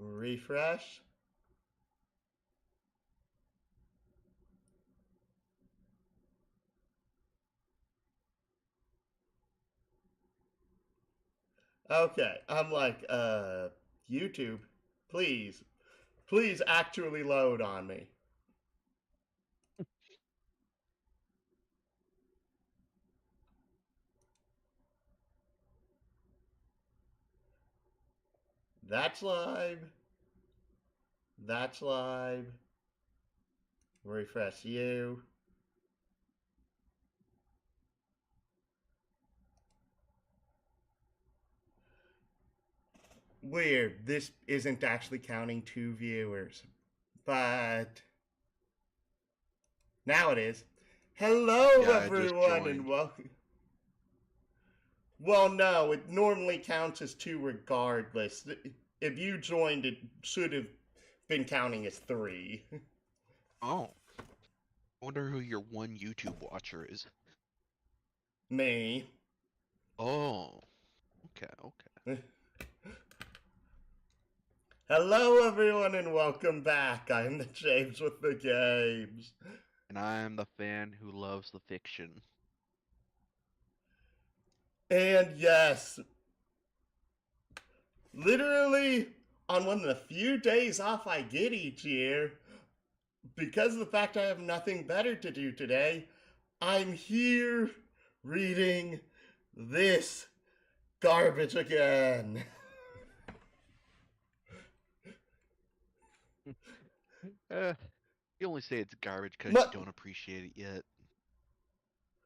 Refresh. Okay, I'm like, YouTube, please, please actually load on me. That's live. That's live. Refresh you. Weird. This isn't actually counting 2 viewers. But now it is. Hello, Yeah, I just everyone, and joined. welcome. Well, no, it normally counts as 2 regardless. If you joined, it should have been counting as 3. Oh, I wonder who your one YouTube watcher is. Me. Oh, okay, okay. Hello, everyone, and welcome back. I'm the James with the games. And I'm the fan who loves the fiction. And yes, literally on one of the few days off I get each year, because of the fact I have nothing better to do today, I'm here reading this garbage again. Eh, you only say it's garbage because you But, don't appreciate it yet.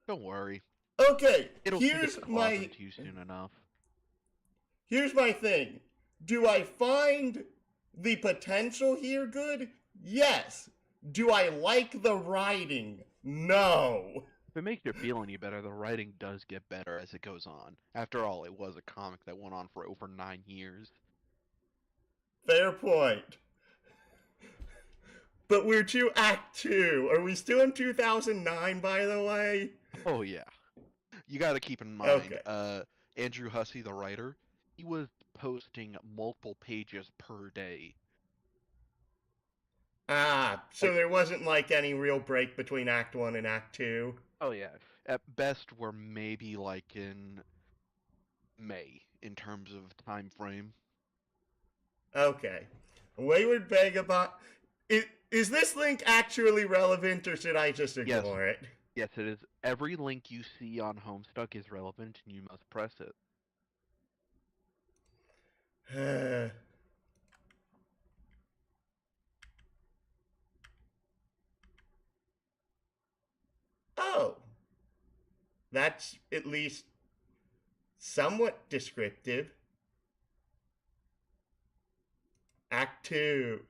Don't worry. okay, It'll see the claws into you soon enough. here's my thing. Do I find the potential here good? Yes. Do I like the writing? No. If it makes you feel any better, the writing does get better as it goes on. After all, it was a comic that went on for over 9 years. Fair point. But we're to Act 2. Are we still in 2009, by the way? Oh yeah. You gotta keep in mind, Okay. Andrew Hussey, the writer, he was posting multiple pages per day. Ah, so Like, there wasn't like any real break between Act 1 and Act 2? oh yeah, at best we're maybe like in May in terms of time frame. Okay. Wayward Vagabond. Is this link actually relevant or should I just Yes, ignore it? yes, it is. Every link you see on Homestuck is relevant, and you must press it. Oh, that's at least somewhat descriptive. Act 2.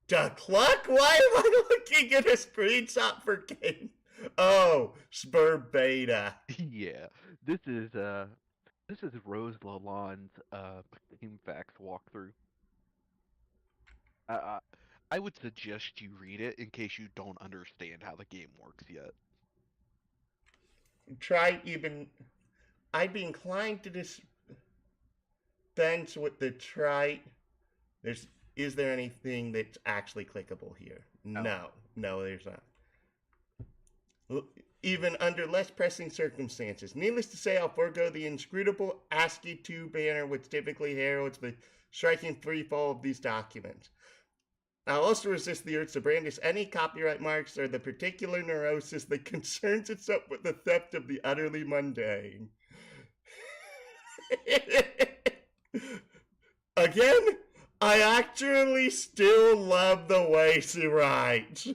Duck Cluck? Why am I looking at a screenshot for game? Oh, Spur Beta. Yeah, this is Rose Lalonde's Game Facts walkthrough. I I would suggest you read it in case you don't understand how the game works yet. Try even. I'd be inclined to dispense with the try. There's. Is there anything that's actually clickable here? No. No. No, there's not. Even under less pressing circumstances. Needless to say, I'll forego the inscrutable ASCII 2 banner which typically heralds the striking freefall of these documents. I'll also resist the urge to brandish any copyright marks or the particular neurosis that concerns itself with the theft of the utterly mundane. Again, I actually still love the way she writes.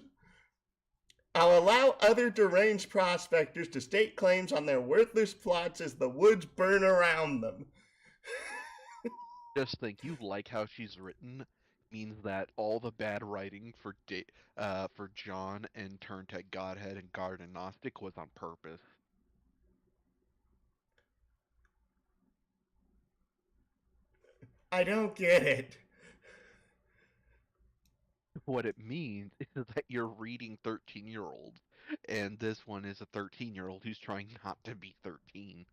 I'll allow other deranged prospectors to state claims on their worthless plots as the woods burn around them. Just think, you like how she's written means that all the bad writing for John and Turntech Godhead and Garden Gnostic was on purpose. I don't get it. What it means is that you're reading 13-year-olds, and this one is a 13-year-old who's trying not to be 13.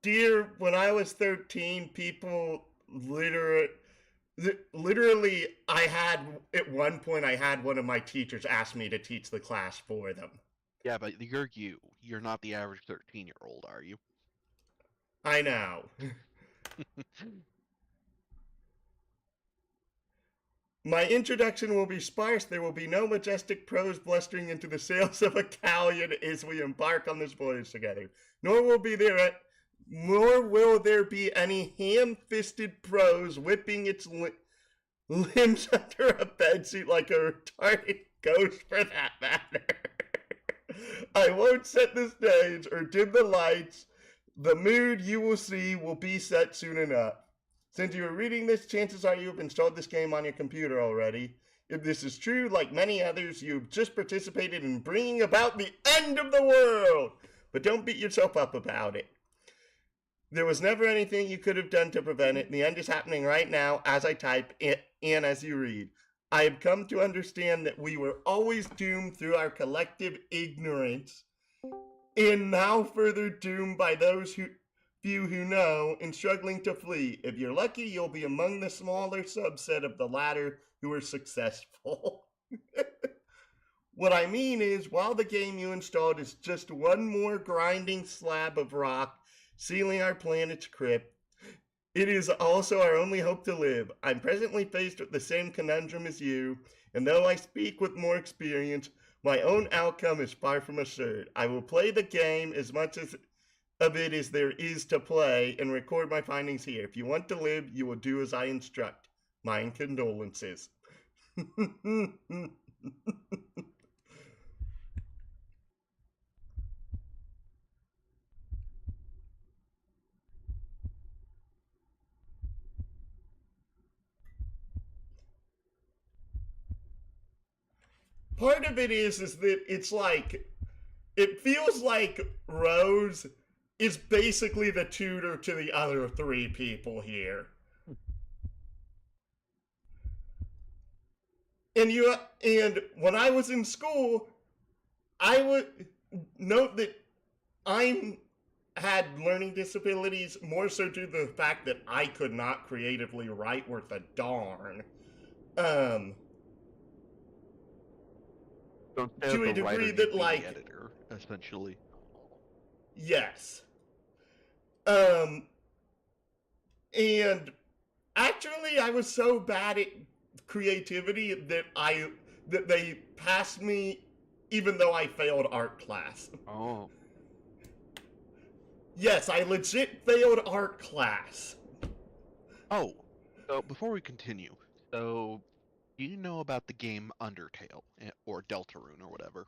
Dear, when I was 13, people literally, I had, at one point, I had one of my teachers ask me to teach the class for them. Yeah, but you're you. You're not the average 13-year-old, are you? I know. My introduction will be sparse. There will be no majestic prose blustering into the sails of a galleon as we embark on this voyage together. Nor will there be any ham-fisted prose whipping its limbs under a bedsheet like a retarded ghost, for that matter. I won't set the stage or dim the lights. The mood you will see will be set soon enough. Since you are reading this, chances are you have installed this game on your computer already. If this is true, like many others, you've just participated in bringing about the end of the world. But don't beat yourself up about it. There was never anything you could have done to prevent it. The end is happening right now as I type and as you read. I have come to understand that we were always doomed through our collective ignorance, and now further doomed by those few who know and struggling to flee. If you're lucky, you'll be among the smaller subset of the latter who are successful. What I mean is, while the game you installed is just one more grinding slab of rock sealing our planet's crypt, it is also our only hope to live. I'm presently faced with the same conundrum as you, and though I speak with more experience, my own outcome is far from assured. I will play the game as much of it as there is to play and record my findings here. If you want to live, you will do as I instruct. My condolences. Part of it is that it's like, it feels like Rose is basically the tutor to the other three people here. And when I was in school, I would note that I had learning disabilities more so due to the fact that I could not creatively write worth a darn. Um, Don't say to that a the writer degree needs that, to be the like, editor, essentially. yes. Um, and actually, I was so bad at creativity that they passed me even though I failed art class. Oh. Yes, I legit failed art class. Oh, so before we continue, so do you know about the game Undertale, or Deltarune, or whatever?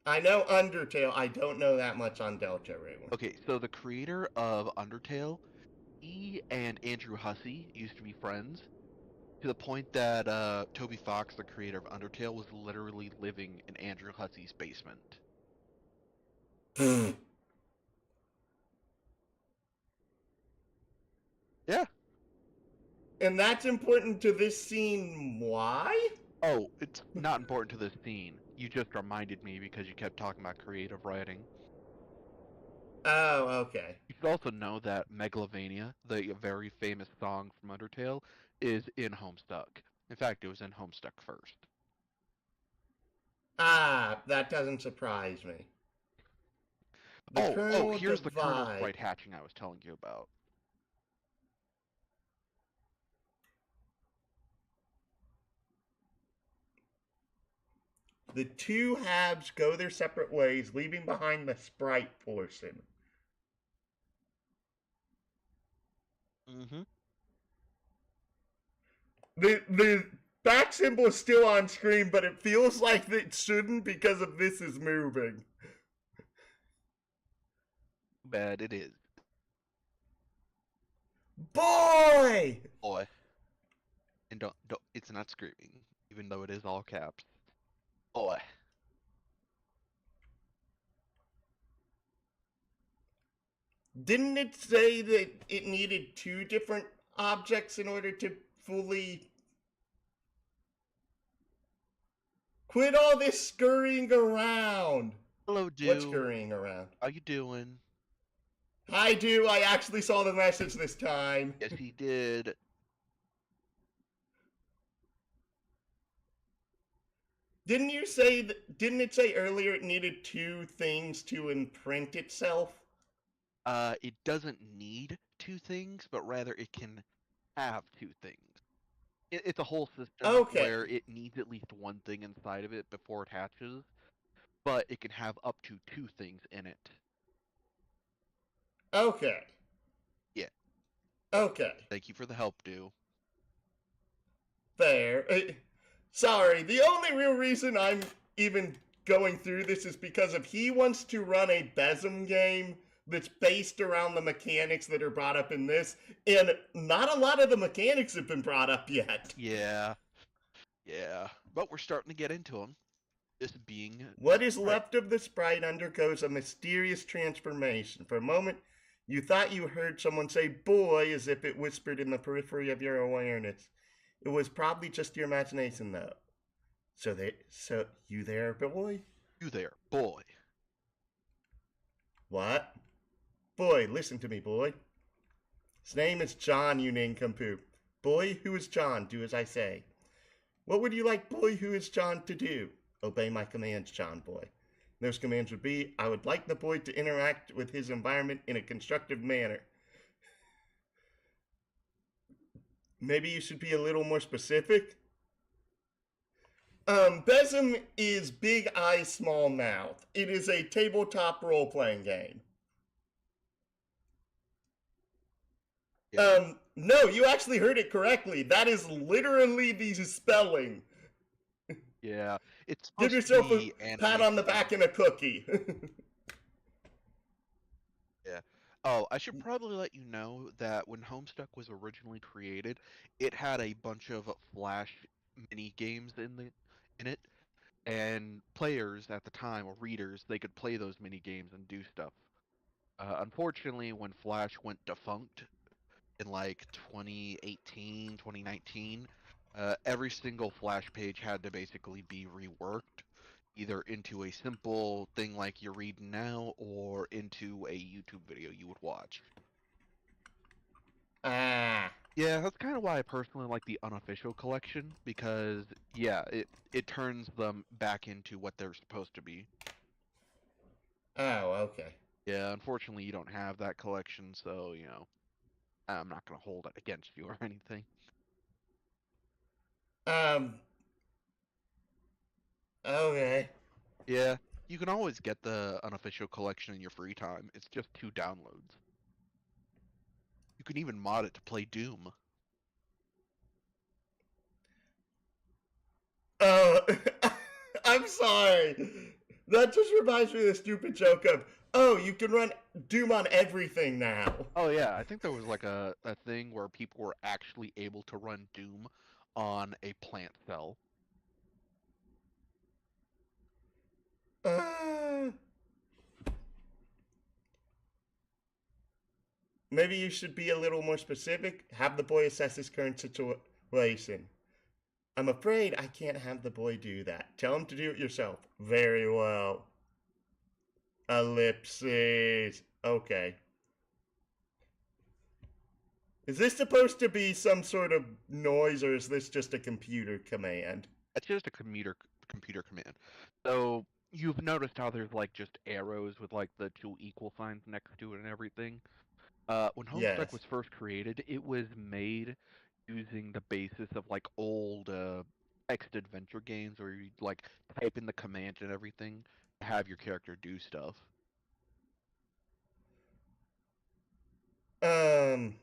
I know Undertale. I don't know that much on Deltarune. Okay, so the creator of Undertale, he and Andrew Hussey used to be friends, to the point that Toby Fox, the creator of Undertale, was literally living in Andrew Hussey's basement. Yeah. And that's important to this scene. Why? Oh, it's not important to this scene. You just reminded me because you kept talking about creative writing. Oh, okay. You should also know that Megalovania, the very famous song from Undertale, is in Homestuck. In fact, it was in Homestuck first. Ah, that doesn't surprise me. The Oh, kernel here's the kernel divide. sprite hatching I was telling you about. The two halves go their separate ways, leaving behind the sprite portion. Mm-hmm. The back symbol is still on screen, but it feels like it shouldn't because of this is moving. Bad it is. Boy! Boy. And don't, it's not screaming, even though it is all caps. Boy. Didn't it say that it needed two different objects in order to fully... Quit all this scurrying around! Hello, What's dude. scurrying around? How you doing? I do. I actually saw the message this time. Yes, he did. Didn't you say didn't it say earlier it needed two things to imprint itself? It doesn't need two things, but rather it can have two things. It's a whole system Okay. where it needs at least one thing inside of it before it hatches, but it can have up to two things in it. Okay. Yeah. Okay. Thank you for the help, Do. Fair. Sorry, the only real reason I'm even going through this is because if he wants to run a Besom game that's based around the mechanics that are brought up in this, and not a lot of the mechanics have been brought up yet. Yeah. Yeah. But we're starting to get into them. This being the What is sprite. left of the sprite undergoes a mysterious transformation. For a moment, you thought you heard someone say boy as if it whispered in the periphery of your awareness. It was probably just your imagination, though. So you there, boy? You there, boy. What? Boy, listen to me, boy. His name is John, you nincompoop. Boy, who is John? Do as I say. What would you like boy who is John to do? Obey my commands, John boy. Those commands would be, I would like the boy to interact with his environment in a constructive manner. Maybe you should be a little more specific. Besom is Big Eye Small Mouth. It is a tabletop role-playing game. Yeah. No, you actually heard it correctly. That is literally the spelling. Yeah. It's Give supposed to yourself a be pat on the animation. back and a cookie. Yeah. Oh, I should probably let you know that when Homestuck was originally created, it had a bunch of Flash mini games in it, and players at the time, or readers, they could play those mini games and do stuff. Unfortunately, when Flash went defunct in like 2018, 2019, every single Flash page had to basically be reworked, either into a simple thing like you're reading now, or into a YouTube video you would watch. Ah. Yeah, that's kind of why I personally like the unofficial collection, because yeah, it turns them back into what they're supposed to be. Oh, okay. Yeah, unfortunately you don't have that collection, so I'm not gonna hold it against you or anything. Um. Okay. Yeah, you can always get the unofficial collection in your free time. It's just 2 downloads. You can even mod it to play Doom. Oh, I'm sorry. That just reminds me of the stupid joke of, oh, you can run Doom on everything now. Oh yeah, I think there was like a thing where people were actually able to run Doom on a plant cell. Uh, Maybe you should be a little more specific. Have the boy assess his current situation. I'm afraid I can't have the boy do that. Tell him to do it yourself. Very well. Ellipses. Okay. Is this supposed to be some sort of noise, or is this just a computer command? It's just a computer command. So you've noticed how there's like just arrows with like the two equal signs next to it and everything. When Homestuck Yes. was first created, it was made using the basis of like old text adventure games where you like type in the command and everything to have your character do stuff. Um,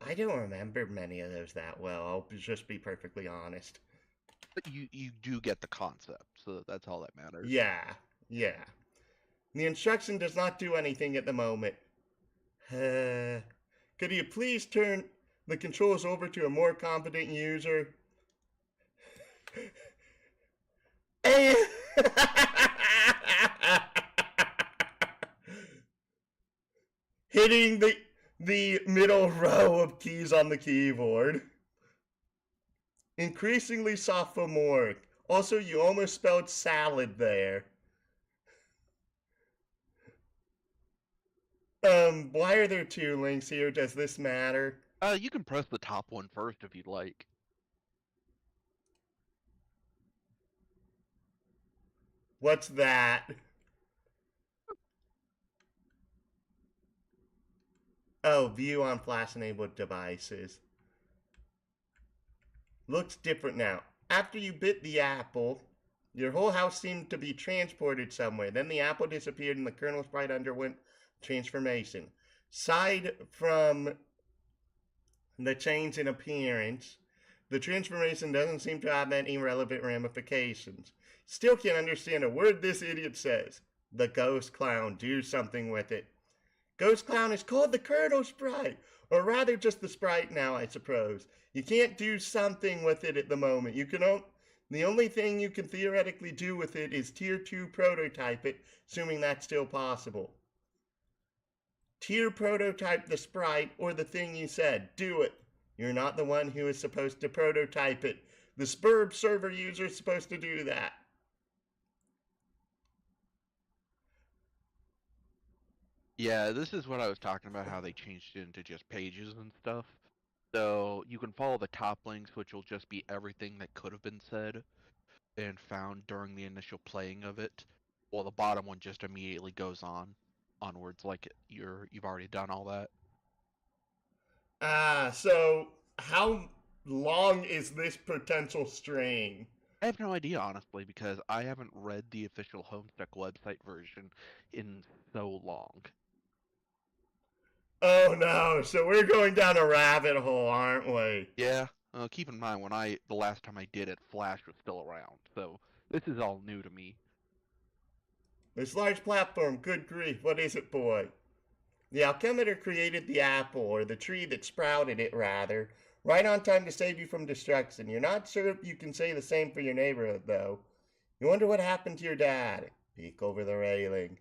I don't remember many of those that well. I'll just be perfectly honest. But you do get the concept, so that's all that matters. Yeah, yeah. The instruction does not do anything at the moment. Could you please turn the controls over to a more competent user? And hitting the middle row of keys on the keyboard. Increasingly sophomoric. Also, you almost spelled salad there. Why are there two links here? Does this matter? You can press the top one first if you'd like. What's that? Oh, view on flash-enabled devices. Looks different now. After you bit the apple, your whole house seemed to be transported somewhere. Then the apple disappeared and the kernel sprite underwent transformation. Aside from the change in appearance, the transformation doesn't seem to have any relevant ramifications. Still can't understand a word this idiot says. The ghost clown, do something with it. Ghost clown is called the kernel sprite, or rather just the sprite now, I suppose. You can't do something with it at the moment. The only thing you can theoretically do with it is tier 2 prototype it, assuming that's still possible. Tier prototype the sprite or the thing you said. Do it. You're not the one who is supposed to prototype it. The Spurb server user is supposed to do that. Yeah, this is what I was talking about, how they changed it into just pages and stuff. So you can follow the top links, which will just be everything that could have been said and found during the initial playing of it. While the bottom one just immediately goes onwards, like you've already done all that. So how long is this potential string? I have no idea, honestly, because I haven't read the official Homestuck website version in so long. Oh no, so we're going down a rabbit hole, aren't we? Yeah, keep in mind the last time I did it, Flash was still around, so this is all new to me. This large platform, good grief, what is it, boy? The alchemister created the apple, or the tree that sprouted it, rather, right on time to save you from destruction. You're not sure if you can say the same for your neighborhood, though. You wonder what happened to your dad. Peek over the railing.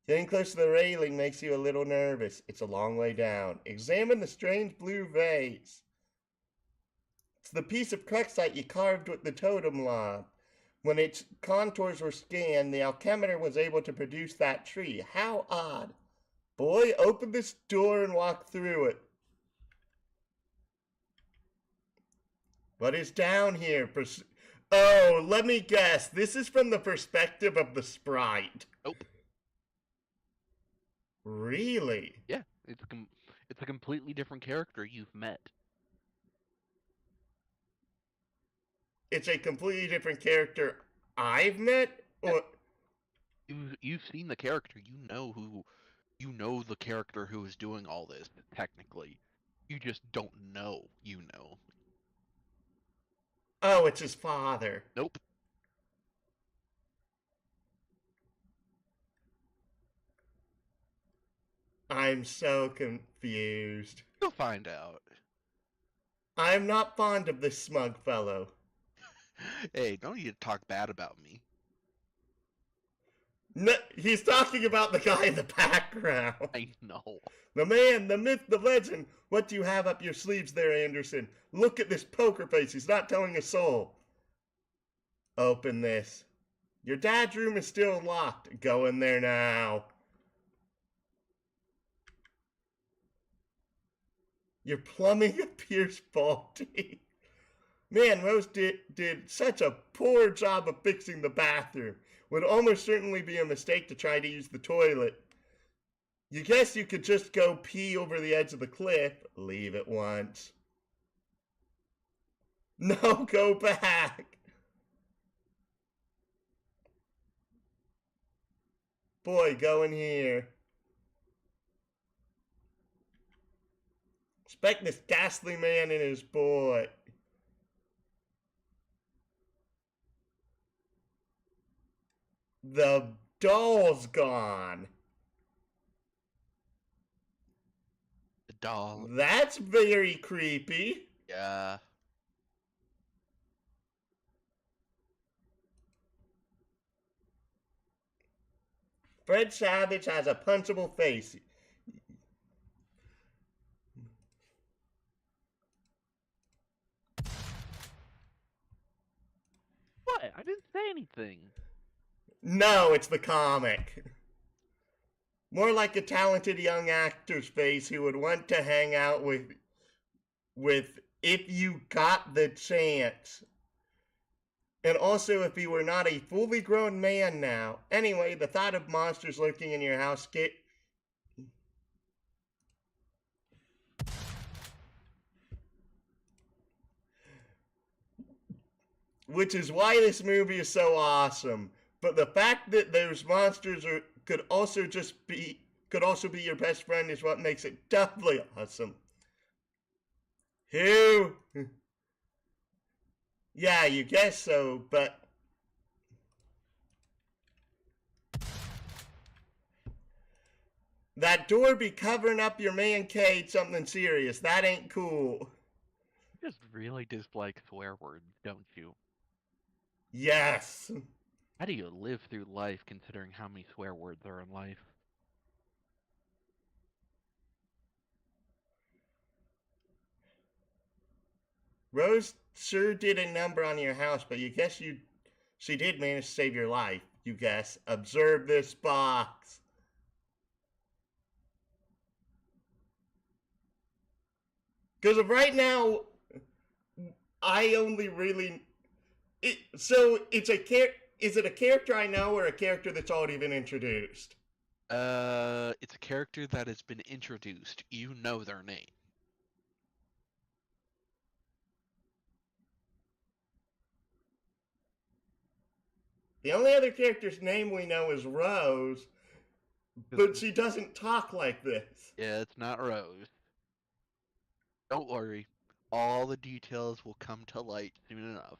Getting close to the railing makes you a little nervous. It's a long way down. Examine the strange blue vase. It's the piece of Crexite you carved with the totem log. When its contours were scanned, the alchemister was able to produce that tree. How odd. Boy, open this door and walk through it. What is down here? Oh, let me guess. This is from the perspective of the sprite. Nope. Really? Yeah, it's a completely different character you've met. It's a completely different character I've met? Yeah. Or You've seen the character. You know the character who is doing all this, technically. You just don't know you know. oh, it's his father. Nope. I'm so confused. You'll find out. I'm not fond of this smug fellow. Hey, don't need to talk bad about me. No, he's talking about the guy in the background. I know. The man, the myth, the legend. What do you have up your sleeves there, Anderson? Look at this poker face. He's not telling a soul. Open this. Your dad's room is still locked. Go in there now. Your plumbing appears faulty. Man, Rose did such a poor job of fixing the bathroom. Would almost certainly be a mistake to try to use the toilet. You guess you could just go pee over the edge of the cliff. Leave it once. No, go back. Boy, go in here. Expect this ghastly man and his boy. The doll's gone. The doll. That's very creepy. Yeah. Fred Savage has a punchable face. What? I didn't say anything. No, it's the comic. more like a talented young actor's face who would want to hang out with if you got the chance. And also if he were not a fully grown man now. Anyway, the thought of monsters lurking in your house which is why this movie is so awesome. But the fact that those monsters could also be your best friend is what makes it doubly awesome. Who? Yeah, you guess so, but that door be covering up your man cave something serious. That ain't cool. You just really dislike swear words, don't you? Yes. How do you live through life considering how many swear words are in life? Rose sure did a number on your house, but she did manage to save your life. You guess. Observe this box. Because of right now, I only really. It's a character. Is it a character I know or a character that's already been introduced? It's a character that has been introduced. You know their name. The only other character's name we know is Rose, but she doesn't talk like this. Yeah, it's not Rose. Don't worry. All the details will come to light soon enough.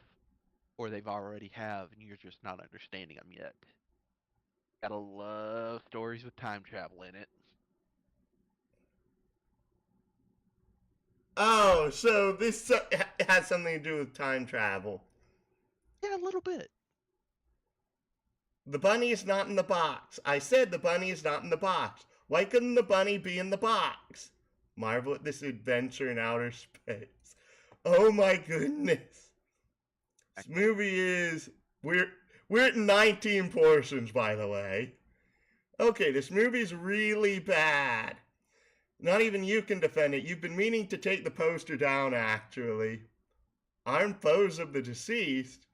Or they've already have, and you're just not understanding them yet. Gotta love stories with time travel in it. Oh, so this has something to do with time travel. Yeah, a little bit. The bunny is not in the box. I said the bunny is not in the box. Why couldn't the bunny be in the box? Marvel at this adventure in outer space. Oh my goodness. This movie is we're at 19 portions, by the way. Okay, this movie's really bad. Not even you can defend it. You've been meaning to take the poster down, actually. Armed foes of the deceased.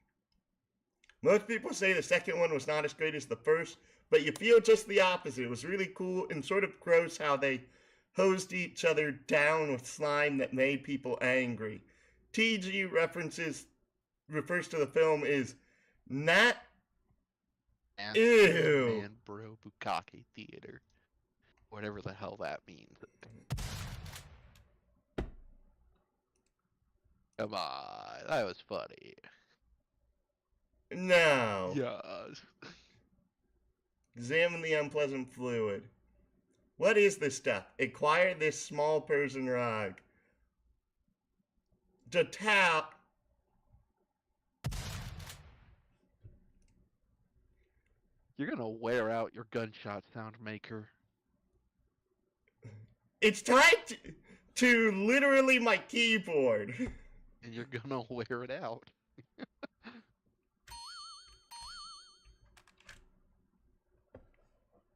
Most people say the second one was not as great as the first, but you feel just the opposite. It was really cool and sort of gross how they hosed each other down with slime that made people angry. TG refers to the film is not. Ew. Man, bro, Bukake Theater. Whatever the hell that means. Come on, that was funny. No. Yes. Examine the unpleasant fluid. What is this stuff? Acquire this small Persian rug. To tap. You're gonna wear out your gunshot sound maker. It's tied to literally my keyboard. And you're gonna wear it out.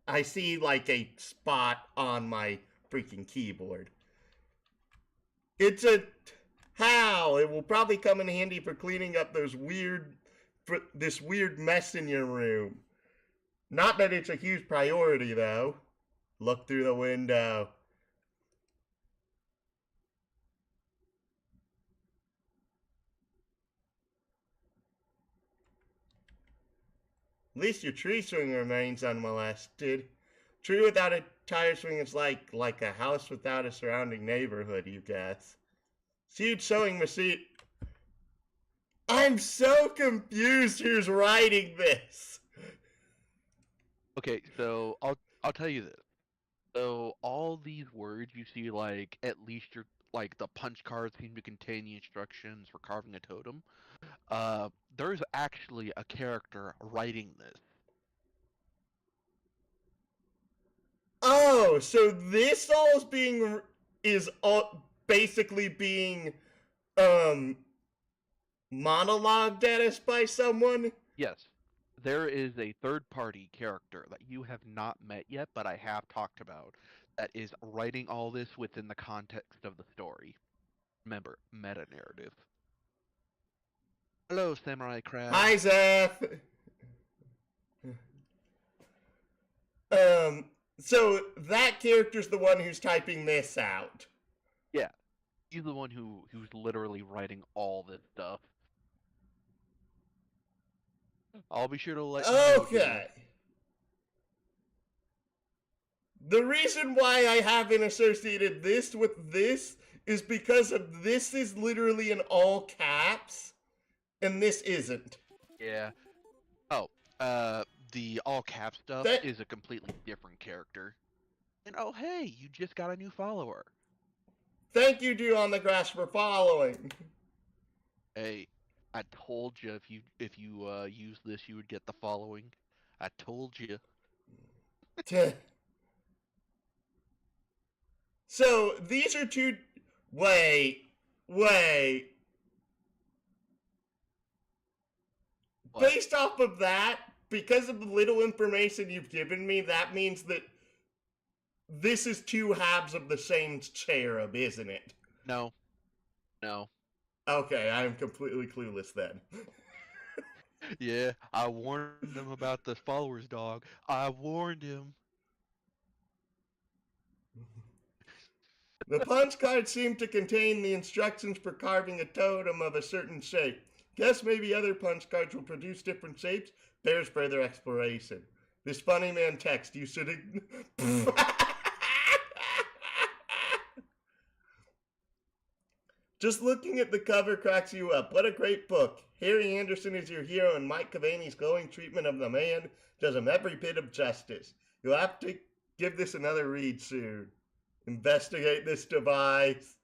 I see like a spot on my freaking keyboard. It's a how. It will probably come in handy for cleaning up this weird mess in your room. Not that it's a huge priority though. Look through the window. At least your tree swing remains unmolested. Tree without a tire swing is like a house without a surrounding neighborhood, you guess. Huge sewing machine. I'm so confused who's writing this. Okay, so I'll tell you this. So all these words you see, like at least your like the punch cards seem to contain the instructions for carving a totem. There's actually a character writing this. Oh, so this all is all basically being monologued at us by someone? Yes, there is a third-party character that you have not met yet, but I have talked about, that is writing all this within the context of the story. Remember, meta-narrative. Hello, Samurai Crab. Hi, Zeph. Um, so that character's the one who's typing this out. Yeah, he's the one who's literally writing all this stuff. I'll be sure to let you know, Jimmy. Okay. The reason why I haven't associated this with this is because of this is literally in all caps, and this isn't. Yeah. Oh, the all cap stuff That is a completely different character. And oh, hey, you just got a new follower. Thank you, Dew on the Grass, for following. Hey, I told you if you use this, you would get the following. I told you. So these are two. Wait. What? Based off of that, because of the little information you've given me, that means that this is two halves of the same cherub, isn't it? No. No. Okay, I'm completely clueless then. Yeah, I warned him about the followers, dog. I warned him. The punch cards seem to contain the instructions for carving a totem of a certain shape. Guess maybe other punch cards will produce different shapes. Bears further exploration. This funny man text, you should. Just looking at the cover cracks you up. What a great book. Harry Anderson is your hero, and Mike Cavani's glowing treatment of the man does him every bit of justice. You'll have to give this another read soon. Investigate this device.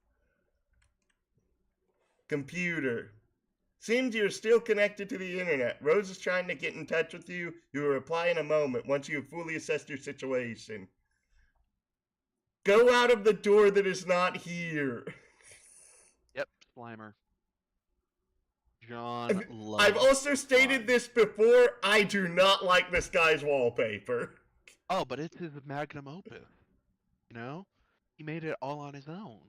Computer. Seems you're still connected to the internet. Rose is trying to get in touch with you. You will reply in a moment once you have fully assessed your situation. Go out of the door that is not here. Yep, Slimer. John loves I've also stated slime. this before. I do not like this guy's wallpaper. Oh, but it's his magnum opus. You know? He made it all on his own.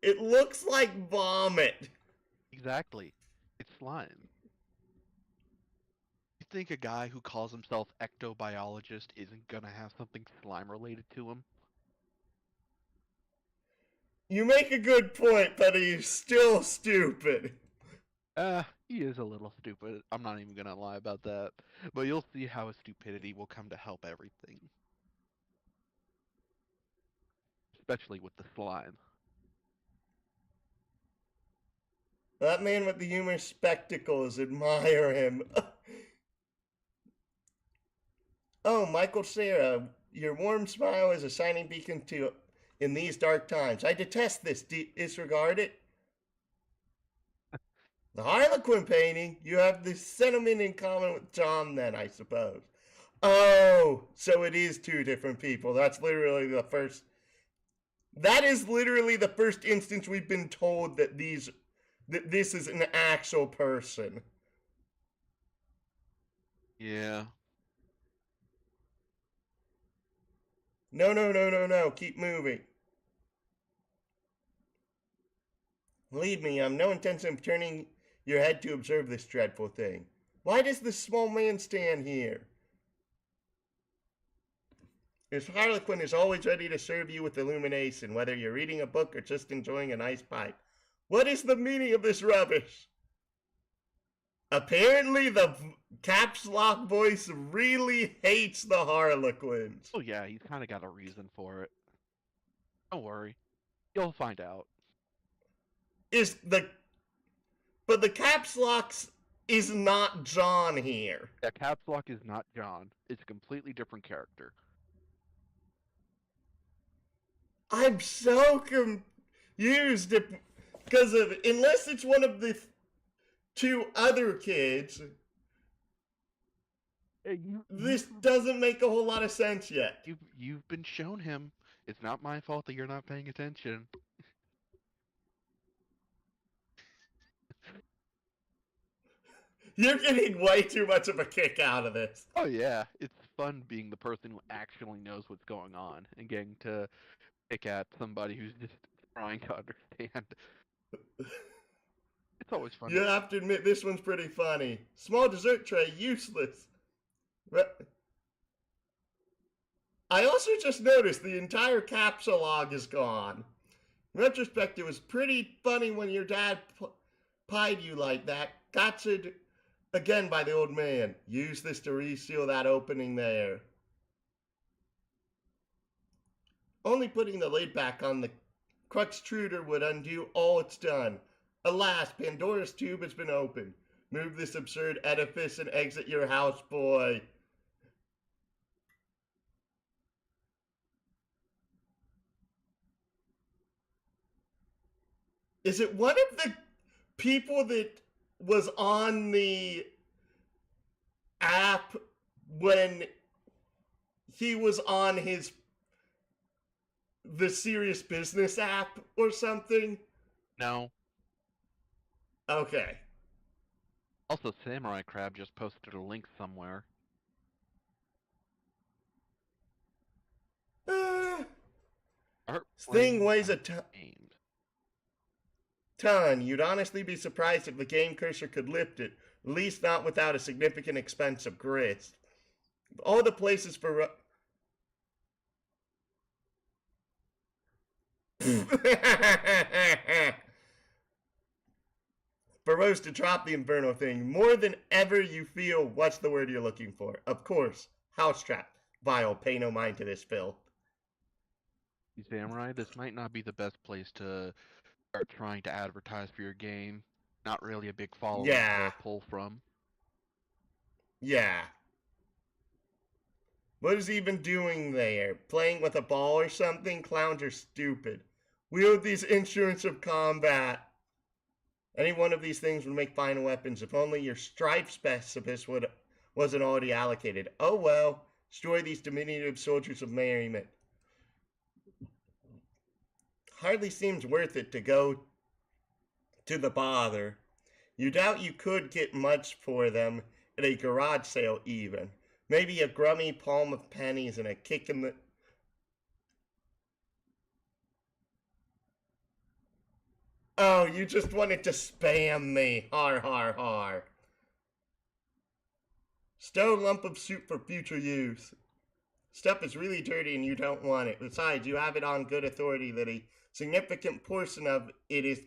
It looks like vomit. Exactly. It's slime. You think a guy who calls himself ectobiologist isn't gonna have something slime related to him? You make a good point, but he's still stupid. He is a little stupid. I'm not even gonna lie about that. But you'll see how his stupidity will come to help everything. Especially with the slime. That man with the humorous spectacles, admire him. Oh, Michael Sarah, your warm smile is a shining beacon to in these dark times. I detest this. Disregard it. The Harlequin painting? You have this sentiment in common with John, then, I suppose. Oh, so it is two different people. That's literally the first. That is literally the first instance we've been told that this is an actual person. Yeah. No. Keep moving. Believe me, I'm no intention of turning your head to observe this dreadful thing. Why does this small man stand here? His Harlequin is always ready to serve you with illumination, whether you're reading a book or just enjoying a nice pipe. What is the meaning of this rubbish? Apparently, the caps lock voice really hates the Harlequins. Oh yeah, he's kind of got a reason for it. Don't worry. You'll find out. But the caps locks is not John here. Yeah, Caps Lock is not John. It's a completely different character. I'm so confused because of unless it's one of the two other kids. Hey, This doesn't make a whole lot of sense yet. you've been shown him. It's not my fault that you're not paying attention. You're getting way too much of a kick out of this. Oh yeah, it's fun being the person who actually knows what's going on and getting to pick at somebody who's just trying to understand. It's always fun. You have to admit this one's pretty funny. Small dessert tray, useless. I also just noticed the entire capsulog is gone. In retrospect, it was pretty funny when your dad pied you like that. Gotcha again by the old man. Use this to reseal that opening there. Only putting the lid back on the Cruxtruder would undo all it's done. Alas, Pandora's tube has been opened. Move this absurd edifice and exit your house, boy. Is it one of the people that was on the app when he was on the Serious Business app or something? No. Okay. Also, Samurai Crab just posted a link somewhere. Thing weighs a ton. You'd honestly be surprised if the game cursor could lift it, at least not without a significant expense of grist. All the places for for Rose to drop the Inferno thing, more than ever you feel, what's the word you're looking for? Of course, Housetrap. Vile, pay no mind to this filth. Samurai, this might not be the best place to start trying to advertise for your game. Not really a big following to pull from. Yeah. What is he even doing there? Playing with a ball or something? Clowns are stupid. Wield these instruments of combat. Any one of these things would make fine weapons if only your strife specialist wasn't already allocated. Oh well, destroy these diminutive soldiers of merriment. Hardly seems worth it to go to the bother. You doubt you could get much for them at a garage sale even. Maybe a grummy palm of pennies and a kick in the... Oh, you just wanted to spam me. Har, har, har. Stow lump of soup for future use. Stuff is really dirty and you don't want it. Besides, you have it on good authority that a significant portion of it is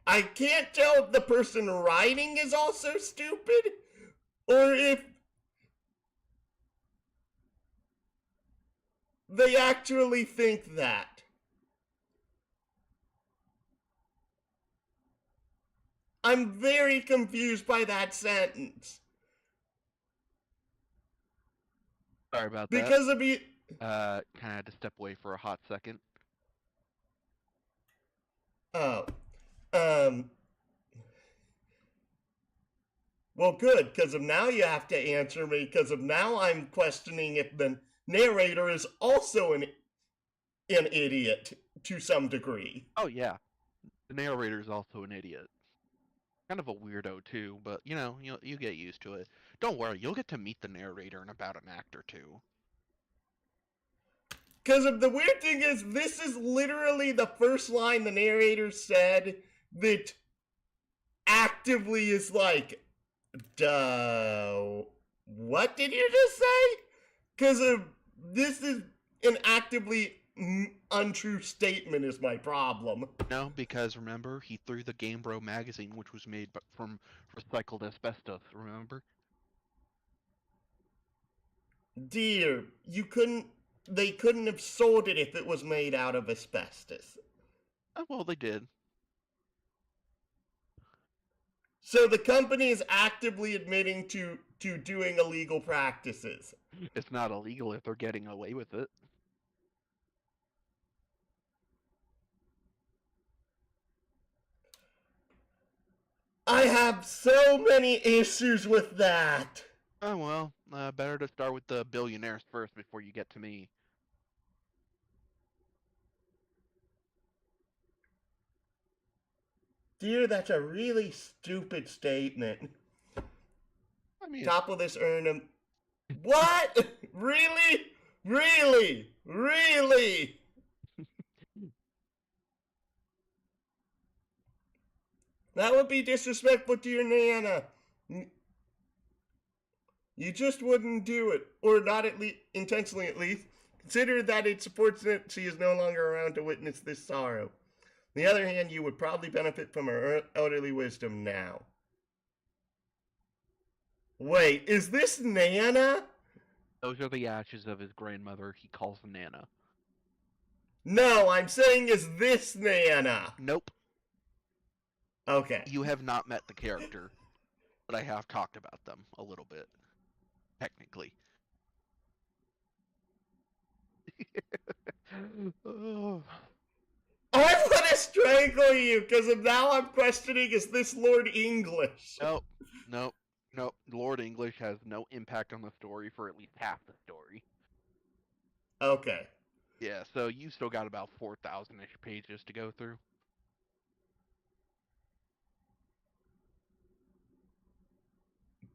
I can't tell if the person writing is also stupid or if they actually think that. I'm very confused by that sentence. Sorry about that. Because of you. Kind of had to step away for a hot second. Oh. Well, good, because of now you have to answer me, because of now I'm questioning if the narrator is also an idiot to some degree. Oh, yeah. The narrator is also an idiot. Kind of a weirdo, too, but, you know, you get used to it. Don't worry, you'll get to meet the narrator in about an act or two. Because the weird thing is, this is literally the first line the narrator said that actively is like, duh, what did you just say? Because this is an actively untrue statement is my problem. No, because remember, he threw the Game Bro magazine, which was made from recycled asbestos, remember? Dear, they couldn't have sold it if it was made out of asbestos. Oh, well, they did. So the company is actively admitting to doing illegal practices. It's not illegal if they're getting away with it. I have so many issues with that. Oh, well, better to start with the billionaires first before you get to me. Dear, that's a really stupid statement. I mean, Topless Ernum. What? Really? Really? Really? That would be disrespectful to your Nana. You just wouldn't do it. Or not at least, intentionally at least. Consider that it's fortunate she is no longer around to witness this sorrow. On the other hand, you would probably benefit from her elderly wisdom now. Wait, is this Nana? those are the ashes of his grandmother he calls Nana. No, I'm saying is this Nana? Nope. Okay. You have not met the character, but I have talked about them a little bit, technically. Oh. I want to strangle you because now I'm questioning is this Lord English? Nope. Nope. Nope. Lord English has no impact on the story for at least half the story. Okay. Yeah, so you still got about 4,000-ish pages to go through.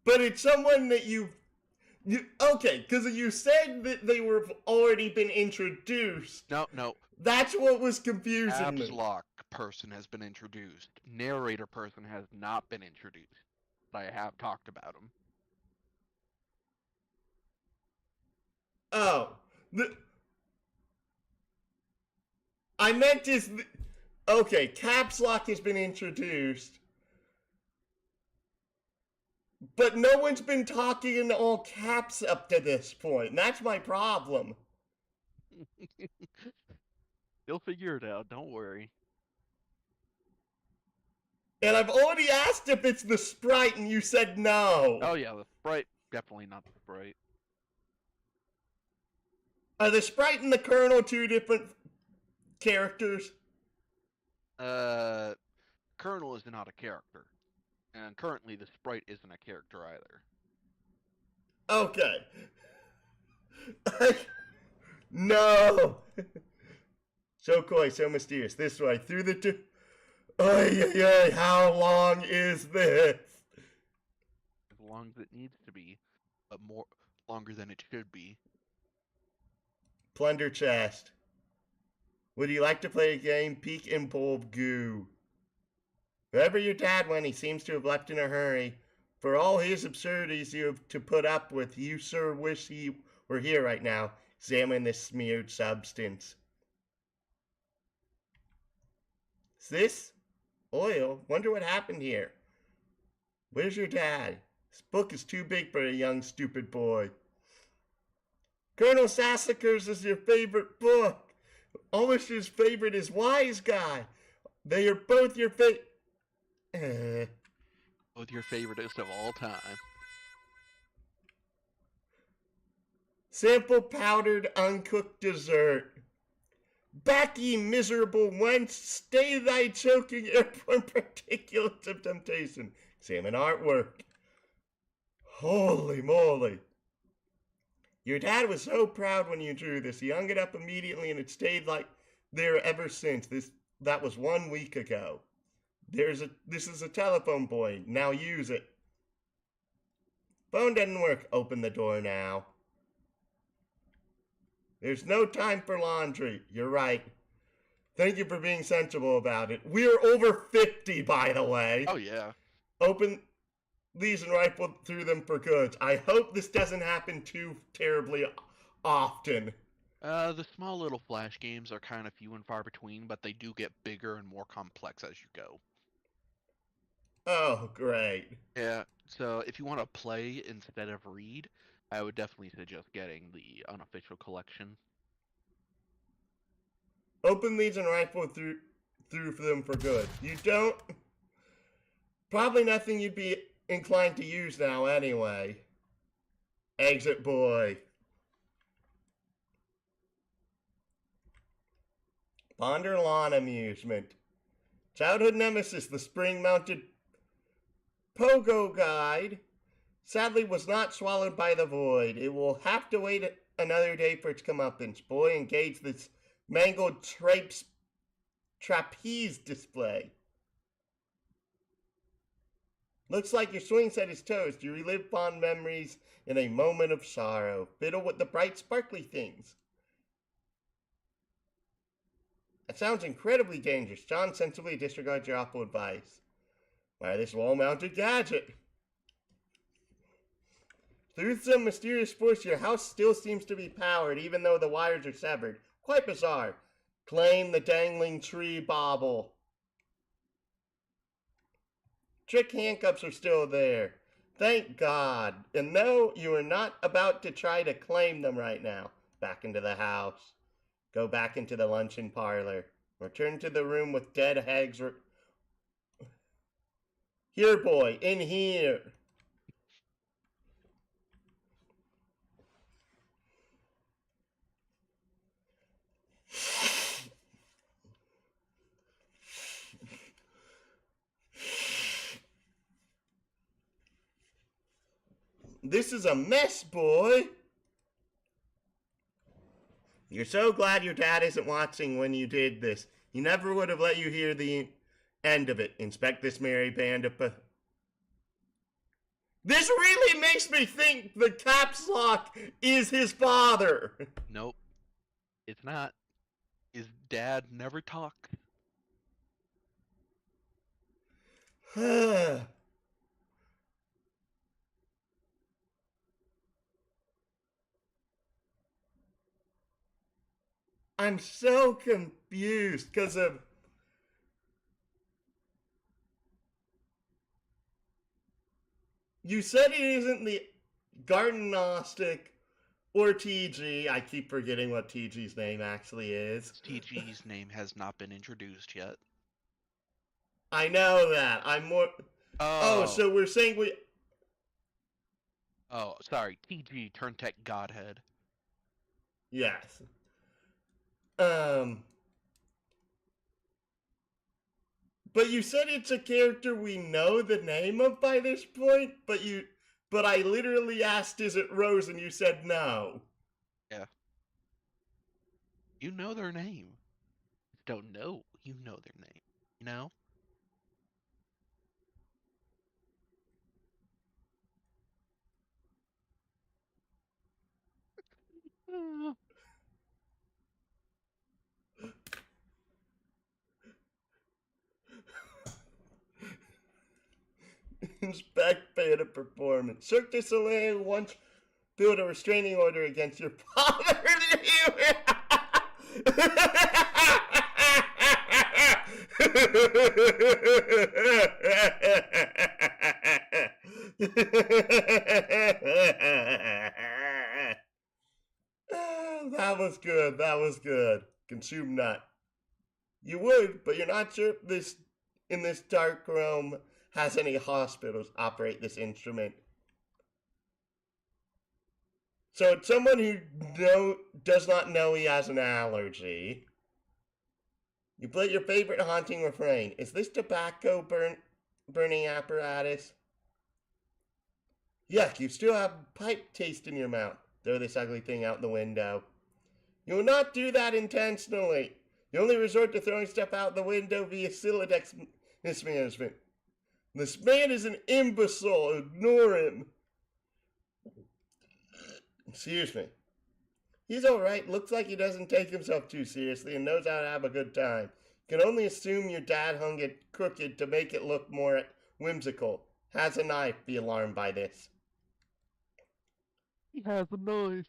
But it's someone that okay, because you said that they were already been introduced. No. That's what was confusing Caps me. lock person has been introduced. Narrator person has not been introduced. But I have talked about him. Oh, I meant okay. Caps lock has been introduced, but no one's been talking in all caps up to this point. And that's my problem. You'll figure it out, don't worry. And I've already asked if it's the sprite, and you said no. Oh yeah, the sprite, definitely not the sprite. Are the sprite and the Colonel two different characters? Colonel is not a character. And currently the sprite isn't a character either. Okay. No. So coy, so mysterious. This way, through the Oy, how long is this? As long as it needs to be, but more longer than it should be. Plunder chest. Would you like to play a game? Peek and bowl of goo. Wherever your dad went, he seems to have left in a hurry. For all his absurdities you have to put up with, you, sir, wish he were here right now. Examine this smeared substance. Is this oil? Wonder what happened here. Where's your dad? This book is too big for a young, stupid boy. Colonel Sassacres is your favorite book. Almost his favorite is Wise Guy. They are both your Both your favoriteest of all time. Sample powdered uncooked dessert. Back ye miserable wench, stay thy choking airborne particulates of temptation. Examine artwork. Holy moly. Your dad was so proud when you drew this. He hung it up immediately and it stayed like there ever since. That was 1 week ago. This is a telephone boy. Now use it. Phone doesn't work. Open the door now. There's no time for laundry. You're right. Thank you for being sensible about it. We're over 50, by the way. Oh yeah. Open these and rifle through them for goods. I hope this doesn't happen too terribly often. The small little flash games are kind of few and far between, but they do get bigger and more complex as you go. Oh, great. Yeah, so if you want to play instead of read, I would definitely suggest getting the unofficial collection. Open these and rifle through for them for good. You don't. Probably nothing you'd be inclined to use now anyway. Exit boy. Ponder lawn amusement. Childhood nemesis, the spring-mounted pogo guide, sadly was not swallowed by the void. It will have to wait another day for its comeuppance. Boy, engage this mangled trapeze display. Looks like your swing set is toast. You relive fond memories in a moment of sorrow. Fiddle with the bright, sparkly things. That sounds incredibly dangerous. John sensibly disregards your awful advice. Why, this wall-mounted gadget. Through some mysterious force, your house still seems to be powered, even though the wires are severed. Quite bizarre. Claim the dangling tree bauble. Trick handcuffs are still there. Thank God. And no, you are not about to try to claim them right now. Back into the house. Go back into the luncheon parlor. Return to the room with dead hags. Here, boy, in here. This is a mess, boy. You're so glad your dad isn't watching when you did this. He never would have let you hear the end of it. Inspect this merry band of... This really makes me think the caps lock is his father. Nope, it's not. His dad never talked. I'm so confused because of... You said it isn't the Garden Gnostic or TG. I keep forgetting what TG's name actually is. TG's name has not been introduced yet. I know that. I'm more... Oh, so we're saying we... Oh, sorry. TG, Turntech Godhead. Yes. But you said it's a character we know the name of by this point, but I literally asked, is it Rose, and you said no. Yeah. You know their name. Don't know. You know their name. You know? Inspect beta performance. Cirque du Soleil once built a restraining order against your father. That was good. That was good. Consume nut. You would, but you're not sure if this in this dark realm has any hospitals operate this instrument. So it's someone who does not know he has an allergy. You play your favorite haunting refrain. Is this tobacco burning apparatus? Yuck, you still have pipe taste in your mouth. Throw this ugly thing out the window. You will not do that intentionally. You only resort to throwing stuff out the window via Silodex mismanagement. This man is an imbecile. Ignore him. Excuse me. He's alright. Looks like he doesn't take himself too seriously and knows how to have a good time. You can only assume your dad hung it crooked to make it look more whimsical. Has a knife. Be alarmed by this. He has a knife.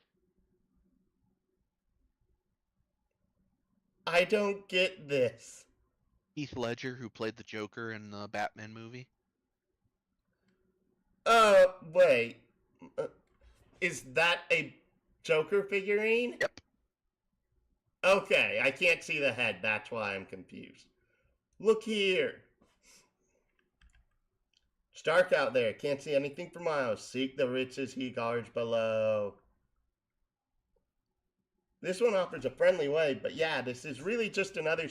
I don't get this. Heath Ledger, who played the Joker in the Batman movie. Wait. Is that a Joker figurine? Yep. Okay, I can't see the head. That's why I'm confused. Look here. It's dark out there. Can't see anything for miles. Seek the riches he guards below. This one offers a friendly way, but yeah, this is really just another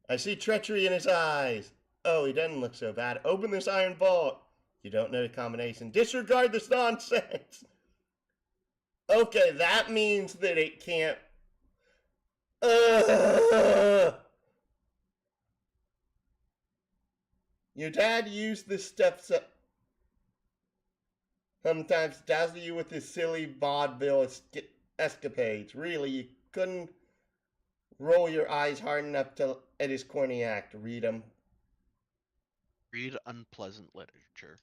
I see treachery in his eyes. Oh, he doesn't look so bad. Open this iron vault. You don't know the combination. Disregard this nonsense. Okay, that means that it can't... Ugh. Your dad used this stuff sometimes to dazzle you with his silly vaudeville escapades. Really, you couldn't roll your eyes hard enough at his corny act. Read him. Read unpleasant literature.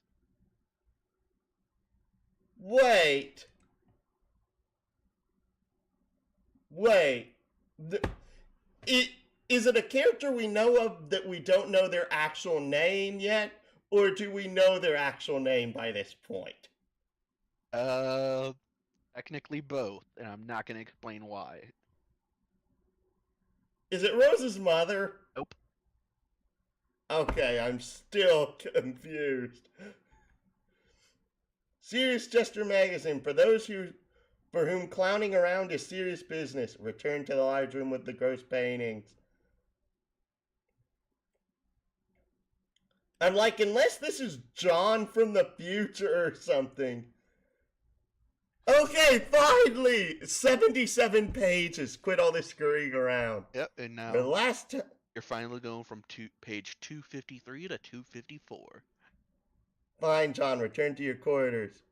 Wait. Wait. Is it a character we know of that we don't know their actual name yet? Or do we know their actual name by this point? Technically both, and I'm not going to explain why. Is it Rose's mother? Nope. Okay, I'm still confused. Serious Jester Magazine, for whom clowning around is serious business. Return to the large room with the gross paintings. I'm like, unless this is John from the future or something. Okay, finally! 77 pages. Quit all this scurrying around. Yep, and now The last you're finally going from page 253 to 254. Fine, John, return to your quarters.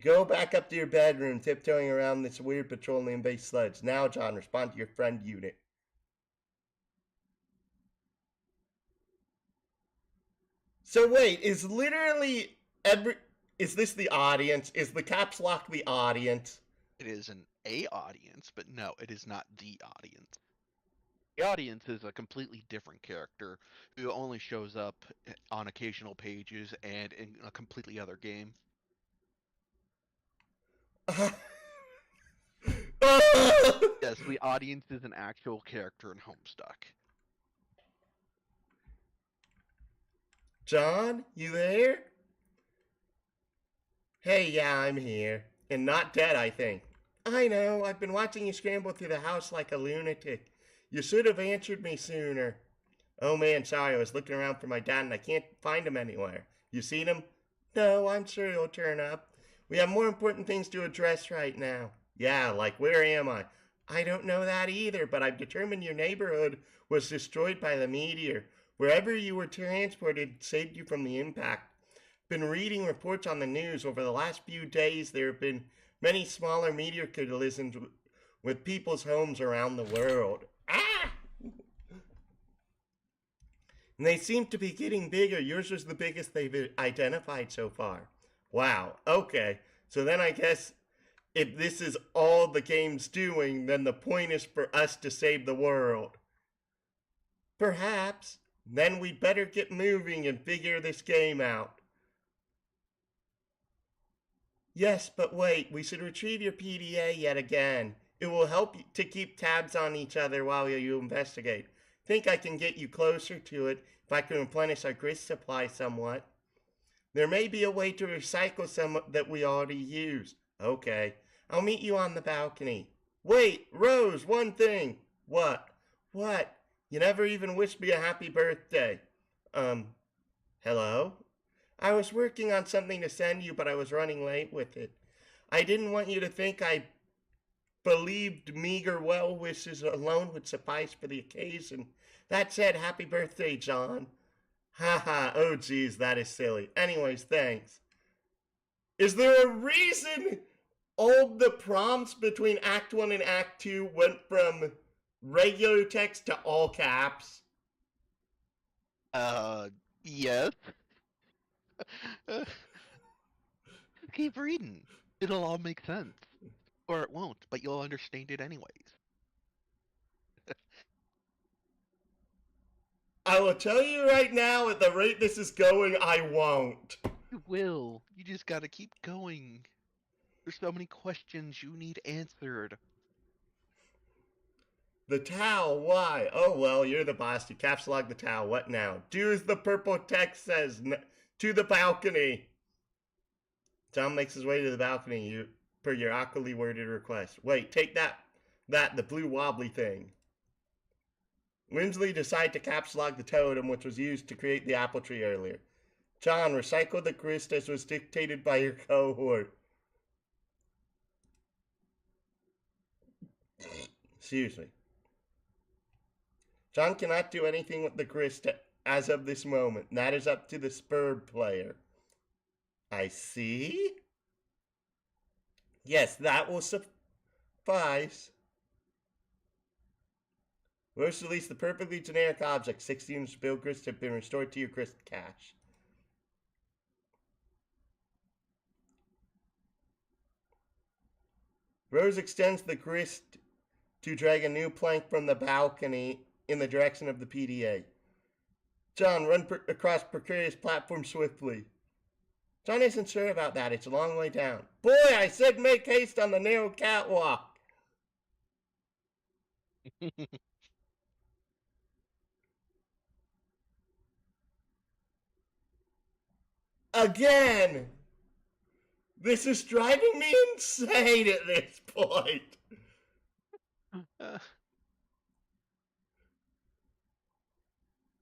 Go back up to your bedroom, tiptoeing around this weird petroleum-based sludge. Now, John, respond to your friend unit. So wait, is this the audience? Is the caps lock the audience? It is an A audience, but no, it is not the audience. The audience is a completely different character who only shows up on occasional pages and in a completely other game. Yes, the audience is an actual character in Homestuck. John, you there? Hey, yeah, I'm here. And not dead, I think. I know, I've been watching you scramble through the house like a lunatic. You should have answered me sooner. Oh man, sorry, I was looking around for my dad and I can't find him anywhere. You seen him? No, I'm sure he'll turn up. We have more important things to address right now. Yeah, like where am I? I don't know that either, but I've determined your neighborhood was destroyed by the meteor. Wherever you were transported saved you from the impact. Been reading reports on the news. Over the last few days, there have been many smaller meteor collisions with people's homes around the world. Ah! And they seem to be getting bigger. Yours was the biggest they've identified so far. Wow, okay. So then I guess if this is all the game's doing, then the point is for us to save the world. Perhaps. Then we better get moving and figure this game out. Yes, but wait, we should retrieve your PDA yet again. It will help to keep tabs on each other while you investigate. Think I can get you closer to it if I can replenish our grist supply somewhat. There may be a way to recycle some that we already used. Okay, I'll meet you on the balcony. Wait, Rose, one thing. What? What? You never even wished me a happy birthday. Hello? I was working on something to send you, but I was running late with it. I didn't want you to think I believed meager well wishes alone would suffice for the occasion. That said, happy birthday, John. Haha, oh geez, that is silly. Anyways, thanks. Is there a reason all the prompts between Act 1 and Act 2 went from regular text to all caps? Yes. Keep reading. It'll all make sense. Or it won't, but you'll understand it anyways. I will tell you right now, at the rate this is going, I won't. You will. You just gotta keep going. There's so many questions you need answered. The towel, why? Oh, well, you're the boss. You caps lock the towel. What now? Do as the purple text says. To the balcony. Tom makes his way to the balcony per your awkwardly worded request. Wait, take that, the blue wobbly thing. Winsley decided to caps lock the totem, which was used to create the apple tree earlier. John, recycle the grist as was dictated by your cohort. Excuse me. John cannot do anything with the grist as of this moment. That is up to the spurred player. I see. Yes, that will suffice. Rose release the perfectly generic object. 60 units of bill grist have been restored to your grist cache. Rose extends the grist to drag a new plank from the balcony in the direction of the PDA. John, run across precarious platform swiftly. John isn't sure about that. It's a long way down. Boy, I said make haste on the narrow catwalk. Again! This is driving me insane at this point.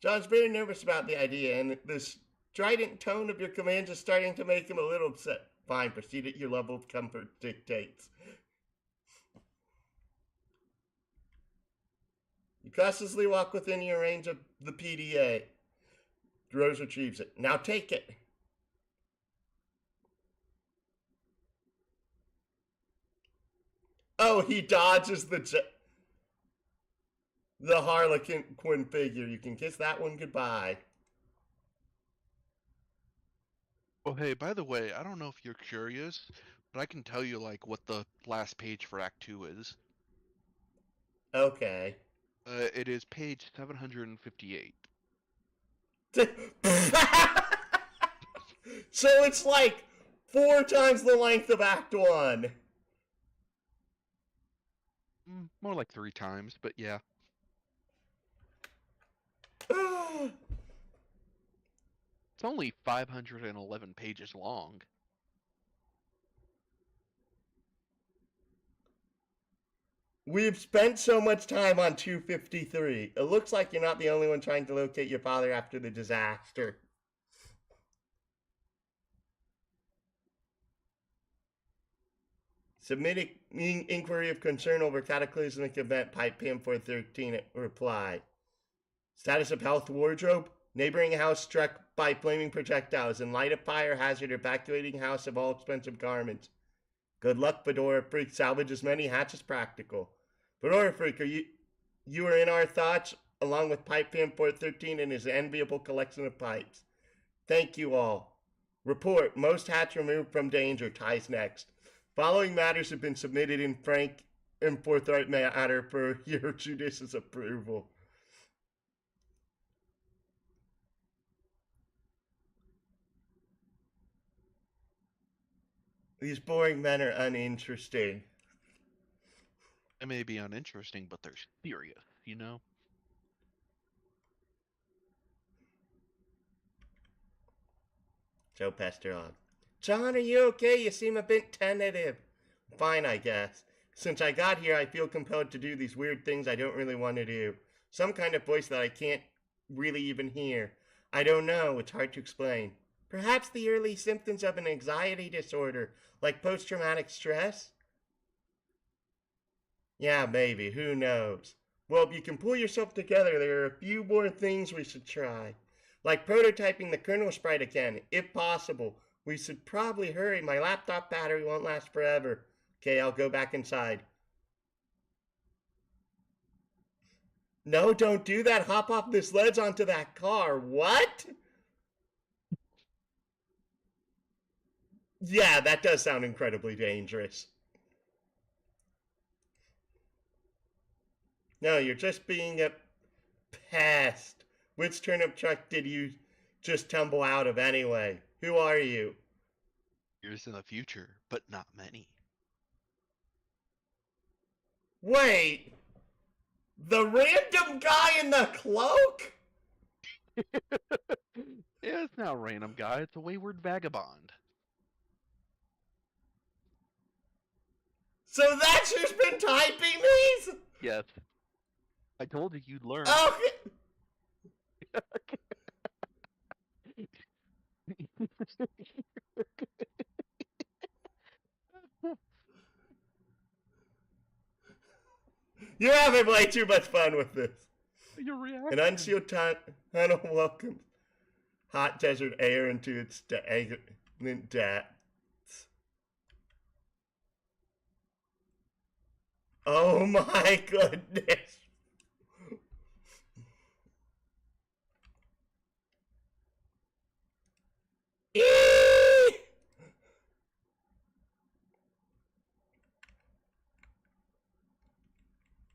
John's very nervous about the idea, and the strident tone of your commands is starting to make him a little upset. Fine, proceed at your level of comfort dictates. You cautiously walk within your range of the PDA. Rose retrieves it. Now take it. Oh, he dodges the Harlequin figure. You can kiss that one goodbye. Oh, hey, by the way, I don't know if you're curious, but I can tell you, like, what the last page for Act 2 is. Okay. It is page 758. So it's like 4 times the length of Act 1. More like 3 times, but yeah. It's only 511 pages long. We've spent so much time on 253. It looks like you're not the only one trying to locate your father after the disaster. Submitting inquiry of concern over cataclysmic event, pipe PM 413 reply. Status of health wardrobe. Neighboring house struck by flaming projectiles. In light of fire hazard, evacuating house of all expensive garments. Good luck, Fedora Freak. Salvage as many hats as practical. Fedora Freak, you are in our thoughts, along with Pipe Fan 413 and his enviable collection of pipes. Thank you all. Report, most hats removed from danger. Ties next. Following matters have been submitted in frank and forthright manner for your judicious approval. These boring men are uninteresting. They may be uninteresting, but they're serious, you know? Joe Pesterog. John, are you okay? You seem a bit tentative. Fine, I guess. Since I got here, I feel compelled to do these weird things I don't really want to do. Some kind of voice that I can't really even hear. I don't know. It's hard to explain. Perhaps the early symptoms of an anxiety disorder, like post-traumatic stress? Yeah, maybe. Who knows? Well, if you can pull yourself together, there are a few more things we should try. Like prototyping the kernel sprite again, if possible. We should probably hurry. My laptop battery won't last forever. Okay, I'll go back inside. No, don't do that. Hop off this ledge onto that car. What? Yeah, that does sound incredibly dangerous. No, you're just being a pest. Which turnip truck did you just tumble out of anyway? Who are you? Years in the future, but not many. Wait! The random guy in the cloak? Yeah, it's not a random guy, it's a wayward vagabond. So that's who's been typing these? Yes. I told you you'd learn. Okay. You're having way too much fun with this. your reaction. An unsealed tunnel welcomes hot desert air into its stagnant depths. Oh my goodness.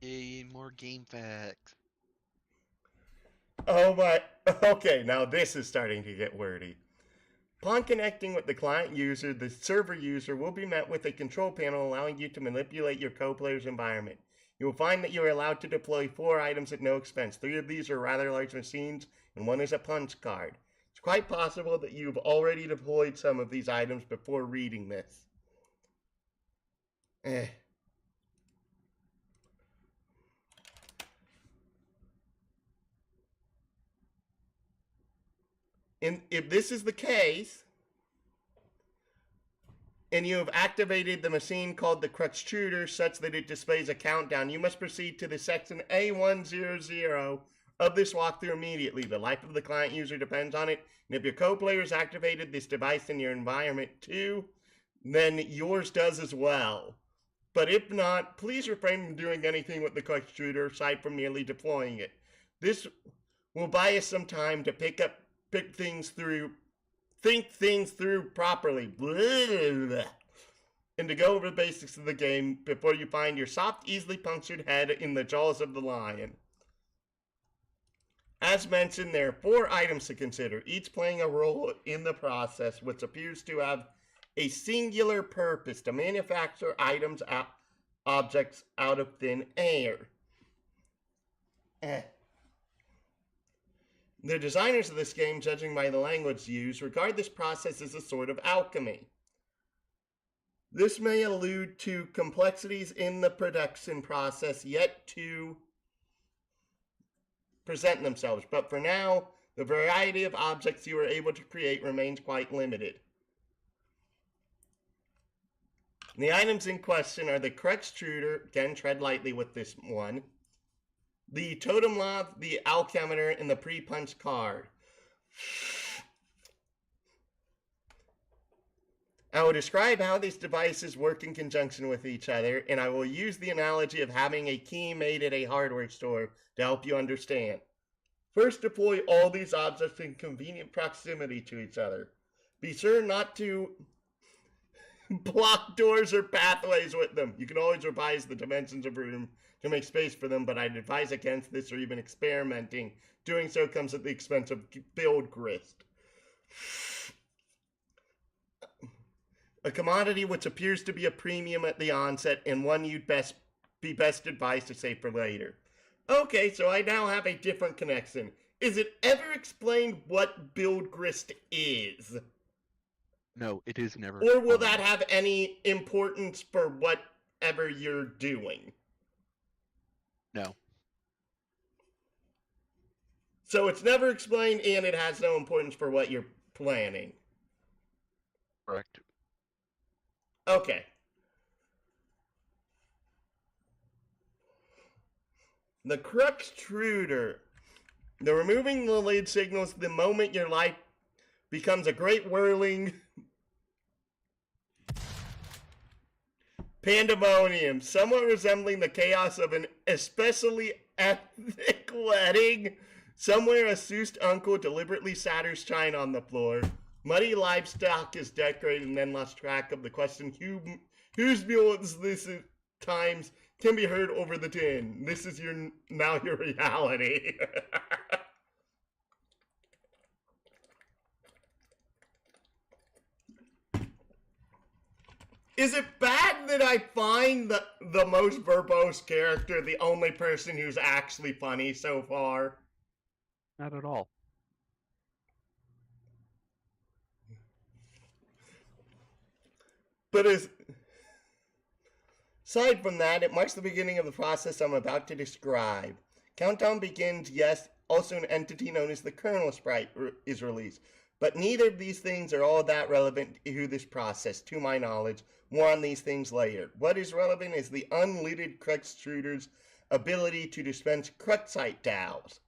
Yay, more game facts. Oh my. Okay, now this is starting to get wordy. Upon connecting with the client user, the server user will be met with a control panel allowing you to manipulate your co-player's environment. You will find that you are allowed to deploy 4 items at no expense. 3 of these are rather large machines, and 1 is a punch card. It's quite possible that you've already deployed some of these items before reading this. And if this is the case, and you have activated the machine called the Crutchtruder such that it displays a countdown, you must proceed to the section A100 of this walkthrough immediately. The life of the client user depends on it, and if your co-player has activated this device in your environment too, then yours does as well. But if not, please refrain from doing anything with the Crutchtruder aside from merely deploying it. This will buy us some time to think things through properly, and to go over the basics of the game before you find your soft, easily punctured head in the jaws of the lion. As mentioned, there are 4 items to consider, each playing a role in the process, which appears to have a singular purpose: to manufacture objects out of thin air. The designers of this game, judging by the language used, regard this process as a sort of alchemy. This may allude to complexities in the production process yet to present themselves, but for now, the variety of objects you are able to create remains quite limited. The items in question are the Crutchtruder, again tread lightly with this one, the Totem Loth, the Alchemeter, and the Pre-Punch card. I will describe how these devices work in conjunction with each other, and I will use the analogy of having a key made at a hardware store to help you understand. First, deploy all these objects in convenient proximity to each other. Be sure not to block doors or pathways with them. You can always revise the dimensions of a room to make space for them, but I'd advise against this or even experimenting. Doing so comes at the expense of build grist. A commodity which appears to be a premium at the onset, and one you'd be best advised to save for later. Okay, so I now have a different connection. Is it ever explained what build grist is? No, it is never. Or will that have any importance for whatever you're doing? No. So it's never explained, and it has no importance for what you're planning. Correct. Okay. The Crutchtruder. The removing the lid signals the moment your life becomes a great whirling pandemonium, somewhat resembling the chaos of an especially ethnic wedding. Somewhere a soused uncle deliberately shatters china on the floor. Muddy livestock is decorated and then lost track of the question, whose mule is this at times, can be heard over the tin. This is now your reality. Is it bad that I find the most verbose character the only person who's actually funny so far? Not at all. But aside from that, it marks the beginning of the process I'm about to describe. Countdown begins, yes, also an entity known as the kernel sprite is released. But neither of these things are all that relevant to this process, to my knowledge. More on these things later. What is relevant is the unlidded Crutchtruder's ability to dispense Kruxite dowels.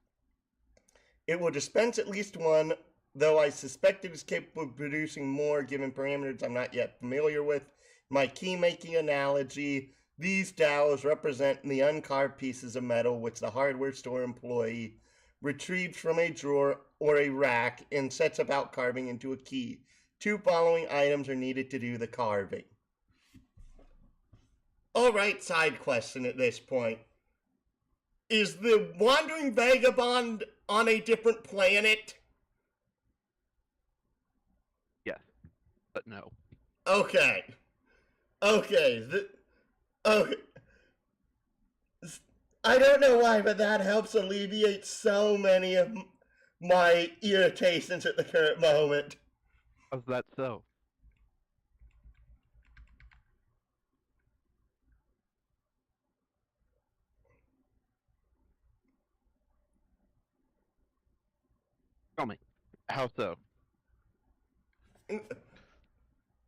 It will dispense at least one, though I suspect it is capable of producing more given parameters I'm not yet familiar with. My key making analogy, these dowels represent the uncarved pieces of metal which the hardware store employee retrieves from a drawer or a rack and sets about carving into a key. 2 following items are needed to do the carving. Alright, side question at this point. Is the wandering vagabond on a different planet? Yes, but no. Okay. Okay. Okay. I don't know why, but that helps alleviate so many of my irritations at the current moment. How's that so? Tell me. How so? It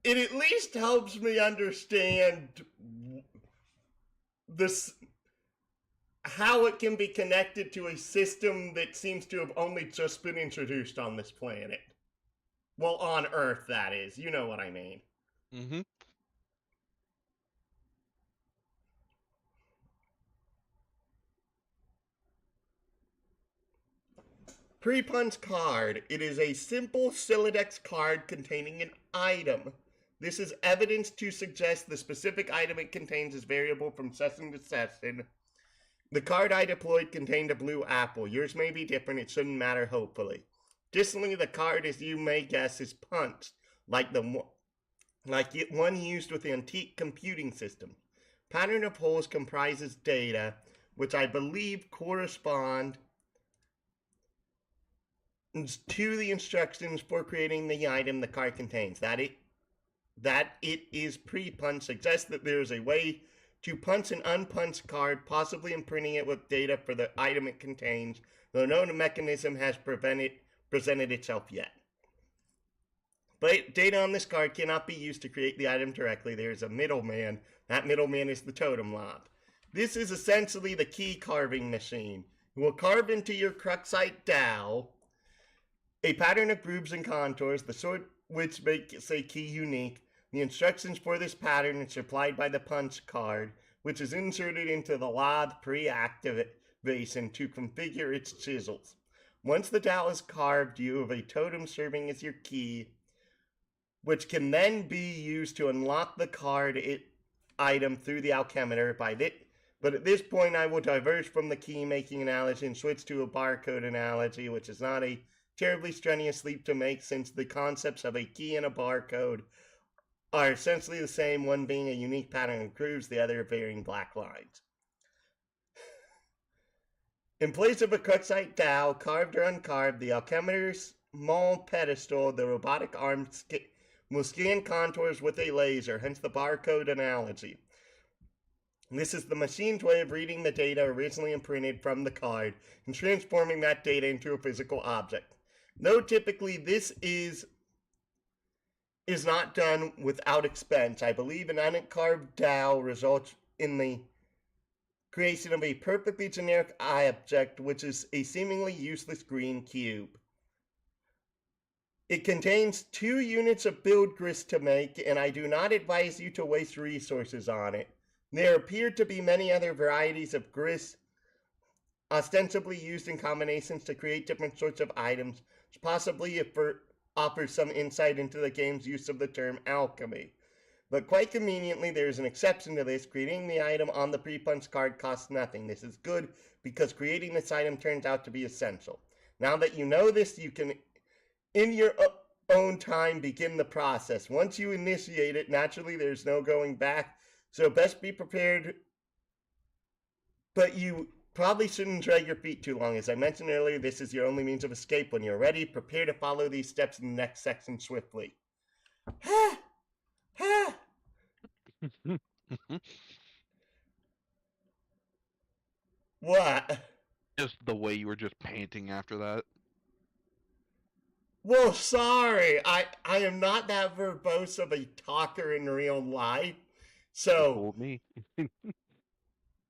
at least helps me understand this, how it can be connected to a system that seems to have only just been introduced on this planet. Well, on Earth, that is. You know what I mean. Mm-hmm. Pre-punch card. It is a simple Sylladex card containing an item. This is evidence to suggest the specific item it contains is variable from session to session. The card I deployed contained a blue apple. Yours may be different, it shouldn't matter, hopefully. Additionally, the card, as you may guess, is punched, like one used with the antique computing system. Pattern of holes comprises data, which I believe correspond to the instructions for creating the item the card contains. That it is pre-punch suggests that there is a way to punch an unpunched card, possibly imprinting it with data for the item it contains, though no mechanism has presented itself yet. But data on this card cannot be used to create the item directly. There is a middleman. That middleman is the totem lob. This is essentially the key carving machine. You will carve into your Kruxite dowel a pattern of grooves and contours, the sort which makes a key unique. The instructions for this pattern are supplied by the punch card, which is inserted into the lathe pre-activation to configure its chisels. Once the dowel is carved, you have a totem serving as your key, which can then be used to unlock the card item through the alchemitor. But at this point, I will diverge from the key making analogy and switch to a barcode analogy, which is not a terribly strenuous leap to make, since the concepts of a key and a barcode are essentially the same, one being a unique pattern of grooves, the other varying black lines. In place of a Kruxite dowel, carved or uncarved, the alchemitor's small pedestal, the robotic arm will scan contours with a laser, hence the barcode analogy. This is the machine's way of reading the data originally imprinted from the card and transforming that data into a physical object. Though typically this is not done without expense, I believe an uncarved dowel results in the creation of a perfectly generic object, which is a seemingly useless green cube. It contains 2 units of build grist to make, and I do not advise you to waste resources on it. There appear to be many other varieties of grist, ostensibly used in combinations to create different sorts of items, possibly offers some insight into the game's use of the term alchemy. But quite conveniently, there is an exception to this. Creating the item on the pre-punch card costs nothing. This is good because creating this item turns out to be essential. Now that you know this, you can, in your own time, begin the process. Once you initiate it, naturally there's no going back, so best be prepared. But you probably shouldn't drag your feet too long. As I mentioned earlier, this is your only means of escape. When you're ready, prepare to follow these steps in the next section swiftly. What? Just the way you were just panting after that. Well, sorry. I am not that verbose of a talker in real life. You So, fooled me.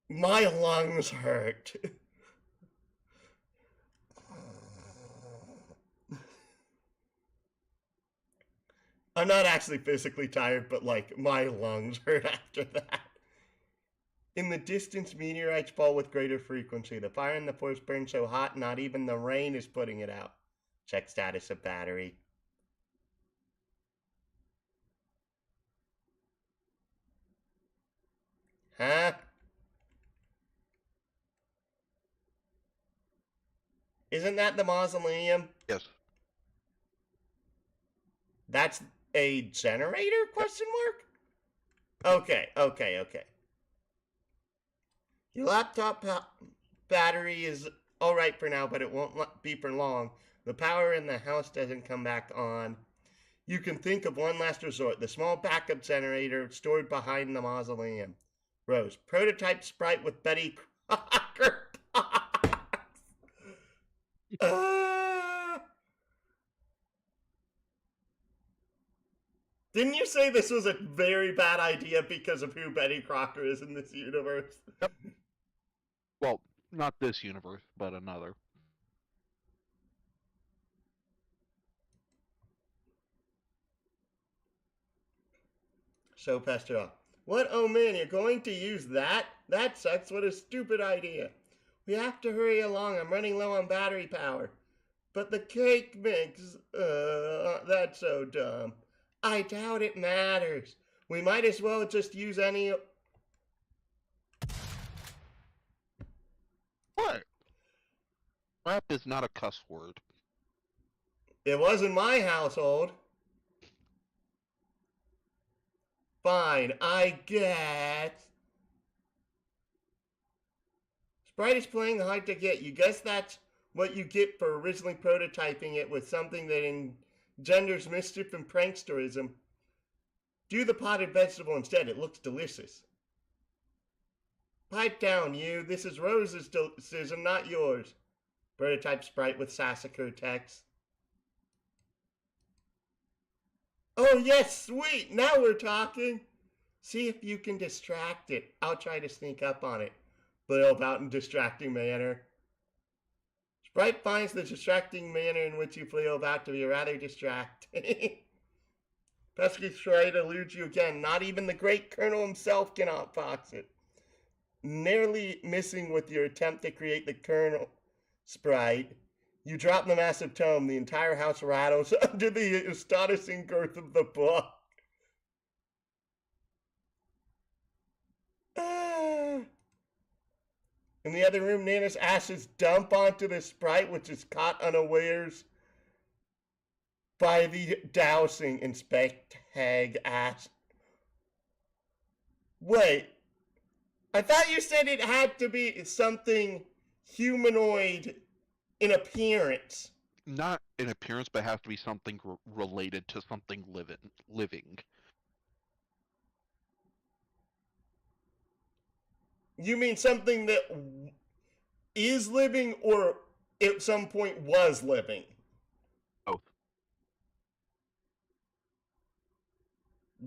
My lungs hurt. I'm not actually physically tired, but like my lungs hurt after that. In the distance, meteorites fall with greater frequency. The fire in the forest burns so hot, not even the rain is putting it out. Check status of battery. Huh? Isn't that the mausoleum? Yes. That's a generator? Question mark? Okay. Your laptop battery is alright for now, but it won't be for long. The power in the house doesn't come back on. You can think of one last resort, the small backup generator stored behind the mausoleum. Rose, prototype sprite with Betty Crocker box. Didn't you say this was a very bad idea because of who Betty Crocker is in this universe? Yep. Well, not this universe, but another. So Pastor, what? Oh man, you're going to use that? That sucks. What a stupid idea. We have to hurry along. I'm running low on battery power. But the cake mix, that's so dumb. I doubt it matters. We might as well just use any. What? Crap is not a cuss word. It wasn't my household. Fine, I guess. Sprite is playing hard to get. You guess that's what you get for originally prototyping it with something that engenders mischief and pranksterism. Do the potted vegetable instead. It looks delicious. Pipe down, you. This is Rose's decision, not yours. Prototype Sprite with Sassacre text. Oh, yes, sweet. Now we're talking. See if you can distract it. I'll try to sneak up on it. Flail about in distracting manner. Sprite finds the distracting manner in which you flail about to be rather distracting. Pesky Sprite eludes you again. Not even the great Colonel himself can outfox it. Nearly missing with your attempt to create the Colonel Sprite, you drop the massive tome. The entire house rattles under the astonishing girth of the book. In the other room, Nana's ashes dump onto the Sprite, which is caught unawares by the dousing. Inspect Hag ash. Wait, I thought you said it had to be something humanoid in appearance. Not in appearance, but it has to be something related to something living. You mean something that is living or at some point was living? Both.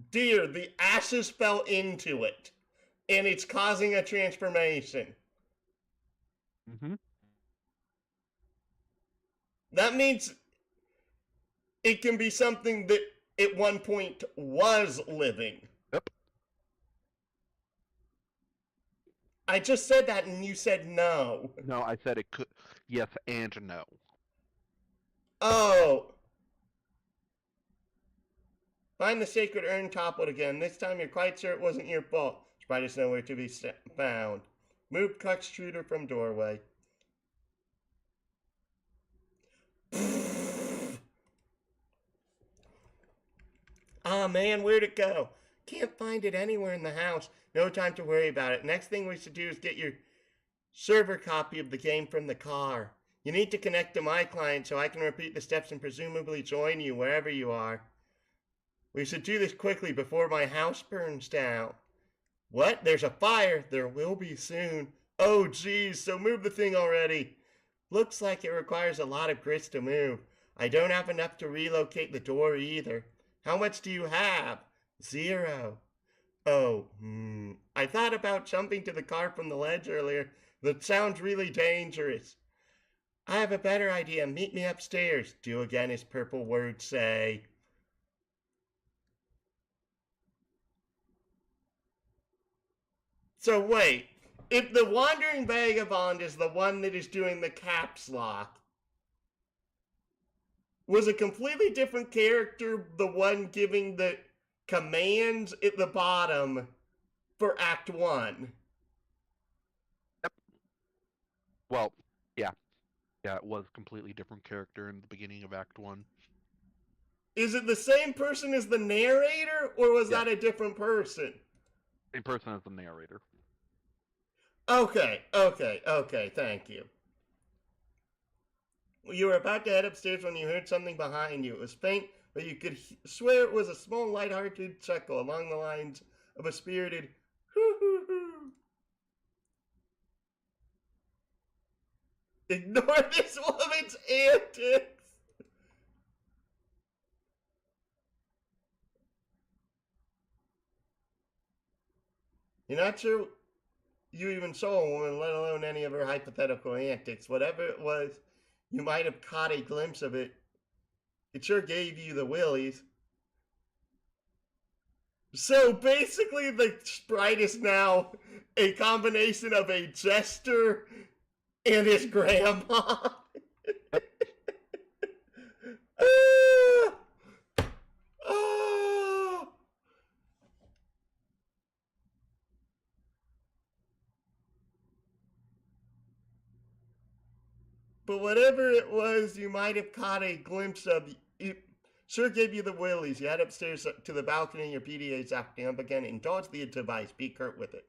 Dear, the ashes fell into it, and it's causing a transformation. Mm-hmm. That means it can be something that at one point was living. Yep. I just said that and you said no. No, I said it could. Yes and no. Oh. Find the sacred urn toppled again. This time you're quite sure it wasn't your fault. Sprite is nowhere to be found. Move Cuxtruder from doorway. Ah, man, where'd it go? Can't find it anywhere in the house. No time to worry about it. Next thing we should do is get your server copy of the game from the car. You need to connect to my client so I can repeat the steps and presumably join you wherever you are. We should do this quickly before my house burns down. What? There's a fire? There will be soon. Oh, geez, so move the thing already. Looks like it requires a lot of grits to move. I don't have enough to relocate the door either. How much do you have? 0. Oh, I thought about jumping to the car from the ledge earlier. That sounds really dangerous. I have a better idea. Meet me upstairs. Do again as purple words say. So wait, if the wandering vagabond is the one that is doing the caps lock, was a completely different character the one giving the commands at the bottom for Act 1? Yep. Well, yeah, yeah, it was a completely different character in the beginning of Act One. Is it the same person as the narrator, or was Yes, that a different person? same person as the narrator. Okay, thank you. You were about to head upstairs when you heard something behind you. It was faint, but you could swear it was a small, light-hearted chuckle along the lines of a spirited hoo hoo hoo. Ignore this woman's antics. You're not sure you even saw a woman, let alone any of her hypothetical antics. Whatever it was, you might have caught a glimpse of it. It sure gave you the willies. So basically, the sprite is now a combination of a jester and his grandma. Yep. Ah! Ah! But whatever it was, you might have caught a glimpse of. It sure gave you the willies. You head upstairs to the balcony, and your PDA's acting up again. Indulge the device. Be curt with it.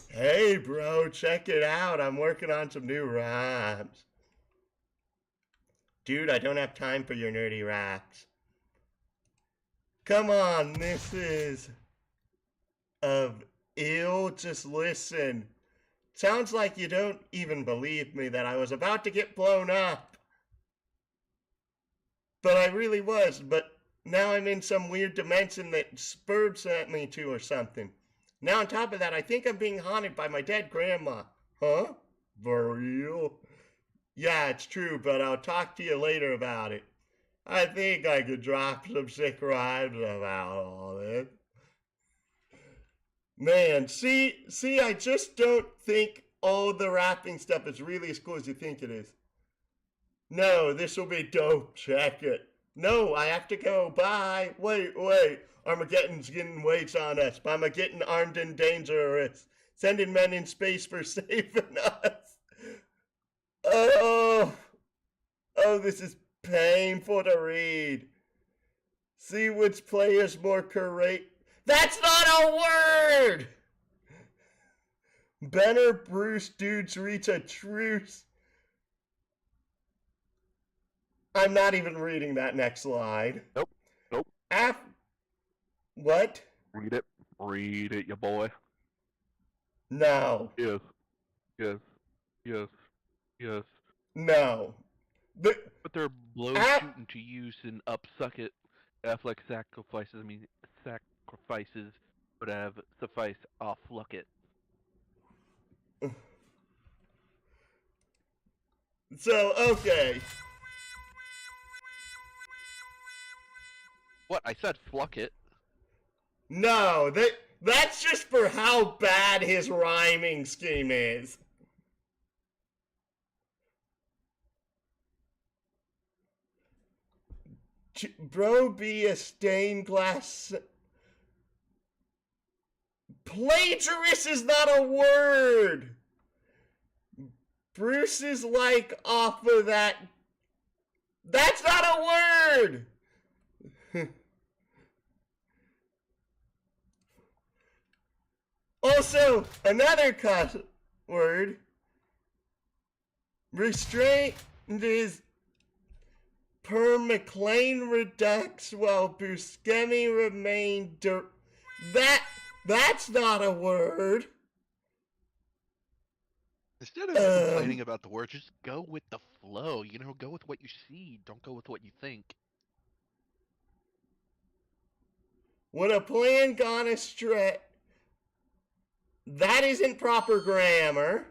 Hey, bro, check it out. I'm working on some new rhymes. Dude, I don't have time for your nerdy raps. Come on, this is of ill. Just listen. Sounds like you don't even believe me that I was about to get blown up. But I really was, but now I'm in some weird dimension that Spurb sent me to or something. Now on top of that, I think I'm being haunted by my dead grandma. Huh? For real? Yeah, it's true, but I'll talk to you later about it. I think I could drop some sick rhymes about all this. Man, see, I just don't think all the rapping stuff is really as cool as you think it is. No, this will be dope. Check it. No, I have to go. Bye. Wait. Armageddon's getting weights on us. Armageddon armed and dangerous. Sending men in space for saving us. Oh, this is painful to read. See which player's more courageous. That's not a word! Benner Bruce dudes reach a truce. I'm not even reading that next line. Nope. Nope. What? Read it. Read it, ya boy. No. Yes. Yes. Yes. Yes. No. The But they're blow af- shooting to use and upsuck it. Affleck sacrifices would have sufficed. Off luck it. So okay. What? I said fluck it. No, that's just for how bad his rhyming scheme is. Bro be a stained glass. Plagiarist is not a word. Bruce is like off of that. That's not a word. Also, another cuss word. Restraint is per McLean redux while Buscemi remained. That's not a word. Instead of complaining about the word, just go with the flow. You know, go with what you see. Don't go with what you think. Would a plan gone astray? That isn't proper grammar.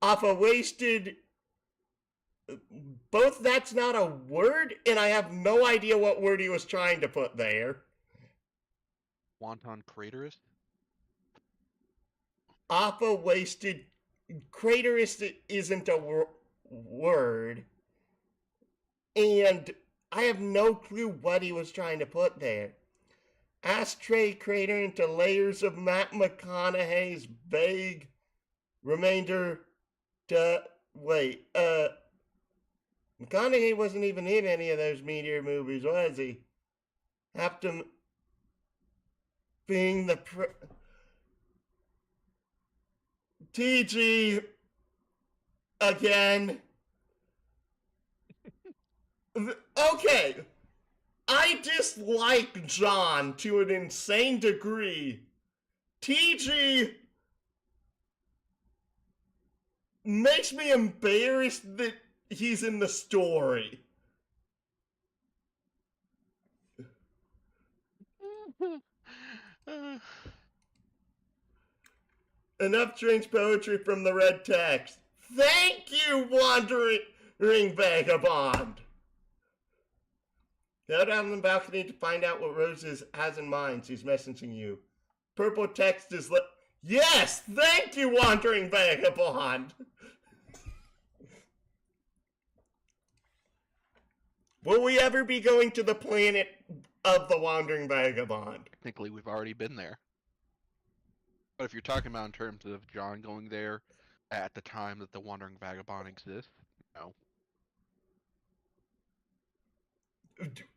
Off a wasted. Both that's not a word, and I have no idea what word he was trying to put there. Wonton craterist? Off a wasted. Craterist isn't a word. And I have no clue what he was trying to put there. Ashtray crater into layers of Matt McConaughey's vague remainder to. Wait, McConaughey wasn't even in any of those Meteor movies, was he? Have to. Being the. TG. Again. Okay. I dislike John to an insane degree. TG makes me embarrassed that he's in the story. Enough strange poetry from the red text. Thank you, wandering vagabond. Go down the balcony to find out what Rose has in mind. She's messaging you. Purple text is yes, thank you, wandering vagabond. Will we ever be going to the planet of the wandering vagabond? Technically, we've already been there. But if you're talking about in terms of John going there at the time that the wandering vagabond exists, no.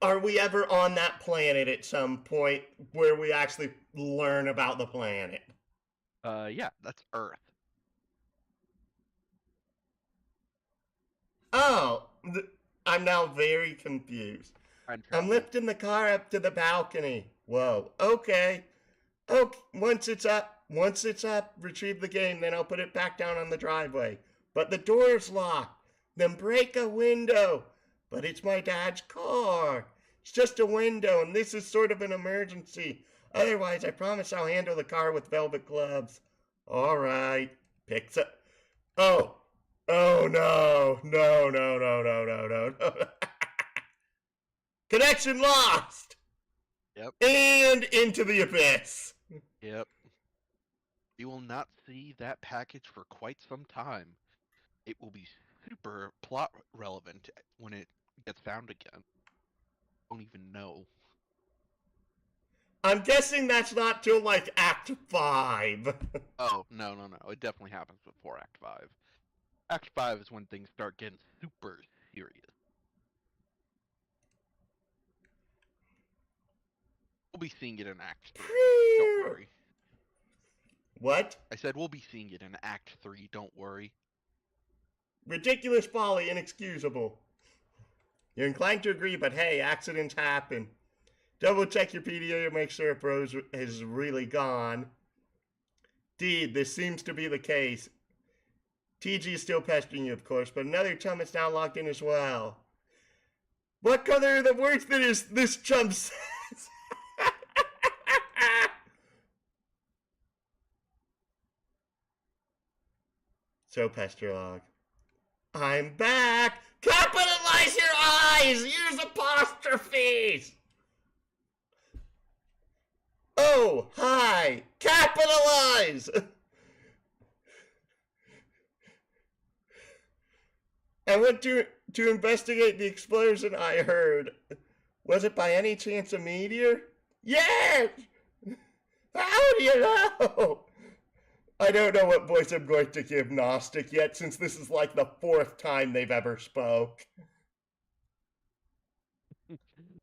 Are we ever on that planet at some point where we actually learn about the planet? Yeah, that's Earth. Oh, I'm now very confused. I'm lifting the car up to the balcony. Whoa, okay. Okay, once it's up, retrieve the game, then I'll put it back down on the driveway. But the door's locked. Then break a window. But it's my dad's car. It's just a window, and this is sort of an emergency. Otherwise, I promise I'll handle the car with velvet gloves. All right. Picks up. Oh no. Connection lost. Yep. And into the abyss. Yep. You will not see that package for quite some time. It will be super plot relevant when it gets found again. Don't even know. I'm guessing that's not till like Act 5. Oh, no. It definitely happens before Act 5. Act 5 is when things start getting super serious. We'll be seeing it in Act 3. Don't worry. What? I said we'll be seeing it in Act 3. Don't worry. Ridiculous folly, inexcusable. You're inclined to agree, but hey, accidents happen. Double check your PDA to make sure if Rose is really gone. Indeed, this seems to be the case. TG is still pestering you, of course, but another chum is now logged in as well. What color are the words that this chum says? So, Pesterlog. I'm back! Capitalize your eyes! Use apostrophes! Oh, hi! Capitalize! I went to investigate the explosion I heard. Was it by any chance a meteor? Yes! How do you know? I don't know what voice I'm going to give Gnostic yet, since this is like the 4th time they've ever spoke.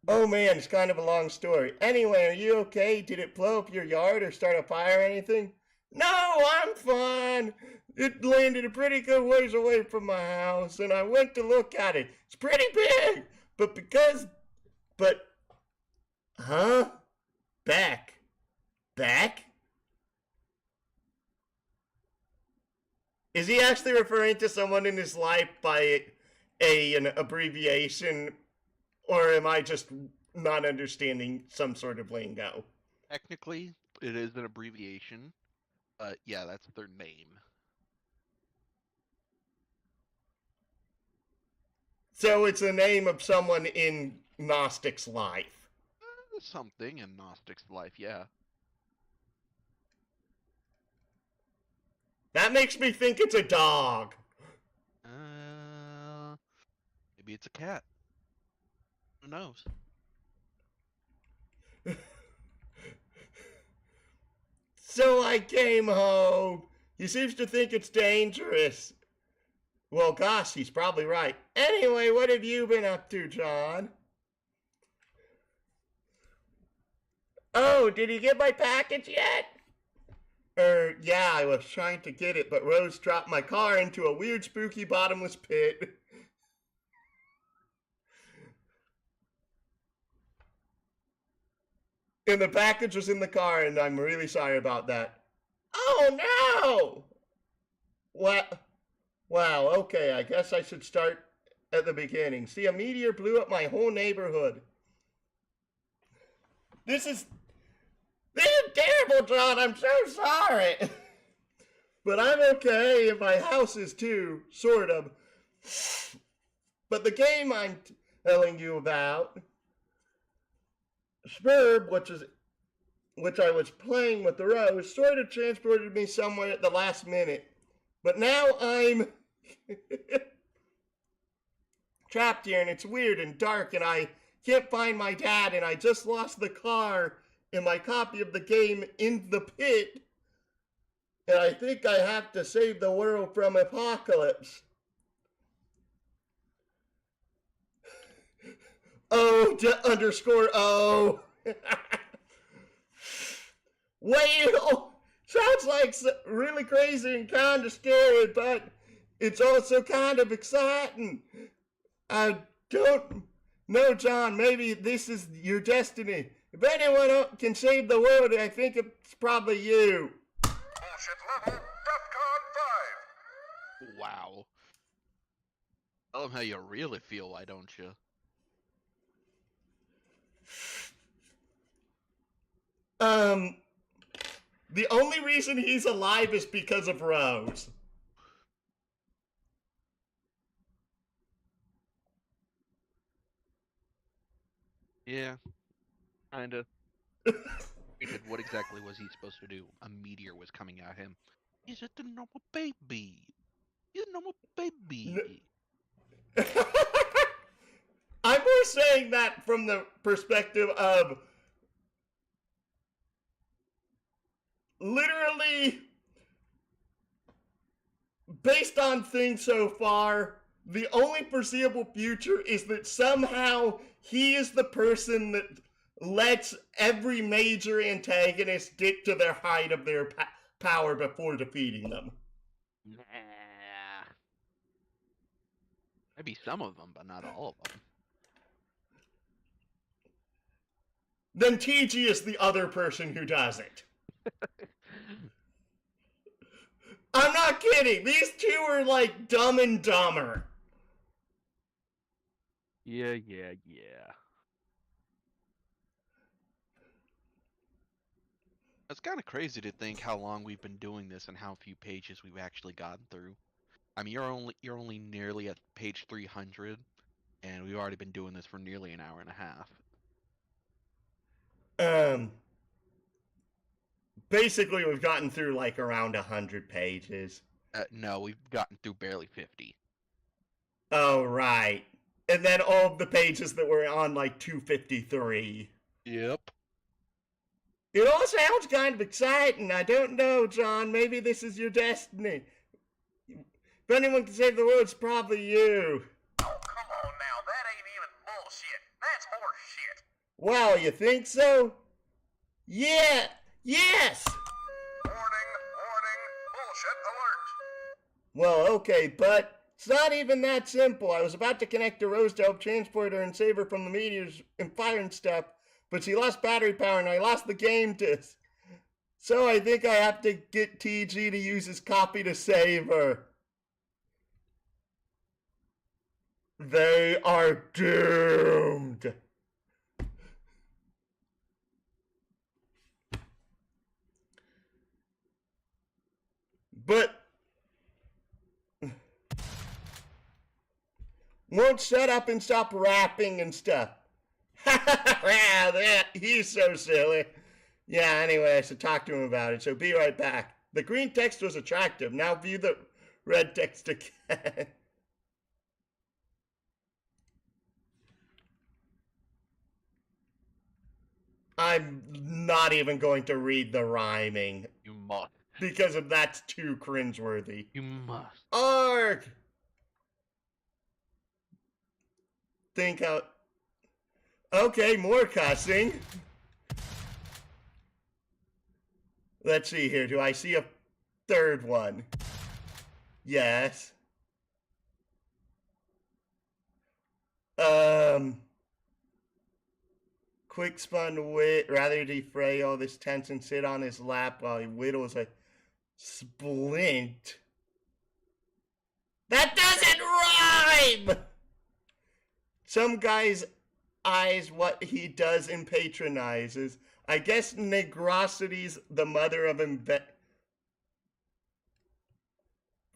Oh man, it's kind of a long story. Anyway, are you okay? Did it blow up your yard or start a fire or anything? No, I'm fine. It landed a pretty good ways away from my house, and I went to look at it. It's pretty big, huh? Back? Is he actually referring to someone in his life by an abbreviation, or am I just not understanding some sort of lingo. Technically, it is an abbreviation, but yeah, that's their name. So it's the name of someone in Gnostic's life. Something in Gnostic's life, yeah. That makes me think it's a dog. Maybe it's a cat. Who knows? So I came home. He seems to think it's dangerous. Well, gosh, he's probably right. Anyway, what have you been up to, John? Oh, did he get my package yet? Yeah, I was trying to get it, but Rose dropped my car into a weird, spooky, bottomless pit. And the package was in the car, and I'm really sorry about that. Oh, no! What? Wow, okay, I guess I should start at the beginning. See, a meteor blew up my whole neighborhood. This is terrible, John. I'm so sorry. But I'm okay, and my house is too, sort of. But the game I'm telling you about, Spurb, which I was playing with the Rose, sort of transported me somewhere at the last minute. But now I'm trapped here, and it's weird and dark, and I can't find my dad, and I just lost the car and my copy of the game in the pit, and I think I have to save the world from apocalypse. Oh, underscore O. Well, sounds like really crazy and kind of scary, but it's also kind of exciting. I don't know, John, maybe this is your destiny. If anyone can save the world, I think it's probably you. Bullshit level, DEFCON 5. Wow. Tell them how you really feel, why don't you? The only reason he's alive is because of Rose. Yeah, kinda. What exactly was he supposed to do? A meteor was coming at him. He's just a normal baby. He's a normal baby. I'm more saying that from the perspective of literally, based on things so far, the only foreseeable future is that somehow he is the person that lets every major antagonist get to their height of their power before defeating them. Nah. Maybe some of them, but not all of them. Then TG is the other person who does it. I'm not kidding. These two are like Dumb and Dumber. Yeah. It's kind of crazy to think how long we've been doing this and how few pages we've actually gotten through. I mean, you're only nearly at page 300, and we've already been doing this for nearly an hour and a half. Basically, we've gotten through like around 100 pages. No, we've gotten through barely 50. Oh, right. And then all of the pages that were on like 253. Yep. It all sounds kind of exciting. I don't know, John. Maybe this is your destiny. If anyone can save the world, it's probably you. Oh, come on now. That ain't even bullshit. That's horse shit. Wow, you think so? Yeah. Yes. Warning, bullshit alert. Well, okay, but it's not even that simple. I was about to connect to Rose to help transport her and save her from the meteors and fire and stuff, but she lost battery power and I lost the game disc. So I think I have to get TG to use his copy to save her. They are doomed. But won't shut up and stop rapping and stuff. Yeah, he's so silly. Yeah, anyway, I should talk to him about it, so be right back. The green text was attractive. Now view the red text again. I'm not even going to read the rhyming. You must. Because of that's too cringeworthy. You must. Arg! Think how... Okay, more cussing. Let's see here. Do I see a third one? Yes. Quick spun wit, rather defray all this tension, sit on his lap while he whittles a splint. That doesn't rhyme! Some guy's eyes what he does and patronizes. I guess negrosity's the mother of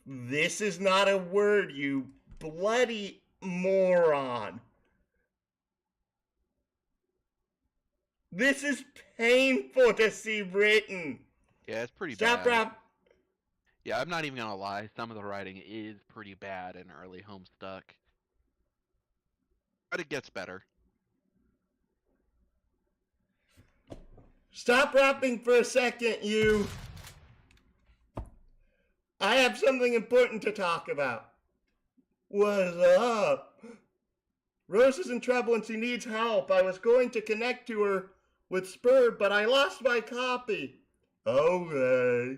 This is not a word, you bloody moron. This is painful to see written. Yeah, it's pretty Stop bad. rap. Yeah, I'm not even gonna lie. Some of the writing is pretty bad in early Homestuck. But it gets better. Stop rapping for a second, you. I have something important to talk about. What's up? Rose is in trouble and she needs help. I was going to connect to her with Spur, but I lost my copy. Okay.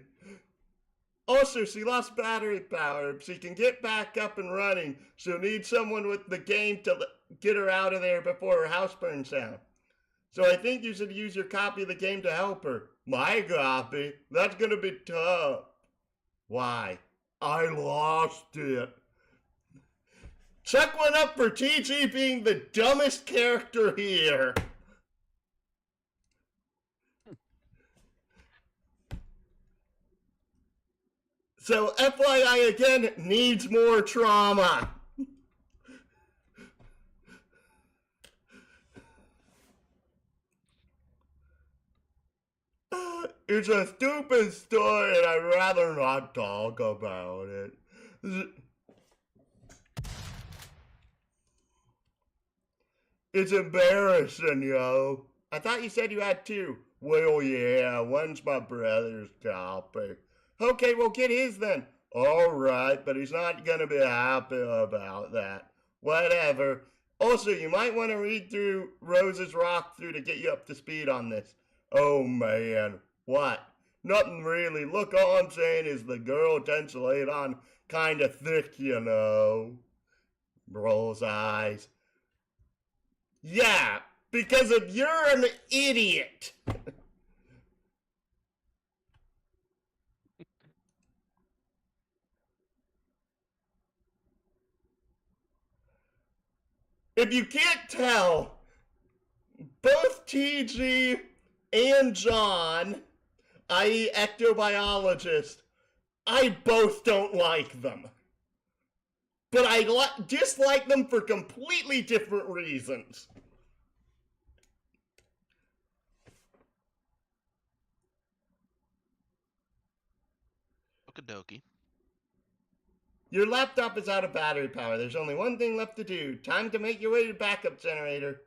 Also, she lost battery power. If she can get back up and running, she'll need someone with the game to get her out of there before her house burns down. So I think you should use your copy of the game to help her. My copy? That's gonna be tough. Why? I lost it. Chuck one up for TG being the dumbest character here. So FYI again, needs more trauma. It's a stupid story and I'd rather not talk about it. It's embarrassing, yo. I thought you said you had two. Well, yeah, one's my brother's copy. Okay, well, get his then. All right, but he's not going to be happy about that. Whatever. Also, you might want to read through Rose's rock through to get you up to speed on this. Oh, man. What? Nothing really. Look, all I'm saying is the girl tends to lay it on kind of thick, you know. Rolls eyes. Yeah, because of you're an idiot. If you can't tell, both TG and John, i.e. ectobiologist, I both don't like them. But I dislike them for completely different reasons. Okie dokie. Your laptop is out of battery power. There's only one thing left to do. Time to make your way to backup generator.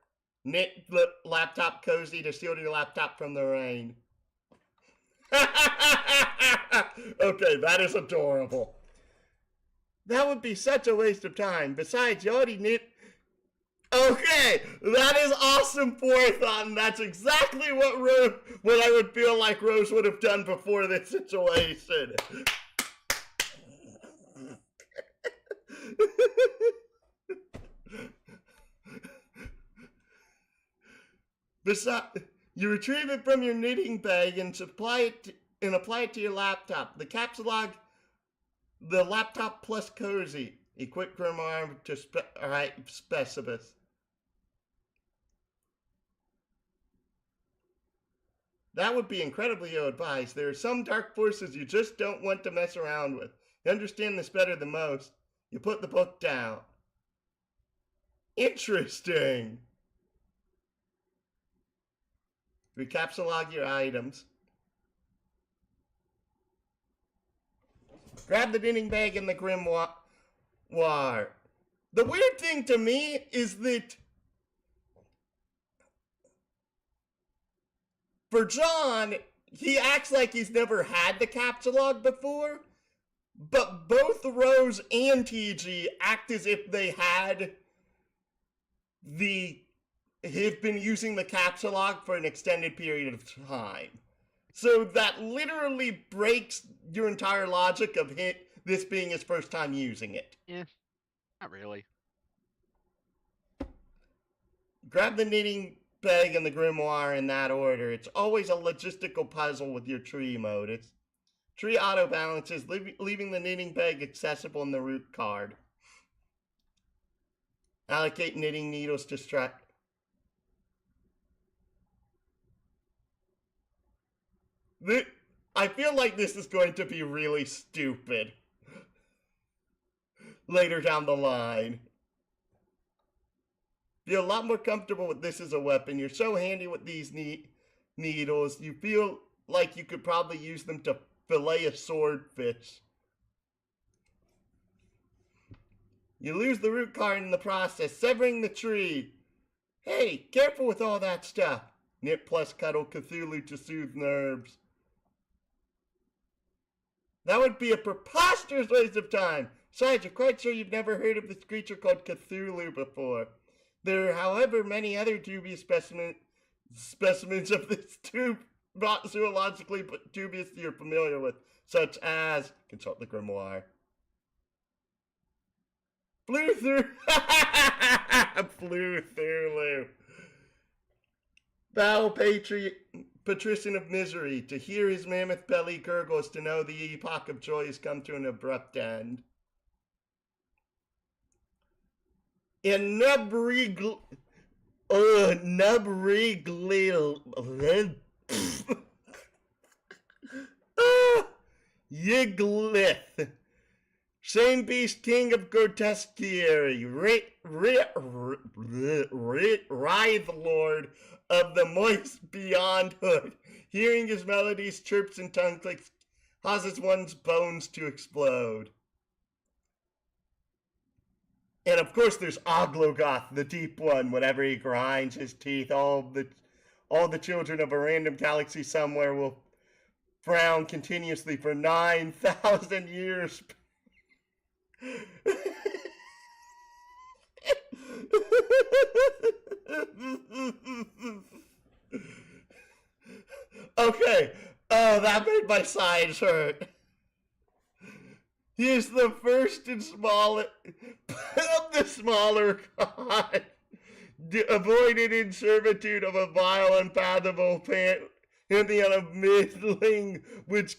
Knit the laptop cozy to shield your laptop from the rain. Okay, that is adorable. That would be such a waste of time. Besides, you already knit... Okay, that is awesome forethought, and that's exactly what I would feel like Rose would have done before this situation. Besides, you retrieve it from your knitting bag and apply it to your laptop. The caps log the laptop plus cozy. Equip grimoire to specibus. That would be incredibly ill-advised. There are some dark forces you just don't want to mess around with. You understand this better than most. You put the book down. Interesting. Recapsulog your items. Grab the knitting bag and the grimoire. The weird thing to me is that for John, he acts like he's never had the capsulog before, but both Rose and TG act as if they have been using the capsulog for an extended period of time. So that literally breaks your entire logic of this being his first time using it. Yeah, not really. Grab the knitting bag and the grimoire in that order. It's always a logistical puzzle with your tree mode. It's tree auto balances, leaving the knitting bag accessible in the root card. Allocate knitting needles to strike. I feel like this is going to be really stupid later down the line. Feel a lot more comfortable with this as a weapon. You're so handy with these needles. You feel like you could probably use them to fillet a swordfish. You lose the root card in the process, severing the tree. Hey, careful with all that stuff. Knit plus cuddle Cthulhu to soothe nerves. That would be a preposterous waste of time. Besides, you're quite sure you've never heard of this creature called Cthulhu before. There are, however, many other dubious specimens of this not zoologically but dubious you're familiar with, such as, consult the grimoire. Fluthulu. Thou patrician of misery, to hear his mammoth belly gurgle is to know the epoch of joy has come to an abrupt end. In Nubriglil. Yiglith. Same beast king of grotesquiary. Writhe lord of the moist beyond hood. Hearing his melodies, chirps, and tongue clicks causes one's bones to explode. And of course there's Oglogoth, the deep one. Whenever he grinds his teeth, all the children of a random galaxy somewhere will frown continuously for 9,000 years. Okay. Oh, that made my sides hurt. He is the first and smallest of the smaller god, avoided in servitude of a vile, unfathomable pantheon of middling, which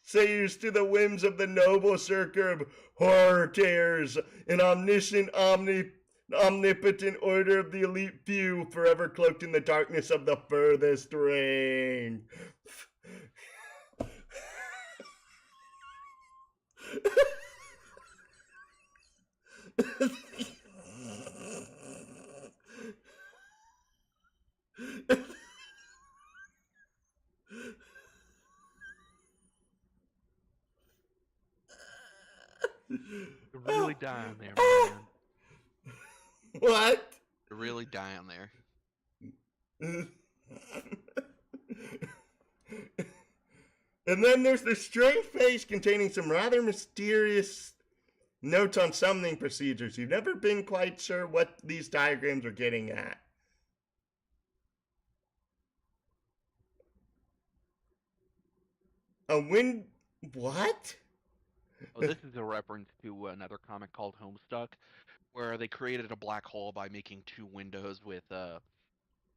says to the whims of the noble circle of horror terrors, an omniscient, omnipotent order of the elite few, forever cloaked in the darkness of the furthest ring. You're really dying there, man. What? You're really dying there. And then there's the strange page containing some rather mysterious notes on summoning procedures. You've never been quite sure what these diagrams are getting at. What? Oh, this is a reference to another comic called Homestuck, where they created a black hole by making two windows with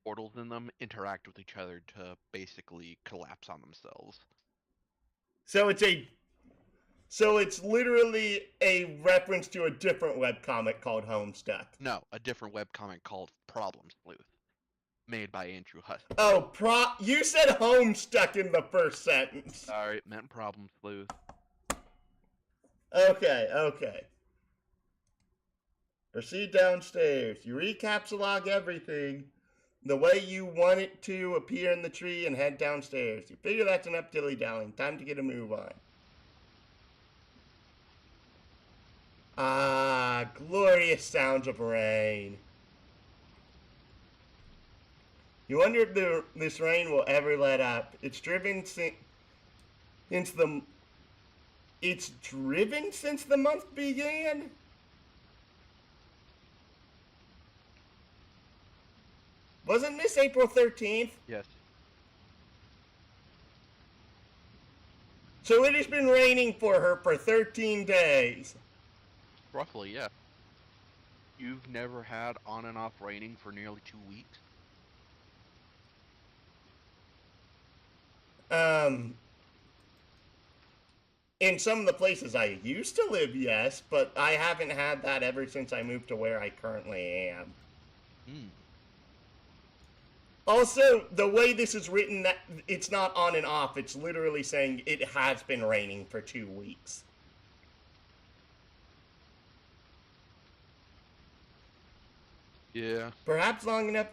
portals in them interact with each other to basically collapse on themselves. So it's literally a reference to a different webcomic called Homestuck. No, a different webcomic called Problem Sleuth. made by Andrew Huss. Oh, you said Homestuck in the first sentence. Sorry, meant Problem Sleuth. Okay. Proceed downstairs. You recapsulog everything the way you want it to appear in the tree and head downstairs. You figure that's enough dilly-dallying. Time to get a move on. Ah, glorious sounds of rain. You wonder if this rain will ever let up. It's driven since the month began? Wasn't this April 13th? Yes. So it has been raining for her for 13 days. Roughly, yeah. You've never had on and off raining for nearly 2 weeks? In some of the places I used to live, yes, but I haven't had that ever since I moved to where I currently am. Also, the way this is written, that it's not on and off. It's literally saying it has been raining for 2 weeks. Yeah. Perhaps long enough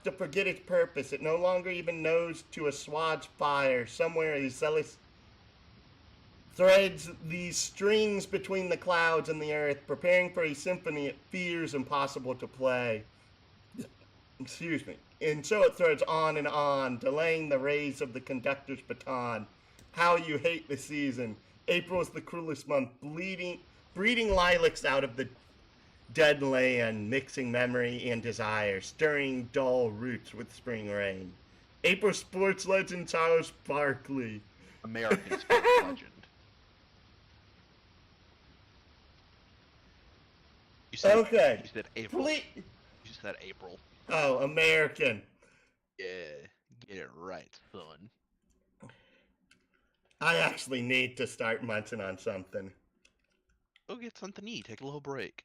to forget its purpose. It no longer even knows to assuage fire. Somewhere is zealous threads these strings between the clouds and the earth, preparing for a symphony it fears impossible to play. Excuse me. And so it threads on, delaying the rays of the conductor's baton. How you hate the season. April is the cruelest month, breeding lilacs out of the dead land, mixing memory and desire, stirring dull roots with spring rain. April sports legends are sparkly. American sports legend. You said April. You said April. Oh, American. Yeah, get it right, son. I actually need to start munching on something. Go get something to eat. Take a little break.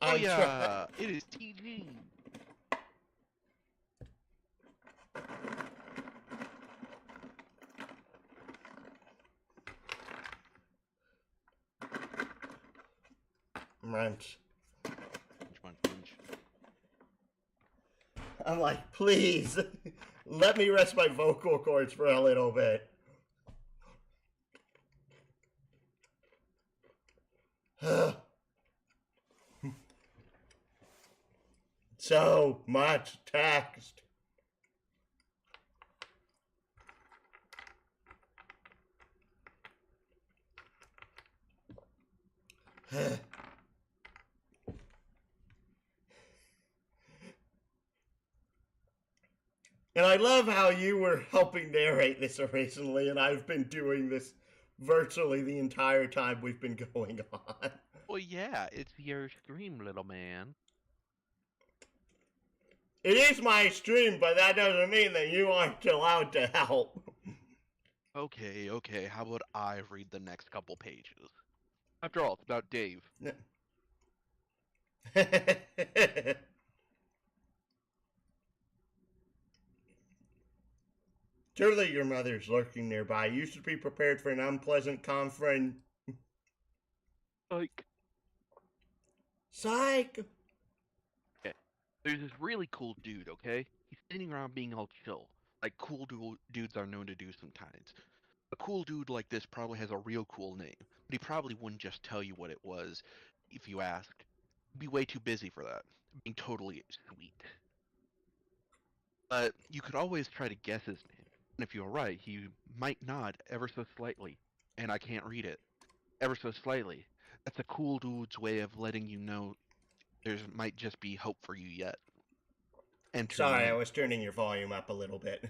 I'm it is TG. Munch. Munch. I'm like, please, let me rest my vocal cords for a little bit. So much text. And I love how you were helping narrate this originally, and I've been doing this virtually the entire time we've been going on. Well, yeah, it's your stream, little man. It is my stream, but that doesn't mean that you aren't allowed to help. Okay, how about I read the next couple pages? After all, it's about Dave. Surely your mother's lurking nearby. You should be prepared for an unpleasant conference. Psych! Okay. There's this really cool dude, okay? He's sitting around being all chill, like cool dudes are known to do sometimes. A cool dude like this probably has a real cool name, but he probably wouldn't just tell you what it was if you asked. He'd be way too busy for that, being totally sweet. But you could always try to guess his name, and if you're right, he might nod ever so slightly, and I can't read it. Ever so slightly. That's a cool dude's way of letting you know there might just be hope for you yet. Sorry, I was turning your volume up a little bit.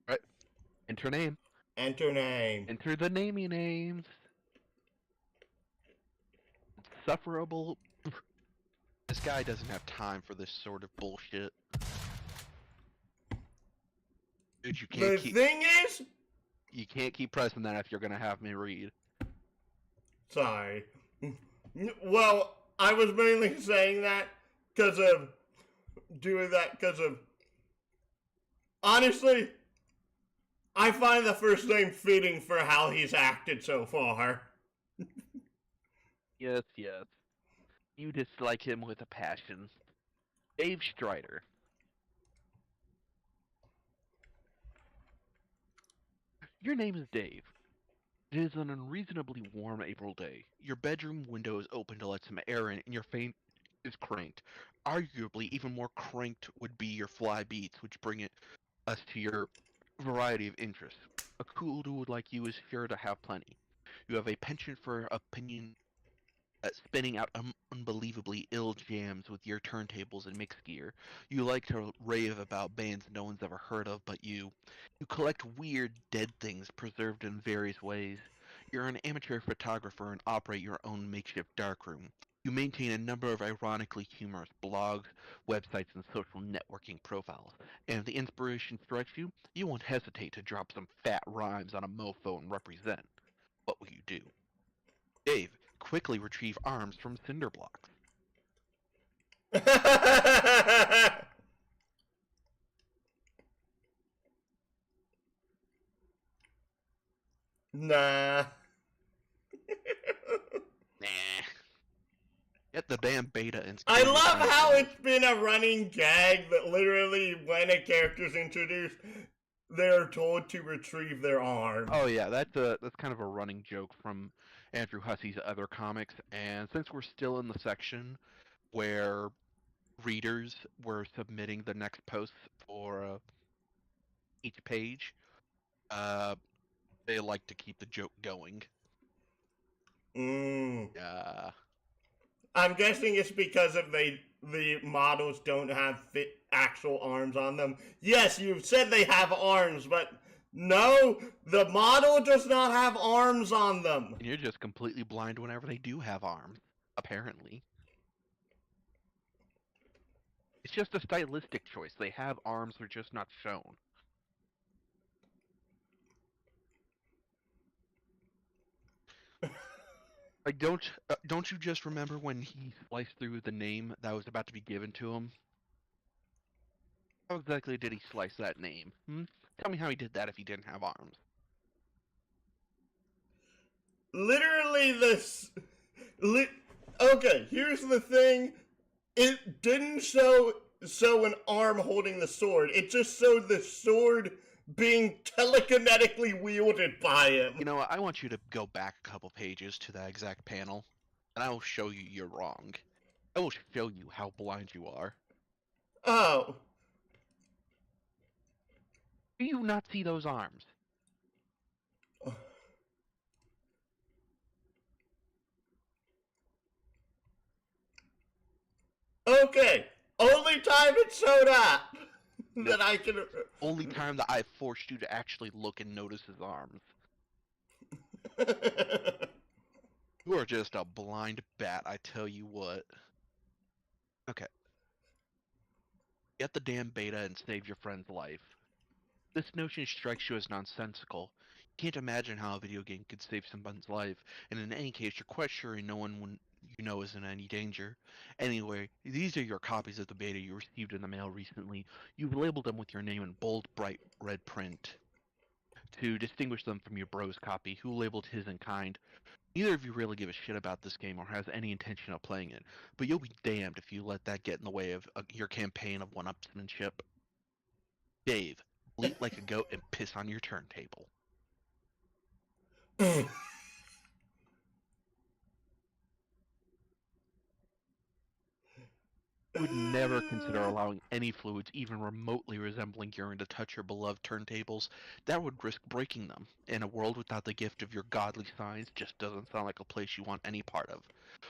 Right. Enter name. Enter name. Enter the namey names. Sufferable. This guy doesn't have time for this sort of bullshit. Dude, you can't thing is, you can't keep pressing that if you're gonna have me read. Sorry. Well, I was mainly saying that because of doing that because of honestly, I find the first name fitting for how he's acted so far. Yes, yes. You dislike him with a passion. Dave Strider. Your name is Dave. It is an unreasonably warm April day. Your bedroom window is open to let some air in, and your fan is cranked. Arguably, even more cranked would be your fly beats, which bring us to your variety of interests. A cool dude like you is sure to have plenty. You have a penchant for opinion spinning out unbelievably ill jams with your turntables and mix gear. You like to rave about bands no one's ever heard of but you. You collect weird dead things preserved in various ways. You're an amateur photographer and operate your own makeshift darkroom. You maintain a number of ironically humorous blogs, websites, and social networking profiles. And if the inspiration strikes you, you won't hesitate to drop some fat rhymes on a mofo and represent. What will you do? Dave, quickly retrieve arms from cinder blocks. Nah. Nah. Get the damn beta and I save your love friend's how life. it's been a running gag that literally, when a character's introduced, they're told to retrieve their arm. Oh yeah, that's kind of a running joke from Andrew Hussy's other comics, and since we're still in the section where readers were submitting the next posts for each page, uh, they like to keep the joke going. Mm. Uh, I'm guessing it's because of the models don't have actual arms on them. Yes, you've said they have arms, but no, the model does not have arms on them. and you're just completely blind whenever they do have arms, apparently. It's just a stylistic choice. They have arms, they're just not shown. Like, don't you just remember when he sliced through the name that was about to be given to him? How exactly did he slice that name? Hmm? Tell me how he did that if he didn't have arms. Literally, this. Okay, here's the thing. It didn't show an arm holding the sword. It just showed the sword being telekinetically wielded by him. You know what? I want you to go back a couple pages to that exact panel, and I will show you you're wrong. I will show you how blind you are. Oh. Do you not see those arms? Okay. Only time it showed up that I can. Only time that I forced you to actually look and notice his arms. You are just a blind bat, I tell you what. Okay. Get the damn beta and save your friend's life. This notion strikes you as nonsensical. You can't imagine how a video game could save someone's life, and in any case, you're quite sure no one you know is in any danger. Anyway, these are your copies of the beta you received in the mail recently. You've labeled them with your name in bold, bright red print to distinguish them from your bro's copy, who labeled his in kind. Neither of you really give a shit about this game or has any intention of playing it, but you'll be damned if you let that get in the way of your campaign of one-upsmanship. Dave, bleat like a goat and piss on your turntable. You would never consider allowing any fluids even remotely resembling urine to touch your beloved turntables. That would risk breaking them. And a world without the gift of your godly science just doesn't sound like a place you want any part of.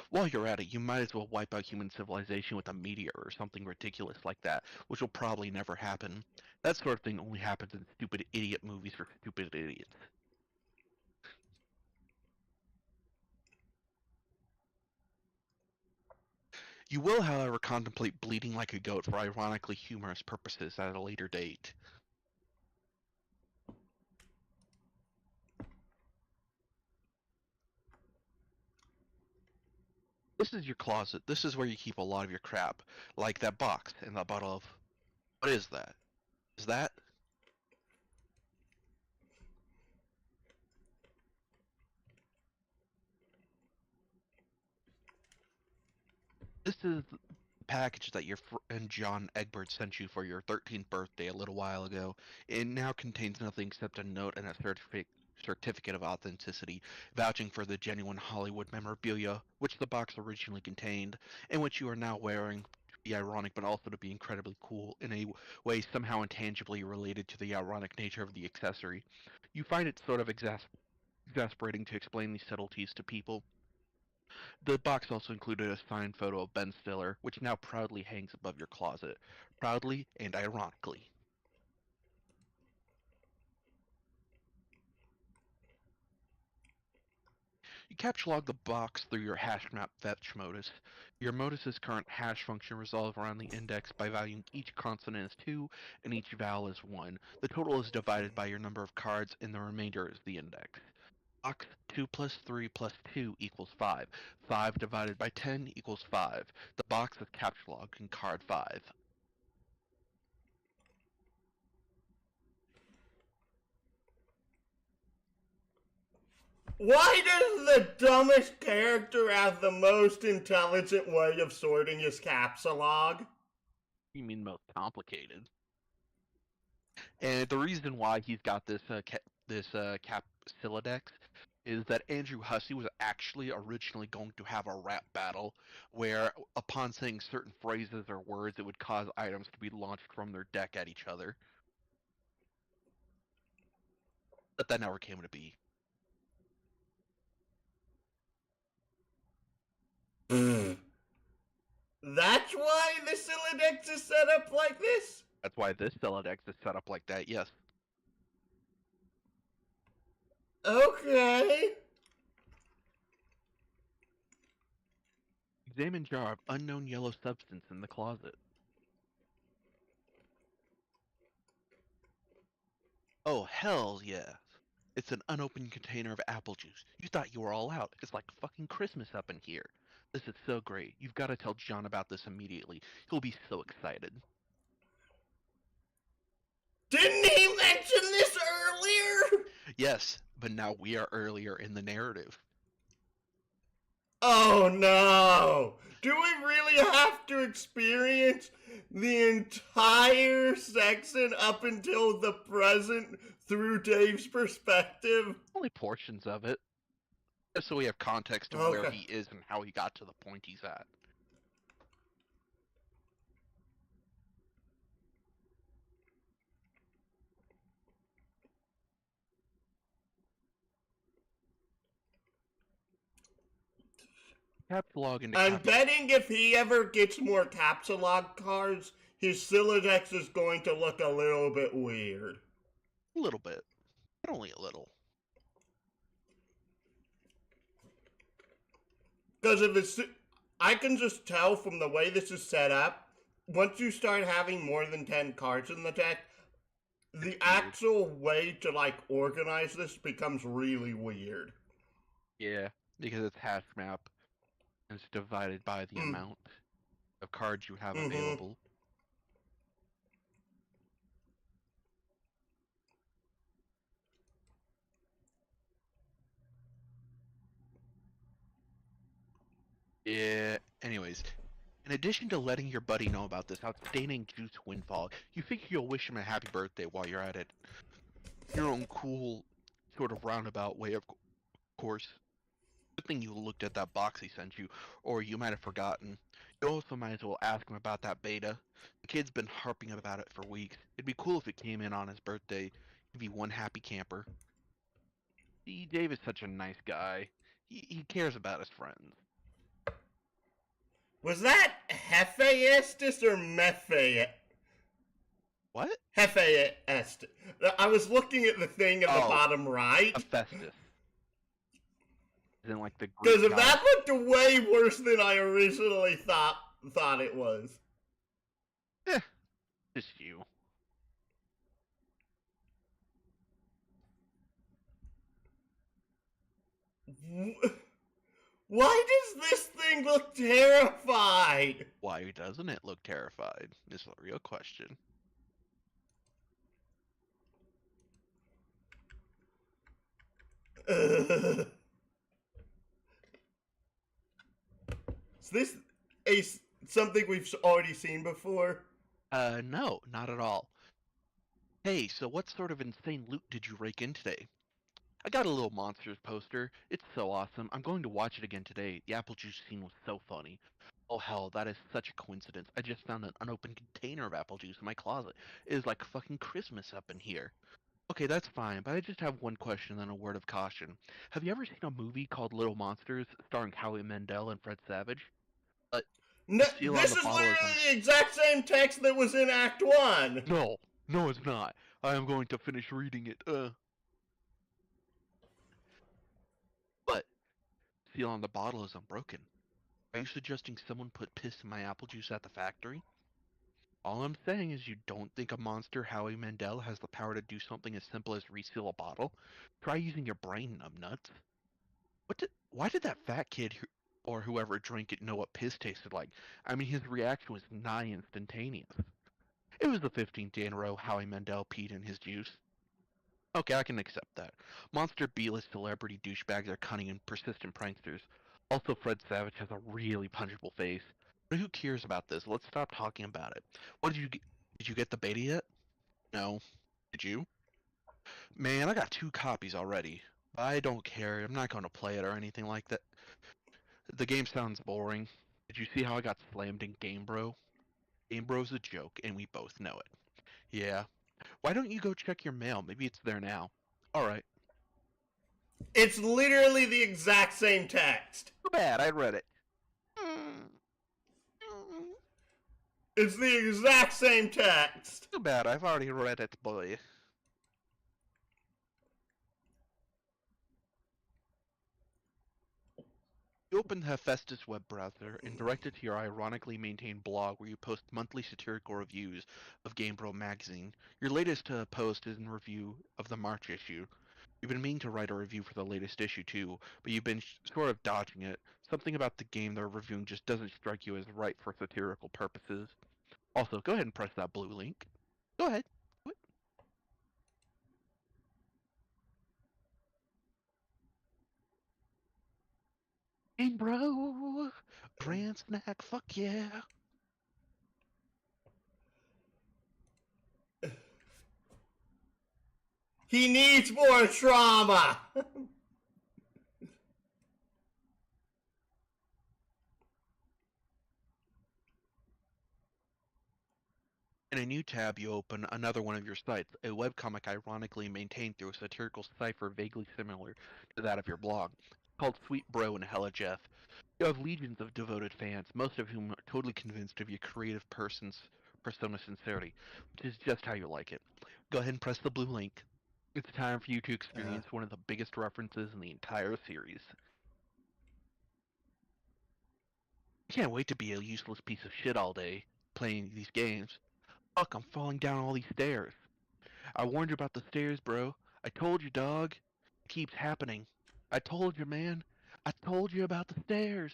While you're at it, you might as well wipe out human civilization with a meteor or something ridiculous like that, which will probably never happen. That sort of thing only happens in stupid idiot movies for stupid idiots. You will, however, contemplate bleeding like a goat for ironically humorous purposes at a later date. This is your closet. This is where you keep a lot of your crap, like that box and that bottle of. What is that? Is that? This is the package that your friend John Egbert sent you for your 13th birthday a little while ago. It now contains nothing except a note and a certificate of authenticity, vouching for the genuine Hollywood memorabilia which the box originally contained, and which you are now wearing. To be ironic, but also to be incredibly cool in a way somehow intangibly related to the ironic nature of the accessory. You find it sort of exasperating to explain these subtleties to people. The box also included a signed photo of Ben Stiller, which now proudly hangs above your closet. Proudly and ironically. You capture log the box through your hash map fetch modus. Your modus's current hash function resolves around the index by valuing each consonant as 2 and each vowel as 1. The total is divided by your number of cards and the remainder is the index. Box 2 plus 3 plus 2 equals 5. 5 divided by 10 equals 5. The box is capture log in card 5. Why does the dumbest character have the most intelligent way of sorting his capsulog? You mean most complicated? And the reason why he's got this Capsilodex is that Andrew Hussey was actually originally going to have a rap battle where, upon saying certain phrases or words, it would cause items to be launched from their deck at each other. But that never came to be. That's why the Silodex is set up like this? That's why this Silodex is set up like that, yes. Okay. Examine jar of unknown yellow substance in the closet. Oh, hell yes. It's an unopened container of apple juice. You thought you were all out. It's like fucking Christmas up in here. This is so great. You've got to tell John about this immediately. He'll be so excited. Didn't he mention this earlier? Yes, but now we are earlier in the narrative. Oh no! Do we really have to experience the entire section up until the present through Dave's perspective? Only portions of it. Just so we have context of where he is and how he got to the point he's at. Capsulog into I'm betting if he ever gets more Capsulog cards, his Silodex is going to look a little bit weird. A little bit. But only a little. Because if it's, I can just tell from the way this is set up, once you start having more than 10 cards in the deck, the actual way to like organize this becomes really weird. Yeah, because it's hash map and it's divided by the amount of cards you have available. Yeah, anyways, in addition to letting your buddy know about this outstanding juice windfall, you figure you'll wish him a happy birthday while you're at it. Your own cool, sort of roundabout way, of course. Good thing you looked at that box he sent you, or you might have forgotten. You also might as well ask him about that beta. The kid's been harping about it for weeks. It'd be cool if it came in on his birthday. He'd be one happy camper. See, Dave is such a nice guy. He cares about his friends. Was that Hephaestus or Mephaestus? What? Hephaestus. I was looking at the thing at the bottom right. Hephaestus. Like the because if that looked way worse than I originally thought it was. Just you. Why does this thing look terrified? Why doesn't it look terrified? Is the real question. Is this a something we've already seen before? No, not at all. Hey, so what sort of insane loot did you rake in today? I got a little Monsters poster. It's so awesome. I'm going to watch it again today. The apple juice scene was so funny. Oh hell, that is such a coincidence. I just found an unopened container of apple juice in my closet. It is like fucking Christmas up in here. Okay, that's fine, but I just have one question and a word of caution. Have you ever seen a movie called Little Monsters starring Howie Mandel and Fred Savage? But No, the seal on this the is bottle is literally the exact same text that was in Act 1. No, no, it's not. I am going to finish reading it. But seal on the bottle is unbroken. Are you suggesting someone put piss in my apple juice at the factory? All I'm saying is you don't think a monster Howie Mandel has the power to do something as simple as reseal a bottle? Try using your brain, numbnuts. Why did that fat kid or whoever drank it know what piss tasted like? I mean, his reaction was nigh instantaneous. It was the 15th day in a row Howie Mandel peed in his juice. Okay, I can accept that. Monster B-list celebrity douchebags are cunning and persistent pranksters. Also, Fred Savage has a really punchable face. But who cares about this? Let's stop talking about it. What did you get? Did you get the beta yet? No. Did you? Man, I got 2 copies already. I don't care. I'm not going to play it or anything like that. The game sounds boring. Did you see how I got slammed in Game Bro? Game Bro's a joke, and we both know it. Yeah. Why don't you go check your mail? Maybe it's there now. Alright. It's literally the exact same text. Too bad, I read it. It's the exact same text. Too bad, I've already read it, boy. You open the Hephaestus web browser and direct it to your ironically maintained blog where you post monthly satirical reviews of GamePro magazine. Your latest post is in review of the March issue. You've been meaning to write a review for the latest issue too, but you've been sort of dodging it. Something about the game they're reviewing just doesn't strike you as right for satirical purposes. Also, go ahead and press that blue link. Go ahead. Game bro! Brand snack, fuck yeah! He needs more trauma. In a new tab, you open another one of your sites, a webcomic ironically maintained through a satirical cipher vaguely similar to that of your blog, called Sweet Bro and Hella Jeff. You have legions of devoted fans, most of whom are totally convinced of your creative person's persona sincerity, which is just how you like it. Go ahead and press the blue link. It's time for you to experience one of the biggest references in the entire series. I can't wait to be a useless piece of shit all day, playing these games. Fuck, I'm falling down all these stairs. I warned you about the stairs, bro. I told you, dog. It keeps happening. I told you, man. I told you about the stairs.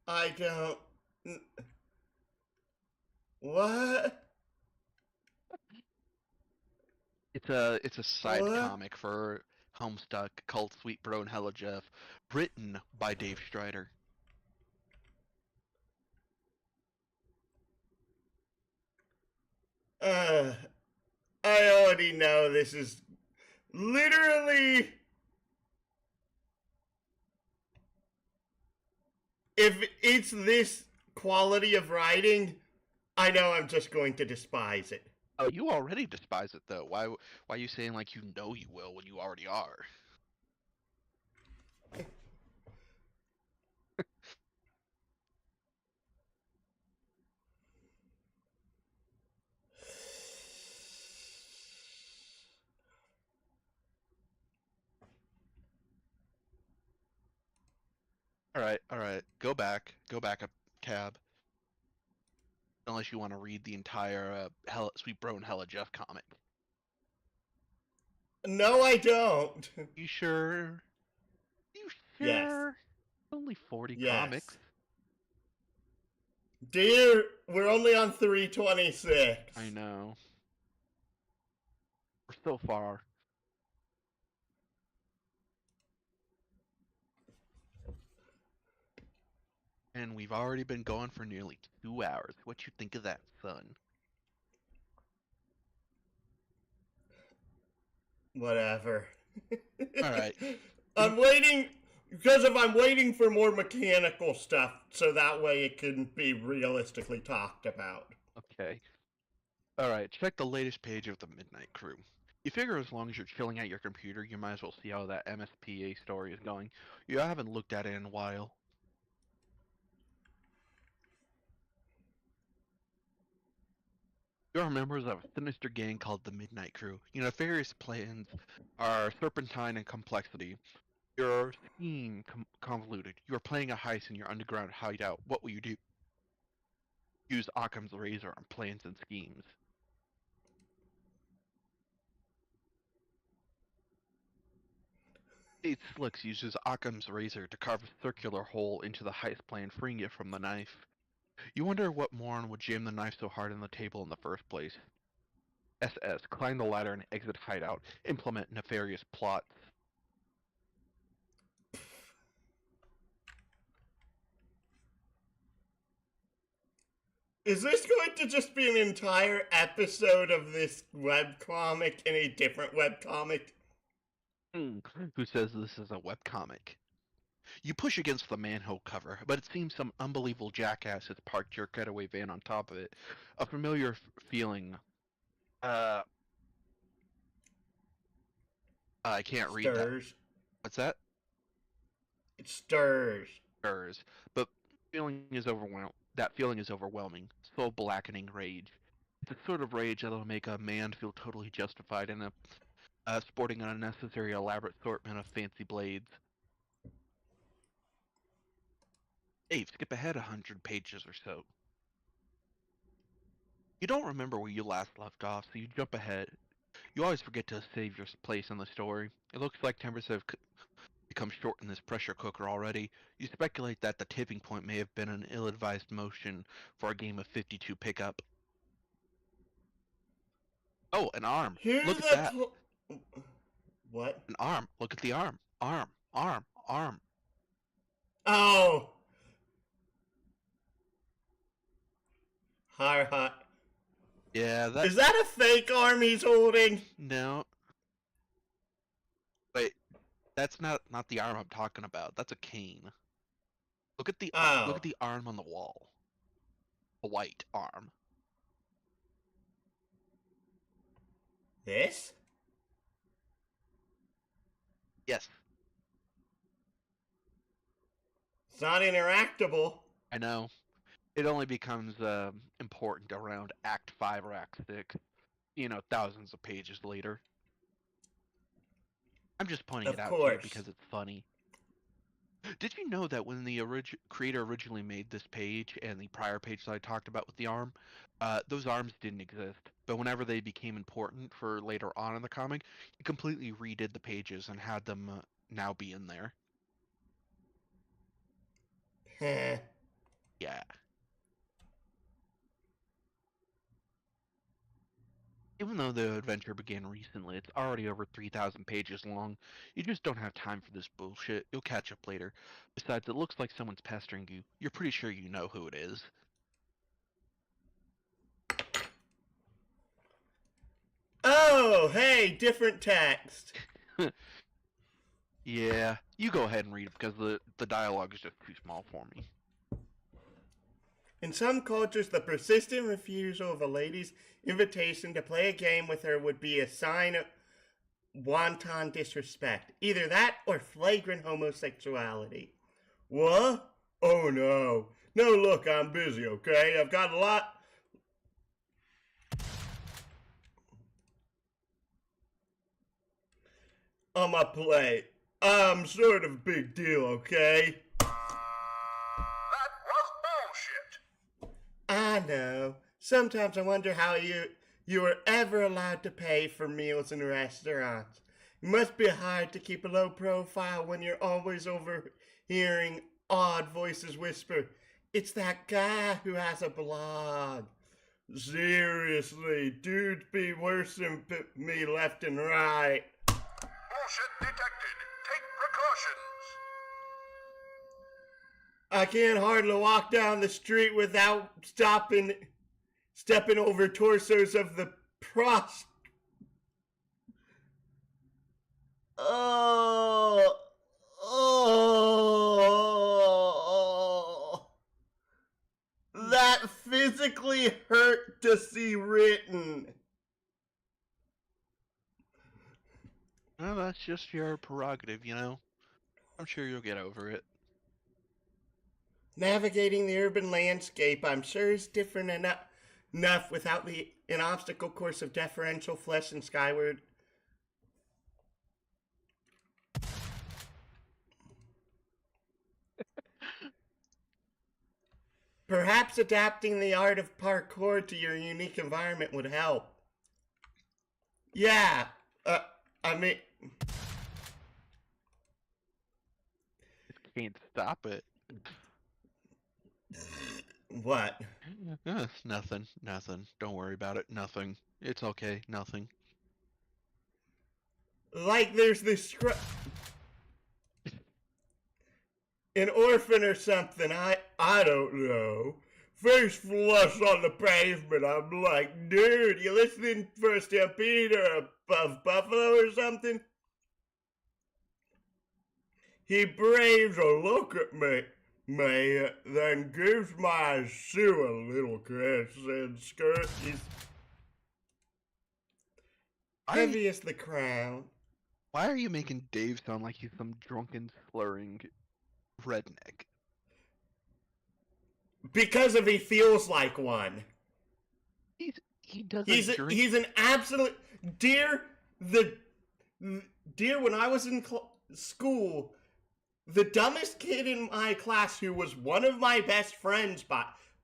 I don't. What? It's a side What? comic for Homestuck called Sweet Bro and Hella Jeff, written by Dave Strider. Uh, I already know this is literally. If it's this quality of writing, I know I'm just going to despise it. Oh, you already despise it though. Why are you saying like you know you will when you already are? All right. Go back a tab. Unless you want to read the entire Sweet Bro and Hella Jeff comic. No, I don't. You sure? You Yes. sure? Only 40 Yes. comics. Dear, we're only on 326. I know. We're so far. And we've already been going for nearly 2 hours. What you think of that, son? Whatever. Alright. I'm waiting I'm waiting for more mechanical stuff so that way it can be realistically talked about. Okay. Alright, check the latest page of the Midnight Crew. You figure as long as you're chilling at your computer, you might as well see how that MSPA story is going. You haven't looked at it in a while. You're members of a sinister gang called the Midnight Crew. Your nefarious plans are serpentine and complexity. Your scheme convoluted. You are planning a heist in your underground hideout. What will you do? Use Occam's razor on plans and schemes. Eight Slicks uses Occam's razor to carve a circular hole into the heist plan, freeing it from the knife. You wonder what moron would jam the knife so hard in the table in the first place. SS, climb the ladder and exit hideout. Implement nefarious plots. Is this going to just be an entire episode of this webcomic in a different webcomic? Who says this is a webcomic? You push against the manhole cover, but it seems some unbelievable jackass has parked your getaway van on top of it. A familiar feeling. I can't read that. Stirs. What's that? It stirs. Stirs. But that feeling is overwhelming. Soul blackening rage. It's a sort of rage that'll make a man feel totally justified in sporting an unnecessary elaborate assortment of fancy blades. Dave, skip ahead 100 pages or so. You don't remember where you last left off, so you jump ahead. You always forget to save your place in the story. It looks like tempers have become short in this pressure cooker already. You speculate that the tipping point may have been an ill-advised motion for a game of 52 pickup. Oh, an arm. Look at that. What? An arm. Look at the arm. Arm. Arm. Arm. Oh! Hot. Yeah, that... Is that a fake arm he's holding? No. Wait, that's not the arm I'm talking about. That's a cane. Look at the arm on the wall. A white arm. This? Yes. It's not interactable. I know. It only becomes important around Act 5 or Act 6. You know, thousands of pages later. I'm just pointing it out here because it's funny. Did you know that when the creator originally made this page and the prior page that I talked about with the arm, those arms didn't exist. But whenever they became important for later on in the comic, he completely redid the pages and had them now be in there. Yeah. Even though the adventure began recently, it's already over 3,000 pages long. You just don't have time for this bullshit. You'll catch up later. Besides, it looks like someone's pestering you. You're pretty sure you know who it is. Oh, hey, different text. Yeah, you go ahead and read it because the dialogue is just too small for me. In some cultures, the persistent refusal of a lady's invitation to play a game with her would be a sign of wanton disrespect. Either that or flagrant homosexuality. What? Oh no. No, look, I'm busy, okay? I've got a lot on my plate. I'm sort of a big deal, okay? That was bullshit. I know. Sometimes I wonder how you were ever allowed to pay for meals in restaurants. It must be hard to keep a low profile when you're always overhearing odd voices whisper, "It's that guy who has a blog." Seriously, dudes be worse than me left and right. Bullshit detected. Take precautions. I can't hardly walk down the street without stepping over torsos of the prost. Oh, oh, that physically hurt to see written. Well, that's just your prerogative, you know? I'm sure you'll get over it. Navigating the urban landscape, I'm sure, is different enough without an obstacle course of deferential flesh and skyward. Perhaps adapting the art of parkour to your unique environment would help. Yeah, I mean, Can't stop it. what? Nothing, nothing. Don't worry about it. Nothing. It's okay. Nothing. Like there's this an orphan or something. I don't know. Face flush on the pavement. I'm like, dude, you listening for a stampede or a buffalo or something? He braves a look at me, then gives my shoe a little kiss and skirt. He's heavy as the crown. Why are you making Dave sound like he's some drunken, slurring redneck? Because of he feels like one. He doesn't drink. He's an absolute dear when I was in school, the dumbest kid in my class who was one of my best friends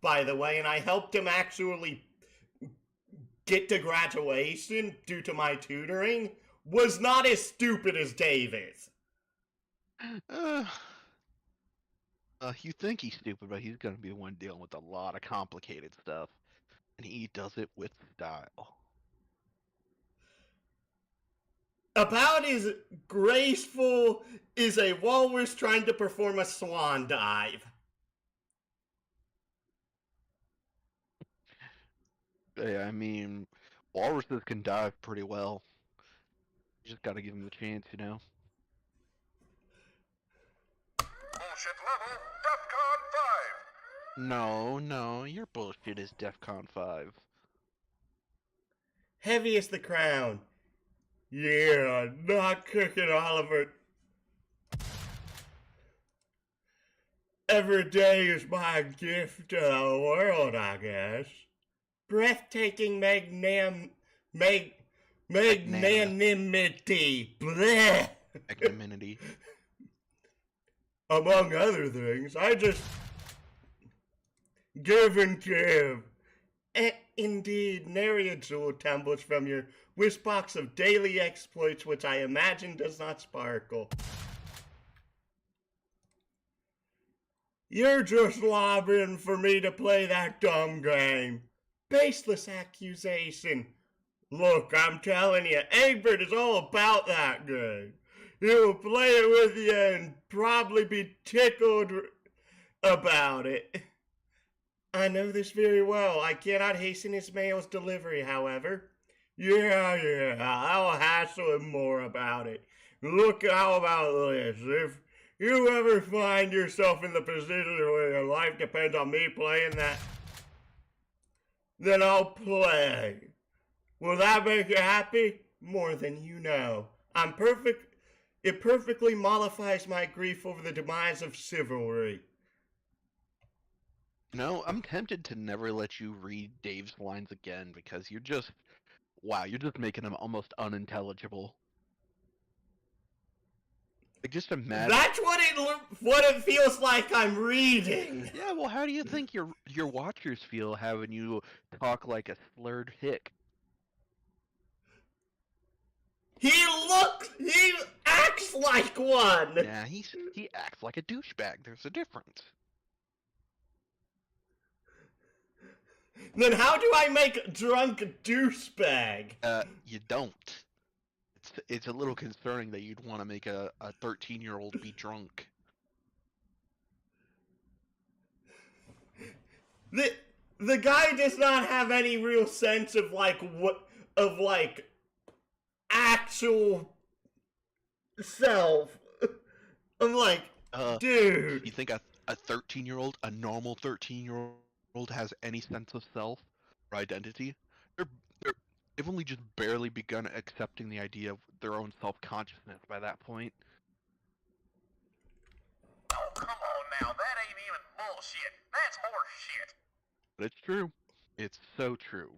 by the way, and I helped him actually get to graduation due to my tutoring, was not as stupid as Dave is. You think he's stupid, but he's gonna be the one dealing with a lot of complicated stuff, and he does it with style. About as graceful as a walrus trying to perform a swan dive. Yeah, I mean, walruses can dive pretty well. You just gotta give them the chance, you know? Bullshit level, DEFCON 5. No, your bullshit is DEFCON 5. Heavy as the crown. Yeah, not cooking Oliver. Every day is my gift to the world, I guess. Breathtaking magnanimity. Bleh. Magnanimity. Among other things, I just give and give. Indeed, nary a jewel tumbles from your wish box of daily exploits, which I imagine does not sparkle. You're just lobbying for me to play that dumb game. Baseless accusation. Look, I'm telling you, Egbert is all about that game. He'll play it with you and probably be tickled about it. I know this very well. I cannot hasten his mail's delivery, however. Yeah, I'll hassle him more about it. Look, how about this? If you ever find yourself in the position where your life depends on me playing that, then I'll play. Will that make you happy? More than you know. I'm perfect. It perfectly mollifies my grief over the demise of chivalry. No, I'm tempted to never let you read Dave's lines again because you're just making them almost unintelligible. Like, just imagine. That's what it feels like I'm reading. Yeah, well, how do you think your watchers feel having you talk like a slurred hick? He acts like one. Yeah, he acts like a douchebag. There's a difference. Then how do I make drunk douchebag? You don't. It's a little concerning that you'd want to make a 13-year-old be drunk. The guy does not have any real sense of actual self. I'm like, dude. You think a 13-year-old, a normal 13-year-old, has any sense of self or identity? They've only just barely begun accepting the idea of their own self-consciousness by that point. Oh, come on now, that ain't even bullshit. That's horse shit. But it's true. It's so true.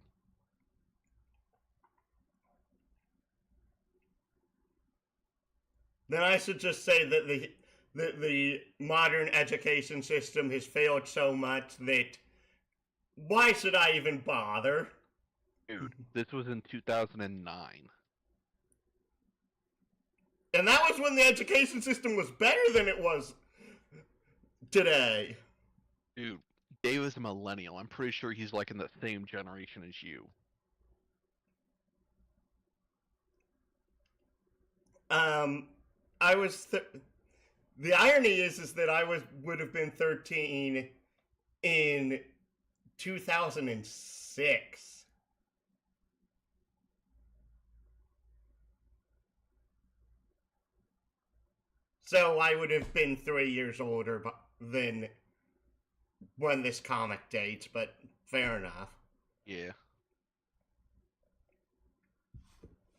Then I should just say that the modern education system has failed so much that why should I even bother? Dude, this was in 2009. And that was when the education system was better than it was today. Dude, Dave is a millennial. I'm pretty sure he's like in the same generation as you. I was the irony is that I would have been 13 in 2006. So I would have been 3 years older than when this comic dates, but fair enough. Yeah.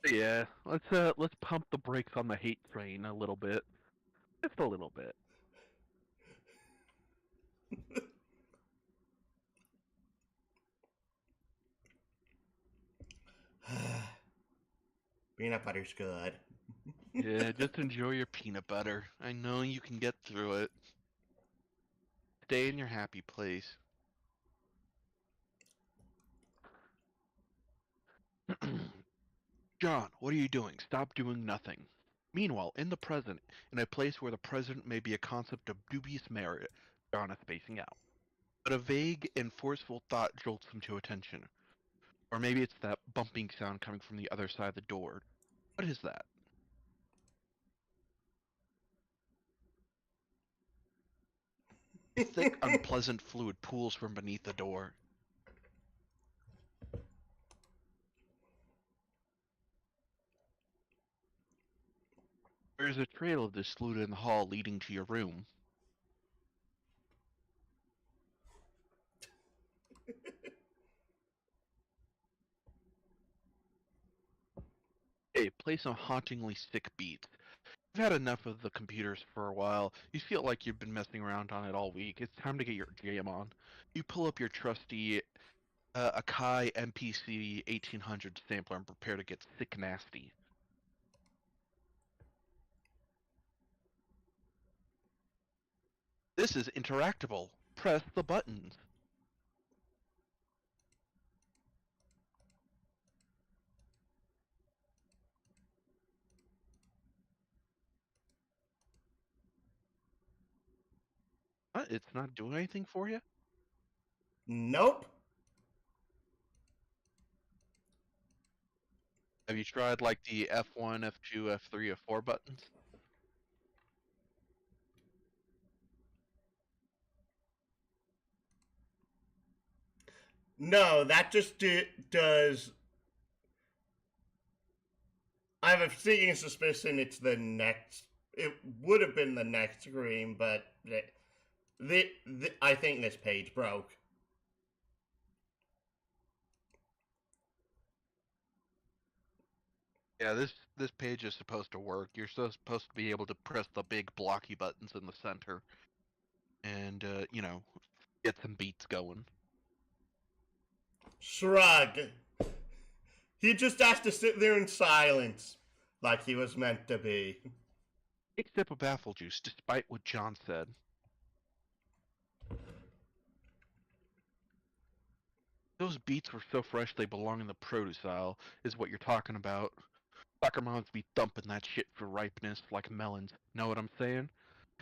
Yeah, let's pump the brakes on the hate train a little bit. Just a little bit. Peanut butter's good. Yeah, just enjoy your peanut butter. I know you can get through it. Stay in your happy place. John, what are you doing? Stop doing nothing. Meanwhile, in the present, in a place where the present may be a concept of dubious merit, John is spacing out. But a vague and forceful thought jolts him to attention. Or maybe it's that bumping sound coming from the other side of the door. What is that? A thick, unpleasant fluid pools from beneath the door. There is a trail of this fluid in the hall leading to your room. Hey, play some hauntingly sick beats. You've had enough of the computers for a while. You feel like you've been messing around on it all week. It's time to get your jam on. You pull up your trusty Akai MPC 1800 sampler and prepare to get sick nasty. This is interactable. Press the buttons. What? It's not doing anything for you? Nope. Have you tried like the F1, F2, F3, F4 buttons? No, that just does. I have a sneaking suspicion it's the next. It would have been the next screen, but I think this page broke. Yeah, this page is supposed to work. You're supposed to be able to press the big blocky buttons in the center, and you know, get some beats going. Shrug. He just has to sit there in silence, like he was meant to be. Take a sip of apple juice, despite what John said. Those beets were so fresh they belong in the produce aisle, is what you're talking about. Soccer moms be thumping that shit for ripeness like melons. Know what I'm saying?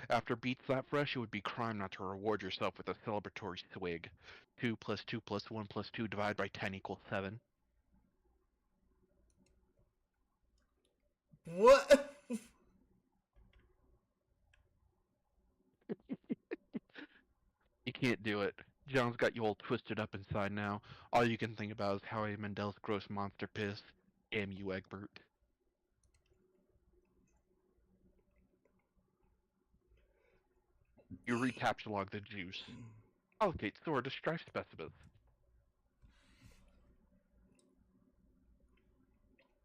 After beets that fresh, it would be crime not to reward yourself with a celebratory swig. 2 plus 2 plus 1 plus 2 divided by 10 equals 7. What? You can't do it. John's got you all twisted up inside now. All you can think about is Howie Mandel's gross monster piss. Damn you, Egbert. You recaptulog the juice. Allocate sword to strife specimens.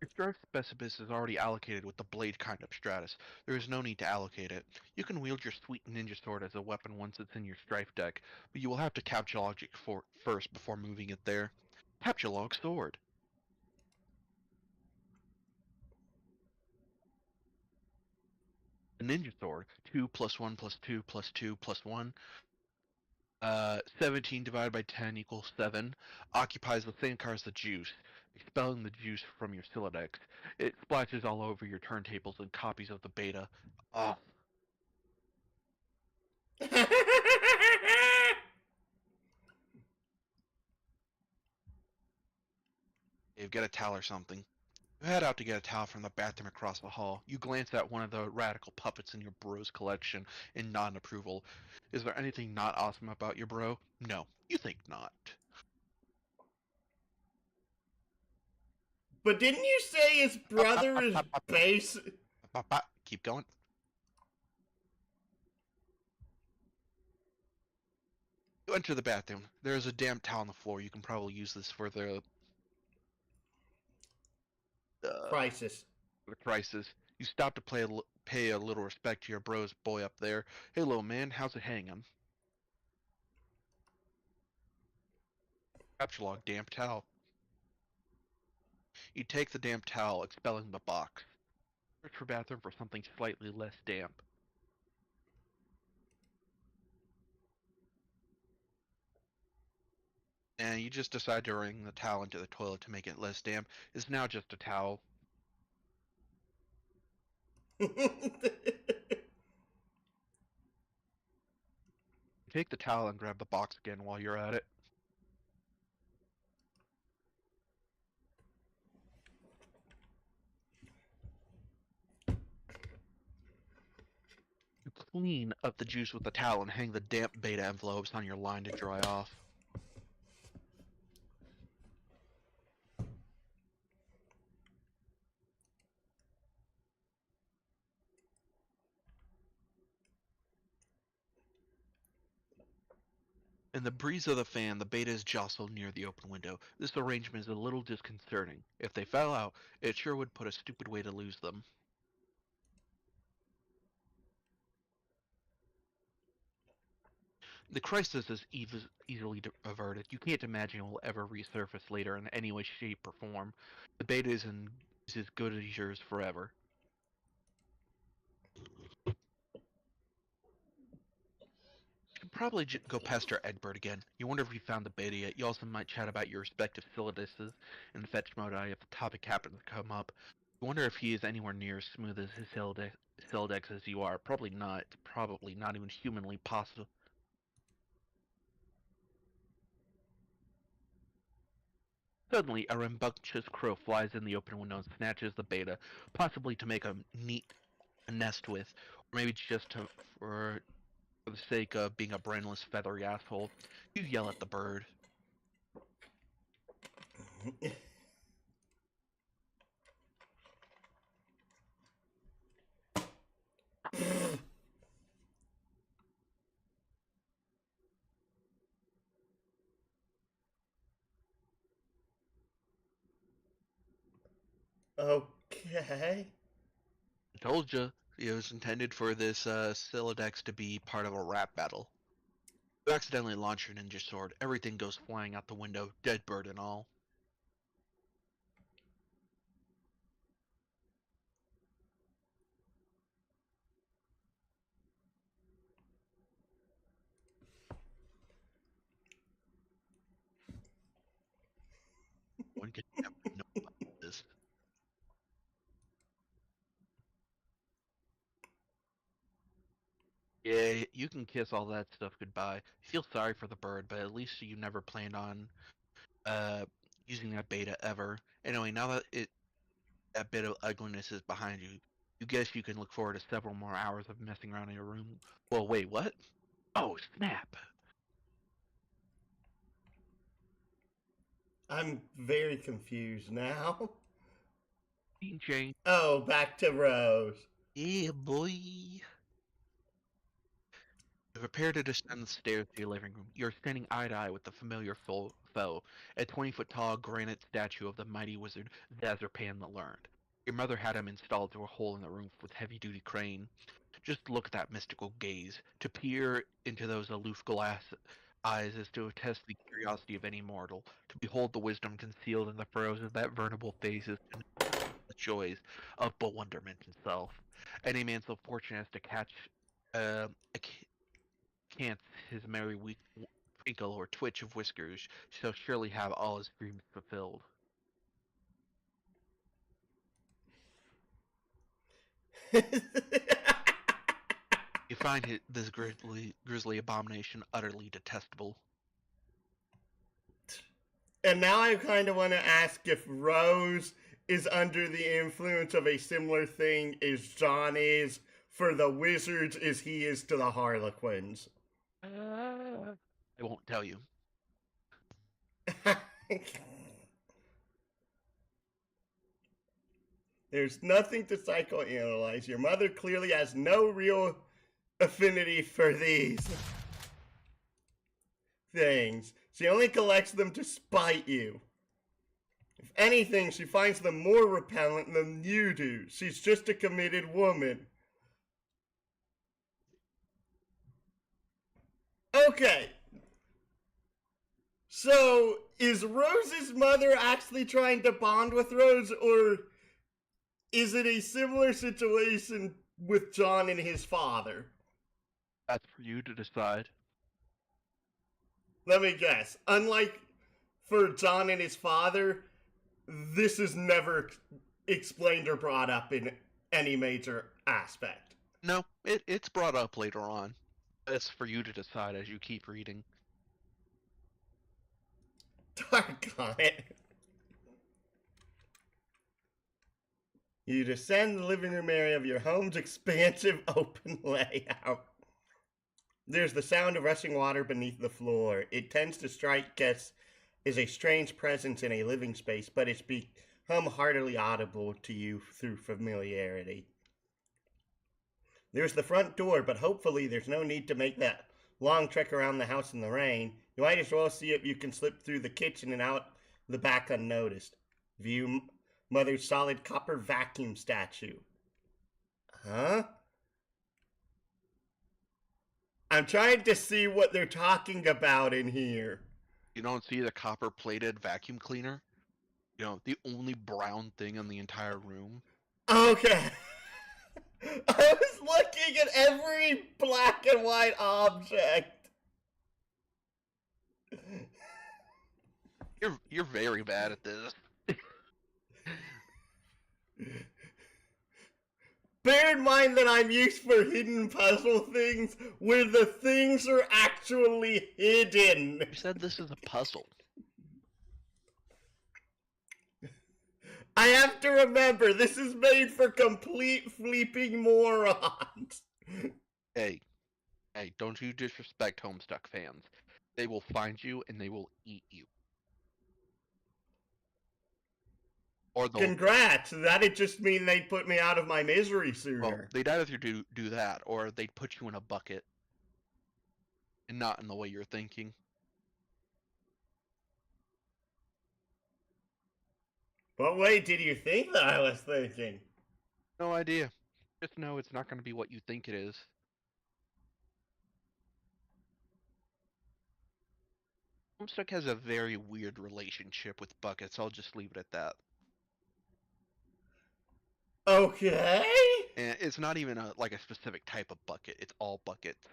Your strife specimen is already allocated with the blade kind of stratus. There is no need to allocate it. You can wield your sweet ninja sword as a weapon once it's in your strife deck, but you will have to captulog it first before moving it there. Captulog sword. A ninja sword, 2 plus 1 plus 2 plus 2 plus 1. 17 divided by 10 equals 7. Occupies the same card as the juice, expelling the juice from your Silodex. It splashes all over your turntables and copies of the beta. Ah, Dave, get a towel or something. You head out to get a towel from the bathroom across the hall. You glance at one of the radical puppets in your bro's collection in non-approval. Is there anything not awesome about your bro? No, you think not. But didn't you say his brother is base? Keep going. You enter the bathroom. There is a damp towel on the floor. You can probably use this for Crisis. the crisis. You stop to pay a little respect to your bro's boy up there. Hey, little man, how's it hanging? Capture log, damp towel. You take the damp towel, expelling the box. Search for bathroom for something slightly less damp. And you just decide to wring the towel into the toilet to make it less damp. It's now just a towel. You take the towel and grab the box again while you're at it. You clean up the juice with the towel and hang the damp beta envelopes on your line to dry off. In the breeze of the fan, the betas jostle near the open window. This arrangement is a little disconcerting. If they fell out, it sure would put a stupid way to lose them. The crisis is easily averted. You can't imagine it will ever resurface later in any way, shape, or form. The beta is as good as yours forever. You should probably go pester Egbert again. You wonder if he found the beta yet. You also might chat about your respective Sylodices in fetch mode if the topic happens to come up. You wonder if he is anywhere near as smooth as his Sylodex as you are. Probably not. It's probably not even humanly possible. Suddenly, a rambunctious crow flies in the open window and snatches the beta, possibly to make a nest with, or maybe just for the sake of being a brainless, feathery asshole. You yell at the bird. Okay. I told you, it was intended for this Sylodex to be part of a rap battle. You accidentally launch your ninja sword. Everything goes flying out the window, dead bird and all. you can kiss all that stuff goodbye. Feel sorry for the bird, but at least you never planned on uh using that beta ever. Anyway, now that bit of ugliness is behind you, you guess you can look forward to several more hours of messing around in your room. Well, wait, what? Oh, snap! I'm very confused now. Scene change. Oh, back to Rose. Yeah, boy. You prepare to descend the stairs to your living room. You're standing eye to eye with the familiar foe, a 20-foot tall granite statue of the mighty wizard Zazarpan the Learned. Your mother had him installed through a hole in the roof with heavy-duty crane. Just look at that mystical gaze. To peer into those aloof glass eyes is to test the curiosity of any mortal. To behold the wisdom concealed in the furrows of that venerable face is to know the joys of bewilderment itself. Any man so fortunate as to catch a can't his merry twinkle or twitch of whiskers shall surely have all his dreams fulfilled. You find this grisly abomination utterly detestable. And now I kind of want to ask if Rose is under the influence of a similar thing as John is for the wizards as he is to the Harlequins. I won't tell you. There's nothing to psychoanalyze. Your mother clearly has no real affinity for these things. She only collects them to spite you. If anything, she finds them more repellent than you do. She's just a committed woman. Okay. So, is Rose's mother actually trying to bond with Rose, or is it a similar situation with John and his father? That's for you to decide. Let me guess. Unlike for John and his father, this is never explained or brought up in any major aspect. No, it's brought up later on. It's for you to decide as you keep reading. Doggone it. You descend the living room area of your home's expansive open layout. There's the sound of rushing water beneath the floor. It tends to strike guests as a strange presence in a living space, but it's become heartily audible to you through familiarity. There's the front door, but hopefully there's no need to make that long trek around the house in the rain. You might as well see if you can slip through the kitchen and out the back unnoticed. View Mother's solid copper vacuum statue. Huh? I'm trying to see what they're talking about in here. You don't see the copper-plated vacuum cleaner? You know, the only brown thing in the entire room. Okay. I was looking at every black and white object. You're very bad at this. Bear in mind that I'm used for hidden puzzle things where the things are actually hidden. You said this is a puzzle. I have to remember, this is made for complete fleeping morons. Hey, don't you disrespect Homestuck fans. They will find you and they will eat you. Or they'll... Congrats, that'd just mean they'd put me out of my misery sooner. Well, they'd either do that, or they'd put you in a bucket. And not in the way you're thinking. What way did you think that I was thinking? No idea. Just know it's not going to be what you think it is. Homestuck has a very weird relationship with buckets. I'll just leave it at that. Okay. And it's not even a specific type of bucket. It's all buckets.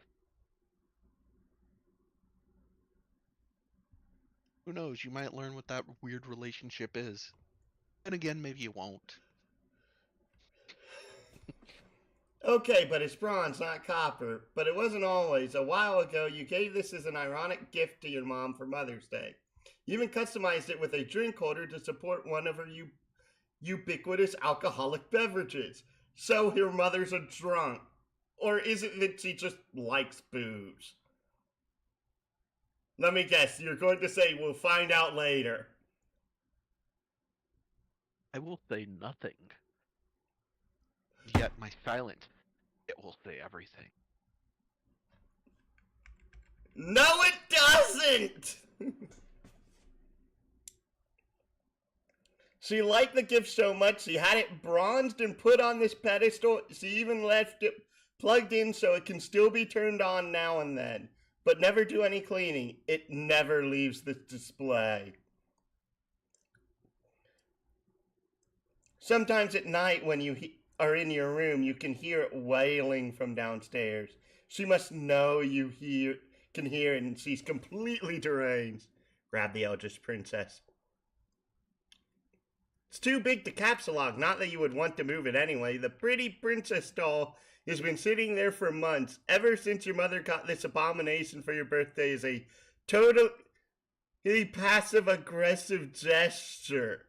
Who knows? You might learn what that weird relationship is. And again, maybe you won't. Okay, but it's bronze, not copper. But it wasn't always. A while ago, you gave this as an ironic gift to your mom for Mother's Day. You even customized it with a drink holder to support one of her ubiquitous alcoholic beverages. So your mother's a drunk. Or is it that she just likes booze? Let me guess, you're going to say we'll find out later. I will say nothing. Yet my silence, it will say everything. No, it doesn't! She liked the gift so much she had it bronzed and put on this pedestal. She even left it plugged in so it can still be turned on now and then, but never do any cleaning. It never leaves the display. Sometimes at night when you are in your room, you can hear it wailing from downstairs. She must know you can hear it, and she's completely deranged. Grab the eldest princess. It's too big to capsulog, not that you would want to move it anyway. The pretty princess doll has been sitting there for months, ever since your mother got this abomination for your birthday as a totally passive-aggressive gesture.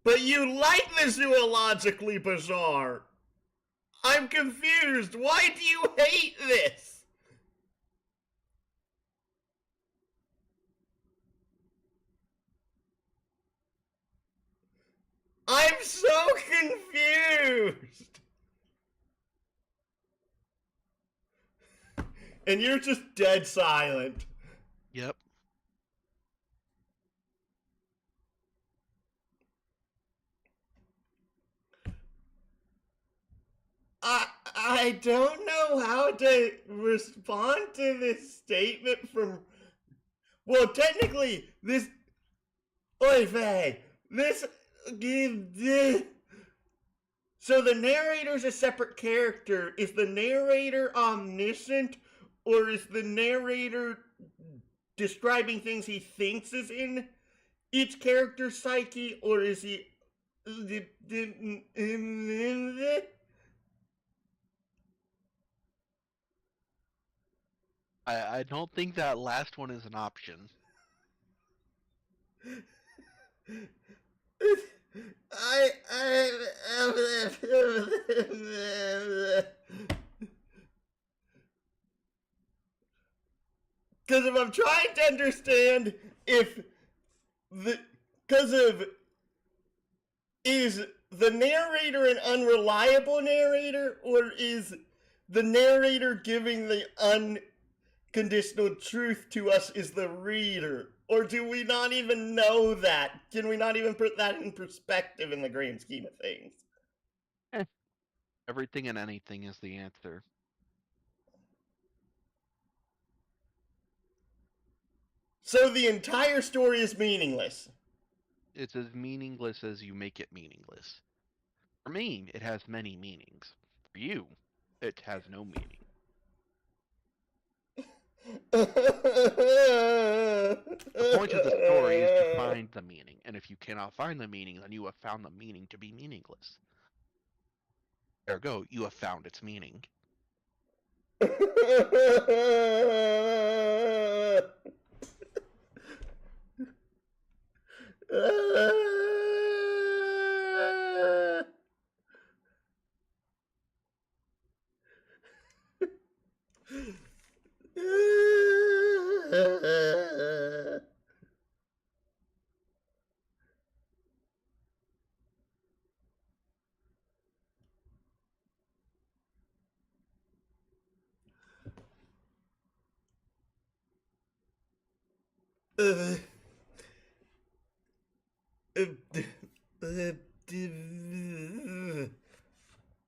But you like the zoologically bizarre. I'm confused. Why do you hate this? I'm so confused. And you're just dead silent. Yep. I don't know how to respond to this statement from. Well, technically, this. Oy vey. This. So the narrator's a separate character. Is the narrator omniscient, or is the narrator describing things he thinks is in each character's psyche, or is he? I don't think that last one is an option. Because if I'm trying to understand if the. Because of. Is the narrator an unreliable narrator, or is the narrator giving the unconditional truth to us is the reader? Or do we not even know that? Can we not even put that in perspective in the grand scheme of things? Everything and anything is the answer. So the entire story is meaningless. It's as meaningless as you make it meaningless. For me, it has many meanings. For you, it has no meaning. The point of the story is to find the meaning, and if you cannot find the meaning, then you have found the meaning to be meaningless. Ergo, you have found its meaning.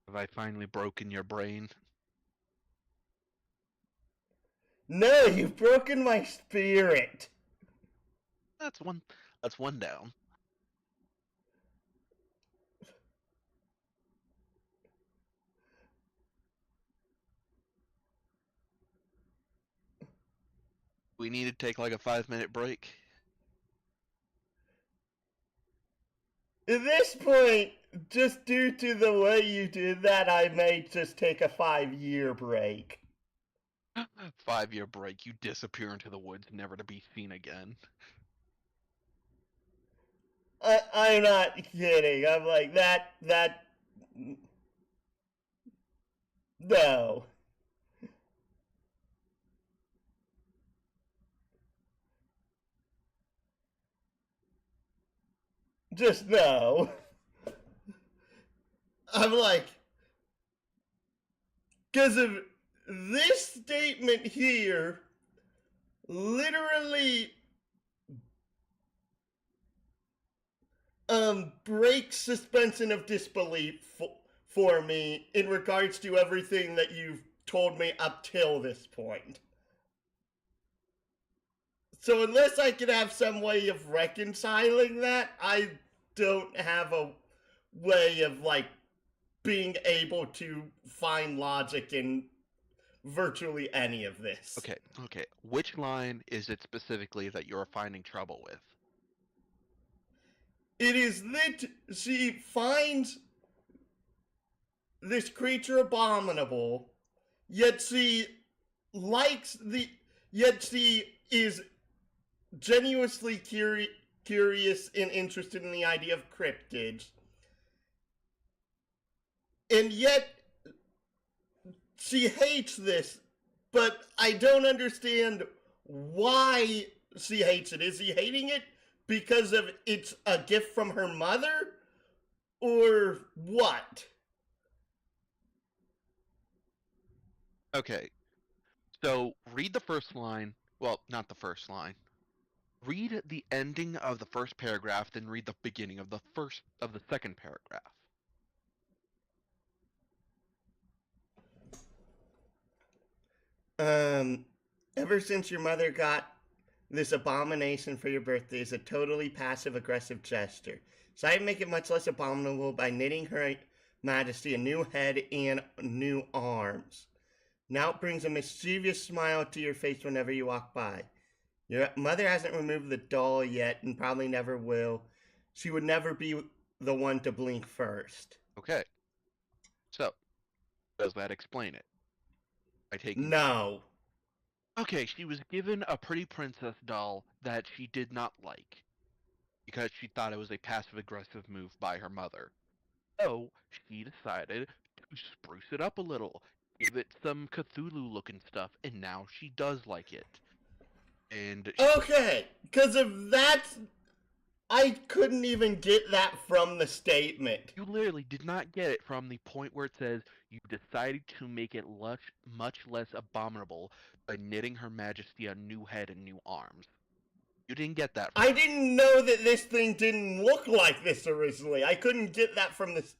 Have I finally broken your brain? No, you've broken my spirit. That's one down. We need to take like a 5-minute break. At this point, just due to the way you did that, I may just take a 5-year break. 5-year break, you disappear into the woods, never to be seen again. I'm not kidding. I'm like, no. Just no. I'm like, because of this statement here, literally breaks suspension of disbelief for me in regards to everything that you've told me up till this point. So unless I can have some way of reconciling that, I don't have a way of like being able to find logic in virtually any of this. Okay. Which line is it specifically that you're finding trouble with? It is that she finds this creature abominable, yet she likes the. Yet she is genuinely curious and interested in the idea of cryptids. And yet she hates this, but I don't understand why she hates it. Is she hating it because of it's a gift from her mother? Or what? Okay, so read the first line. Well, not the first line. Read the ending of the first paragraph, then read the beginning of the second paragraph. Ever since your mother got this abomination for your birthday is a totally passive aggressive gesture. So I make it much less abominable by knitting her majesty a new head and new arms. Now it brings a mischievous smile to your face whenever you walk by. Your mother hasn't removed the doll yet and probably never will. She would never be the one to blink first. Okay, so does that explain it? By taking No. Okay, she was given a pretty princess doll that she did not like because she thought it was a passive aggressive move by her mother. So she decided to spruce it up a little, give it some Cthulhu looking stuff, and now she does like it. And Okay, because of that, I couldn't even get that from the statement. you literally did not get it from the point where it says you decided to make it much less abominable by knitting Her Majesty a new head and new arms. You didn't get that from I her. didn't know that this thing didn't look like this originally. I couldn't get that from this.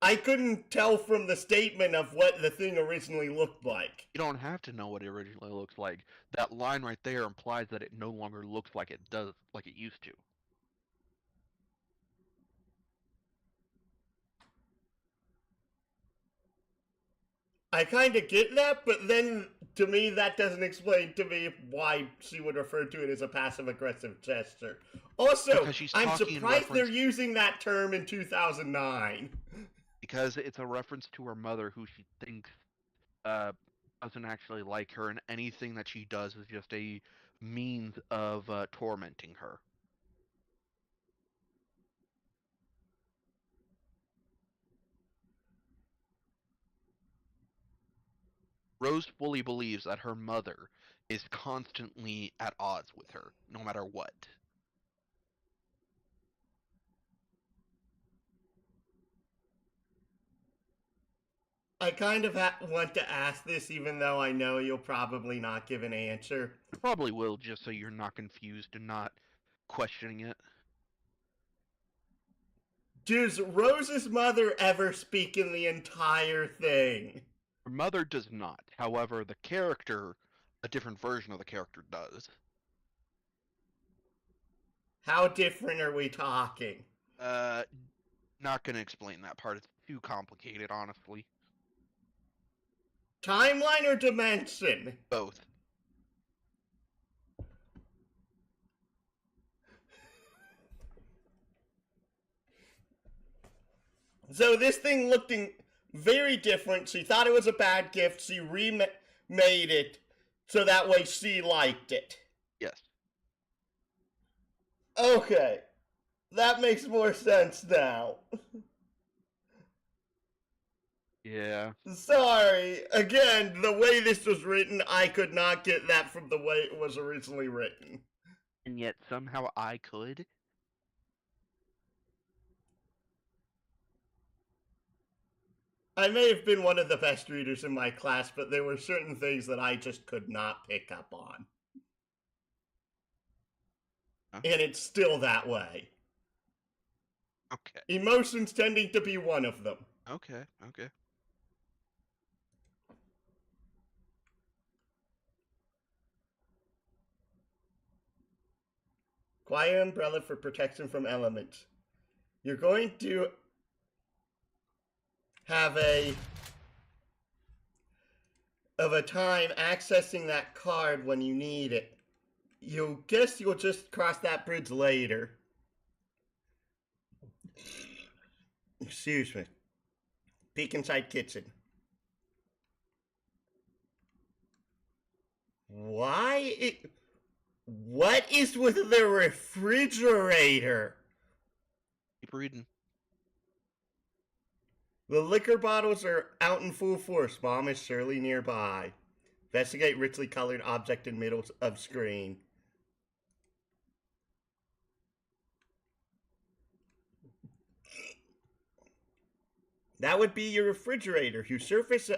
I couldn't tell from the statement of what the thing originally looked like. You don't have to know what it originally looks like. That line right there implies that it no longer looks like it used to. I kind of get that, but then to me, that doesn't explain to me why she would refer to it as a passive aggressive gesture. Also, Because she's I'm talking in surprised they're reference using that term in 2009. because it's a reference to her mother who she thinks uh doesn't actually like her, and anything that she does is just a means of tormenting her. Rose fully believes that her mother is constantly at odds with her, no matter what. I kind of want to ask this, even though I know you'll probably not give an answer. I probably will, just so you're not confused and not questioning it. Does Rose's mother ever speak in the entire thing? Her mother does not. However, the character, a different version of the character, does. How different are we talking? Uh, Not gonna explain that part. It's too complicated, honestly. Timeline or dimension? Both. So this thing looked very different. She thought it was a bad gift. She remade it so that way she liked it. Yes. Okay. That makes more sense now. Yeah. Sorry. Again, the way this was written, I could not get that from the way it was originally written. And yet somehow I could. I may have been one of the best readers in my class, but there were certain things that I just could not pick up on. Huh? And it's still that way. Okay. Emotions tending to be one of them. Okay. Okay. Quiet umbrella for protection from elements. You're going to have a time accessing that card when you need it. You guess you'll just cross that bridge later. Excuse me. Peek inside kitchen. What is with the refrigerator? Keep reading. The liquor bottles are out in full force. Mom is surely nearby. Investigate richly colored object in middle of screen. That would be your refrigerator, whose surfaces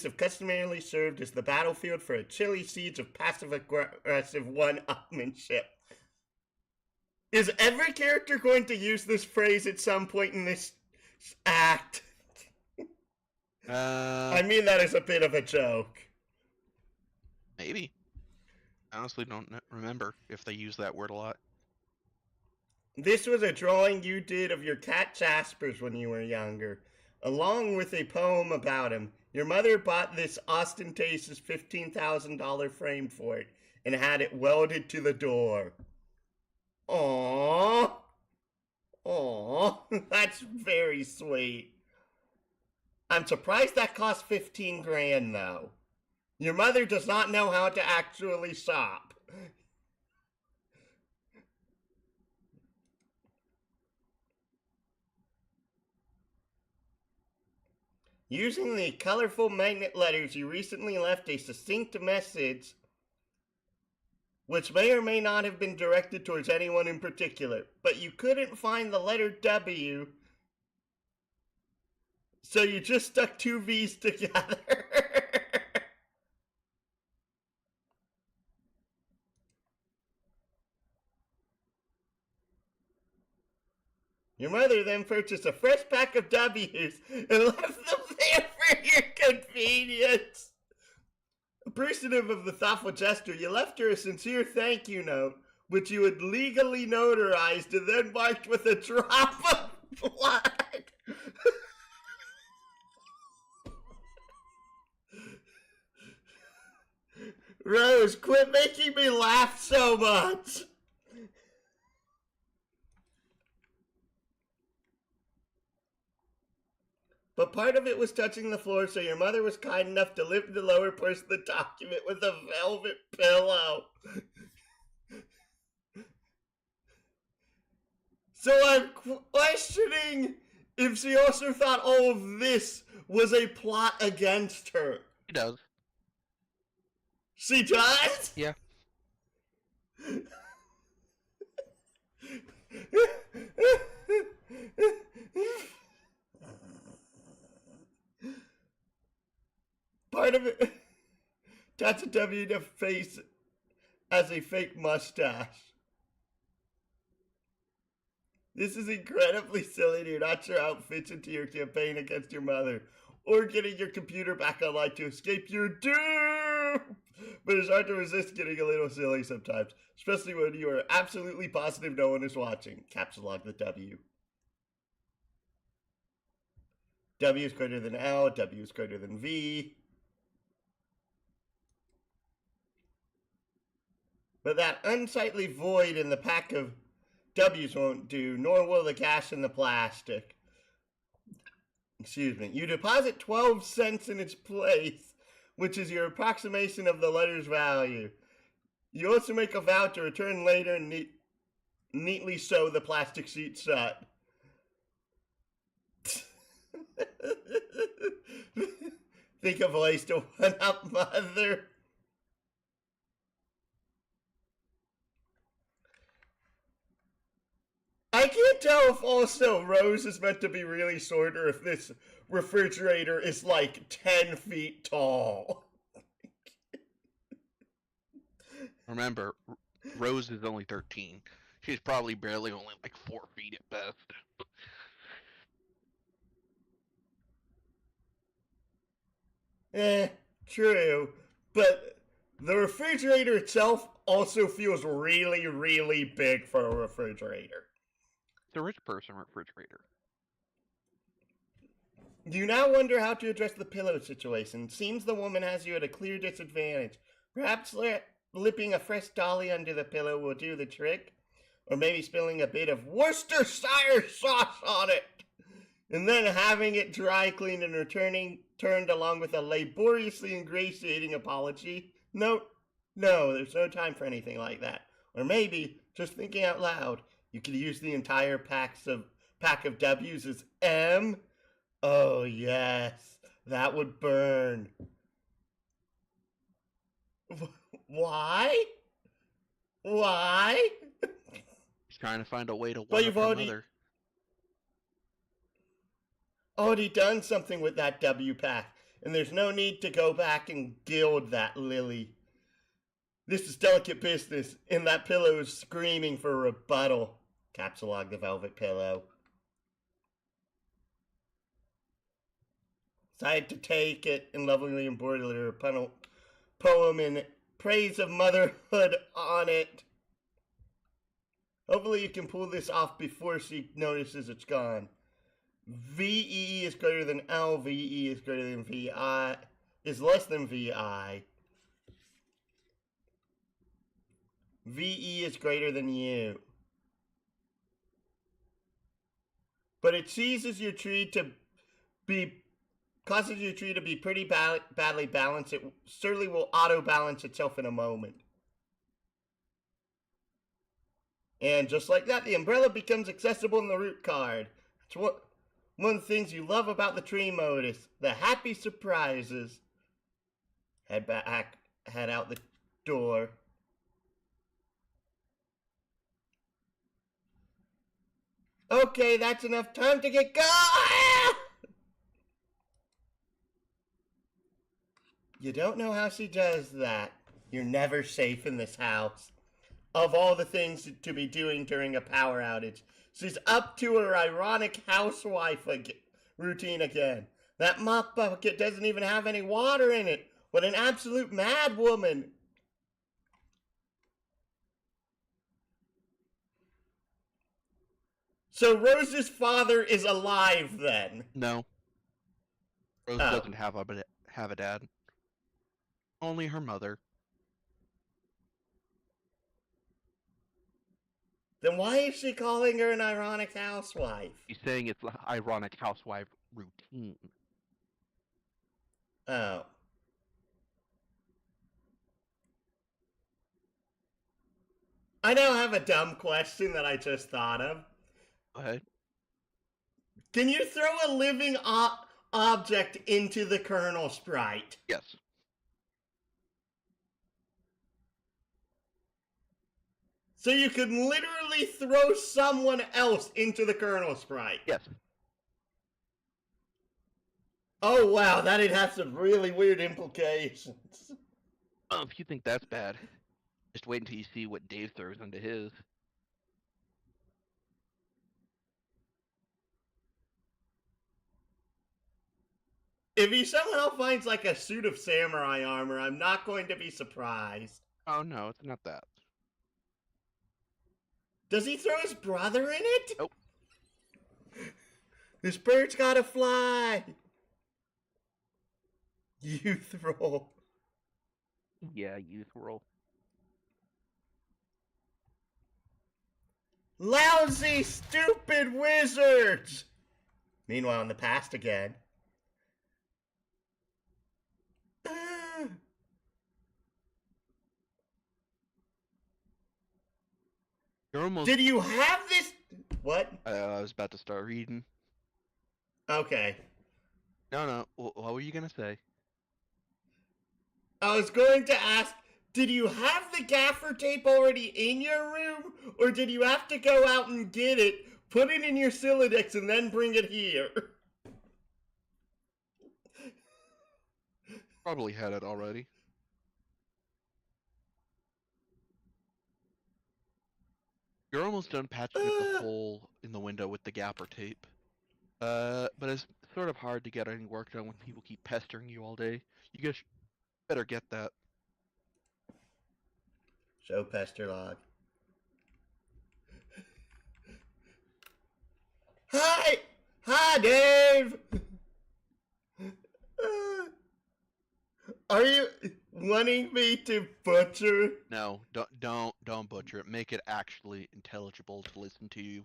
have customarily served as the battlefield for a chilly siege of passive-aggressive one-upmanship. Is every character going to use this phrase at some point in this act? I mean that as a bit of a joke. Maybe. I honestly don't remember if they use that word a lot. This was a drawing you did of your cat Jaspers when you were younger, along with a poem about him. Your mother bought this ostentatious $15,000 frame for it and had it welded to the door. Aww. Aww. That's very sweet. I'm surprised that cost 15 grand though. Your mother does not know how to actually shop. Using the colorful magnet letters, you recently left a succinct message which may or may not have been directed towards anyone in particular, but you couldn't find the letter W, so you just stuck two V's together. Your mother then purchased a fresh pack of W's and left them there for your convenience. Appreciative of the thoughtful gesture, you left her a sincere thank you note, which you had legally notarized and then marked with a drop of blood. Rose, quit making me laugh so much. But part of it was touching the floor, so your mother was kind enough to lift the lower portion of the document with a velvet pillow. So I'm questioning if she also thought all of this was a plot against her. He does. She does? Yeah. Part of it, that's a W to face as a fake mustache. This is incredibly silly and you're not sure how it fits into your campaign against your mother or getting your computer back online to escape your doom. But it's hard to resist getting a little silly sometimes, especially when you are absolutely positive no one is watching. Caps lock the W. W is greater than L, W is greater than V. But that unsightly void in the pack of W's won't do, nor will the gas in the plastic. Excuse me. You deposit 12 cents in its place, which is your approximation of the letter's value. You also make a vow to return later and neatly sew the plastic sheet shut. Think of ways to one-up Mother. I can't tell if also Rose is meant to be really short or if this refrigerator is like 10 feet tall. Remember, Rose is only 13. She's probably barely only like 4 feet at best. True. But the refrigerator itself also feels really, really big for a refrigerator. It's a rich person refrigerator. You now wonder how to address the pillow situation. Seems the woman has you at a clear disadvantage. Perhaps slipping a fresh dolly under the pillow will do the trick. Or maybe spilling a bit of Worcestershire sauce on it. And then having it dry cleaned and turned along with a laboriously ingratiating apology. No, there's no time for anything like that. Or maybe, just thinking out loud, you could use the entire pack of W's as M. Oh yes, that would burn. Why? He's trying to find a way to But one you've up her already- mother. Already done something with that W pack, and there's no need to go back and gild that lily. This is delicate business, and that pillow is screaming for a rebuttal. Capsulog the velvet pillow. Decided to take it and lovingly embroider a poem in praise of motherhood on it. Hopefully you can pull this off before she notices it's gone. VE is greater than L, VE is greater than VI, is less than VI. VE is greater than U. But it causes your tree to be pretty badly balanced. It certainly will auto-balance itself in a moment. And just like that, the umbrella becomes accessible in the root card. It's one of the things you love about the tree modus, the happy surprises. Head out the door. Okay, that's enough time to get going! You don't know how she does that. You're never safe in this house. Of all the things to be doing during a power outage, she's up to her ironic housewife routine again. That mop bucket doesn't even have any water in it. What an absolute mad woman. So Rose's father is alive then? No. Rose doesn't have a dad. Only her mother. Then why is she calling her an ironic housewife? He's saying it's an ironic housewife routine. Oh. I now have a dumb question that I just thought of. Go ahead. Can you throw a living object into the kernel sprite? Yes. So you could literally throw someone else into the kernel sprite? Yes. Oh wow, that'd have some really weird implications. Oh, if you think that's bad, just wait until you see what Dave throws into his. If he somehow finds like a suit of samurai armor, I'm not going to be surprised. Oh no, it's not that. Does he throw his brother in it? Nope. This bird's gotta fly. Youth roll. Yeah, youth roll. Lousy, stupid wizards! Meanwhile, in the past again. You're almost. Did you have this? What? I was about to start reading. Okay. No. What were you gonna say? I was going to ask, did you have the gaffer tape already in your room? Or did you have to go out and get it, put it in your Sylladex, and then bring it here? Probably had it already. You're almost done patching up the hole in the window with the gapper tape. But it's sort of hard to get any work done when people keep pestering you all day. You guys better get that. Show pester log. Hi! Hi, Dave! Are you wanting me to butcher? No, don't butcher it. Make it actually intelligible to listen to you.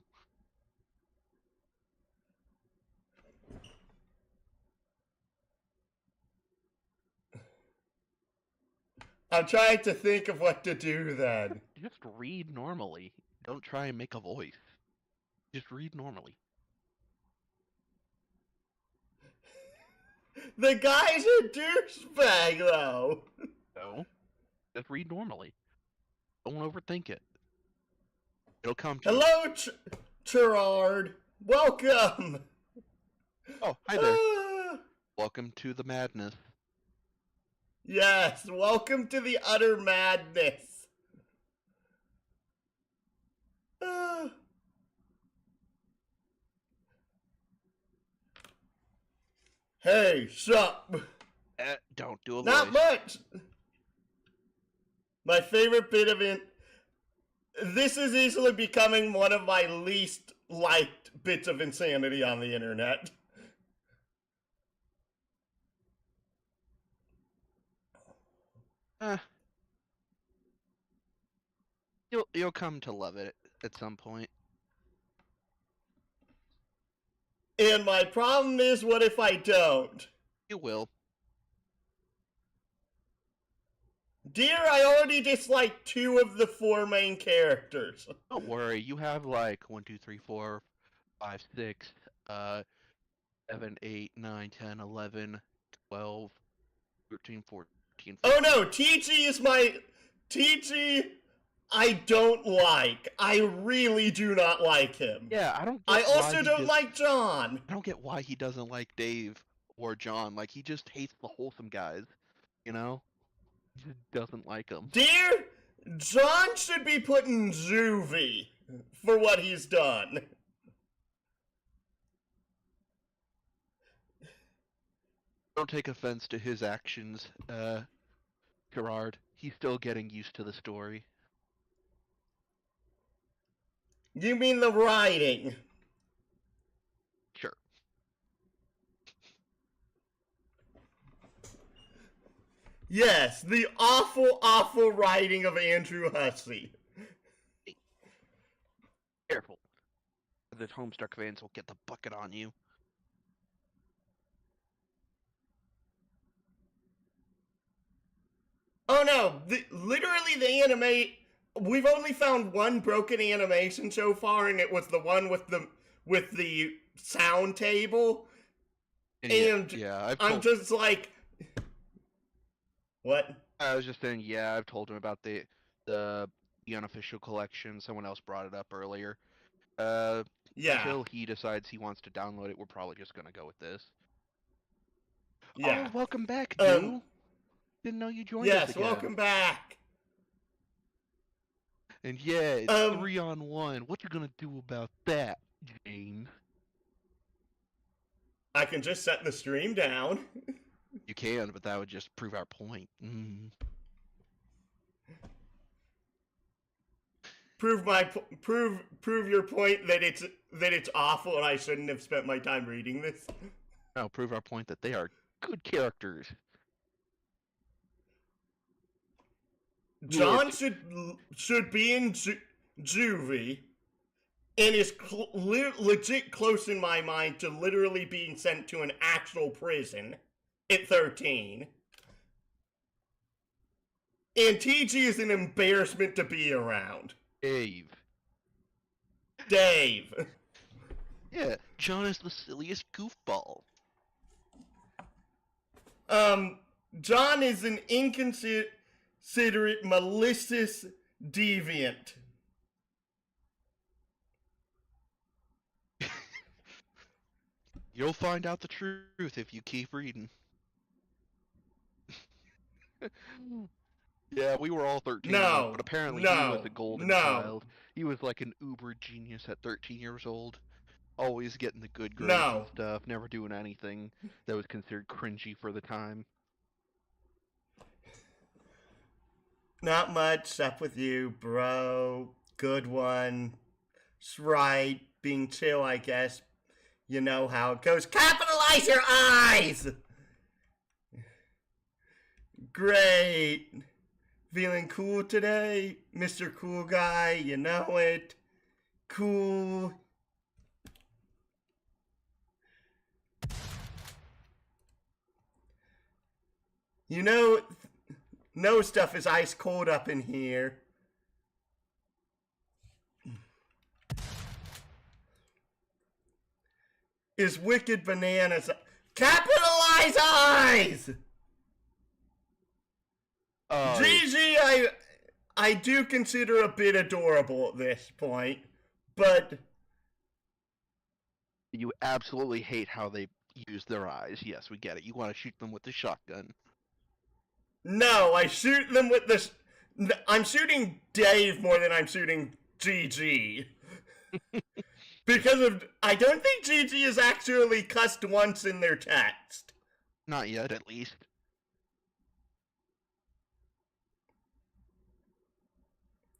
I'm trying to think of what to do then. Just read normally. Don't try and make a voice. Just read normally. The guy's a douchebag, though. No. Just read normally. Don't overthink it. It'll come to you. Hello, Gerard. Welcome. Oh, hi there. Welcome to the madness. Yes, welcome to the utter madness. Hey, sup? Don't do a Not voice. much. My favorite bit of it. This is easily becoming one of my least liked bits of insanity on the internet. You'll come to love it at some point. And my problem is, what if I don't? You will. Dear, I already dislike 2 of the 4 main characters. Don't worry. You have like 1, 2, 3, 4, 5, 6, 7, 8, 9, 10, 11, 12, 13, 14, 15. Oh no, TG is my... TG, I don't like. I really do not like him. Yeah, I don't. I also don't like John. I don't get why he doesn't like Dave or John. Like, he just hates the wholesome guys. You know, he just doesn't like them. Dear, John should be put in juvie for what he's done. Don't take offense to his actions, Gerard. He's still getting used to the story. You mean the writing? Sure. Yes, the awful, awful writing of Andrew Hussey. Careful. The Homestuck fans will get the bucket on you. Oh no, literally the anime... We've only found one broken animation so far, and it was the one with the sound table. And yeah, I'm just like... What? I was just saying, yeah, I've told him about the unofficial collection. Someone else brought it up earlier. Yeah. Until he decides he wants to download it, we're probably just gonna go with this. Yeah. Oh, welcome back, dude. Didn't know you joined us Yes, again. welcome back. And yeah, it's 3-on-1. What you gonna do about that, James? I can just set the stream down. You can, but that would just prove our point. Prove your point that it's awful and I shouldn't have spent my time reading this. No, prove our point that they are good characters. John should be in juvie, and is legit close in my mind to literally being sent to an actual prison at 13. And TG is an embarrassment to be around. Dave. Dave. Yeah, John is the silliest goofball. John is an inconsiderate, malicious deviant. You'll find out the truth if you keep reading. Yeah, we were all 13 years No, old, but apparently he no, was a golden no. child. He was like an uber genius at 13 years old. Always getting the good grades and No. stuff, never doing anything that was considered cringy for the time. Not much up with you, bro. Good one. It's right. Being chill, I guess. You know how it goes. Capitalize your eyes! Great. Feeling cool today? Mr. Cool Guy, you know it. Cool. You know, no stuff is ice cold up in here. Is wicked bananas. Capitalize eyes! Gigi, I do consider a bit adorable at this point, but you absolutely hate how they use their eyes. Yes, we get it. You want to shoot them with the shotgun. No, I shoot them with this. I'm shooting Dave more than I'm shooting Gigi. Because of. I don't think Gigi is actually cussed once in their text. Not yet, at least.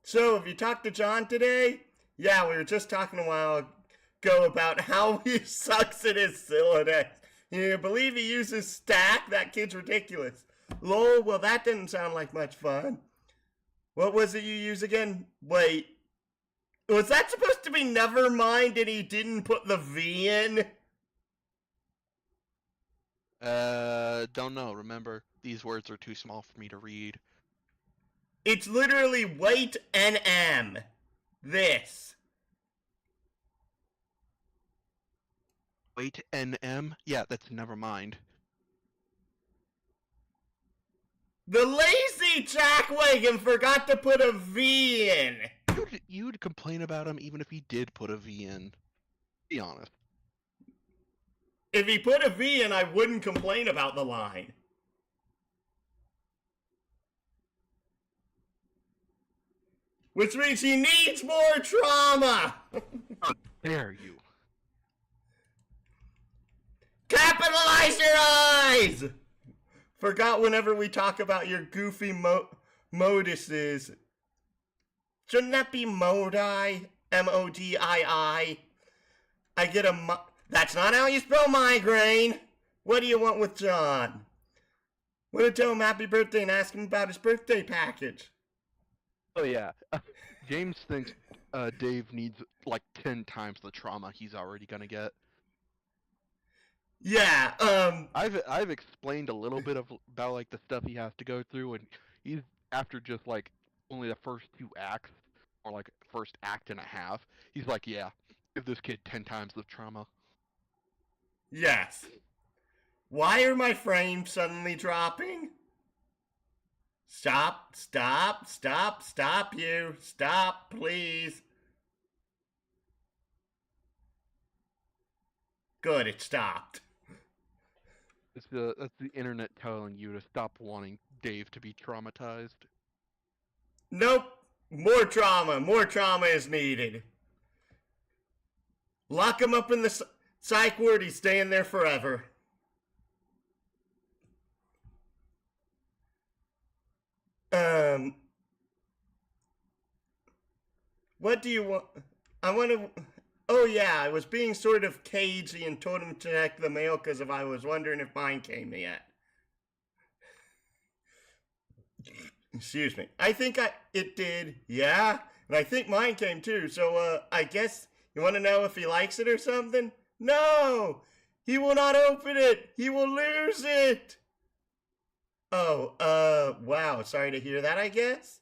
So, have you talked to John today? Yeah, we were just talking a while ago about how he sucks at his Sylladex. You believe he uses stack? That kid's ridiculous. Lol, well that didn't sound like much fun. What was it you use again? Wait. Was that supposed to be never mind and he didn't put the V in? Don't know. Remember, these words are too small for me to read. It's literally wait NM. This. Wait, NM? Yeah, that's never mind. The lazy jackwagon forgot to put a V in. You'd complain about him even if he did put a V in. Be honest. If he put a V in, I wouldn't complain about the line. Which means he needs more trauma! How dare you? Capitalize your eyes! Forgot whenever we talk about your goofy modises. Shouldn't that be Modi? Modii? I get a That's not how you spell migraine! What do you want with John? Want to tell him happy birthday and ask him about his birthday package? Oh yeah. James thinks Dave needs like 10 times the trauma he's already gonna get. Yeah, I've explained a little bit about like the stuff he has to go through, and he's after just like only the first 2 acts, or like first act and a half. He's like, yeah, give this kid 10 times the trauma. Yes. Why are my frames suddenly dropping? Stop, stop, stop, stop you. Stop, please. Good, it stopped. That's the internet telling you to stop wanting Dave to be traumatized. Nope. More trauma is needed. Lock him up in the psych ward, he's staying there forever. What do you want? I want to. Oh, yeah, I was being sort of cagey and told him to check the mail because I was wondering if mine came yet. Excuse me. I think it did, yeah. And I think mine came too, so, I guess You want to know if he likes it or something? No! He will not open it! He will lose it! Oh, wow. Sorry to hear that, I guess.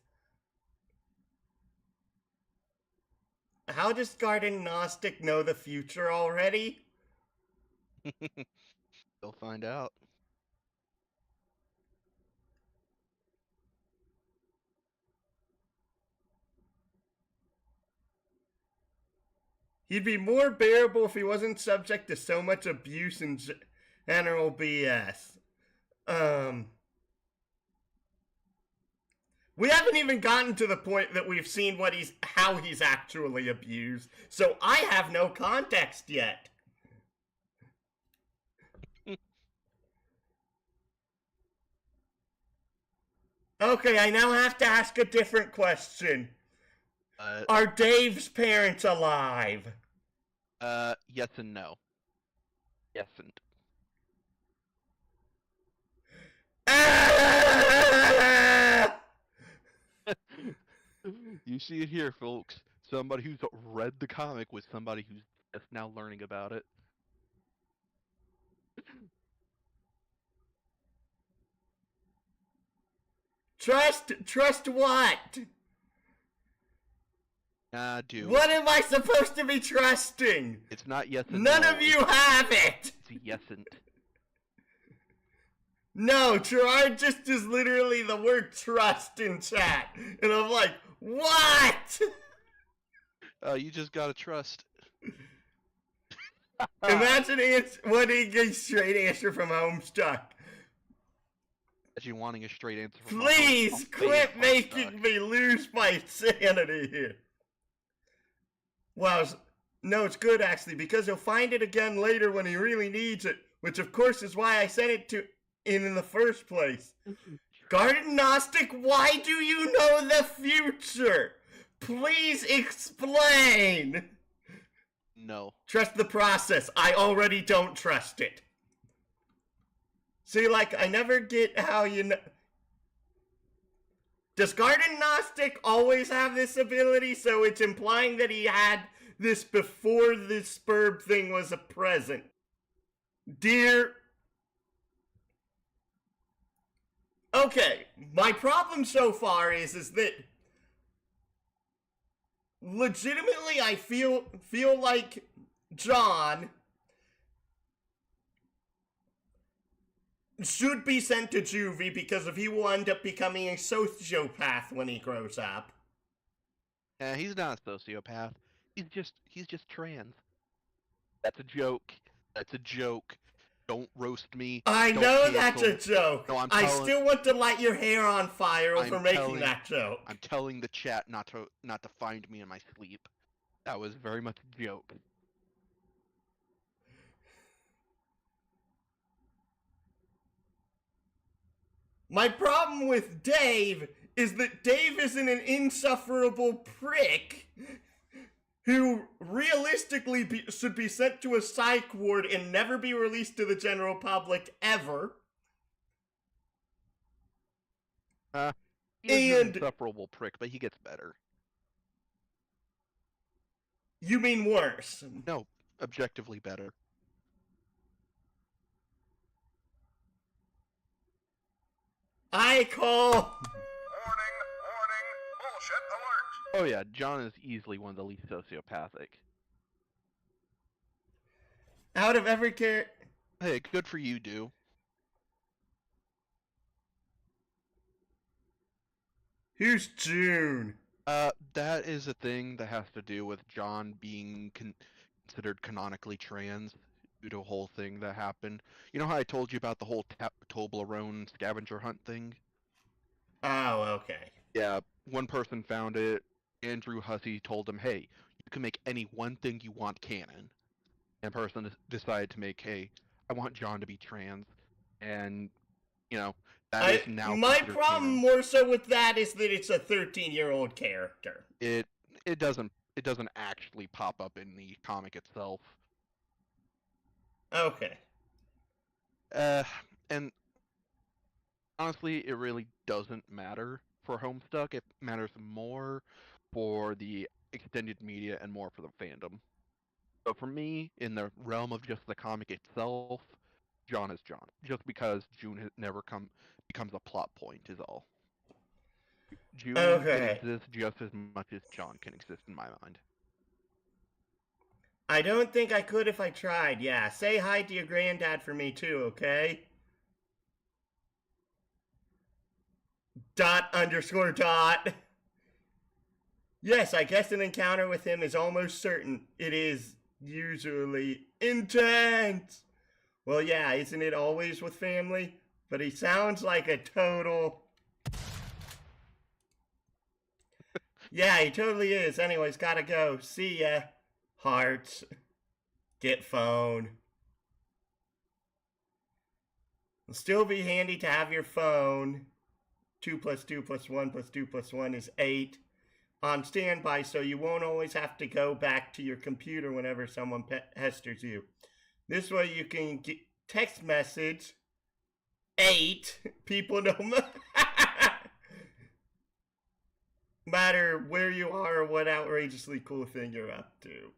How does Garden Gnostic know the future already? They'll find out. He'd be more bearable if he wasn't subject to so much abuse and general BS. We haven't even gotten to the point that we've seen how he's actually abused, so I have no context yet. Okay, I now have to ask a different question. Are Dave's parents alive? Yes and no. Yes and. Ah! You see it here, folks. Somebody who's read the comic with somebody who's just now learning about it. Trust what? Dude. What am I supposed to be trusting? It's not yes and None no. of you have it! It's yes and. No, Gerard just is literally the word trust in chat. And I'm like, what? You just gotta trust. Imagine wanting a straight answer from Homestuck. Imagine wanting a straight answer from Please quit Homestuck. making me lose my sanity here. Wow, no, it's good actually, because he'll find it again later when he really needs it, which of course is why I sent it to in the first place. Garden Gnostic, why do you know the future? Please explain. No. Trust the process. I already don't trust it. See, like, I never get how you know. Does Garden Gnostic always have this ability? So it's implying that he had this before this Spurb thing was a present. Dear. Okay, my problem so far is that legitimately I feel like John should be sent to juvie because if he will end up becoming a sociopath when he grows up. He's not a sociopath. He's just trans. That's a joke. That's a joke. Don't roast me. I Don't know cancel. that's a joke. No, I still want to light your hair on fire over making telling- that joke. I'm telling the chat not to find me in my sleep. That was very much a joke. My problem with Dave is that Dave isn't an insufferable prick who realistically should be sent to a psych ward and never be released to the general public ever. He is an insufferable prick, but he gets better. You mean worse? No, objectively better. I call... Warning, bullshit alert. Oh yeah, John is easily one of the least sociopathic. Out of every character... Hey, good for you, Do. Who's June? That is a thing that has to do with John being considered canonically trans due to a whole thing that happened. You know how I told you about the whole Toblerone scavenger hunt thing? Oh, okay. Yeah, one person found it. Andrew Hussey told him, hey, you can make any one thing you want canon. And person decided to make, hey, I want John to be trans. And, you know, that is now my considered problem canon. more so with that is that it's a 13-year-old character. It doesn't actually pop up in the comic itself. Okay. And honestly, it really doesn't matter for Homestuck. It matters more for the extended media and more for the fandom. So for me, in the realm of just the comic itself, John is John. Just because June has never becomes a plot point is all. June can Okay. exist just as much as John can exist in my mind. I don't think I could if I tried. Yeah, say hi to your granddad for me too, okay? Dot underscore dot. Yes, I guess an encounter with him is almost certain. It is usually intense. Well, yeah, isn't it always with family? But he sounds like a total. Yeah, he totally is. Anyways, gotta go. See ya. Hearts. Get phone. It'll still be handy to have your phone. 2 plus 2 plus 1 plus 2 plus 1 is 8. On standby, so you won't always have to go back to your computer whenever someone pesters you. This way you can get text message 8 people no matter where you are or what outrageously cool thing you're up to.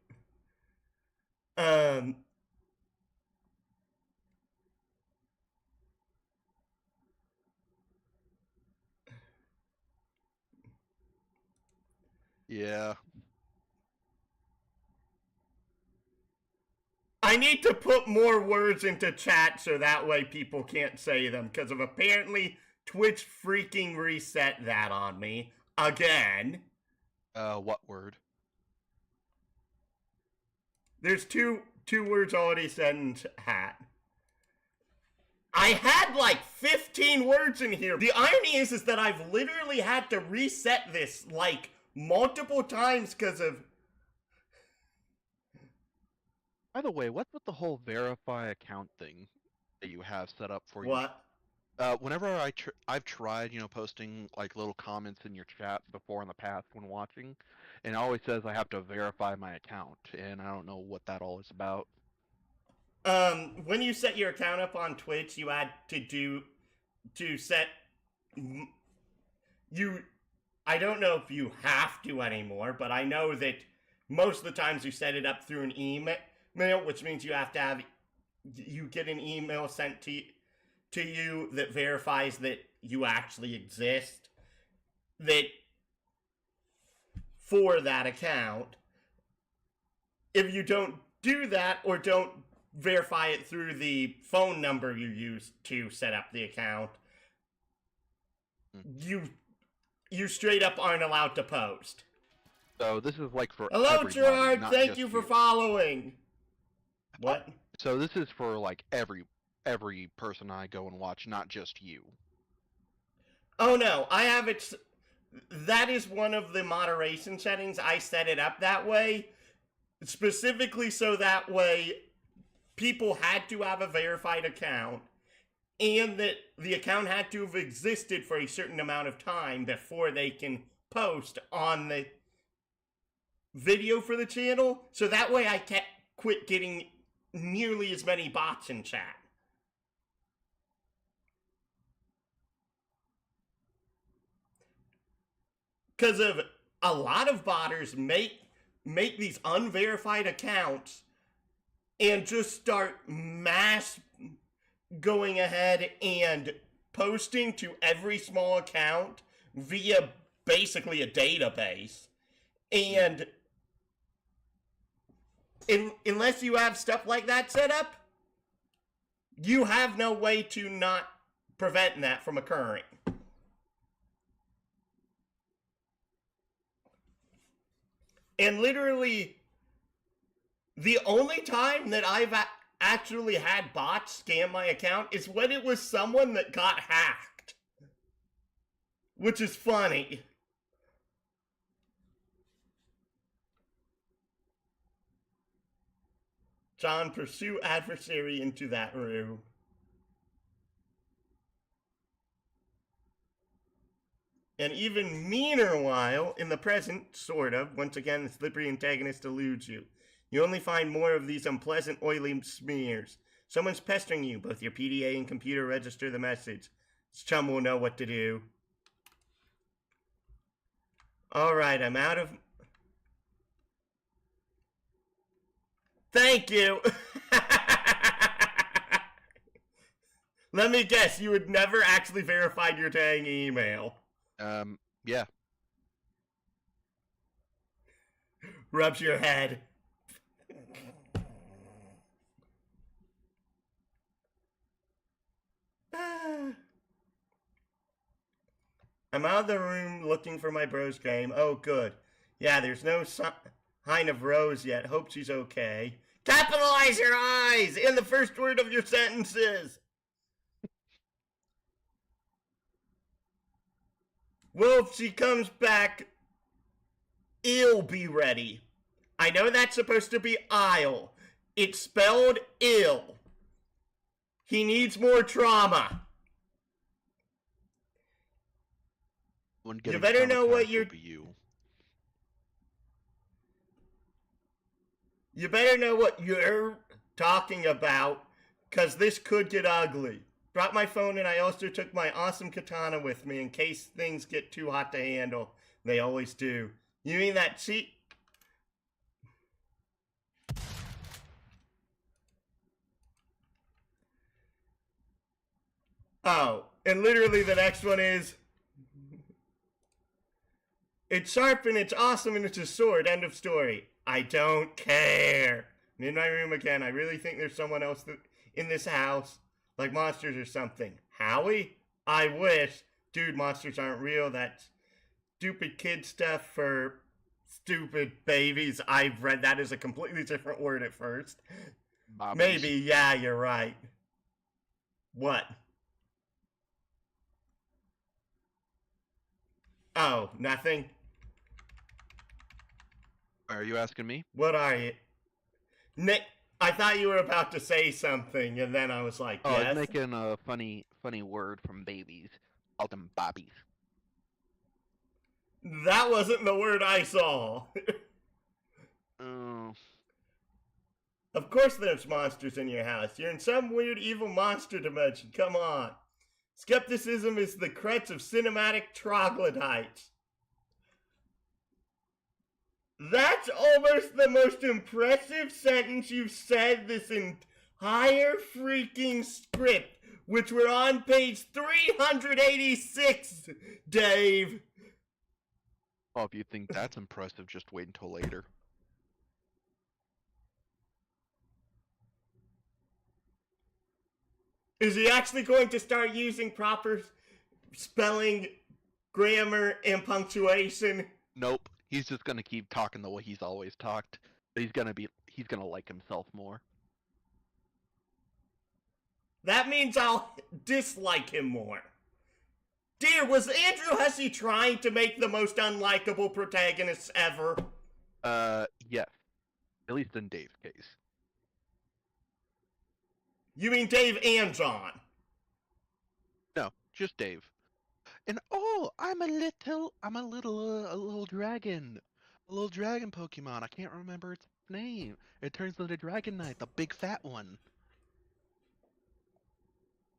Yeah. I need to put more words into chat so that way people can't say them, because of apparently Twitch freaking reset that on me again. What word? There's two words already said in chat. I had like 15 words in here. The irony is that I've literally had to reset this like multiple times because of. By the way, what's with the whole verify account thing that you have set up for your? What? Whenever I've tried, posting like little comments in your chat before in the past when watching, and it always says I have to verify my account, and I don't know what that all is about. When you set your account up on Twitch, you had to set you. I don't know if you have to anymore, but I know that most of the times you set it up through an email, which means you have to have you get an email sent to you that verifies that you actually exist, that for that account. If you don't do that or don't verify it through the phone number you use to set up the account, you straight up aren't allowed to post. So this is like for Hello, everybody, Gerard. not Thank just you for following. What? So this is for like every person I go and watch, not just you. Oh no, I have it. That is one of the moderation settings. I set it up that way, specifically so that way people had to have a verified account and that the account had to have existed for a certain amount of time before they can post on the video for the channel. So that way I can't quit getting nearly as many bots in chat. Because of a lot of botters make these unverified accounts and just start mass going ahead and posting to every small account via basically a database. And unless you have stuff like that set up, you have no way to not prevent that from occurring. And literally, the only time that I've actually had bots scam my account is when it was someone that got hacked. Which is funny. John, pursue adversary into that room. And even meanwhile, in the present, sort of, once again, the slippery antagonist eludes you. You only find more of these unpleasant, oily smears. Someone's pestering you. Both your PDA and computer register the message. This chum will know what to do. Alright, I'm out of... Thank you. Let me guess, you had never actually verified your dang email. Yeah. Rubs your head. I'm out of the room looking for my bro's game. Oh, good. Yeah, there's no sign of Rose yet. Hope she's okay. Capitalize your eyes in the first word of your sentences. Well, if she comes back, ill be ready. I know that's supposed to be I'll. It's spelled ill. He needs more trauma. You better know what you're... You better know what you're talking about, because this could get ugly. Brought my phone and I also took my awesome katana with me in case things get too hot to handle. They always do. You mean that cheat? Oh, and literally the next one is... It's sharp and it's awesome and it's a sword. End of story. I don't care. I'm in my room again. I really think there's someone else in this house. Like monsters or something. Howie? I wish. Dude, monsters aren't real. That's stupid kid stuff for stupid babies. I've read that as a completely different word at first. Bobbies. Maybe, yeah, you're right. What? Oh, nothing? Are you asking me? What are you? Nick, I thought you were about to say something, and then I was like, yes. I was making a funny word from babies. Called them bobbies. That wasn't the word I saw. Of course there's monsters in your house. You're in some weird evil monster dimension. Come on. Skepticism is the crutch of cinematic troglodytes. That's almost the most impressive sentence you've said this entire freaking script, which we're on page 386, Dave. Well, if you think that's impressive, just wait until later. Is he actually going to start using proper spelling, grammar, and punctuation? Nope. He's just gonna keep talking the way he's always talked. But he's gonna like himself more. That means I'll dislike him more. Dear, was Andrew Hussey trying to make the most unlikable protagonists ever? Yes. At least in Dave's case. You mean Dave and John? No, just Dave. And I'm a little dragon. A little dragon Pokemon. I can't remember its name. It turns into Dragonite, the big fat one.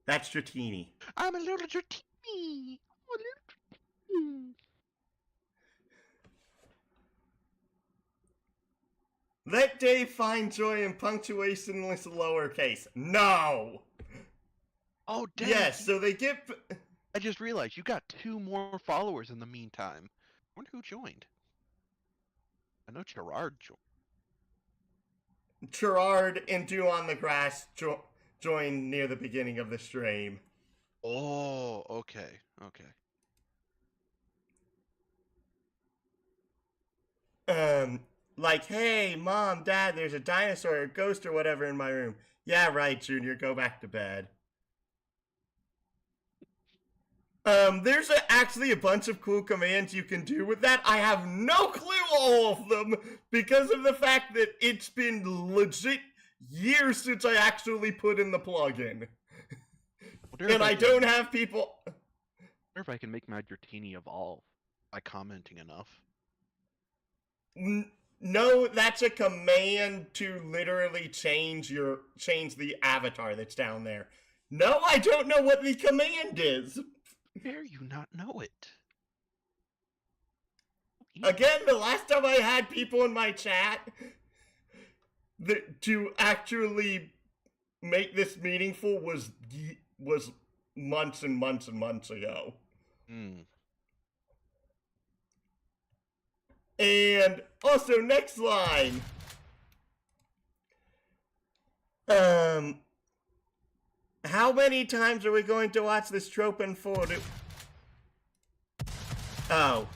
That's Dratini. I'm a little Dratini. Let Dave find joy in punctuationless lowercase. No! Oh, dang. Yes, so they get... I just realized you got 2 more followers in the meantime. I wonder who joined. I know Gerard joined. Gerard and Dew on the Grass joined near the beginning of the stream. Oh, okay. Like, hey, Mom, Dad, there's a dinosaur or a ghost or whatever in my room. Yeah, right, Junior, go back to bed. There's actually a bunch of cool commands you can do with that. I have no clue all of them because of the fact that it's been legit years since I actually put in the plugin. And I don't have people... I wonder if I can make my Dratini evolve by commenting enough. No, that's a command to literally change the avatar that's down there. No, I don't know what the command is. Dare you not know it? Again, the last time I had people in my chat, to actually make this meaningful was months and months and months ago. Mm. And also, next line. How many times are we going to watch this trope unfold? Oh.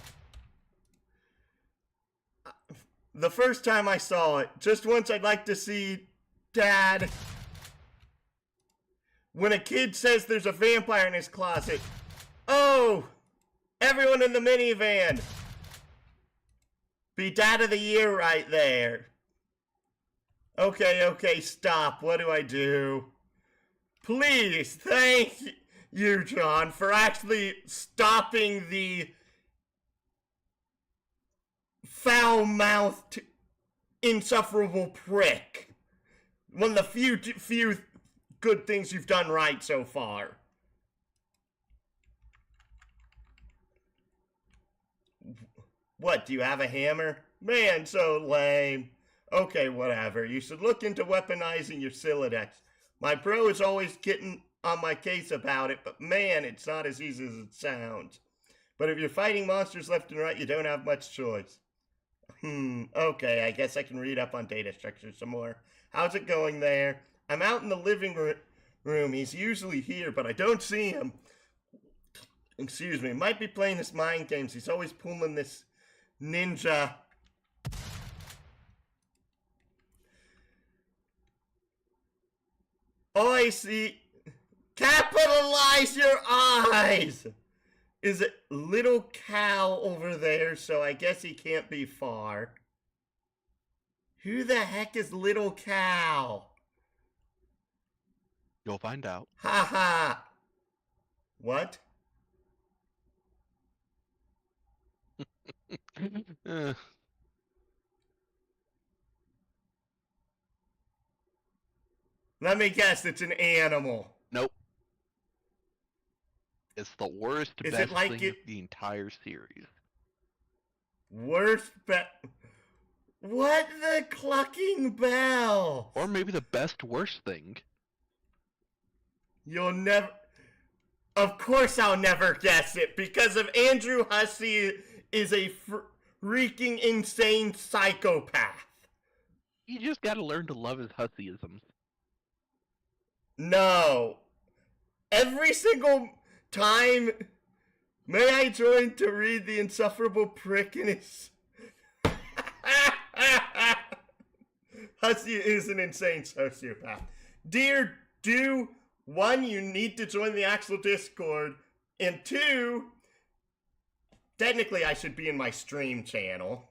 The first time I saw it, just once I'd like to see Dad. When a kid says there's a vampire in his closet. Oh! Everyone in the minivan! Be Dad of the Year right there. Okay, stop. What do I do? Please, thank you, John, for actually stopping the foul-mouthed, insufferable prick. One of the few good things you've done right so far. What, do you have a hammer? Man, so lame. Okay, whatever. You should look into weaponizing your Silodex. My bro is always getting on my case about it, but man, it's not as easy as it sounds. But if you're fighting monsters left and right, you don't have much choice. Okay, I guess I can read up on data structure some more. How's it going there? I'm out in the living room. He's usually here, but I don't see him. Excuse me. Might be playing his mind games. He's always pulling this ninja. Oh, I see. Capitalize your eyes! Is it little Cal over there, so I guess he can't be far. Who the heck is little Cal? You'll find out. Ha ha! What? Eh, Let me guess, it's an animal. nope. It's the worst, Is best it like thing it- of the entire series. Worst bet. What the clucking bell? Or maybe the best worst thing. You'll never. Of course, I'll never guess it because of Andrew Hussey is a freaking insane psychopath. You just gotta learn to love his Husseyisms. No. Every single time, may I join to read the insufferable prick in his. Hussey is an insane sociopath. Dear, one, you need to join the actual Discord, and two, technically I should be in my stream channel.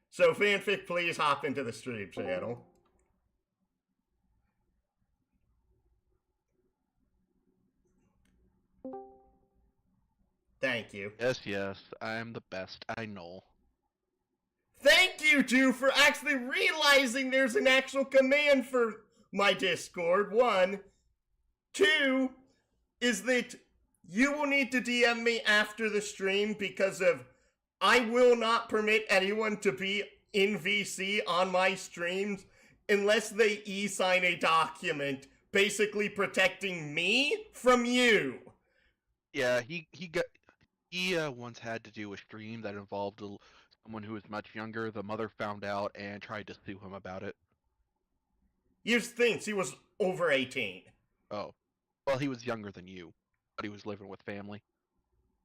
So fanfic, please hop into the stream channel. Thank you. Yes, I'm the best, I know. Thank you, Drew, for actually realizing there's an actual command for my Discord. One. Two is that you will need to DM me after the stream because of I will not permit anyone to be in VC on my streams unless they e-sign a document basically protecting me from you. Yeah, he once had to do a stream that involved someone who was much younger. The mother found out and tried to sue him about it. Here's the thing, he was over 18. Oh. Well, he was younger than you, but he was living with family.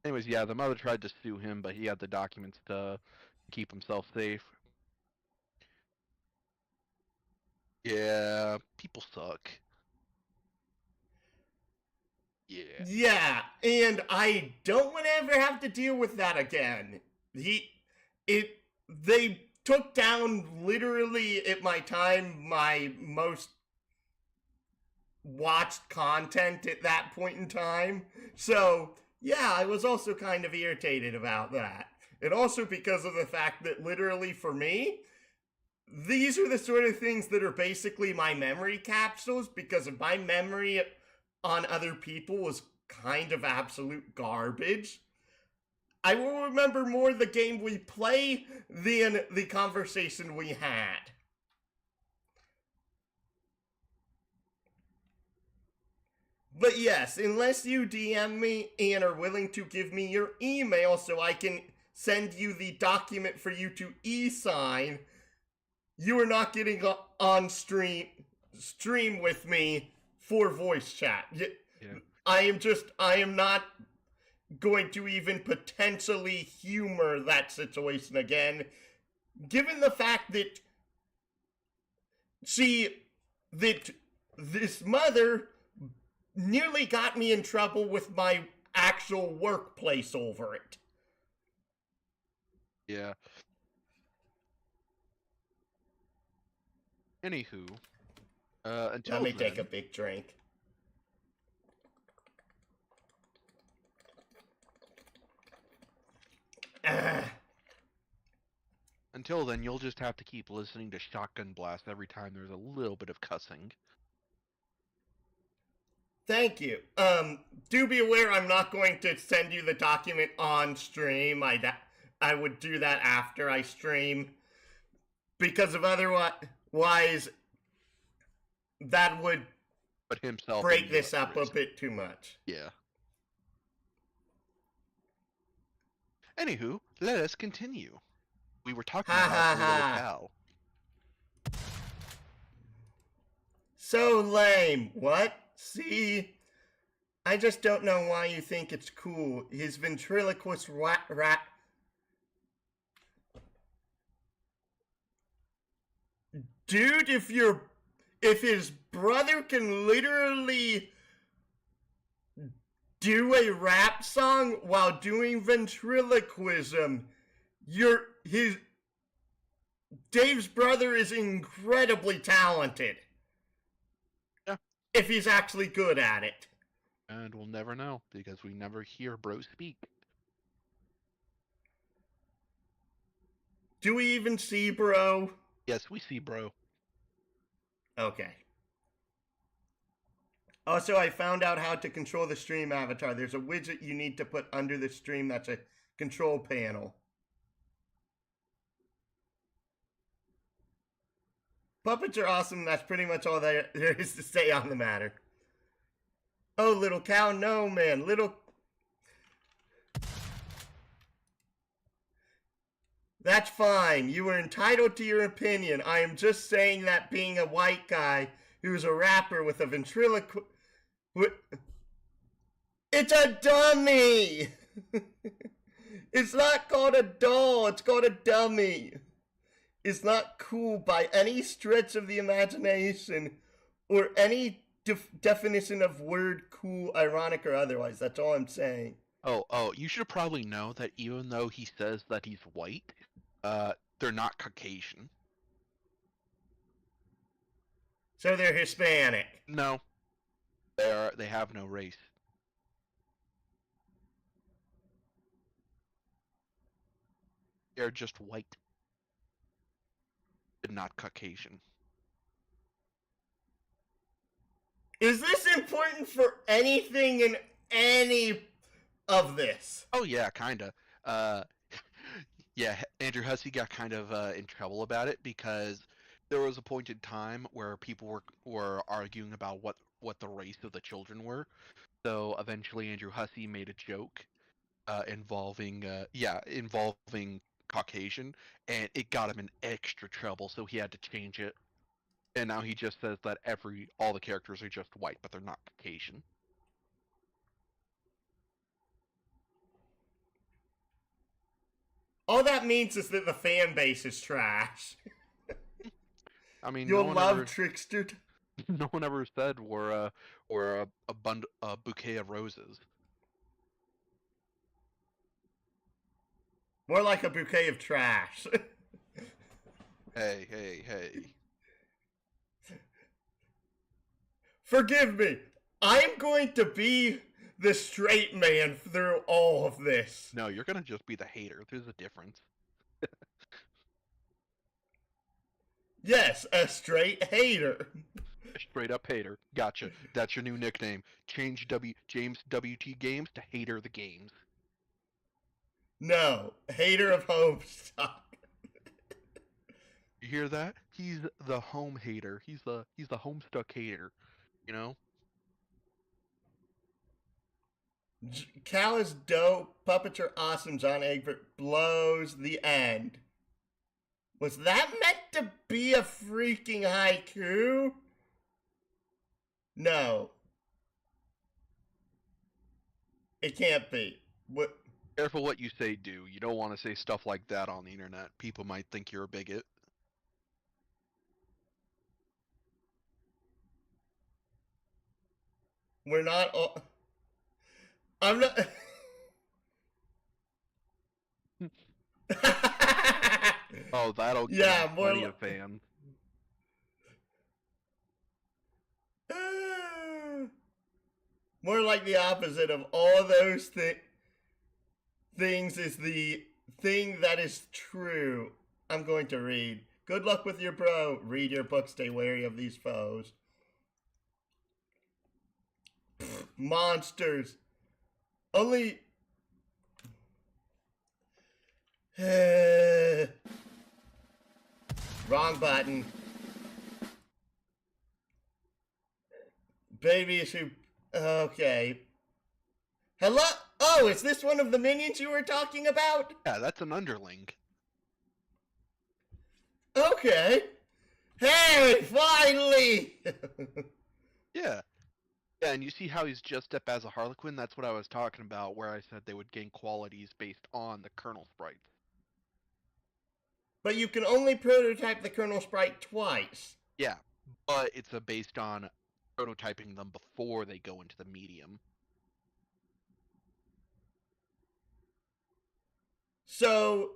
Anyways, yeah, the mother tried to sue him, but he had the documents to keep himself safe. Yeah, people suck. Yeah. Yeah, and I don't want to ever have to deal with that again. They took down literally at my time my most watched content at that point in time. So, yeah, I was also kind of irritated about that. And also because of the fact that literally for me, these are the sort of things that are basically my memory capsules because of my memory on other people was kind of absolute garbage. I will remember more the game we play than the conversation we had. But yes, unless you DM me and are willing to give me your email so I can send you the document for you to e-sign, you are not getting on stream with me for voice chat. Yeah. I am not going to even potentially humor that situation again, given the fact that this mother nearly got me in trouble with my actual workplace over it. Yeah. Anywho, until Let me then, take a big drink. until then, you'll just have to keep listening to Shotgun Blast every time there's a little bit of cussing. Thank you. Do be aware I'm not going to send you the document on stream. I would do that after I stream. Because of otherwise, that would But himself break this up a risk. bit too much. Yeah. Anywho, let us continue. We were talking Ha, about ha, the little ha. cow. So lame. What? See? I just don't know why you think it's cool. His ventriloquist rat. Dude, if his brother can literally do a rap song while doing ventriloquism, Dave's brother is incredibly talented. Yeah. If he's actually good at it. And we'll never know, because we never hear bro speak. Do we even see bro? Yes, we see bro. Okay. Also, I found out how to control the stream avatar. There's a widget you need to put under the stream that's a control panel. Puppets are awesome. That's pretty much all there is to say on the matter. Oh, little cow, no, man. That's fine. You are entitled to your opinion. I am just saying that being a white guy who's a rapper with a ventriloquist... It's a dummy! It's not called a doll. It's called a dummy. It's not cool by any stretch of the imagination or any definition of word cool, ironic, or otherwise. That's all I'm saying. Oh, you should probably know that even though he says that he's white, they're not Caucasian. So they're Hispanic. No. They have no race. They're just white. But not Caucasian. Is this important for anything in any of this? Oh yeah, kinda. Yeah, Andrew Hussey got kind of in trouble about it because there was a point in time where people were arguing about what the race of the children were. So eventually Andrew Hussey made a joke involving Caucasian, and it got him in extra trouble, so he had to change it. And now he just says that all the characters are just white, but they're not Caucasian. All that means is that the fan base is trash. I mean, You'll love Trickster. No one ever said we're a bouquet of roses. More like a bouquet of trash. Hey. Forgive me. I'm going to be the straight man through all of this. No, you're gonna just be the hater. There's a difference. Yes, a straight hater. Straight up hater. Gotcha. That's your new nickname. Change James WT Games to Hater the Games. No. Hater of Homestuck. You hear that? He's the home hater. He's the Homestuck hater. You know? Cal is dope. Puppets are awesome. John Egbert blows the end. Was that meant to be a freaking haiku? No. It can't be. What? Careful what you say, do. You don't want to say stuff like that on the internet. People might think you're a bigot. We're not all... I'm not... Oh, that'll Yeah, get more plenty of fans. More like the opposite of all those things is the thing that is true. I'm going to read. Good luck with your bro. Read your book. Stay wary of these foes. Pfft, monsters. Only... Wrong button. Babies who... Okay. Hello? Oh, is this one of the minions you were talking about? Yeah, that's an underling. Okay. Hey, finally! Yeah. Yeah, and you see how he's just up as a Harlequin? That's what I was talking about, where I said they would gain qualities based on the kernel sprites. But you can only prototype the kernel sprite twice. Yeah, but it's based on prototyping them before they go into the medium. So...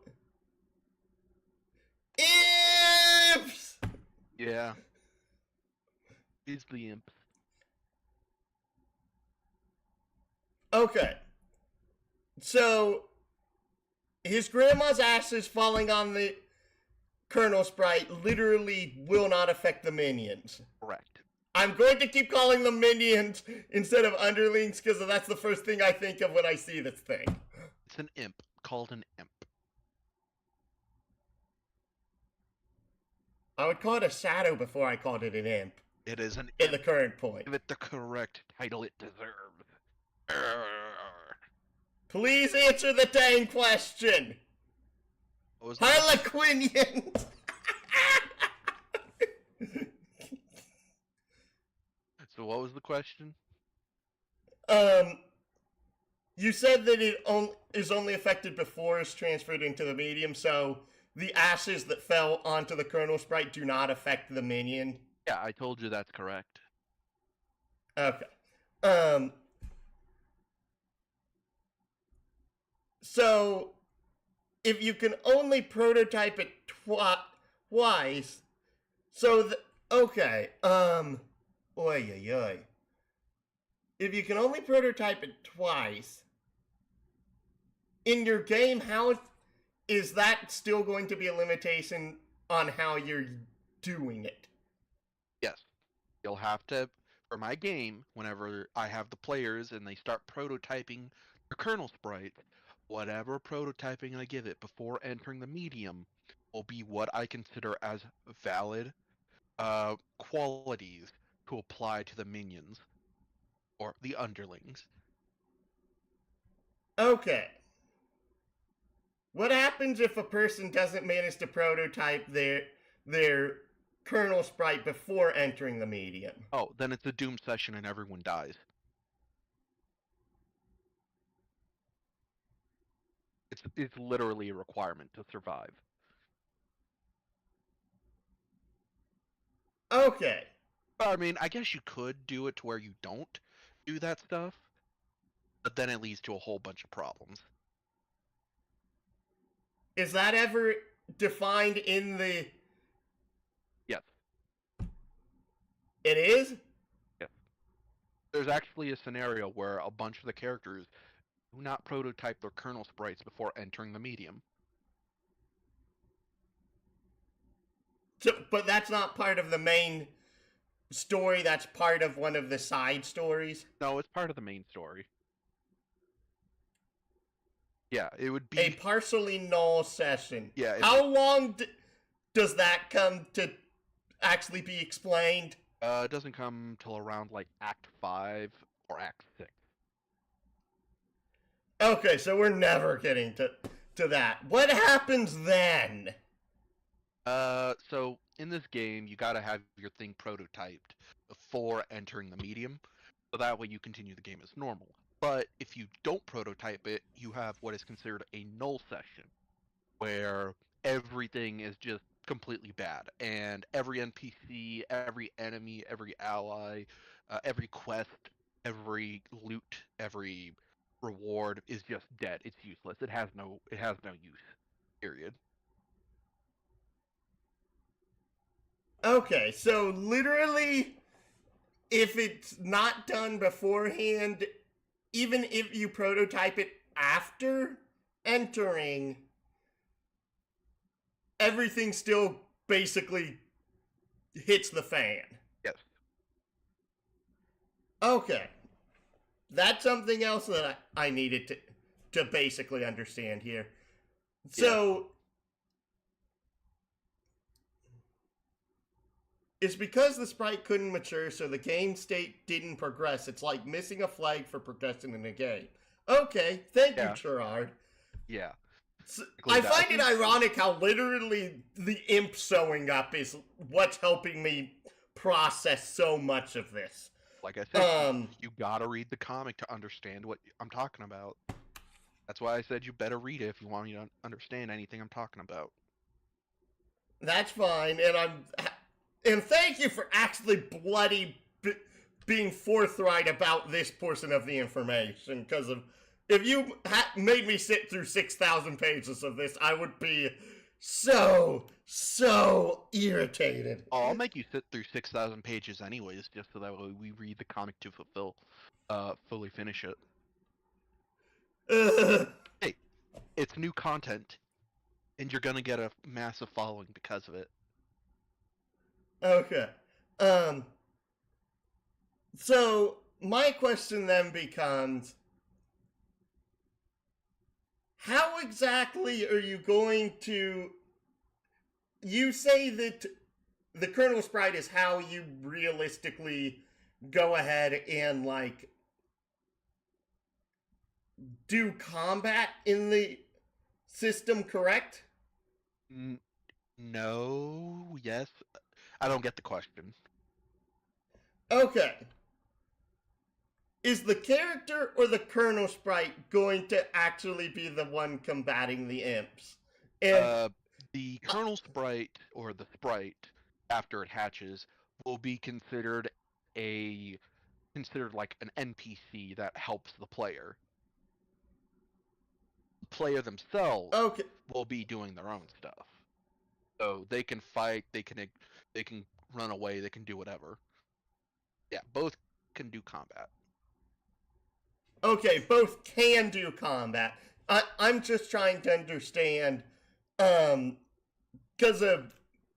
Imps! Yeah. Is the imp. Okay. So... His grandma's ashes falling on the kernel sprite literally will not affect the minions. Correct. I'm going to keep calling them minions instead of underlings because that's the first thing I think of when I see this thing. It's an imp, called an imp. I would call it a shadow before I called it an imp. It is an In imp. the current point. Give it the correct title it deserves. Please answer the dang question. What was the Harlequinians! So what was the question? You said that it is only affected before it's transferred into the medium, so the ashes that fell onto the kernel sprite do not affect the minion. Yeah, I told you that's correct. Okay. So, if you can only prototype it twice, so okay, oy oy oy. If you can only prototype it twice, in your game, how is that still going to be a limitation on how you're doing it? Yes. You'll have to, for my game, whenever I have the players and they start prototyping the kernel sprite, whatever prototyping I give it before entering the medium will be what I consider as valid qualities to apply to the minions or the underlings. Okay. What happens if a person doesn't manage to prototype their kernel sprite before entering the medium? Oh, then it's a doom session and everyone dies. It's literally a requirement to survive. Okay. I mean, I guess you could do it to where you don't do that stuff, but then it leads to a whole bunch of problems. Is that ever defined in the... Yes. It is? Yes. There's actually a scenario where a bunch of the characters do not prototype their kernel sprites before entering the medium. So, but that's not part of the main story, that's part of one of the side stories? No, it's part of the main story. Yeah, it would A be. partially null session. Yeah, How long does that come to actually be explained? it doesn't come till around like Act 5 or Act 6. Okay, so we're never getting to that. What happens then? So in this game, you gotta have your thing prototyped before entering the medium, so that way you continue the game as normal. But if you don't prototype it, you have what is considered a null session, where everything is just completely bad, and every NPC, every enemy, every ally, every quest, every loot, every reward is just dead. It's useless. It has no use. Period. Okay, so literally, if it's not done beforehand, even if you prototype it after entering, everything still basically hits the fan. Yes. Okay. That's something else that I needed to basically understand here. So, it's because the sprite couldn't mature, so the game state didn't progress. It's like missing a flag for progressing in a game. Okay, thank you, Yeah. Gerard. Yeah. I find it ironic how literally the imp showing up is what's helping me process so much of this. Like I said, you gotta read the comic to understand what I'm talking about. That's why I said you better read it if you want to understand anything I'm talking about. That's fine, and thank you for actually being forthright about this portion of the information. Because if you made me sit through 6,000 pages of this, I would be so irritated. Oh, I'll make you sit through 6,000 pages anyways, just so that way we read the comic to fully finish it. Hey, it's new content, and you're gonna get a massive following because of it. Okay. So my question then becomes, how exactly are you going to... You say that the kernel sprite is how you realistically go ahead and, like, do combat in the system, correct? No, yes. I don't get the question. Okay. Is the character or the kernel sprite going to actually be the one combating the imps? And the kernel sprite, or the sprite, after it hatches, will be considered like an NPC that helps the player. The player themselves okay, will be doing their own stuff. So they can fight, they can run away, they can do whatever. Yeah, both can do combat. okay, both can do combat. I'm just trying to understand, because of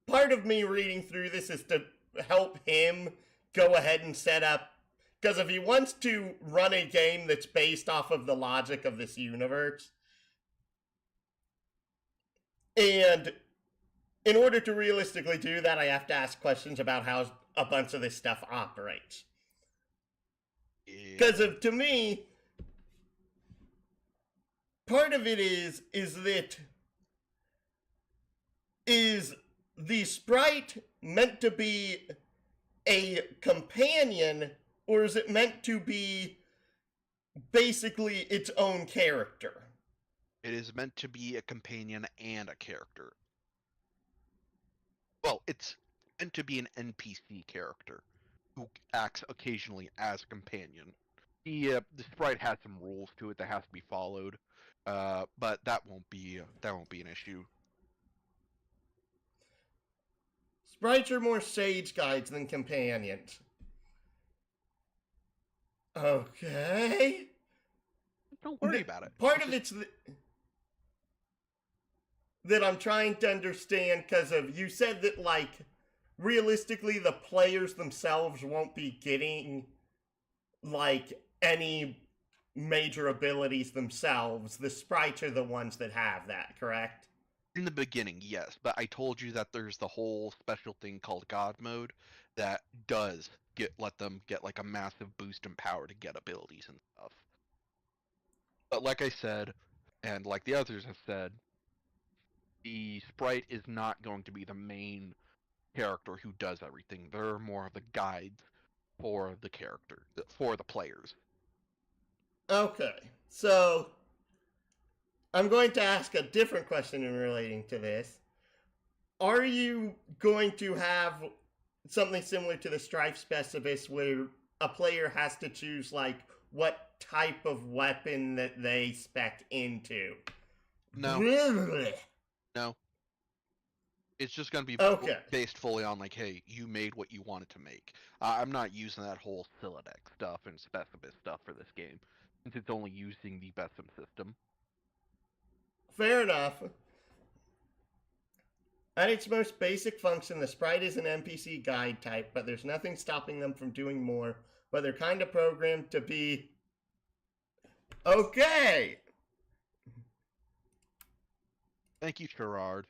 part of me reading through this is to help him go ahead and set up. Because if he wants to run a game that's based off of the logic of this universe, and in order to realistically do that, I have to ask questions about how a bunch of this stuff operates. Because to me, part of it is that is the sprite meant to be a companion, or is it meant to be basically its own character? It is meant to be a companion and a character. Well, it's meant to be an NPC character who acts occasionally as a companion. The sprite has some rules to it that has to be followed, but that won't be an issue. Sprites are more sage guides than companions. Okay. Don't worry about it. Part of it's that I'm trying to understand, because of you said that, like, realistically the players themselves won't be getting, like, any major abilities themselves. The sprites are the ones that have that, correct? In the beginning, yes, but I told you that there's the whole special thing called God mode that does let them get like a massive boost in power to get abilities and stuff. But like I said, and like the others have said, the sprite is not going to be the main character who does everything. They're more of the guides for the character, for the players. Okay, so I'm going to ask a different question in relating to this. Are you going to have something similar to the Strife Specialist where a player has to choose, like, what type of weapon that they spec into? No. No. It's just going to be Okay. based fully on, like, hey, you made what you wanted to make. I'm not using that whole Siladec stuff and Specialist stuff for this game, since it's only using the Besem system. Fair enough. At its most basic function, the sprite is an NPC guide type, but there's nothing stopping them from doing more, but they're kind of programmed to be... Okay! Thank you, Gerard.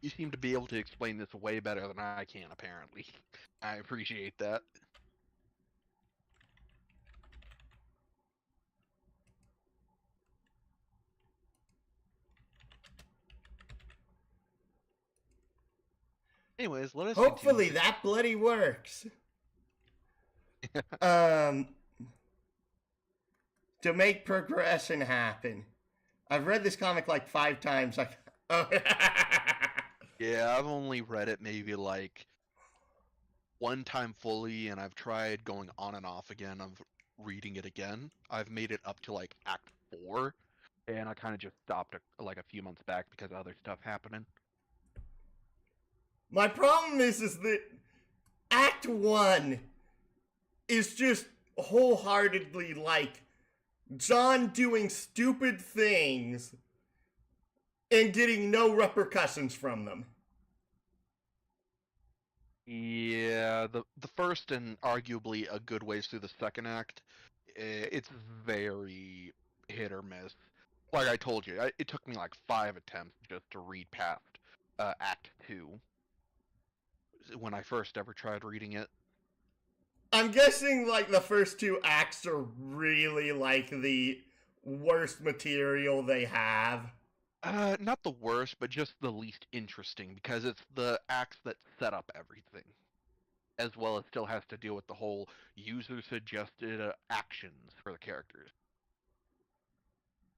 You seem to be able to explain this way better than I can, apparently. I appreciate that. Anyways, let us Hopefully continue. that bloody works. To make progression happen. I've read this comic like 5 times. Yeah, I've only read it maybe like one time fully, and I've tried going on and off again of reading it again. I've made it up to like Act 4, and I kind of just stopped like a few months back because of other stuff happening. My problem is that Act 1 is just wholeheartedly like John doing stupid things and getting no repercussions from them. Yeah, the first and arguably a good ways through the second act, it's very hit or miss. Like I told you, it took me like 5 attempts just to read past Act 2 when I first ever tried reading it. I'm guessing like the first 2 acts are really like the worst material they have. Not the worst, but just the least interesting, because it's the acts that set up everything, as well as still has to deal with the whole user-suggested actions for the characters.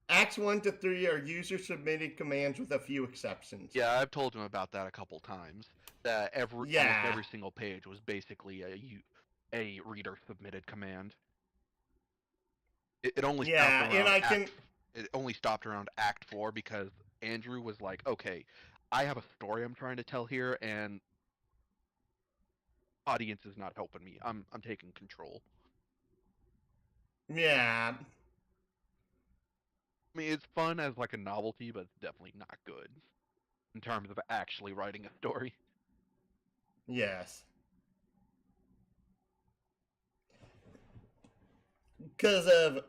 Acts 1 to 3 are user-submitted commands with a few exceptions. Yeah, I've told him about that a couple times. That almost every single page was basically a reader-submitted command. It only stopped around it only stopped around Act 4 because Andrew was like, okay, I have a story I'm trying to tell here, and audience is not helping me. I'm taking control. Yeah. I mean, it's fun as like a novelty, but it's definitely not good in terms of actually writing a story. Yes. Because of...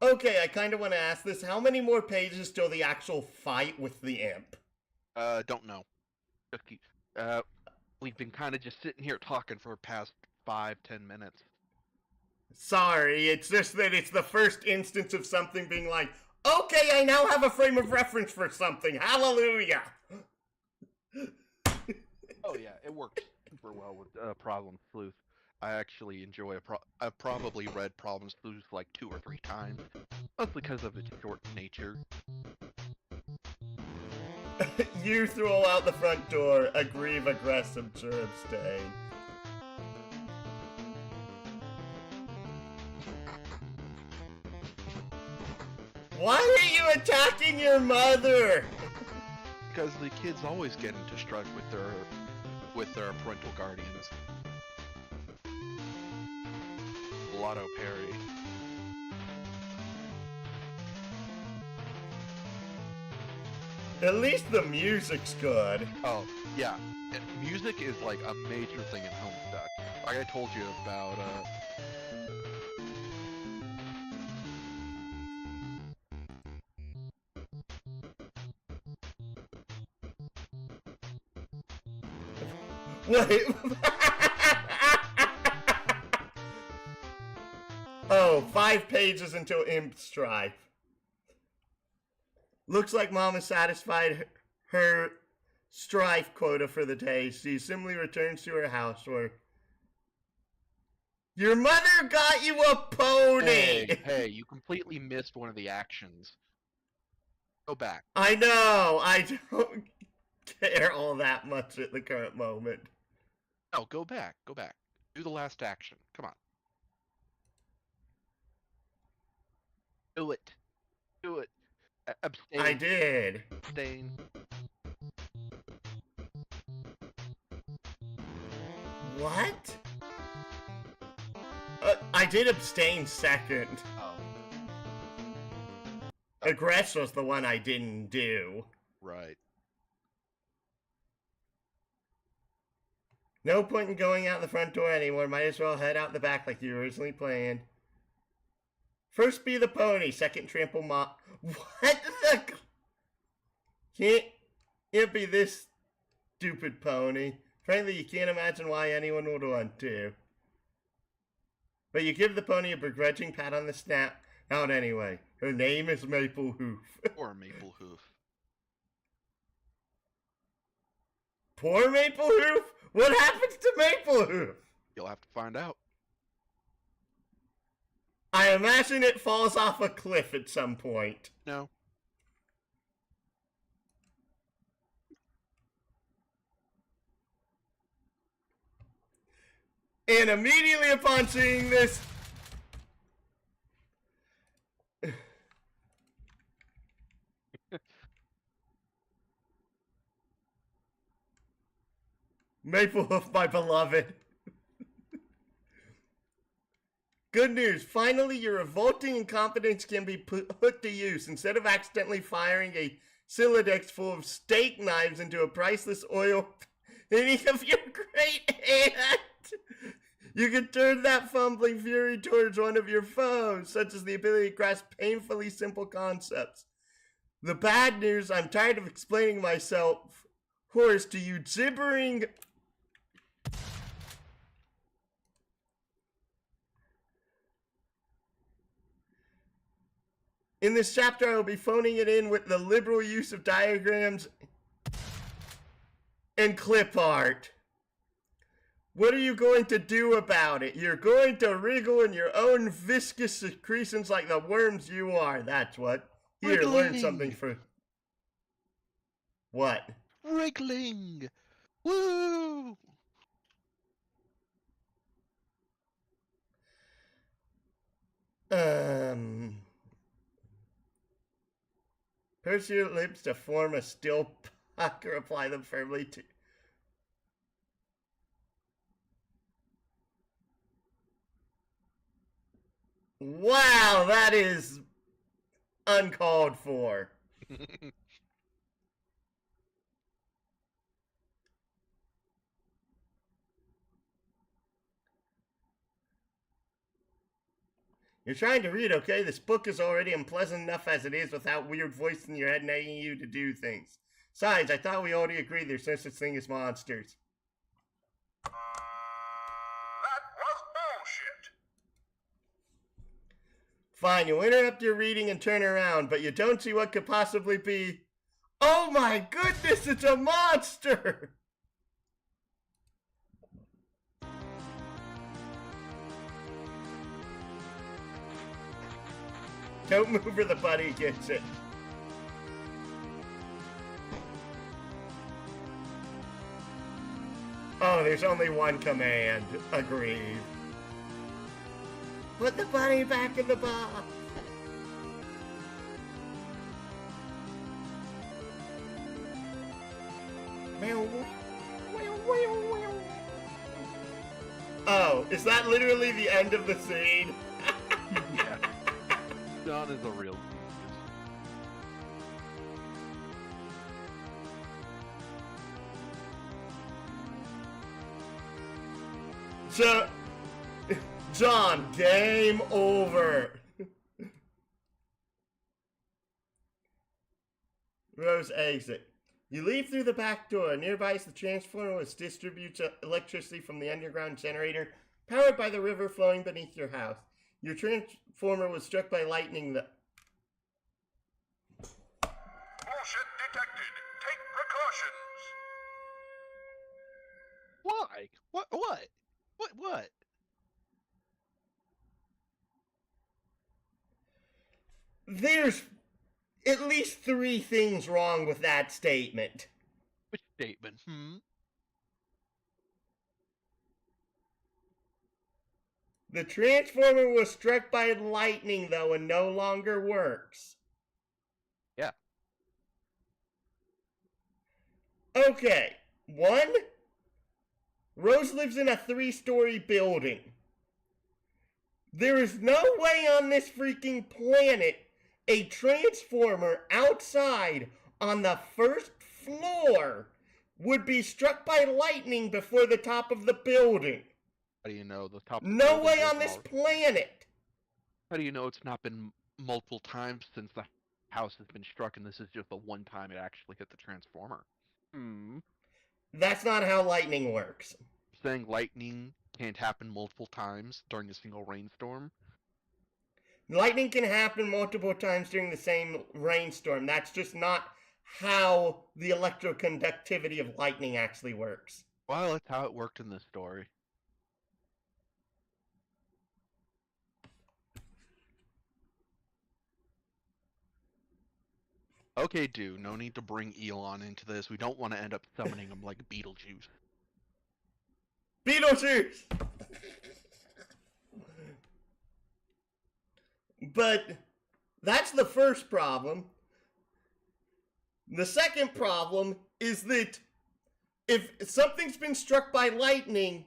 Okay, I kind of want to ask this. How many more pages till the actual fight with the imp? Don't know. Just keep, we've been kind of just sitting here talking for the past 5-10 minutes. Sorry, it's just that it's the first instance of something being like, okay, I now have a frame of reference for something. Hallelujah! Oh yeah, it works super well with Problem Sleuth. I actually enjoy I've probably read Problem Sleuth like 2 or 3 times, mostly because of its short nature. You throw out the front door, a grieve aggressive germ stain. Why are you attacking your mother? Because the kids always get into strife with their parental guardians. Lotto parry. At least the music's good. Oh, yeah. Music is like a major thing in Homestuck. Like I told you about, Wait. Oh, 5 pages until Imp Strife. Looks like Mom has satisfied her strife quota for the day. She simply returns to her house where... Your mother got you a pony! hey, you completely missed one of the actions. Go back. I know, I don't care all that much at the current moment. No, go back. Go back. Do the last action. Come on. Do it. Do it. Abstain. I did. Abstain. What? I did abstain second. Oh. Aggress was the one I didn't do. Right. No point in going out the front door anymore. Might as well head out the back like you originally planned. First be the pony, second trample Mom. What the... Can't be this stupid pony. Frankly, you can't imagine why anyone would want to. But you give the pony a begrudging pat on the snout out anyway. Her name is Maple Hoof. Or Maple Hoof. Poor Maple Hoof? What happens to Maple Hoof? You'll have to find out. I imagine it falls off a cliff at some point. No. And immediately upon seeing this... Maple Hoof, my beloved. Good news, finally your revolting incompetence can be put to use. Instead of accidentally firing a Silodex full of steak knives into a priceless oil painting of your great aunt, you can turn that fumbling fury towards one of your foes, such as the ability to grasp painfully simple concepts. The bad news, I'm tired of explaining myself, Horace, to you gibbering... In this chapter, I will be phoning it in with the liberal use of diagrams and clip art. What are you going to do about it? You're going to wriggle in your own viscous secretions like the worms you are. That's what. Here, learn something for... What? Wriggling! Woo! Purse your lips to form a still pucker. Apply them firmly to... Wow, that is uncalled for. You're trying to read, okay? This book is already unpleasant enough as it is without weird voice in your head nagging you to do things. Besides, I thought we already agreed there's no such thing as monsters. That was bullshit. Fine, you interrupt your reading and turn around, but you don't see what could possibly be... Oh my goodness, it's a monster! Don't move or the buddy gets it. Oh, there's only one command. Agreed. Put the bunny back in the box. Oh, is that literally the end of the scene? Yeah. John is a real genius. So, John, game over. Rose exit. You leave through the back door. Nearby is the transformer which distributes electricity from the underground generator powered by the river flowing beneath your house. Your transformer was struck by lightning that... Bullshit detected. Take precautions. Why? What? There's at least 3 things wrong with that statement. Which statement? The transformer was struck by lightning, though, and no longer works. Yeah. Okay. 1, Rose lives in a 3-story building. There is no way on this freaking planet a transformer outside on the first floor would be struck by lightning before the top of the building. How do you know the top? No way on this planet. How do you know it's not been multiple times since the house has been struck, and this is just the one time it actually hit the transformer? That's not how lightning works. Saying lightning can't happen multiple times during a single rainstorm? Lightning can happen multiple times during the same rainstorm. That's just not how the electroconductivity of lightning actually works. Well, that's how it worked in this story. Okay, dude, no need to bring Elon into this. We don't want to end up summoning him like Beetlejuice. Beetlejuice! But that's the first problem. The second problem is that if something's been struck by lightning,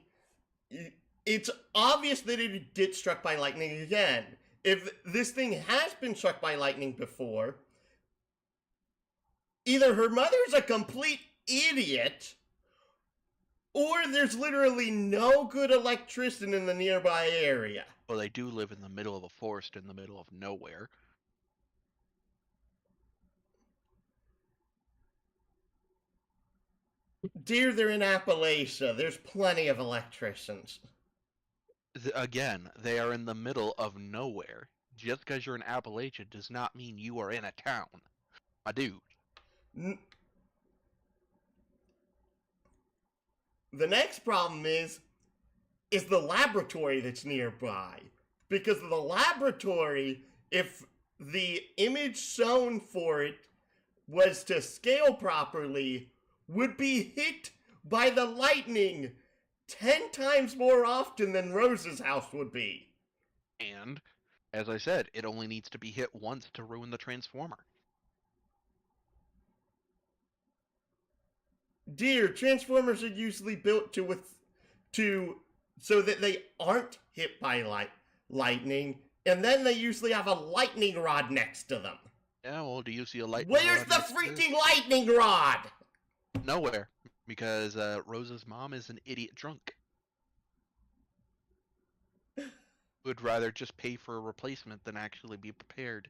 it's obvious that it gets struck by lightning again. If this thing has been struck by lightning before, either her mother's a complete idiot, or there's literally no good electricity in the nearby area. Well, they do live in the middle of a forest in the middle of nowhere. Dear, they're in Appalachia. There's plenty of electricians. Again, they are in the middle of nowhere. Just because you're in Appalachia does not mean you are in a town. My dude. The next problem is the laboratory that's nearby. Because the laboratory, if the image shown for it was to scale properly, would be hit by the lightning 10 times more often than Rose's house would be. And, as I said, it only needs to be hit once to ruin the transformer. Dear, transformers are usually built so that they aren't hit by lightning, and then they usually have a lightning rod next to them. Yeah, well, do you see a lightning Where's rod the next to this? freaking lightning rod? Nowhere, because Rose's mom is an idiot drunk. Would rather just pay for a replacement than actually be prepared.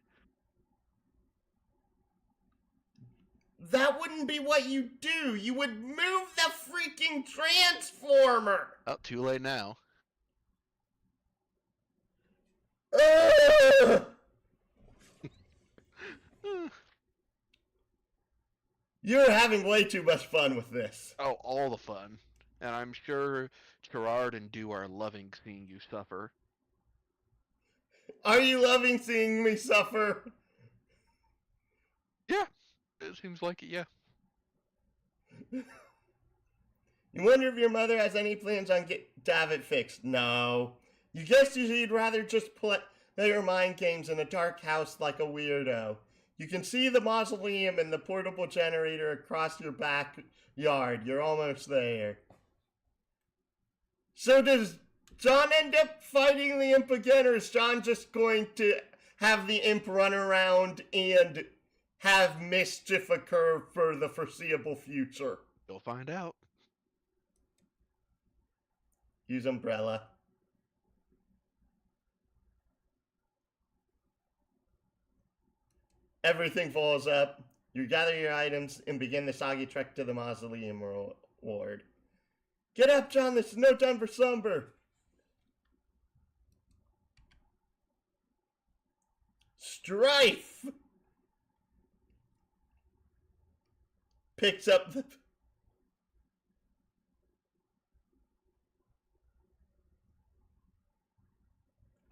That wouldn't be what you do. You would move the freaking transformer. Oh, too late now. Ugh! You're having way too much fun with this. Oh, all the fun. And I'm sure Gerard and Dew are loving seeing you suffer. Are you loving seeing me suffer? Yeah, it seems like it, yeah. You wonder if your mother has any plans on to have it fixed? No. You guess you'd rather just play your mind games in a dark house like a weirdo. You can see the mausoleum and the portable generator across your backyard. You're almost there. So does John end up fighting the imp again, or is John just going to have the imp run around and have mischief occur for the foreseeable future? You'll find out. Use umbrella. Everything falls up. You gather your items and begin the soggy trek to the mausoleum ward. Get up, John. This is no time for slumber. Strife picks up the...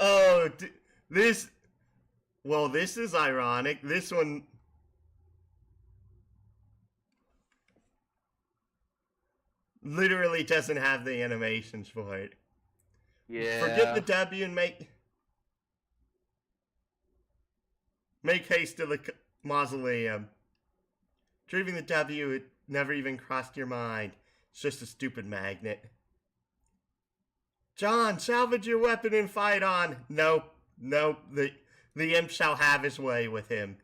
Oh, this... Well, this is ironic. This one... literally doesn't have the animations for it. Yeah. Forget the W and make haste to the mausoleum. Retrieving the W, it never even crossed your mind. It's just a stupid magnet. John, salvage your weapon and fight on. Nope. The imp shall have his way with him.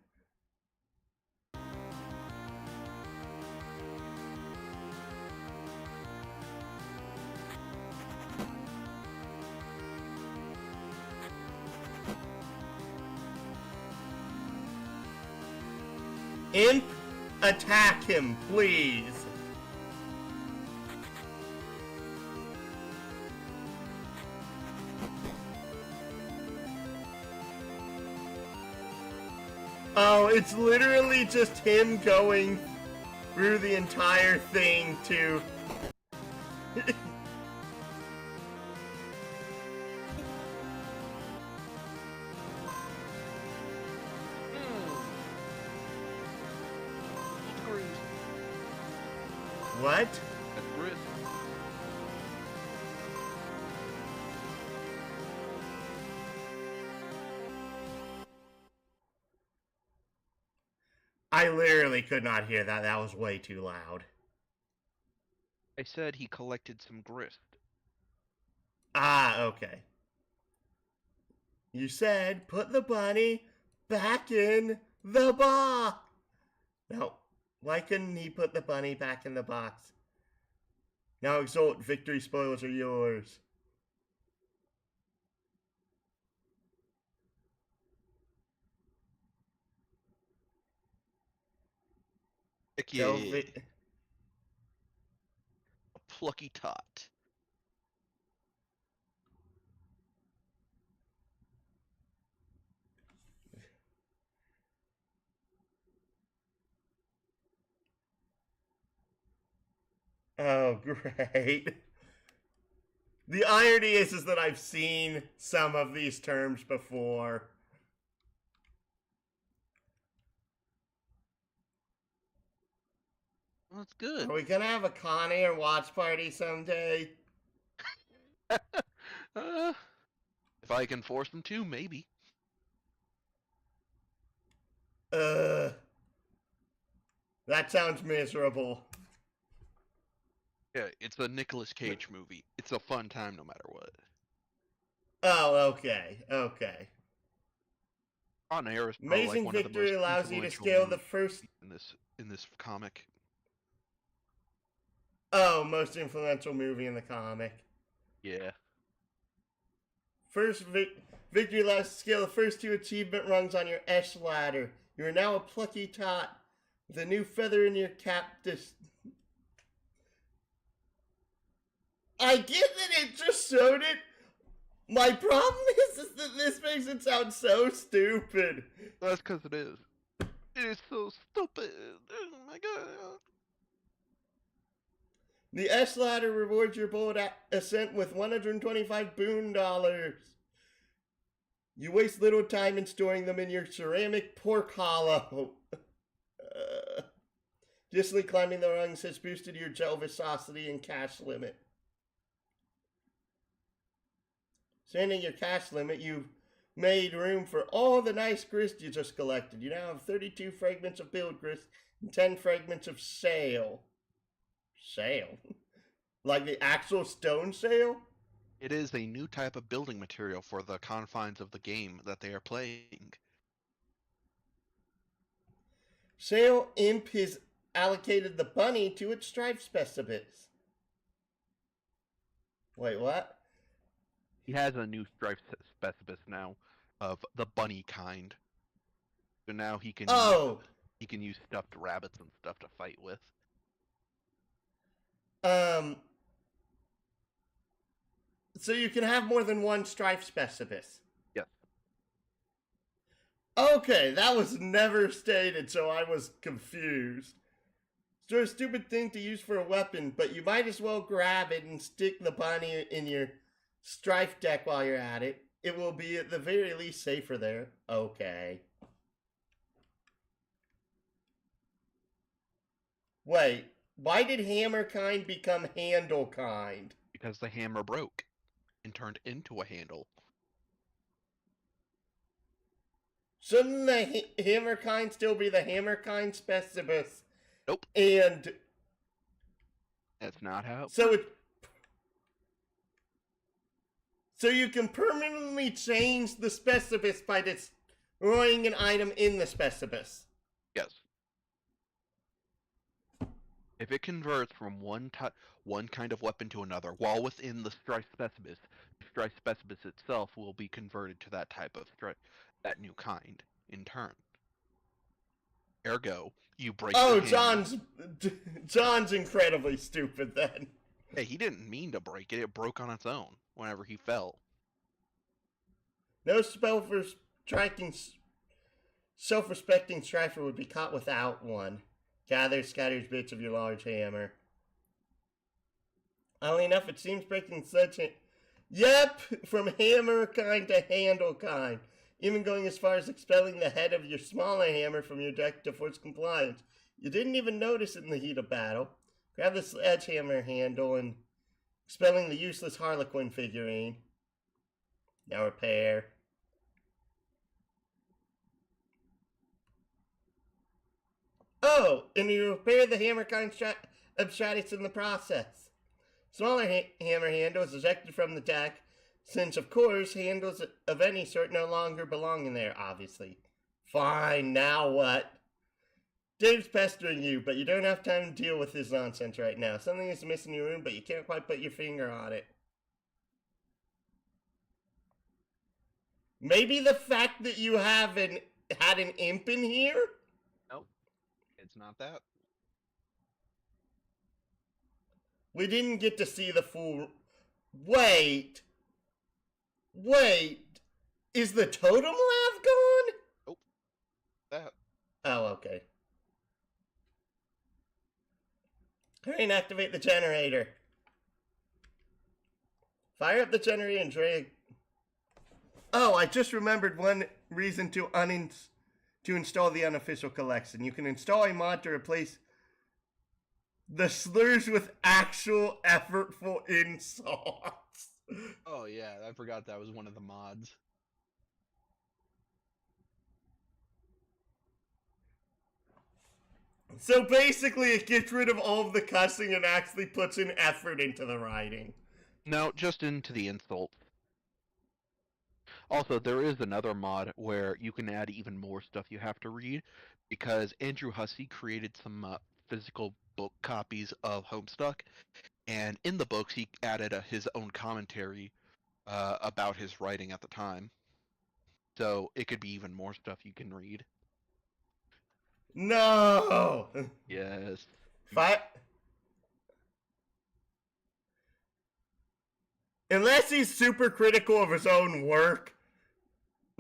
Imp, attack him, please. Oh, it's literally just him going through the entire thing to... What? That's grit. I literally could not hear that. That was way too loud. I said he collected some grist. Ah, okay. You said put the bunny back in the box. No, why couldn't he put the bunny back in the box? Now exult, victory spoils are yours. Heck No, yeah. A plucky tot. Oh, great. The irony is that I've seen some of these terms before. Well, that's good. Are we gonna have a Con Air watch party someday? If I can force them to, maybe. That sounds miserable. Yeah, it's a Nicolas Cage movie. It's a fun time no matter what. Oh, okay. On Air is probably like Amazing one of the Victory most allows you to influential scale the movies first... in this comic. Oh, most influential movie in the comic. Yeah. First Victory allows you to scale the first 2 achievement rungs on your Esh ladder. You are now a plucky tot with a new feather in your cap. I get that it just showed it. My problem is that this makes it sound so stupid. That's because it is. It is so stupid. Oh my god. The S ladder rewards your bold ascent with 125 boon dollars. You waste little time in storing them in your ceramic pork hollow. Justly climbing the rungs has boosted your gel viscosity and cash limit. Standing your cash limit, you've made room for all the nice grist you just collected. You now have 32 fragments of build grist and 10 fragments of sail. Sail? Like the actual stone sail? It is a new type of building material for the confines of the game that they are playing. Sail Imp has allocated the bunny to its strife specimens. Wait, what? He has a new strife specimen now of the bunny kind. So now Oh, he can use stuffed rabbits and stuff to fight with. um, so you can have more than one strife specibus. Yes. Okay, that was never stated, so I was confused. It's a stupid thing to use for a weapon, but you might as well grab it and stick the bunny in your strife deck while you're at it. It will be at the very least safer there. Okay. Wait, why did hammer kind become handle kind? Because the hammer broke and turned into a handle. Shouldn't the hammer kind still be the hammer kind specibus? Nope. And That's not how it so you can permanently change the specibus by destroying an item in the specibus. Yes. If it converts from one kind of weapon to another while within the strife specibus itself will be converted to that type of that new kind in turn. Ergo, you break your hammer. John's incredibly stupid then. Hey, he didn't mean to break it. It broke on its own whenever he fell. No spell for striking self-respecting strifer would be caught without one. Gather scatters bits of your large hammer. Oddly enough, it seems breaking such a... Yep! From hammer kind to handle kind. Even going as far as expelling the head of your smaller hammer from your deck to force compliance. You didn't even notice it in the heat of battle. Grab the sledgehammer handle and expelling the useless Harlequin figurine. Now repair. Oh, and you repair the hammer kind of stratus in the process. Smaller hammer handle is ejected from the deck, since of course handles of any sort no longer belong in there, obviously. Fine, now what? Dave's pestering you, but you don't have time to deal with his nonsense right now. Something is missing in your room, but you can't quite put your finger on it. Maybe the fact that you had an imp in here? Nope. It's not that. We didn't get to see the full... Wait, is the totem lav gone? Nope. That. Oh, okay. Hurry and activate the generator. Fire up the generator and drag... Oh, I just remembered one reason to install the unofficial collection. You can install a mod to replace the slurs with actual effortful insults. Oh yeah, I forgot that was one of the mods. So basically it gets rid of all of the cussing and actually puts an effort into the writing. No, just into the insults. Also, there is another mod where you can add even more stuff you have to read, because Andrew Hussey created some physical book copies of Homestuck, and in the books he added his own commentary about his writing at the time. So it could be even more stuff you can read. No! Yes. Unless he's super critical of his own work,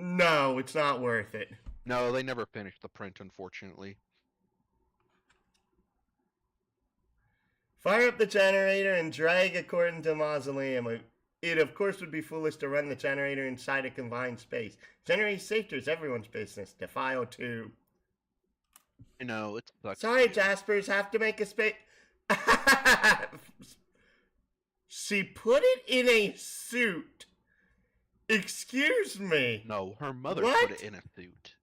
no, it's not worth it. No, they never finished the print, unfortunately. Fire up the generator and drag according to Mausoleum. It, of course, would be foolish to run the generator inside a confined space. Generating safety is everyone's business. Defile 2. I know, it sucks. Sorry, Jaspers, have to make a space. She put it in a suit. Excuse me. No, her mother What? put it in a suit.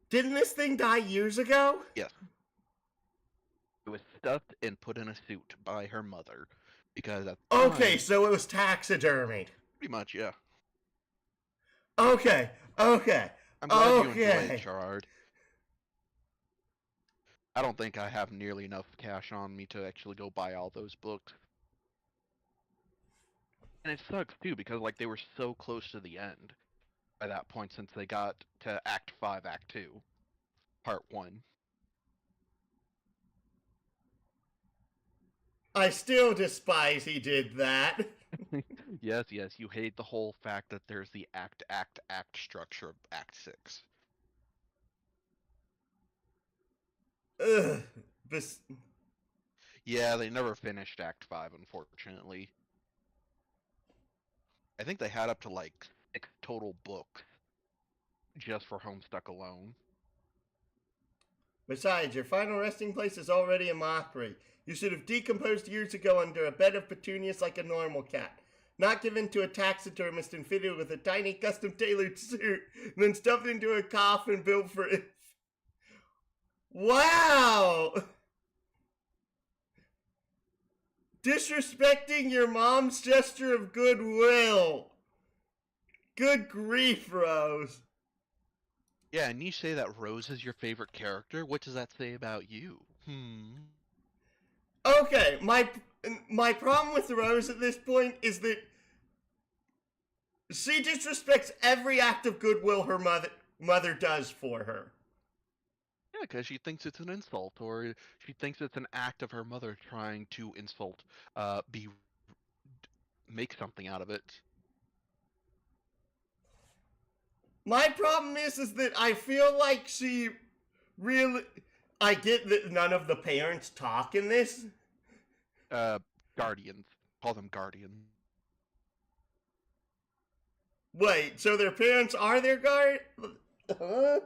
Didn't this thing die years ago? Yes. It was stuffed and put in a suit by her mother. Because at the Okay, time, so it was taxidermied. pretty much, yeah. Okay. I'm glad you enjoy Okay. it, Gerard. I don't think I have nearly enough cash on me to actually go buy all those books. And it sucks too because like they were so close to the end by that point since they got to Act 5, Act 2, Part 1. I still despise he did that. Yes, yes, you hate the whole fact that there's the act structure of Act 6. Ugh. This. Yeah, they never finished Act 5, unfortunately. I think they had up to like 6 total books just for Homestuck alone. Besides, your final resting place is already a mockery. You should have decomposed years ago under a bed of petunias like a normal cat. Not given to a taxidermist and fitted with a tiny custom tailored suit, and then stuffed into a coffin built for it. Wow! Disrespecting your mom's gesture of goodwill. Good grief, Rose. Yeah, and you say that Rose is your favorite character? What does that say about you? Okay, my problem with Rose at this point is that she disrespects every act of goodwill her mother does for her. Yeah, because she thinks it's an insult, or she thinks it's an act of her mother trying to insult, make something out of it. My problem is that I feel like she really. I get that none of the parents talk in this. Guardians. Call them guardians. Wait, so their parents are their guard? Huh?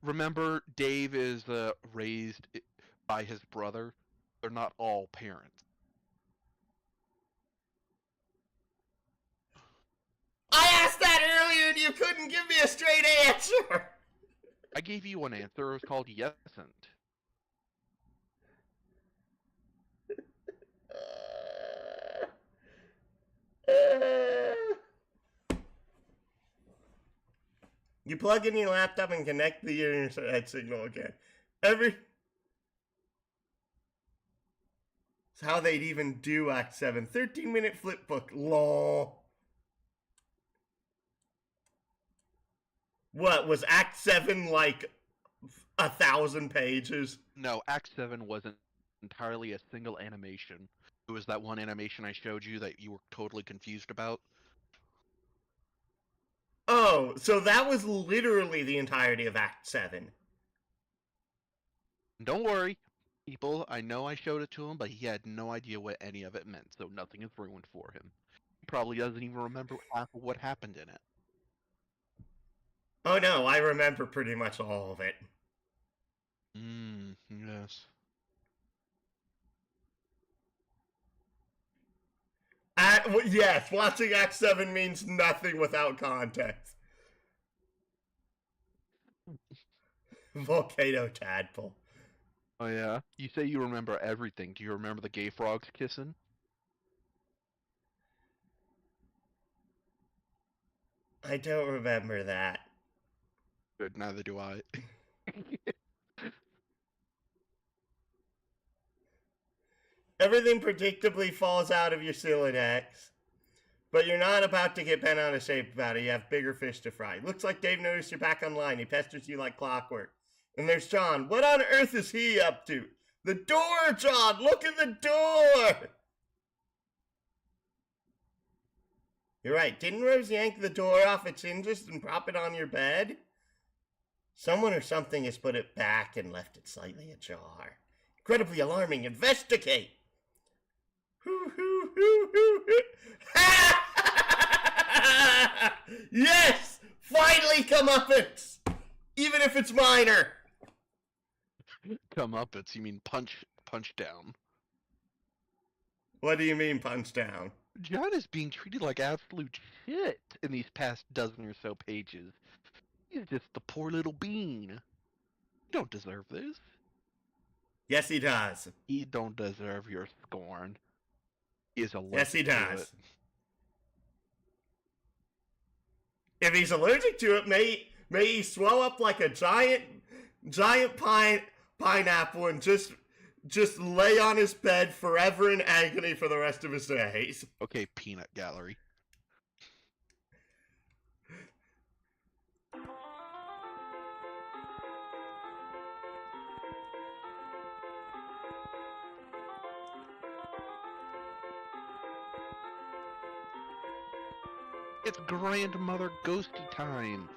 Remember, Dave is raised by his brother. They're not all parents. I asked that earlier and you couldn't give me a straight answer! I gave you one answer. It was called yesn't. You plug in your laptop and connect the internet signal again. It's how they'd even do Act 7. 13-minute flip book. Lol. What, was Act 7 like 1,000 pages? No, Act 7 wasn't entirely a single animation. It was that one animation I showed you that you were totally confused about. Oh, so that was literally the entirety of Act 7. Don't worry, people. I know I showed it to him, but he had no idea what any of it meant, so nothing is ruined for him. He probably doesn't even remember half of what happened in it. Oh no, I remember pretty much all of it. Yes. Yes, watching Act 7 means nothing without context. Volcano Tadpole. Oh yeah? You say you remember everything. Do you remember the gay frogs kissing? I don't remember that. Good, neither do I. Everything predictably falls out of your Silodex. But you're not about to get bent out of shape about it. You have bigger fish to fry. Looks like Dave noticed you're back online. He pesters you like clockwork. And there's John. What on earth is he up to? The door, John! Look at the door! You're right. Didn't Rose yank the door off its hinges and prop it on your bed? Someone or something has put it back and left it slightly ajar. Incredibly alarming. Investigate! Yes! Finally, comeuppance! Even if it's minor! Comeuppance, you mean punch down. What do you mean, punch down? John is being treated like absolute shit in these past dozen or so pages. He's just the poor little bean. You don't deserve this. Yes, he does. He don't deserve your scorn. He is allergic Yes, he to does. it. If he's allergic to it, may he swell up like a giant pine pineapple and just lay on his bed forever in agony for the rest of his days. Okay, peanut gallery. It's grandmother ghosty time.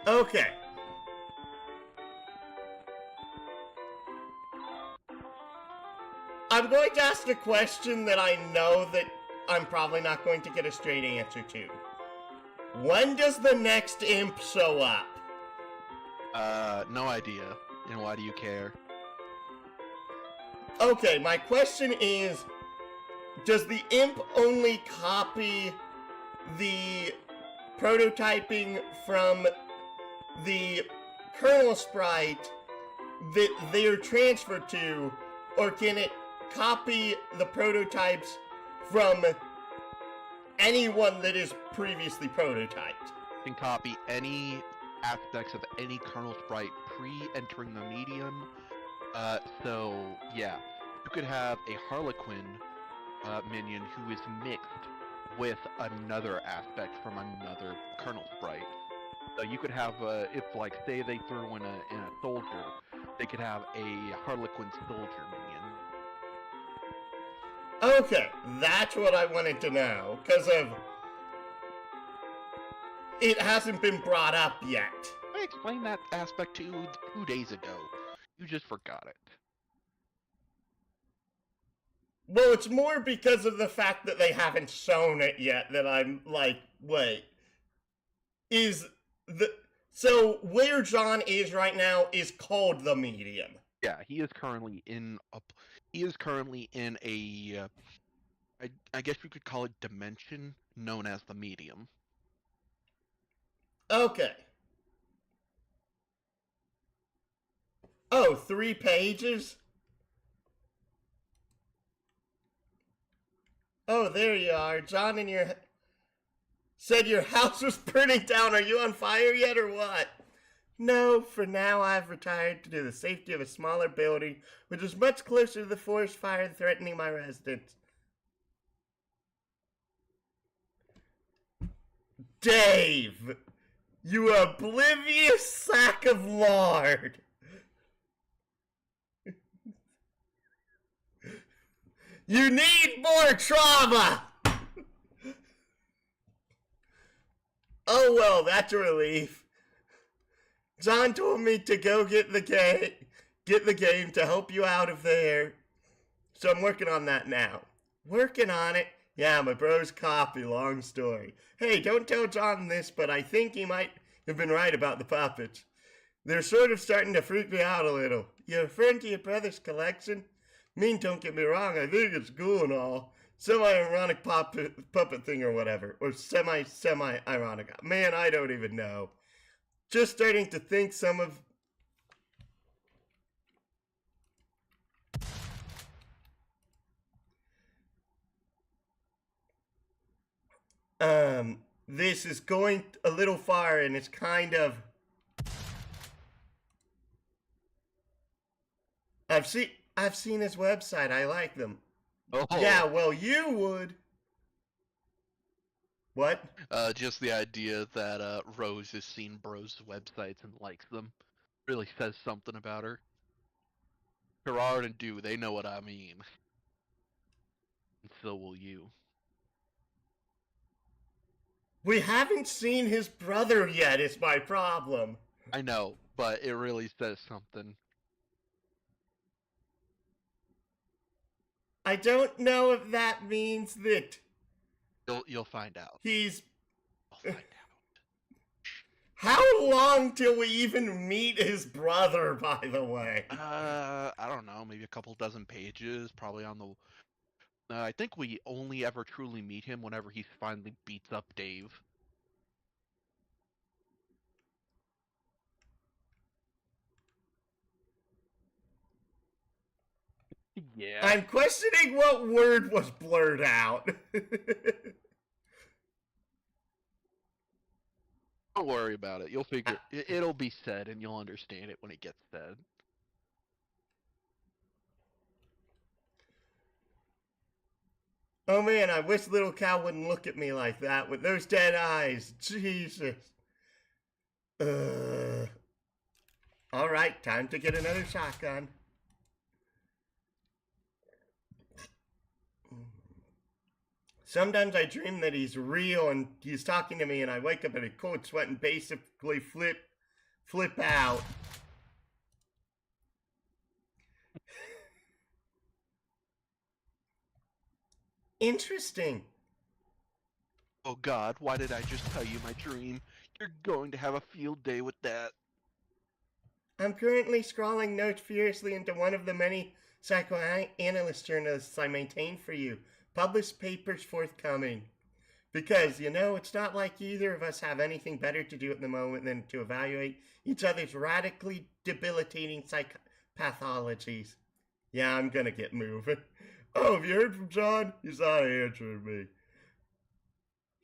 Okay. I'm going to ask a question that I know that I'm probably not going to get a straight answer to. When does the next imp show up? No idea. And why do you care? Okay, my question is, does the imp only copy the prototyping from the kernel sprite that they're transferred to, or can it copy the prototypes from anyone that is previously prototyped? You can copy any aspects of any kernel sprite pre-entering the medium. So yeah, you could have a Harlequin minion who is mixed with another aspect from another kernel sprite. So you could have, if like say they threw in a soldier, they could have a Harlequin soldier minion. Okay, that's what I wanted to know, because of it hasn't been brought up yet. I explained that aspect to you 2 days ago. You just forgot it. Well, it's more because of the fact that they haven't shown it yet that I'm like, wait. So where John is right now is called the medium. Yeah, he is currently in a I guess you could call it dimension known as the medium. Okay. Oh, 3 pages? Oh, there you are. John said your house was burning down. Are you on fire yet or what? No, for now I've retired to the safety of a smaller building, which is much closer to the forest fire threatening my residence. Dave! You oblivious sack of lard! You need more trauma! Oh well, that's a relief. John told me to go get the game to help you out of there. So I'm working on that now. Working on it? Yeah, my bro's copy, long story. Hey, don't tell John this, but I think he might have been right about the puppets. They're sort of starting to freak me out a little. You referring to your brother's collection? Don't get me wrong, I think it's cool and all. Semi-ironic puppet thing or whatever. Or semi-ironic. Man, I don't even know. Just starting to think some of... This is going a little far and it's kind of... I've seen his website. I like them. Oh. Yeah, well, you would. What? Just the idea that Rose has seen Bro's websites and likes them really says something about her. Gerard and Dew, they know what I mean. And so will you. We haven't seen his brother yet, is my problem. I know, but it really says something. I don't know if that means that You'll find out. he's... You'll find out. How long till we even meet his brother, by the way? I don't know, maybe a couple dozen pages, probably on the... I think we only ever truly meet him whenever he finally beats up Dave. Yeah. I'm questioning what word was blurred out. Don't worry about it. You'll figure it'll be said, and you'll understand it when it gets said. Oh man, I wish little Cal wouldn't look at me like that with those dead eyes. Jesus. Alright, time to get another shotgun. Sometimes I dream that he's real and he's talking to me and I wake up in a cold sweat and basically flip out. Interesting. Oh God, why did I just tell you my dream? You're going to have a field day with that. I'm currently scrawling notes furiously into one of the many psychoanalyst journalists I maintain for you. Published papers forthcoming. Because, it's not like either of us have anything better to do at the moment than to evaluate each other's radically debilitating psychopathologies. Yeah, I'm gonna get moving. Oh, have you heard from John? He's not answering me.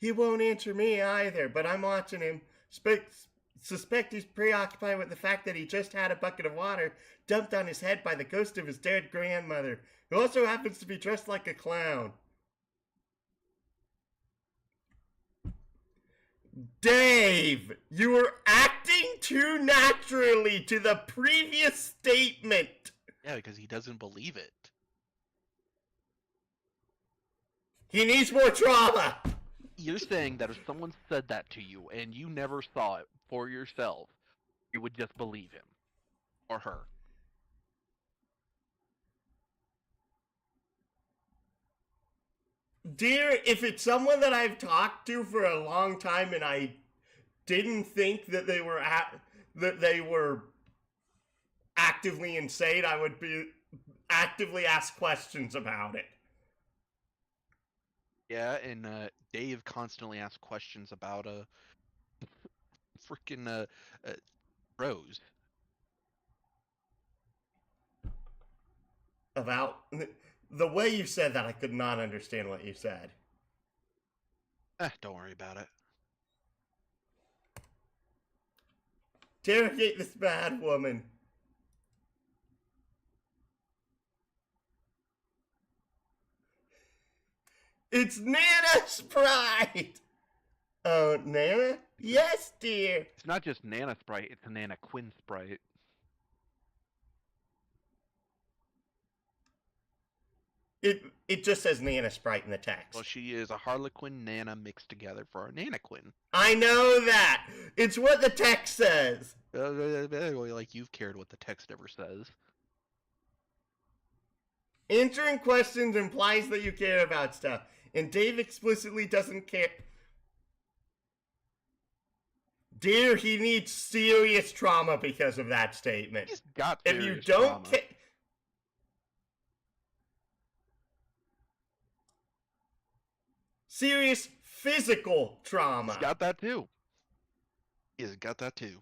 He won't answer me either, but I'm watching him. Suspect he's preoccupied with the fact that he just had a bucket of water dumped on his head by the ghost of his dead grandmother, who also happens to be dressed like a clown. Dave, you were acting too naturally to the previous statement. Yeah, because he doesn't believe it. He needs more trauma. You're saying that if someone said that to you and you never saw it for yourself, you would just believe him or her. Dear, if it's someone that I've talked to for a long time and I didn't think that they were actively insane, I would be actively ask questions about it. Yeah, and Dave constantly asks questions about freaking Rose. About the way you said that, I could not understand what you said. Don't worry about it. Interrogate this bad woman. It's Nana Sprite! Oh, Nana? Yes, dear. It's not just Nana Sprite, it's Nana Quinn Sprite. It just says Nana Sprite in the text. Well, she is a Harlequin Nana mixed together for a Nana Quinn. I know that! It's what the text says! Like you've cared what the text ever says. Answering questions implies that you care about stuff, and Dave explicitly doesn't care. Dear, he needs serious trauma because of that statement. He's got if serious you don't trauma. Serious physical trauma. He's got that too. He's got that too.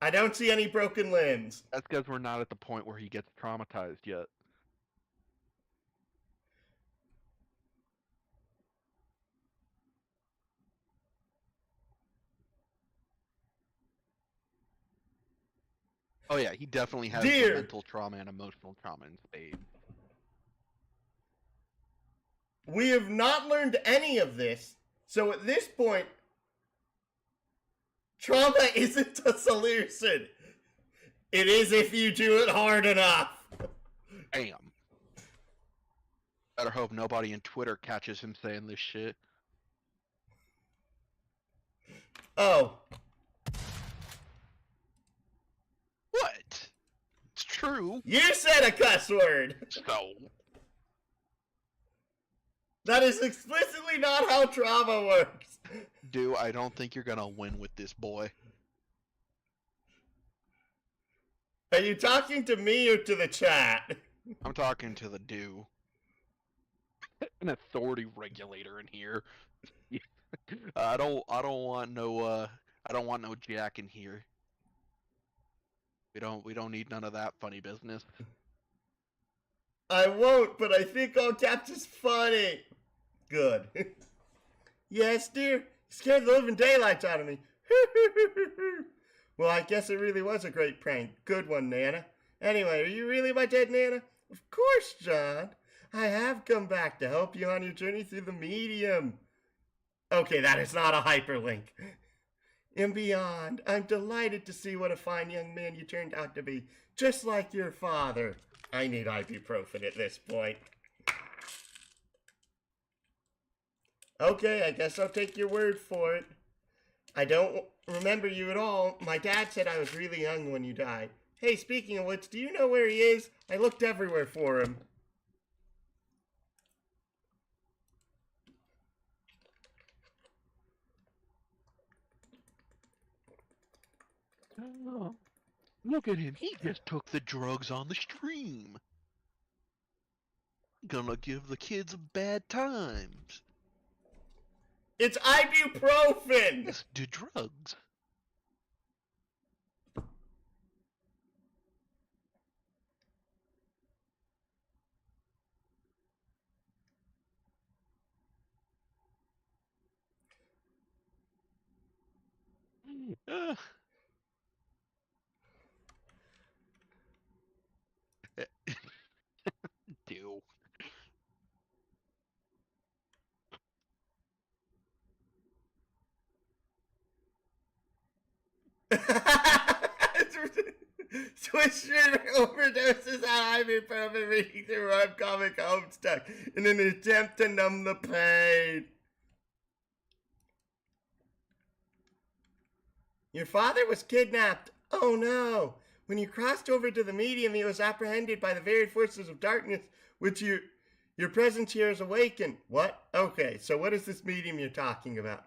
I don't see any broken limbs. That's because we're not at the point where he gets traumatized yet. Oh yeah, he definitely has the mental trauma and emotional trauma in spades. We have not learned any of this, so at this point, trauma isn't a solution. It is if you do it hard enough. Damn. Better hope nobody in Twitter catches him saying this shit. Oh. What? It's true. You said a cuss word. So. That is explicitly not how trauma works. Dude, I don't think you're gonna win with this boy. Are you talking to me or to the chat? I'm talking to the dude. An authority regulator in here. I don't want no Jack in here. We don't need none of that funny business. I won't, but I think all caps is funny. Good. Yes, dear? Scared the living daylights out of me. Well, I guess it really was a great prank. Good one, Nana. Anyway, are you really my dead Nana? Of course, John. I have come back to help you on your journey through the medium. Okay, that is not a hyperlink. And beyond, I'm delighted to see what a fine young man you turned out to be, just like your father. I need ibuprofen at this point. Okay, I guess I'll take your word for it. I don't remember you at all. My dad said I was really young when you died. Hey, speaking of which, do you know where he is? I looked everywhere for him. Oh, look at him. He just took the drugs on the stream. Gonna give the kids bad times. It's ibuprofen! Just do drugs. Uh, do. Swisher overdoses on ibuprofen reading through webcomic Homestuck in an attempt to numb the pain. Your father was kidnapped. Oh no. When you crossed over to the medium, he was apprehended by the very forces of darkness, which your presence here has awakened. What? Okay, so what is this medium you're talking about?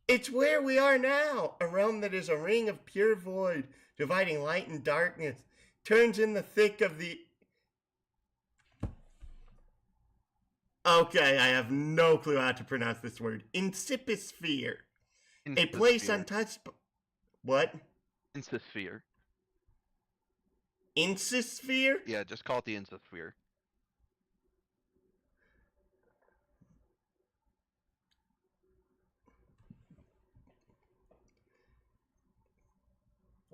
It's where we are now, a realm that is a ring of pure void, dividing light and darkness, turns in the thick of the... Okay, I have no clue how to pronounce this word. Incipisphere. A place untouched... What? Insisphere. Incisphere? Yeah, just call it the Insisphere.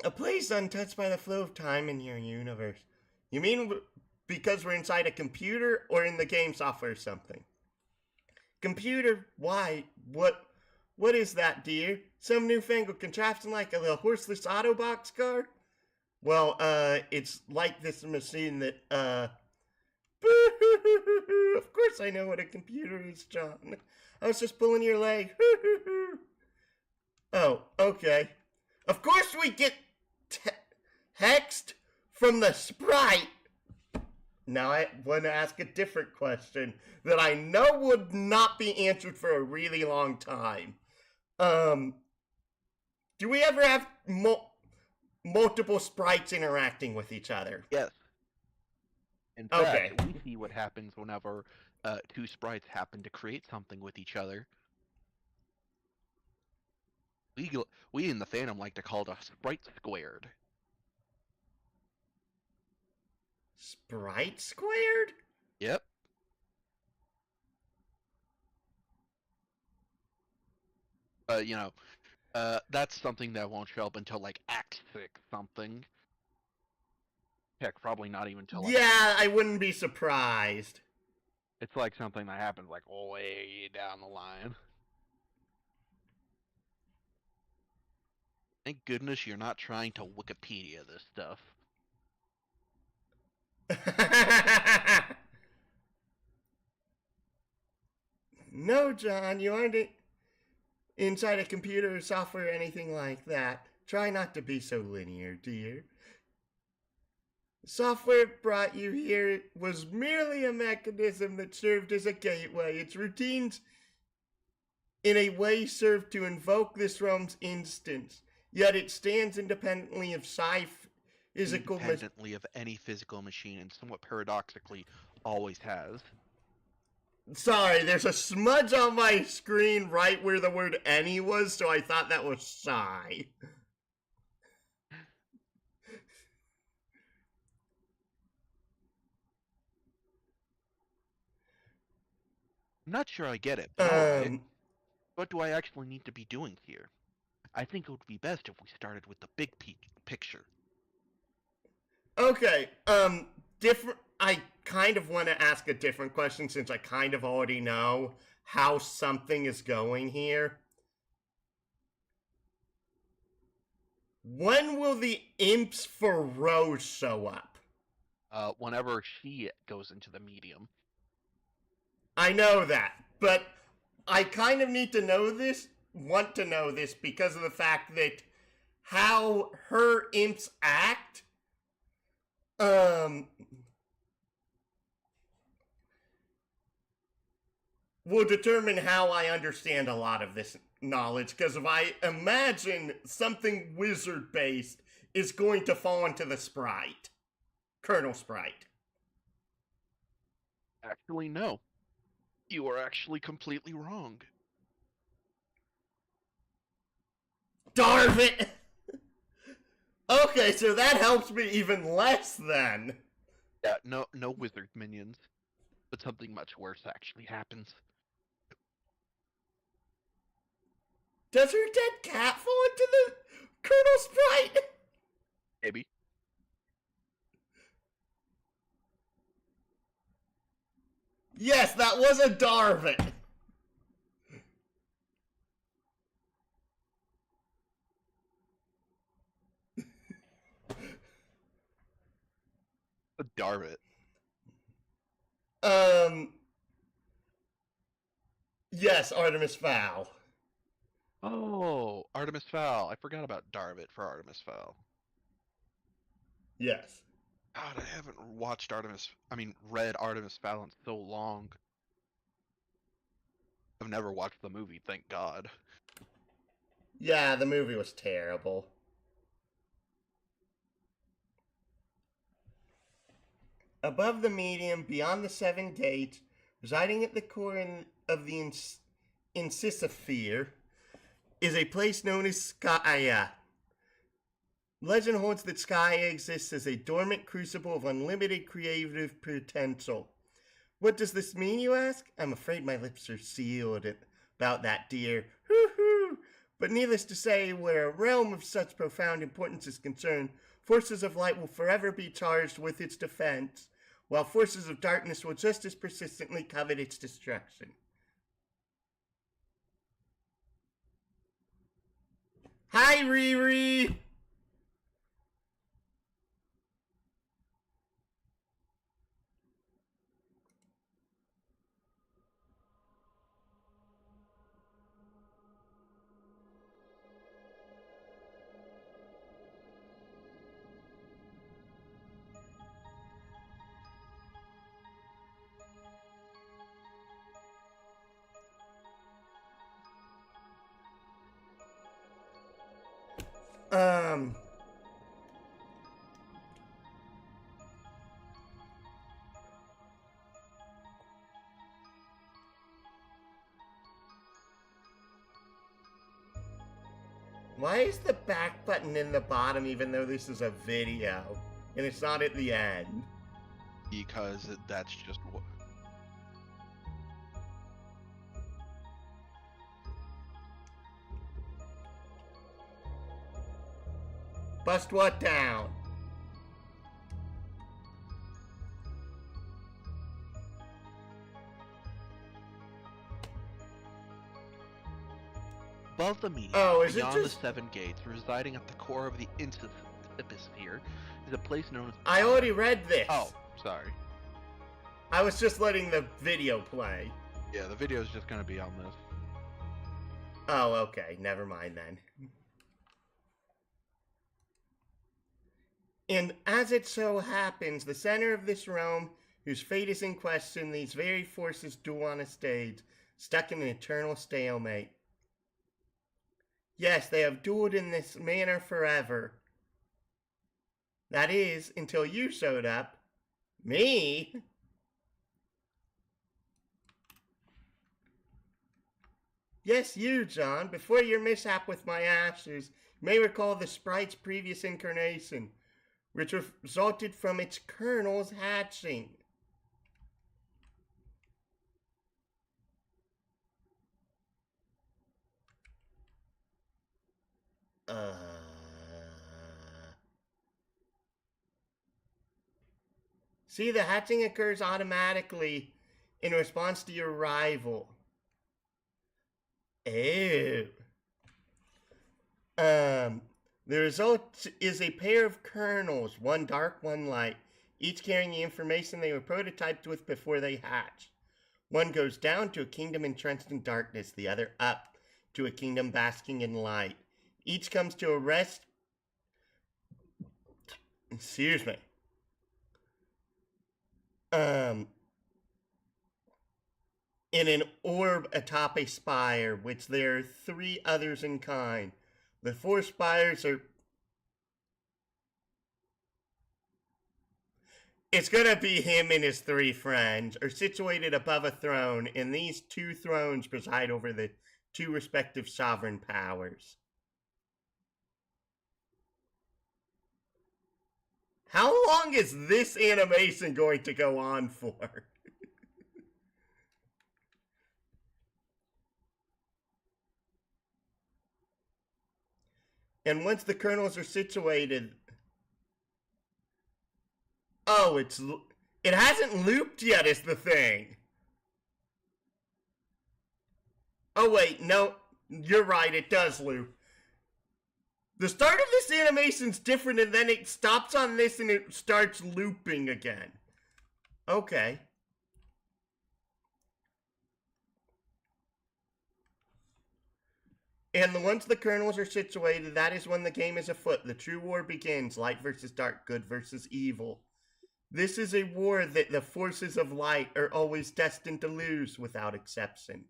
A place untouched by the flow of time in your universe. You mean because we're inside a computer or in the game software or something? Computer? Why? What is that, dear? Some newfangled contraption like a little horseless Autobox car? Well, it's like this machine that, of course I know what a computer is, John. I was just pulling your leg. Oh, okay. Of course we get text from the sprite. Now I want to ask a different question that I know would not be answered for a really long time. Do we ever have multiple sprites interacting with each other? Yes. In fact, we see what happens whenever two sprites happen to create something with each other. We in the fandom like to call it a sprite squared. Sprite squared? Yep. That's something that won't show up until like Act 6 something. Heck, probably not even till like... Yeah, I wouldn't be surprised. It's like something that happens like way down the line. Thank goodness you're not trying to Wikipedia this stuff. No, John, you aren't inside a computer or software or anything like that. Try not to be so linear, dear. The software brought you here was merely a mechanism that served as a gateway. Its routines, in a way, served to invoke this realm's instance. Yet it stands independently of physical... Independently of any physical machine, and somewhat paradoxically, always has. Sorry, there's a smudge on my screen right where the word any was, so I thought that was psi. I'm not sure I get it, but alright. What do I actually need to be doing here? I think it would be best if we started with the big picture. Okay, different. I kind of want to ask a different question since I kind of already know how something is going here. When will the imps for Rose show up? Whenever she goes into the medium. I know that, but I kind of need to know this, want to know this because of the fact that how her imps act, will determine how I understand a lot of this knowledge. Because if I imagine something wizard based is going to fall into the sprite, Colonel Sprite. Actually, no. You are actually completely wrong. Darn it! Okay, so that helps me even less then. Yeah, no wizard minions. But something much worse actually happens. Does her dead cat fall into the Colonel Sprite? Maybe. Yes, that was a Darvin. Darn it. Yes, Artemis Fowl. Oh, Artemis Fowl. I forgot about Darvit for Artemis Fowl. Yes. God, I haven't read Artemis Fowl in so long. I've never watched the movie, thank God. Yeah, the movie was terrible. Above the medium, beyond the seven gates, residing at the core of the Incisisphere, is a place known as Skaya. Legend holds that Skaya exists as a dormant crucible of unlimited creative potential. What does this mean, you ask? I'm afraid my lips are sealed about that, dear. Hoo-hoo! But needless to say, where a realm of such profound importance is concerned, forces of light will forever be charged with its defense, while forces of darkness will just as persistently covet its destruction. Hi, Riri! Um... Why is the back button in the bottom even though this is a video? And it's not at the end? Because that's just what. Bust what down? Above the medium, Oh, is it beyond just... the seven gates, residing at the core of the Incisisphere, is a place known as... I already read this. Oh, sorry. I was just letting the video play. Yeah, the video is just going to be on this. Oh, okay. Never mind then. And as it so happens, the center of this realm, whose fate is in question, these very forces duel on a stage, stuck in an eternal stalemate. Yes, they have dueled in this manner forever. That is, until you showed up. Me? Yes, you, John. Before your mishap with my ashes, you may recall the sprite's previous incarnation, which resulted from its kernel's hatching. See, the hatching occurs automatically in response to your arrival. Ew. The result is a pair of kernels, one dark, one light, each carrying the information they were prototyped with before they hatched. One goes down to a kingdom entrenched in darkness, the other up to a kingdom basking in light. Each comes to a rest. Excuse me. In an orb atop a spire, which there are 3 others in kind. The 4 spires are. It's gonna be him and his 3 friends are situated above a throne, and these 2 thrones preside over the 2 respective sovereign powers. How long is this animation going to go on for? And once the kernels are situated, oh, it hasn't looped yet is the thing. Oh wait, no, you're right, it does loop. The start of this animation's different, and then it stops on this and it starts looping again. Okay. And once the kernels are situated, that is when the game is afoot. The true war begins, light versus dark, good versus evil. This is a war that the forces of light are always destined to lose without exception.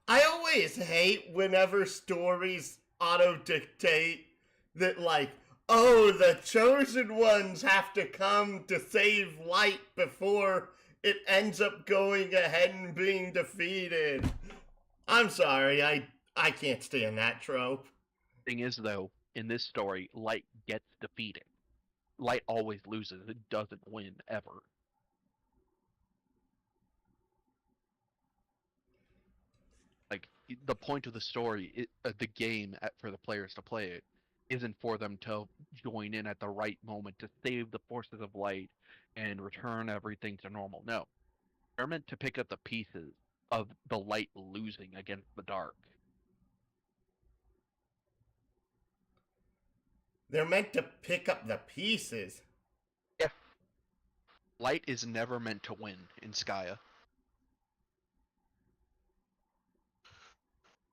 I always hate whenever stories auto-dictate that, like, oh, the chosen ones have to come to save light before it ends up going ahead and being defeated. I'm sorry, I can't stand that trope. Thing is, though, in this story, light gets defeated. Light always loses. It doesn't win, ever. Like, the point of the story, the game, for the players to play it, isn't for them to join in at the right moment to save the forces of light and return everything to normal. No. They're meant to pick up the pieces of the light losing against the dark. They're meant to pick up the pieces. If light is never meant to win in Skya.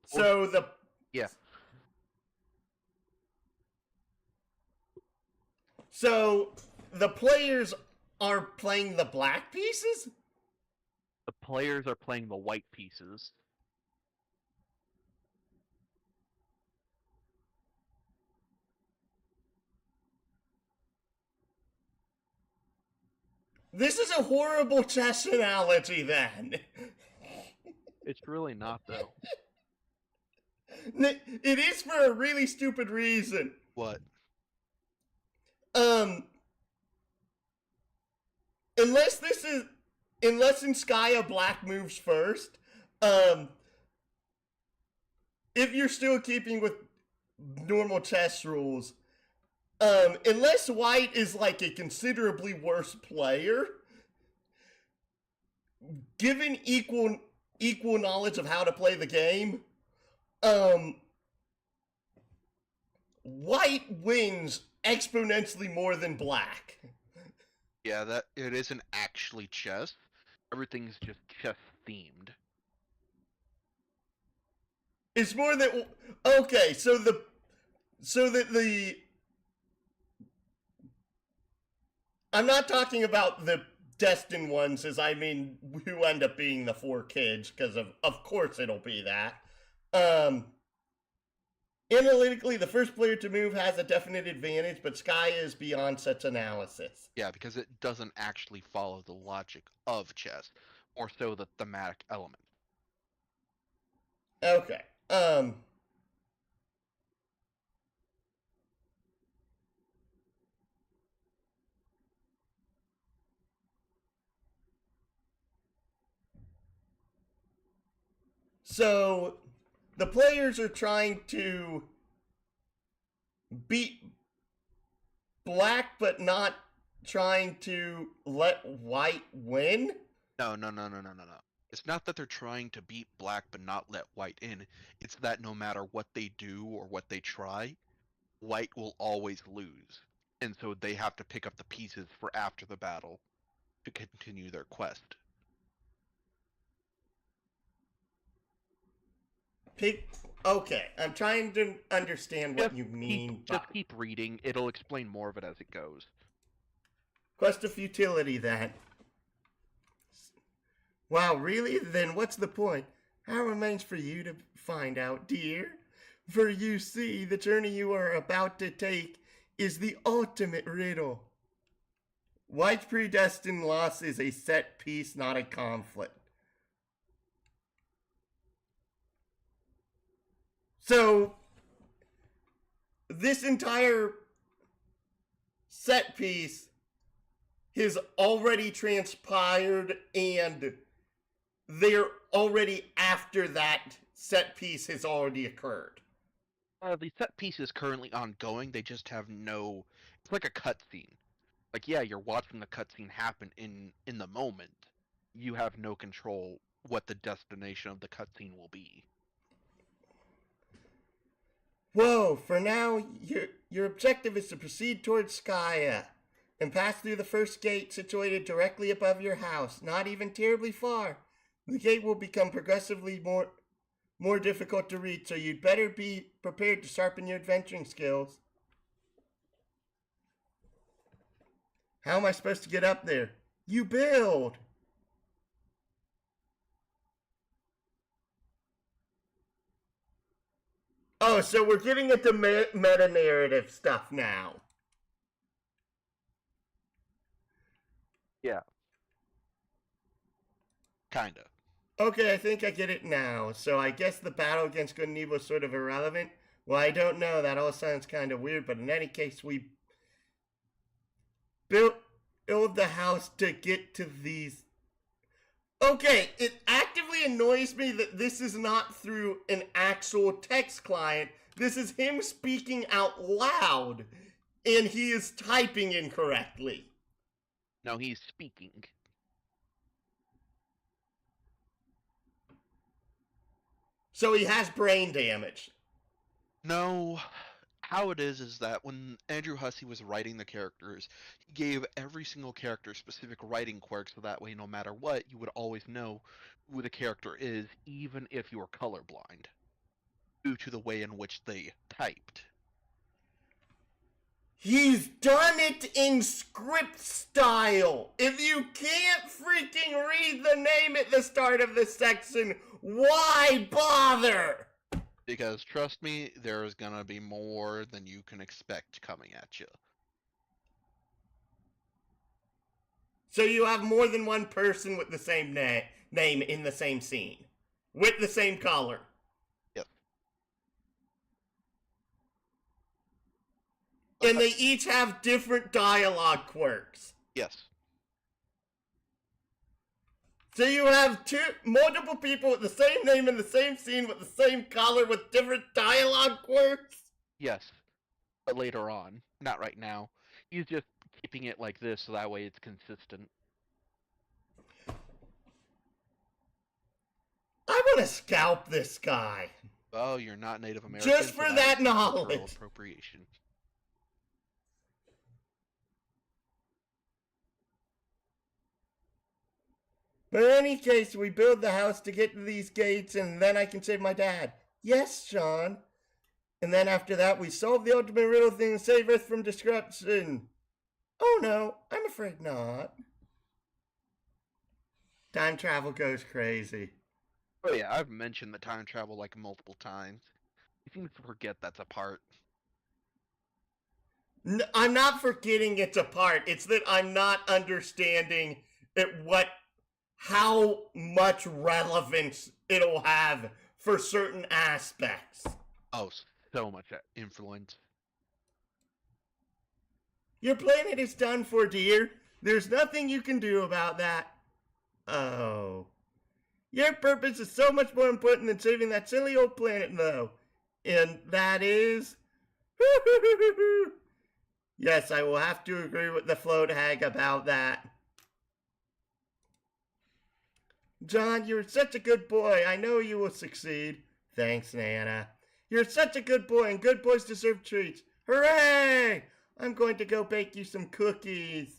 So the Yeah. So the players are playing the black pieces? The players are playing the white pieces. This is a horrible chess analogy then. It's really not, though. It is for a really stupid reason. What? Unless in Skya black moves first, if you're still keeping with normal chess rules, unless white is like a considerably worse player, given equal knowledge of how to play the game, white wins exponentially more than black. Yeah, that it isn't actually chess. Everything's just chess themed. It's more that okay, so the I'm not talking about the destined ones, as I mean who end up being the 4 kids, because of course it'll be that. Analytically, the first player to move has a definite advantage, but Skya is beyond such analysis. Yeah, because it doesn't actually follow the logic of chess, or so the thematic element. Okay. So the players are trying to beat black, but not trying to let white win? No. It's not that they're trying to beat black but not let white in. It's that no matter what they do or what they try, white will always lose. And so they have to pick up the pieces for after the battle to continue their quest. Okay, I'm trying to understand what you mean by Just keep reading. It'll explain more of it as it goes. quest of futility then. Wow, really? Then what's the point? How remains for you to find out, dear. For you see, the journey you are about to take is the ultimate riddle. White's predestined loss is a set piece, not a conflict. So, this entire set piece has already transpired, and they're already after that set piece has already occurred. The set piece is currently ongoing. They just have no. It's like a cutscene. Like, yeah, you're watching the cutscene happen in the moment. You have no control what the destination of the cutscene will be. Whoa, for now, your objective is to proceed towards Skya and pass through the first gate situated directly above your house, not even terribly far. The gate will become progressively more difficult to reach, so you'd better be prepared to sharpen your adventuring skills. How am I supposed to get up there? You build! Oh, so we're getting into meta-narrative stuff now. Yeah. Kinda. Okay, I think I get it now. So I guess the battle against good and evil is sort of irrelevant. Well, I don't know. That all sounds kind of weird, but in any case, we build the house to get to these. Okay, it actively annoys me that this is not through an actual text client. This is him speaking out loud, and he is typing incorrectly. No, he's speaking. So he has brain damage. No, how it is that when Andrew Hussey was writing the characters, he gave every single character specific writing quirks so that way no matter what, you would always know who the character is, even if you were colorblind, due to the way in which they typed. He's done it in script style. If you can't freaking read the name at the start of the section, why bother? Because trust me, there's gonna be more than you can expect coming at you. So you have more than one person with the same name in the same scene, with the same color. Yep. And they each have different dialogue quirks. Yes. So you have multiple people with the same name in the same scene with the same color with different dialogue quirks? Yes. But later on. Not right now. He's just keeping it like this so that way it's consistent. I want to scalp this guy. Oh, you're not Native American. Just for so that is cultural knowledge. Appropriation. But in any case, we build the house to get to these gates, and then I can save my dad. Yes, Sean. And then after that, we solve the ultimate riddle thing and save Earth from destruction. Oh no, I'm afraid not. Time travel goes crazy. Oh yeah, I've mentioned the time travel like multiple times. He seems to forget that's a part. I'm not forgetting it's a part. It's that I'm not understanding how much relevance it'll have for certain aspects. Oh, so much influence. Your planet is done for, dear. There's nothing you can do about that. Oh. Your purpose is so much more important than saving that silly old planet, though. And that is... Yes, I will have to agree with the float hag about that. John, you're such a good boy. I know you will succeed. Thanks, Nana. You're such a good boy, and good boys deserve treats. Hooray! I'm going to go bake you some cookies.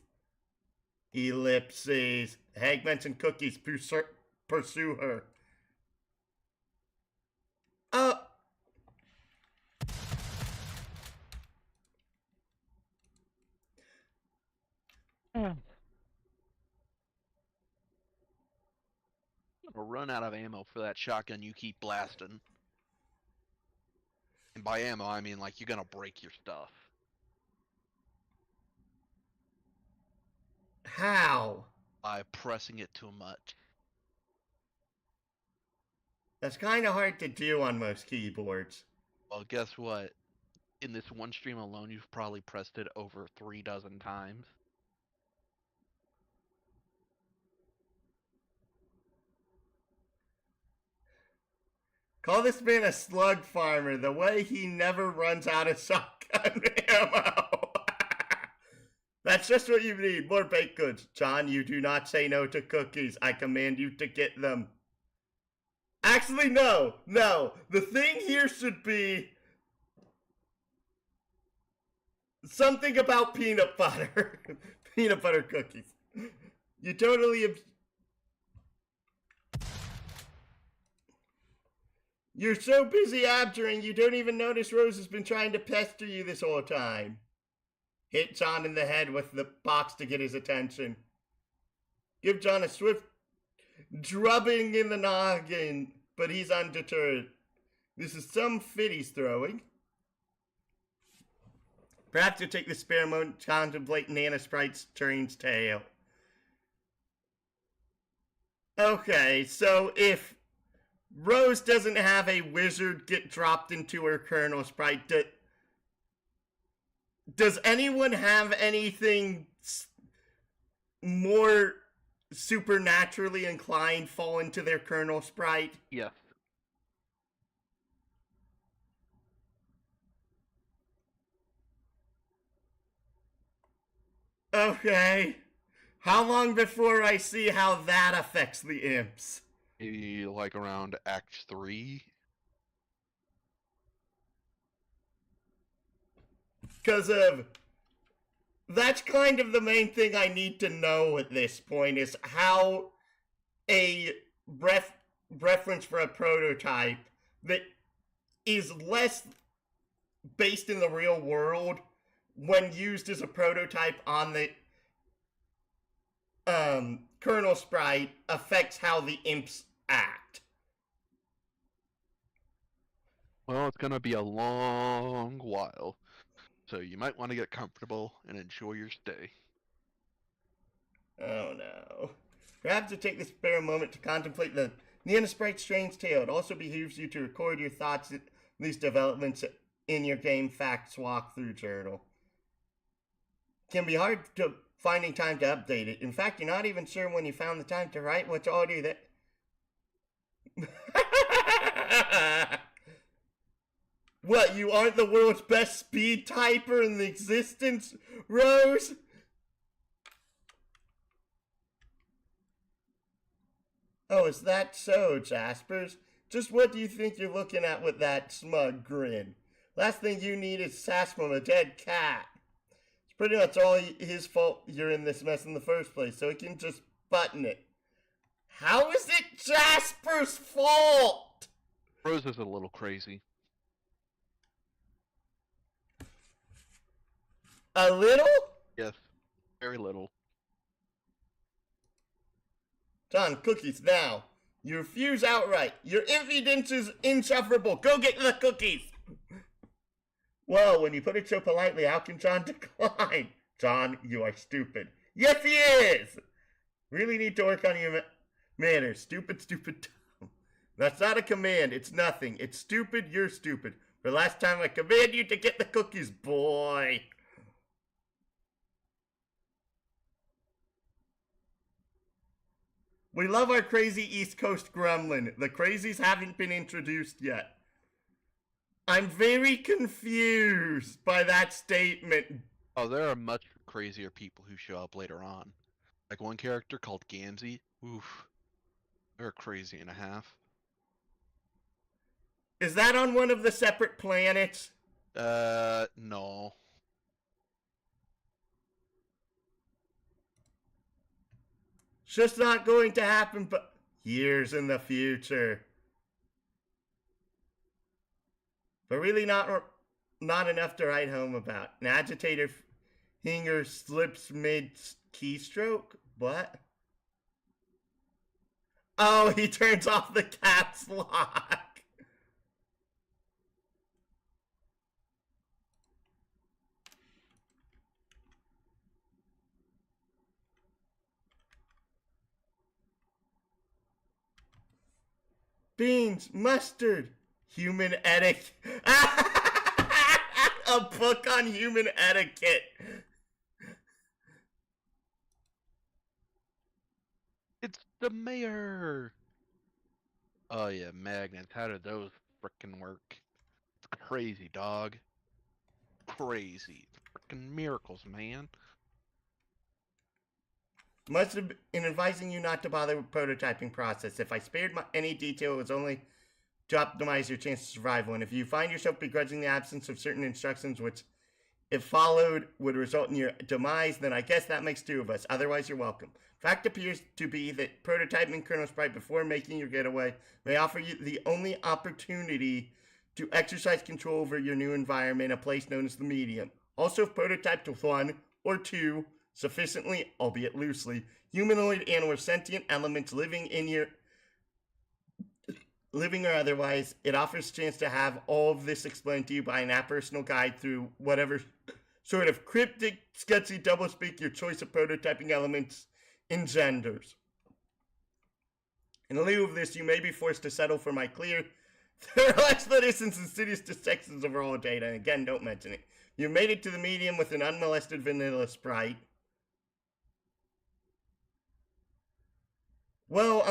Ellipses. Hag mentioned cookies. Pursue her. Gonna run out of ammo for that shotgun you keep blasting. And by ammo, I mean like you're gonna break your stuff. How? By pressing it too much. That's kind of hard to do on most keyboards. Well, guess what? In this one stream alone, you've probably pressed it over 3 dozen times. Call this man a slug farmer, the way he never runs out of shotgun ammo. That's just what you need, more baked goods. John, you do not say no to cookies. I command you to get them. Actually, no. The thing here should be something about peanut butter. Peanut butter cookies. You totally... You're so busy abjuring, you don't even notice Rose has been trying to pester you this whole time. Hit John in the head with the box to get his attention. Give John a swift drubbing in the noggin, but he's undeterred. This is some fit he's throwing. Perhaps you'll take the spare moment to contemplate Nana Sprite's strange tale. Okay, so if Rose doesn't have a wizard get dropped into her Colonel Sprite, does anyone have anything more supernaturally inclined fall into their Colonel Sprite? Yes. Okay. How long before I see how that affects the imps? Maybe like around Act 3. Because that's kind of the main thing I need to know at this point, is how a reference for a prototype that is less based in the real world, when used as a prototype on the Colonel Sprite, affects how the imps act. Well, it's gonna be a long while, so you might want to get comfortable and enjoy your stay. Oh no. Perhaps to take this spare moment to contemplate the Nana Sprite's strange tale. It also behooves you to record your thoughts at these developments in your game facts walkthrough journal. It can be hard to finding time to update it. In fact, you're not even sure when you found the time to write what's already that. What, you aren't the world's best speed typer in the existence, Rose? Oh, is that so, Jaspers? Just what do you think you're looking at with that smug grin? Last thing you need is sass from a dead cat. It's pretty much all his fault you're in this mess in the first place, so he can just button it. How is it Jasper's fault? Rose is a little crazy. A little? Yes, very little. John, cookies now. You refuse outright. Your impudence is insufferable. Go get the cookies. Well, when you put it so politely, how can John decline? John, you are stupid. Yes, he is. Really need to work on your manners. Stupid, stupid. That's not a command. It's nothing. It's stupid. You're stupid. For the last time, I command you to get the cookies, boy. We love our crazy East Coast gremlin. The crazies haven't been introduced yet. I'm very confused by that statement. Oh, there are much crazier people who show up later on. Like one character called Gamzee. Oof. They're crazy and a half. Is that on one of the separate planets? No. It's just not going to happen, but years in the future. But really not enough to write home about. An agitator finger slips mid keystroke? What? Oh, he turns off the caps lock. Beans, mustard, human etiquette. A book on human etiquette. It's the mayor! Oh yeah, magnets. How did those frickin' work? It's crazy, dog. Crazy. Frickin' miracles, man. Must have been advising you not to bother with prototyping process. If I spared any detail, it was only to optimize your chance of survival. And if you find yourself begrudging the absence of certain instructions, which, if followed, would result in your demise, then I guess that makes two of us. Otherwise, you're welcome. Fact appears to be that prototyping Colonel Sprite before making your getaway may offer you the only opportunity to exercise control over your new environment, a place known as the medium. Also, if prototyped with one or two sufficiently, albeit loosely, humanoid and or sentient elements living or otherwise, it offers a chance to have all of this explained to you by an personal guide through whatever sort of cryptic, sketchy doublespeak your choice of prototyping elements engenders. In lieu of this, you may be forced to settle for my clear, thorough explanations and insidious dissections of all data. And again, don't mention it. You made it to the medium with an unmolested vanilla sprite. Well,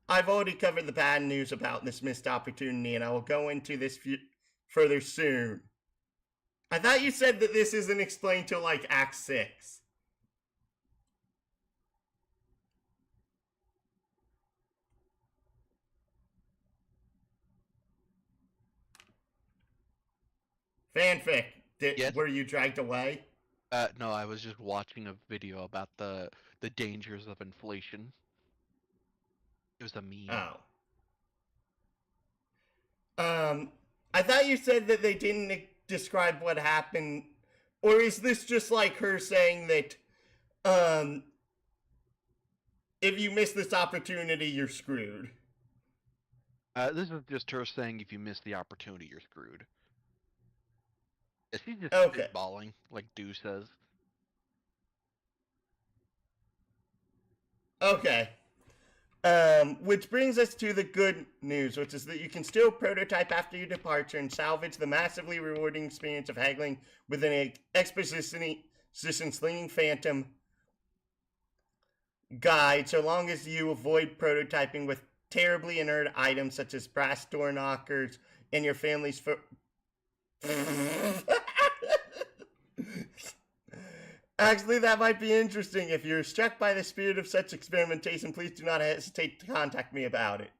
I've already covered the bad news about this missed opportunity, and I will go into this further soon. I thought you said that this isn't explained till like Act 6. Fanfic, Yes? were you dragged away? No, I was just watching a video about the dangers of inflation. It was a meme. I thought you said that they didn't describe what happened, or is this just like her saying that, if you miss this opportunity, you're screwed? This is just her saying if you miss the opportunity, you're screwed. She's just Okay. spitballing, like Dew says. Okay. Which brings us to the good news, which is that you can still prototype after your departure and salvage the massively rewarding experience of haggling with an exposition-slinging phantom guide, so long as you avoid prototyping with terribly inert items such as brass door knockers and your family's Actually, that might be interesting. If you're struck by the spirit of such experimentation, please do not hesitate to contact me about it.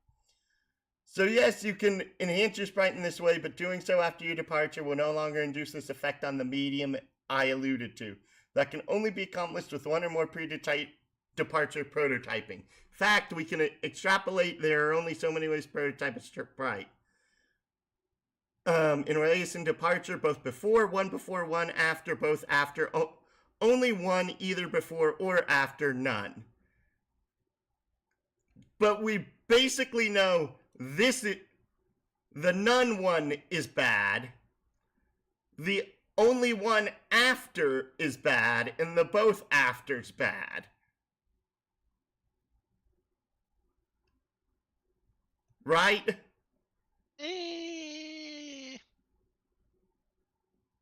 So yes, you can enhance your sprite in this way, but doing so after your departure will no longer induce this effect on the medium I alluded to. That can only be accomplished with one or more departure prototyping. In fact, we can extrapolate there are only so many ways to prototype a sprite. In relation to departure, both before, one after, both after, only one either before or after, none. But we basically know the none one is bad, the only one after is bad, and the both after's bad. Right?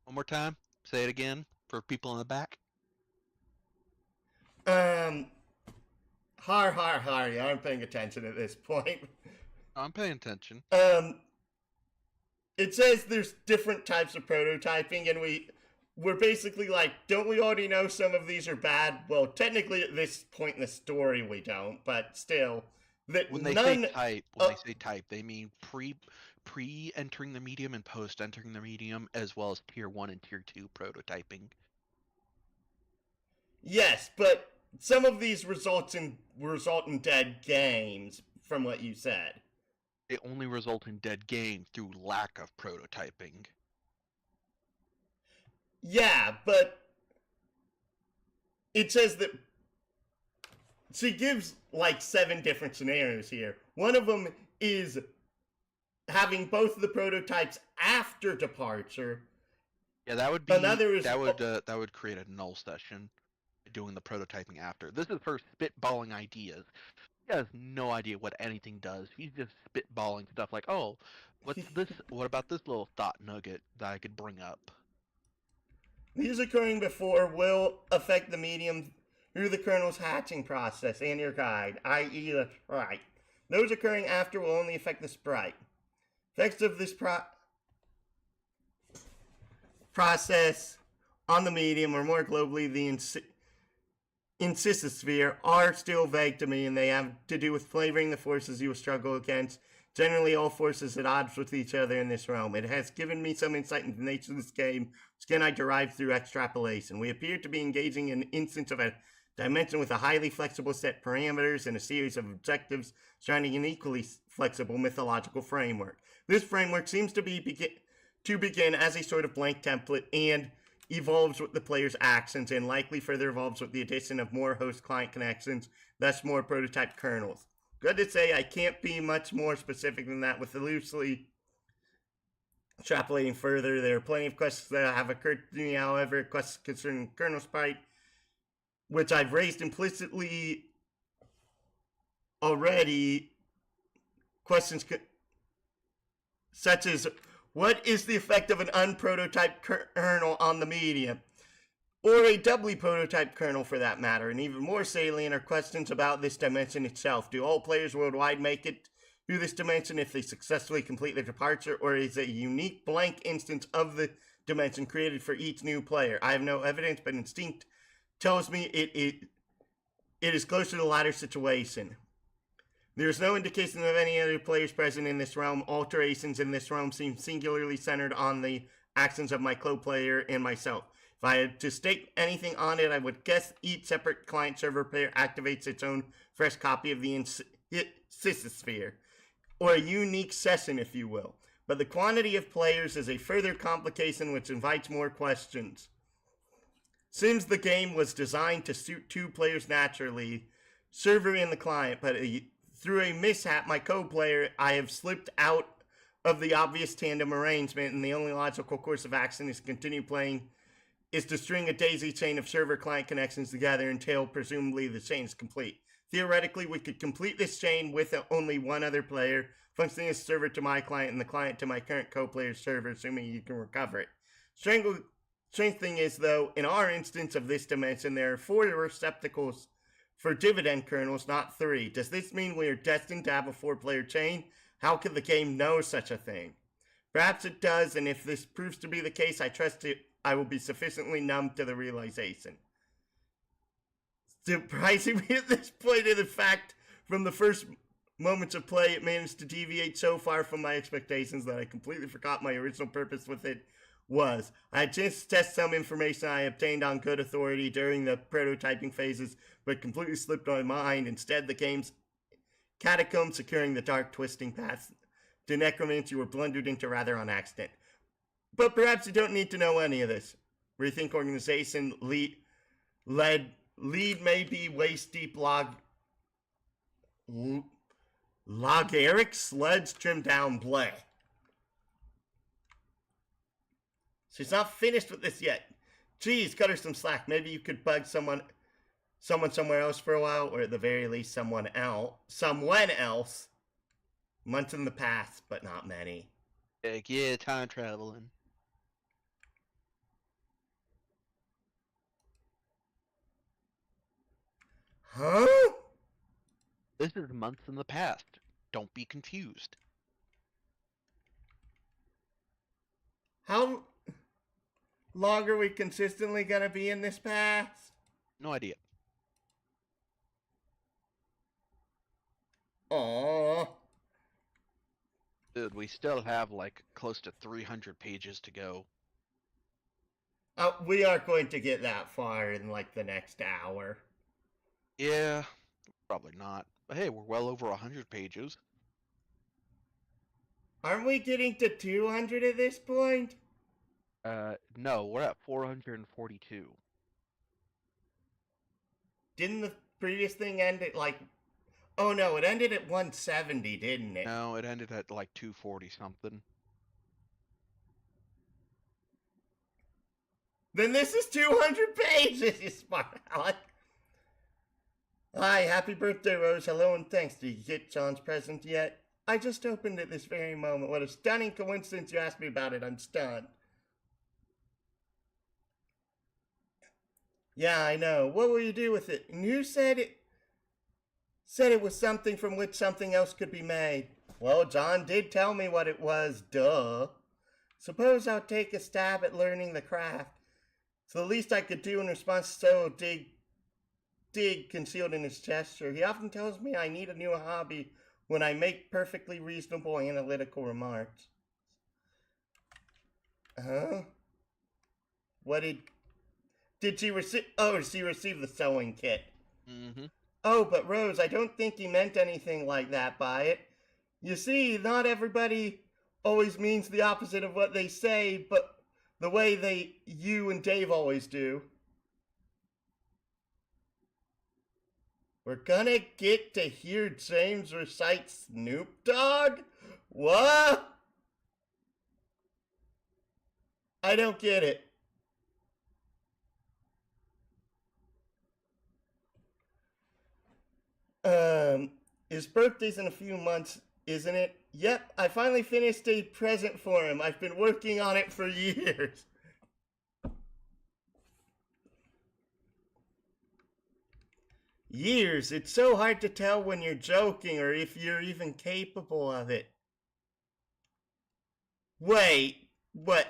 One more time. Say it again for people in the back. I'm paying attention at this point. I'm paying attention. It says there's different types of prototyping, and we're basically like, don't we already know some of these are bad? Well, technically at this point in the story we don't, but still, that When they none. say type, they mean pre entering the medium and post entering the medium, as well as tier 1 and tier 2 prototyping. Yes, but some of these result in dead games, from what you said. They only result in dead games through lack of prototyping. Yeah, but it says that she gives like 7 different scenarios here. One of them is having both of the prototypes after departure. Yeah, that would be Another is that would create a null session, doing the prototyping after. This is her spitballing ideas. He has no idea what anything does. He's just spitballing stuff like, oh, what's this? What about this little thought nugget that I could bring up? These occurring before will affect the medium through the kernel's hatching process and your guide, i.e. the sprite. Those occurring after will only affect the sprite. Effects of this process on the medium, or more globally the insistosphere, are still vague to me, and they have to do with flavoring the forces you will struggle against, generally all forces at odds with each other in this realm. It has given me some insight into the nature of this game, which again I derived through extrapolation. We appear to be engaging in an instance of a dimension with a highly flexible set parameters and a series of objectives surrounding an equally flexible mythological framework. This framework seems to begin as a sort of blank template and evolves with the player's actions, and likely further evolves with the addition of more host-client connections, thus more prototype kernels. Good to say, I can't be much more specific than that with the loosely extrapolating further. There are plenty of questions that have occurred to me, however, questions concerning kernel sprite, which I've raised implicitly already. Questions such as, what is the effect of an unprototyped kernel on the medium? Or a doubly prototyped kernel for that matter, and even more salient are questions about this dimension itself. Do all players worldwide make it through this dimension if they successfully complete their departure, or is it a unique blank instance of the dimension created for each new player? I have no evidence, but instinct tells me it is closer to the latter situation. There is no indication of any other players present in this realm. Alterations in this realm seem singularly centered on the actions of my co-player and myself. If I had to stake anything on it, I would guess each separate client-server player activates its own fresh copy of the insistosphere, or a unique session, if you will. But the quantity of players is a further complication which invites more questions. Seems the game was designed to suit 2 players naturally, server and the client, but through a mishap, my co-player, I have slipped out of the obvious tandem arrangement, and the only logical course of action is to continue playing, is to string a daisy chain of server-client connections together until presumably the chain is complete. Theoretically, we could complete this chain with only one other player, functioning as server to my client and the client to my current co-player's server, assuming you can recover it. Strange thing is, though, in our instance of this dimension, there are 4 receptacles for dividend kernels, not 3. Does this mean we are destined to have a 4-player chain? How could the game know such a thing? Perhaps it does, and if this proves to be the case, I trust I will be sufficiently numb to the realization. Surprising me at this point, in fact, from the first moments of play, it managed to deviate so far from my expectations that I completely forgot my original purpose with it was. I had a chance to test some information I obtained on good authority during the prototyping phases, but completely slipped my mind. Instead, the game's catacombs securing the dark twisting paths to necromancy were blundered into rather on accident. But perhaps you don't need to know any of this. Rethink organization lead may be waist deep logaric sleds trimmed down bleh. She's not finished with this yet. Geez, cut her some slack. Maybe you could bug someone somewhere else for a while, or at the very least someone else. Months in the past, but not many. Heck yeah, time traveling. Huh? This is months in the past. Don't be confused. How long are we consistently gonna be in this past? No idea. Aww. Dude, we still have like close to 300 pages to go. We aren't going to get that far in like the next hour. Yeah, probably not. But hey, we're well over 100 pages. Aren't we getting to 200 at this point? No, we're at 442. Didn't the previous thing end at like... Oh no, it ended at 170, didn't it? No, it ended at like 240 something. Then this is 200 pages, you smart aleck. Hi, happy birthday, Rose. Hello and thanks. Did you get John's present yet? I just opened it this very moment. What a stunning coincidence you asked me about it. I'm stunned. Yeah, I know. What will you do with it? And you said it was something from which something else could be made. Well, John did tell me what it was, duh. Suppose I'll take a stab at learning the craft. It's the least I could do in response to so dig concealed in his gesture. He often tells me I need a new hobby when I make perfectly reasonable analytical remarks. Huh? What did she receive? Oh, she received the sewing kit. Mm-hmm. Oh, but Rose, I don't think he meant anything like that by it. You see, not everybody always means the opposite of what they say, but the way you and Dave always do. We're gonna get to hear James recite Snoop Dogg? What? I don't get it. His birthday's in a few months, isn't it? Yep, I finally finished a present for him. I've been working on it for years. Years? It's so hard to tell when you're joking or if you're even capable of it. Wait, what?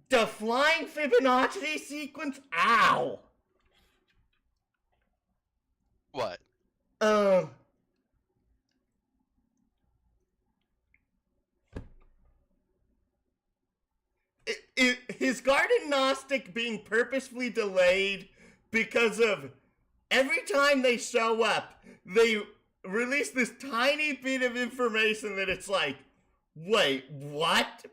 The flying Fibonacci sequence? Ow! What? His garden Gnostic being purposefully delayed because of every time they show up, they release this tiny bit of information that it's like, wait, what?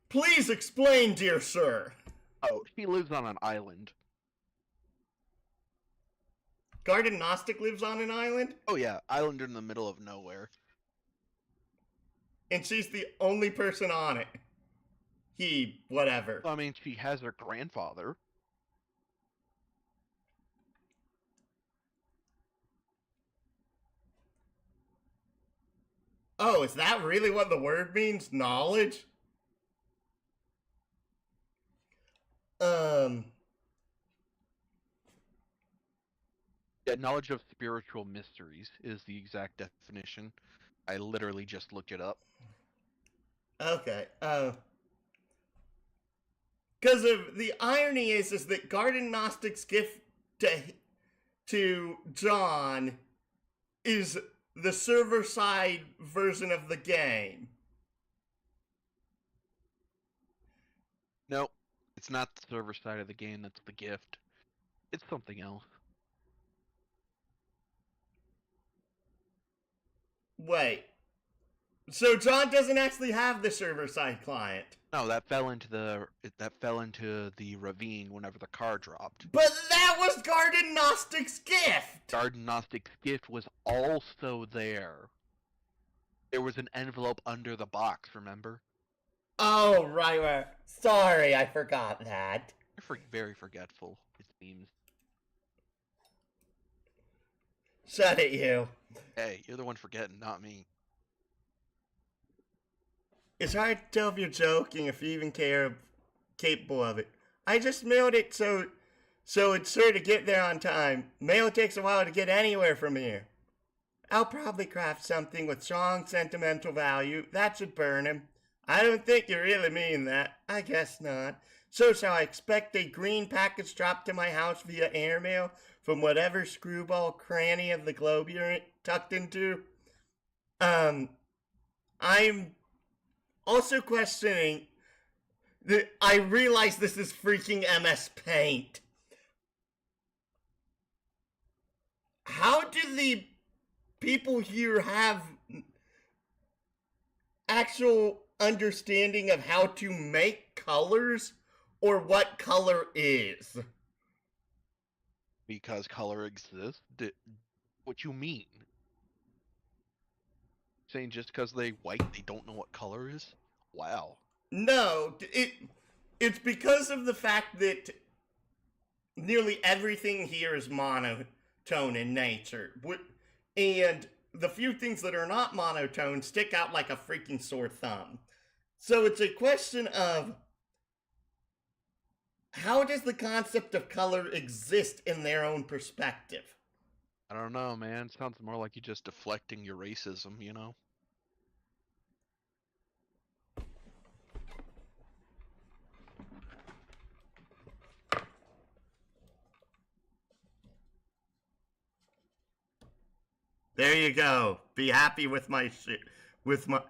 Please explain, dear sir. Oh, he lives on an island. Garden Gnostic lives on an island? Oh yeah, island in the middle of nowhere. And she's the only person on it. Whatever. I mean, she has her grandfather. Oh, is that really what the word means? Knowledge? Yeah, knowledge of spiritual mysteries is the exact definition. I literally just looked it up. Okay, because of the irony is that Garden Gnostic's gift to John is the server side version of the game. No, it's not the server side of the game that's the gift. It's something else. Wait. So John doesn't actually have the server side client. No, that fell into the ravine whenever the car dropped. But that was Garden Gnostic's gift. Garden Gnostic's gift was also there. There was an envelope under the box, remember? Oh, right. Sorry, I forgot that. You're very forgetful, it seems. Shut it, you. Hey, you're the one forgetting, not me. It's hard to tell if you're joking, if you even care capable of it. I just mailed it so it's sure to get there on time. Mail takes a while to get anywhere from here. I'll probably craft something with strong sentimental value. That should burn him. I don't think you really mean that. I guess not. So shall I expect a green package dropped to my house via airmail from whatever screwball cranny of the globe you're tucked into? I'm also questioning that I realize this is freaking MS Paint. How do the people here have actual understanding of how to make colors or what color is? Because color exists? What you mean? Saying just because they white, they don't know what color is? Wow. No, it's because of the fact that nearly everything here is monotone in nature. And the few things that are not monotone stick out like a freaking sore thumb. So it's a question of how does the concept of color exist in their own perspective? I don't know, man. Sounds more like you just deflecting your racism, you know? There you go. Be happy with my shit. With my.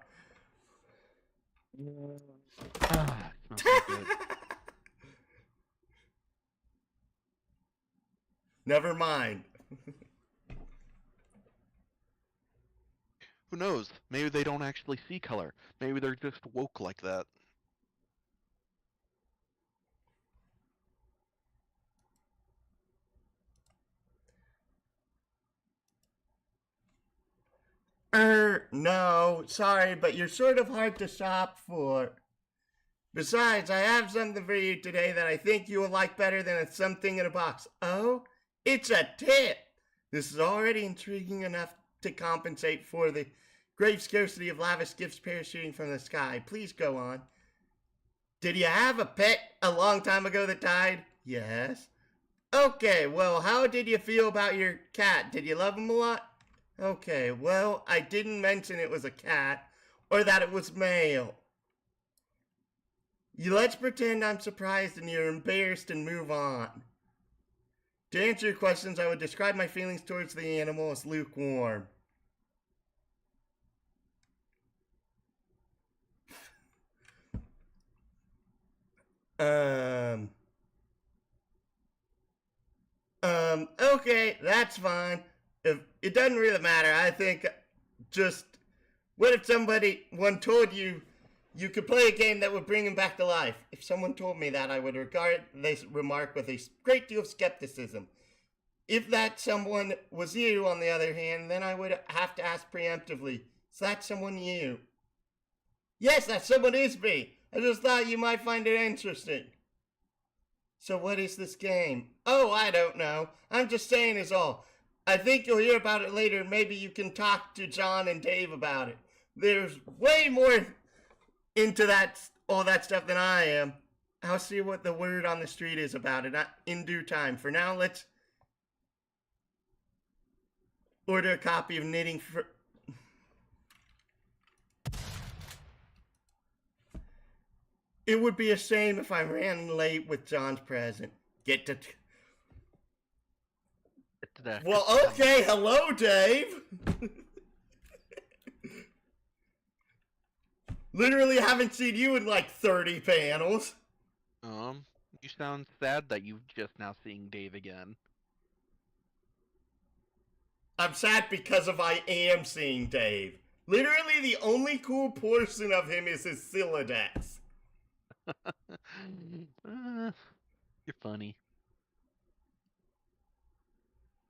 Ah, smells so good. Never mind. Who knows? Maybe they don't actually see color. Maybe they're just woke like that. No, sorry, but you're sort of hard to shop for. Besides, I have something for you today that I think you will like better than a something in a box. Oh, it's a tip. This is already intriguing enough to compensate for the grave scarcity of lavish gifts parachuting from the sky. Please go on. Did you have a pet a long time ago that died? Yes. Okay, well, how did you feel about your cat? Did you love him a lot? Okay, well, I didn't mention it was a cat or that it was male. Let's pretend I'm surprised and you're embarrassed and move on. To answer your questions, I would describe my feelings towards the animal as lukewarm. Okay, that's fine. If it doesn't really matter, I think just what if one told you you could play a game that would bring him back to life? If someone told me that, I would regard this remark with a great deal of skepticism. If that someone was you, on the other hand, then I would have to ask preemptively, is that someone you? Yes, that someone is me. I just thought you might find it interesting. So what is this game? Oh, I don't know. I'm just saying is all. I think you'll hear about it later. Maybe you can talk to John and Dave about it. There's way more into all that stuff than I am. I'll see what the word on the street is about it in due time. For now, let's order a copy of Knitting for... It would be a shame if I ran late with John's present. Well, okay, hello, Dave. Literally haven't seen you in like 30 panels. You sound sad that you've just now seeing Dave again. I'm sad because I am seeing Dave. Literally the only cool portion of him is his Silodex. You're funny.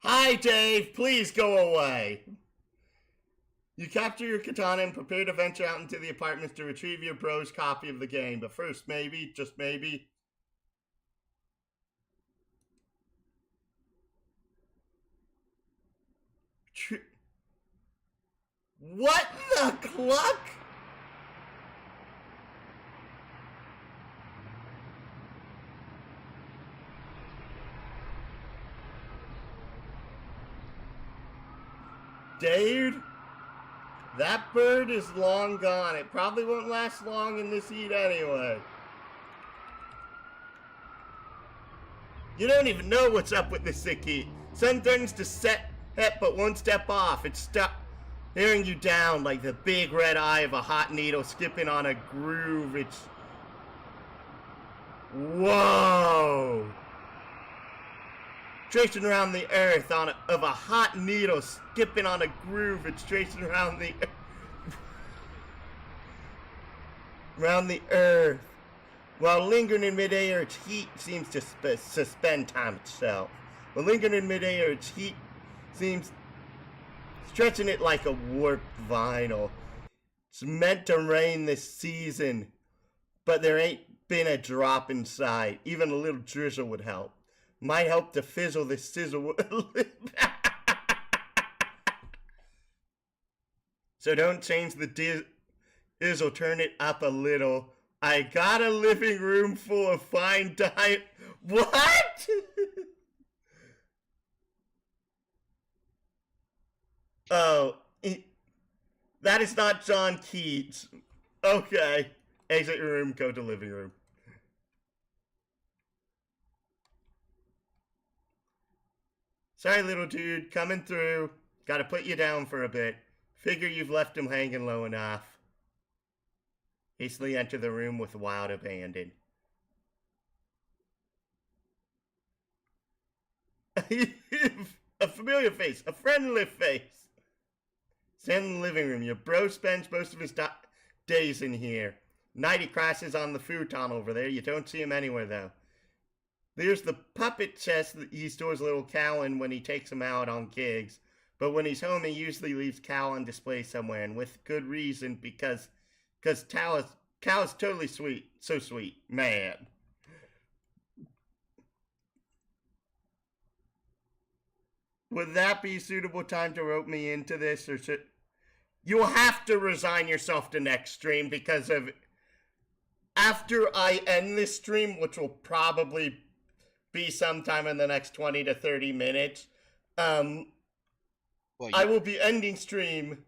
Hi, Dave. Please go away. You capture your katana and prepare to venture out into the apartments to retrieve your bro's copy of the game. But first, maybe, just maybe... What the cluck? Dude, that bird is long gone. It probably won't last long in this heat anyway. You don't even know what's up with this sick heat. Sun threatens to set but won't step off. It's stuck staring you down like the big red eye of a hot needle skipping on a groove. It's... Whoa! Tracing around the earth of a hot needle skipping on a groove. It's tracing around the around the earth. While lingering in midair, its heat seems to suspend time itself. While lingering in midair, its heat seems stretching it like a warped vinyl. It's meant to rain this season, but there ain't been a drop in sight. Even a little drizzle would help. Might help to fizzle this sizzle. So don't change the dizzle, turn it up a little. I got a living room full of fine dining. What? Oh, that is not John Keats. Okay. Exit your room, go to living room. Sorry, little dude, coming through. Gotta put you down for a bit. Figure you've left him hanging low enough. Hastily enter the room with wild abandon. A familiar face, a friendly face. Stand in the living room. Your bro spends most of his days in here. Night he crashes on the futon over there. You don't see him anywhere, though. There's the puppet chest that he stores little Cal in when he takes him out on gigs. But when he's home, he usually leaves Cal on display somewhere, and with good reason, because Cal is totally sweet. So sweet. Man. Would that be a suitable time to rope me into this, or should... You'll have to resign yourself to next stream because of... After I end this stream, which will probably be sometime in the next 20 to 30 minutes, I will be ending stream.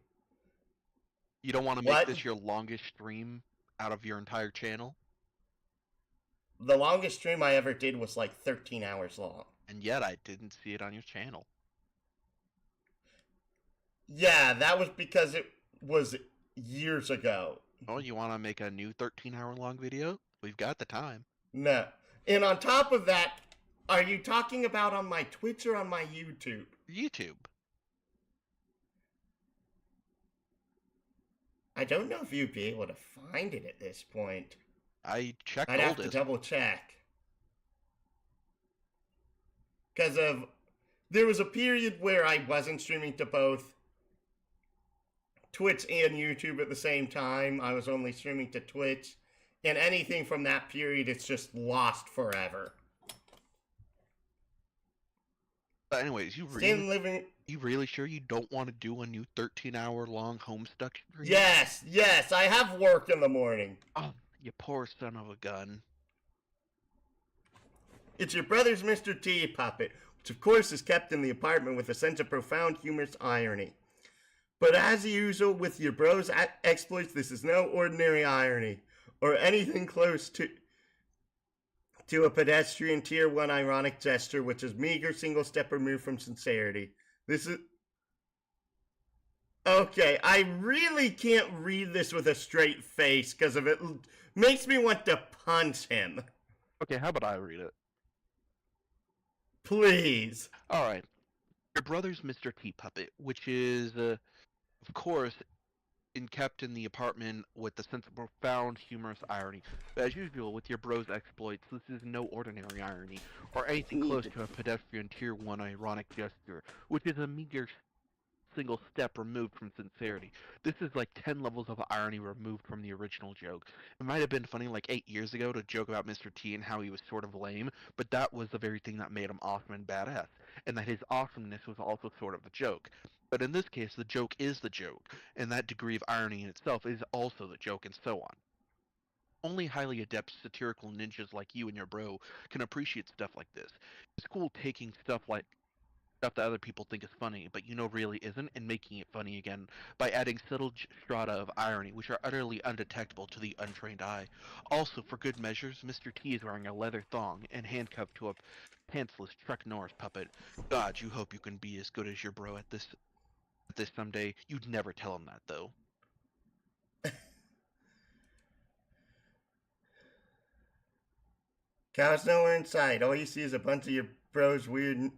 You don't want to make this your longest stream out of your entire channel? The longest stream I ever did was like 13 hours long. And yet I didn't see it on your channel. Yeah, that was because it was years ago. Oh, you want to make a new 13-hour long video? We've got the time. No. And on top of that, are you talking about on my Twitch or on my YouTube? YouTube. I don't know if you'd be able to find it at this point. I checked. I'd have to double check. Because there was a period where I wasn't streaming to both Twitch and YouTube at the same time. I was only streaming to Twitch. And anything from that period, it's just lost forever. But anyways, you really sure you don't want to do a new 13-hour long Homestuck stream? Yes, I have work in the morning. Oh, you poor son of a gun. It's your brother's Mr. T puppet, which of course is kept in the apartment with a sense of profound humorous irony. But as usual with your bro's exploits, this is no ordinary irony, or anything close to a pedestrian tier 1 ironic gesture, which is meager single step removed from sincerity. This is... Okay, I really can't read this with a straight face, because of it makes me want to punch him. Okay, how about I read it? Please. Alright. Your brother's Mr. T puppet, which is, of course, kept in the apartment with the sense of profound humorous irony. But as usual with your bro's exploits, this is no ordinary irony, or anything close to a pedestrian tier 1 ironic gesture, which is a meager single step removed from sincerity. This is like 10 levels of irony removed from the original joke. It might have been funny like 8 years ago to joke about Mr. T and how he was sort of lame, but that was the very thing that made him awesome and badass, and that his awesomeness was also sort of the joke. But in this case, the joke is the joke, and that degree of irony in itself is also the joke, and so on. Only highly adept satirical ninjas like you and your bro can appreciate stuff like this. It's cool taking stuff like stuff that other people think is funny, but you know really isn't, and making it funny again by adding subtle strata of irony, which are utterly undetectable to the untrained eye. Also, for good measures, Mr. T is wearing a leather thong and handcuffed to a pantsless Chuck Norris puppet. God, you hope you can be as good as your bro at this someday. You'd never tell him that, though. Cal's nowhere in sight. All you see is a bunch of your bros weird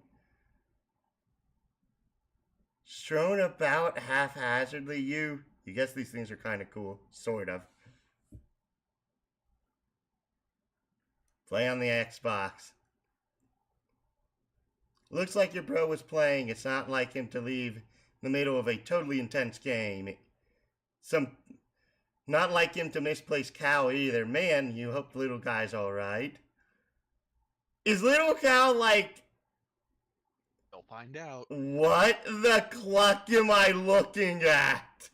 strewn about haphazardly. You guess these things are kind of cool, sort of. Play on the Xbox. Looks like your bro was playing. It's not like him to leave in the middle of a totally intense game. Not like him to misplace Cal either. Man, you hope the little guy's alright. Is little Cal like, They'll find out. what the cluck am I looking at?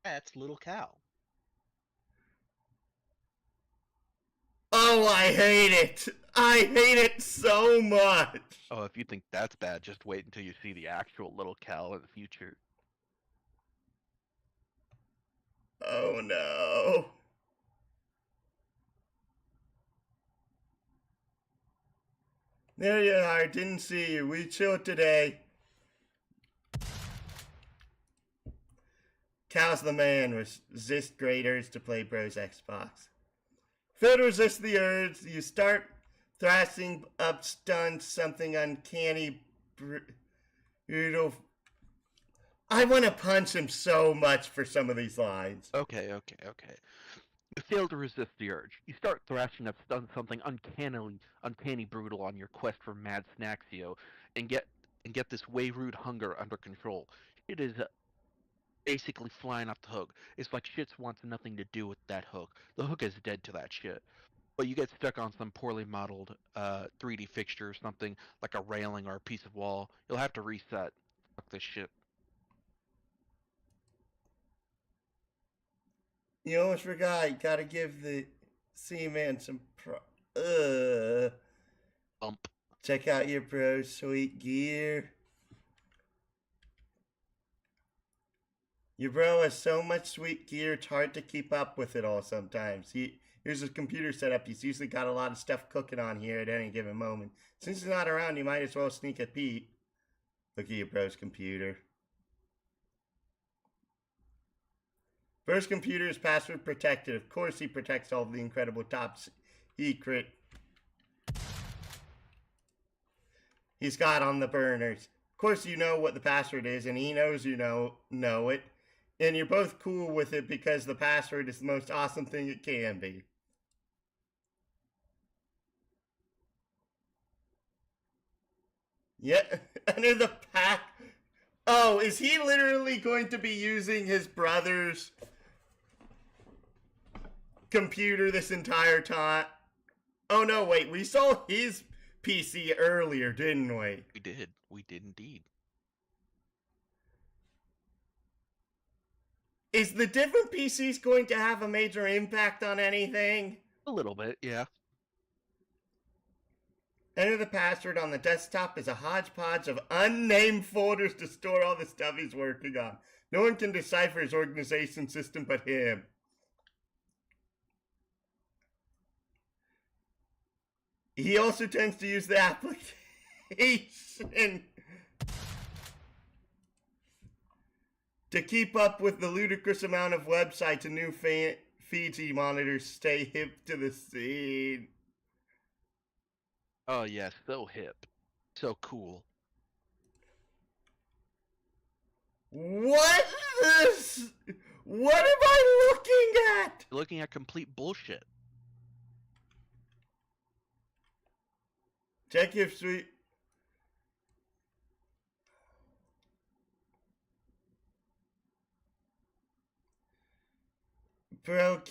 That's little Cal. Oh, I hate it. I hate it so much. Oh, if you think that's bad, just wait until you see the actual little Cal in the future. Oh no. There you are. Didn't see you. We chilled today. Cal's the man. Resist great urge to play Bros Xbox. Fail to resist the urge. You start thrashing up stunts, something uncanny, brutal. I want to punch him so much for some of these lines. Okay. You fail to resist the urge. You start thrashing up something uncanny brutal on your quest for Mad Snaxio, and get this way rude hunger under control. It is basically flying off the hook. It's like shit wants nothing to do with that hook. The hook is dead to that shit. But you get stuck on some poorly modeled 3D fixture or something like a railing or a piece of wall. You'll have to reset. Fuck this shit. You almost forgot. You gotta give the C-Man some Bump. Check out your Bro Sweet gear. Your bro has so much sweet gear, it's hard to keep up with it all sometimes. Here's his computer setup. He's usually got a lot of stuff cooking on here at any given moment. Since he's not around, you might as well sneak a peek. Look at your bro's computer. Bro's computer is password protected. Of course he protects all the incredible top secret he's got on the burners. Of course you know what the password is, and he knows you know it. And you're both cool with it because the password is the most awesome thing it can be. Yeah, under the pack. Oh, is he literally going to be using his brother's computer this entire time? Oh no, wait, we saw his PC earlier, didn't we? We did indeed. Is the different PCs going to have a major impact on anything? A little bit, yeah. Enter the password on the desktop is a hodgepodge of unnamed folders to store all the stuff he's working on. No one can decipher his organization system but him. He also tends to use the application to keep up with the ludicrous amount of websites and new feeds he monitors. Stay hip to the scene. Oh yes, so hip. So cool. What this? What am I looking at? You're looking at complete bullshit. Check your sweet. Bro,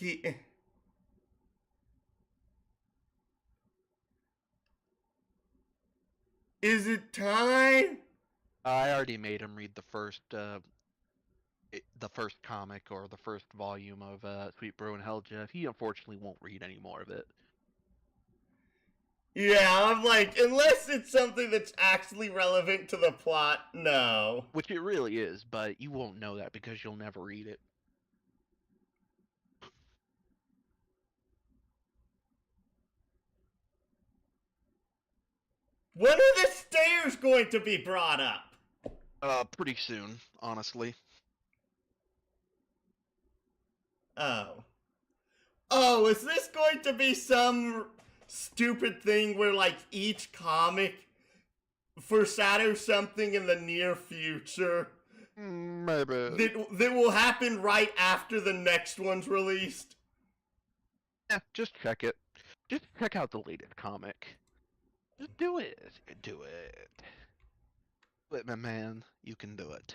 is it time? I already made him read the first comic or the first volume of Sweet Bro and Hell Jeff. He unfortunately won't read any more of it. Yeah, I'm like, unless it's something that's actually relevant to the plot, no. Which it really is, but you won't know that because you'll never read it. When are the stairs going to be brought up? Pretty soon, honestly. Oh. Oh, is this going to be some stupid thing where, like, each comic foreshadows something in the near future Maybe. that will happen right after the next one's released? Yeah, just check it. Just check out the latest comic. Just do it. Do it. Do it, my man. You can do it.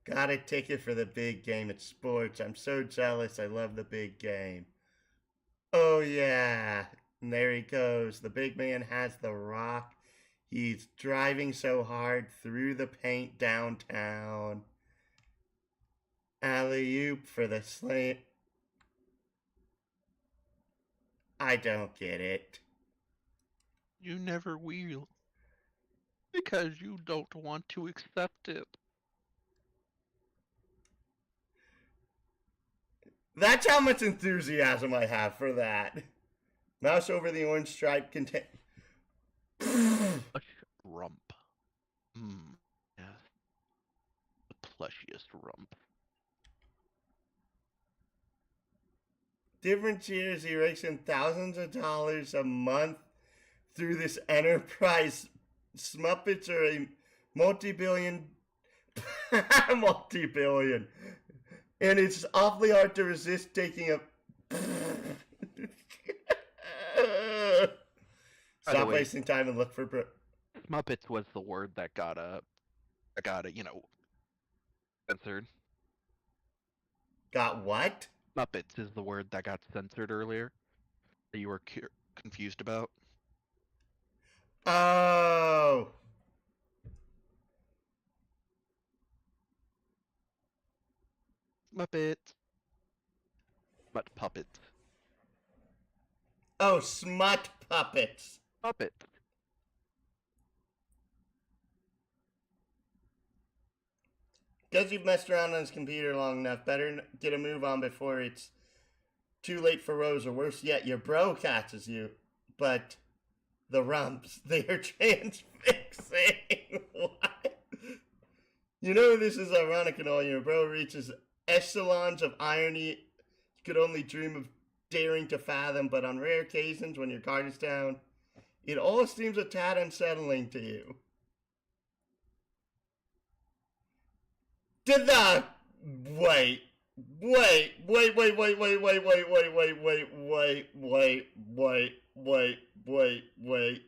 Got a ticket for the big game at sports. I'm so jealous. I love the big game. Oh, yeah. And there he goes. The big man has the rock. He's driving so hard through the paint downtown. Alley-oop for the slam. I don't get it. You never will. Because you don't want to accept it. That's how much enthusiasm I have for that. Mouse over the orange stripe contain. A rump. Yes. The plushiest rump. Different years, he rakes in thousands of dollars a month through this enterprise. Smuppets are a multi-billion. Multi-billion. And it's awfully hard to resist taking a. Stop wasting time and look for. Muppets was the word that got censored. Got what? Muppets is the word that got censored earlier. That you were confused about. Oh. Muppets. Smut puppets. Oh, smut puppets. Muppets. Because you've messed around on his computer long enough, better get a move on before it's too late for Rose, or worse yet, your bro catches you. But the rumps, they are transfixing. What? You know this is ironic and all. Your bro reaches echelons of irony you could only dream of daring to fathom, but on rare occasions when your guard is down, it all seems a tad unsettling to you. Did the wait, wait, wait, wait, wait, wait, wait, wait, wait, wait, wait, wait, wait, wait, wait, wait, wait.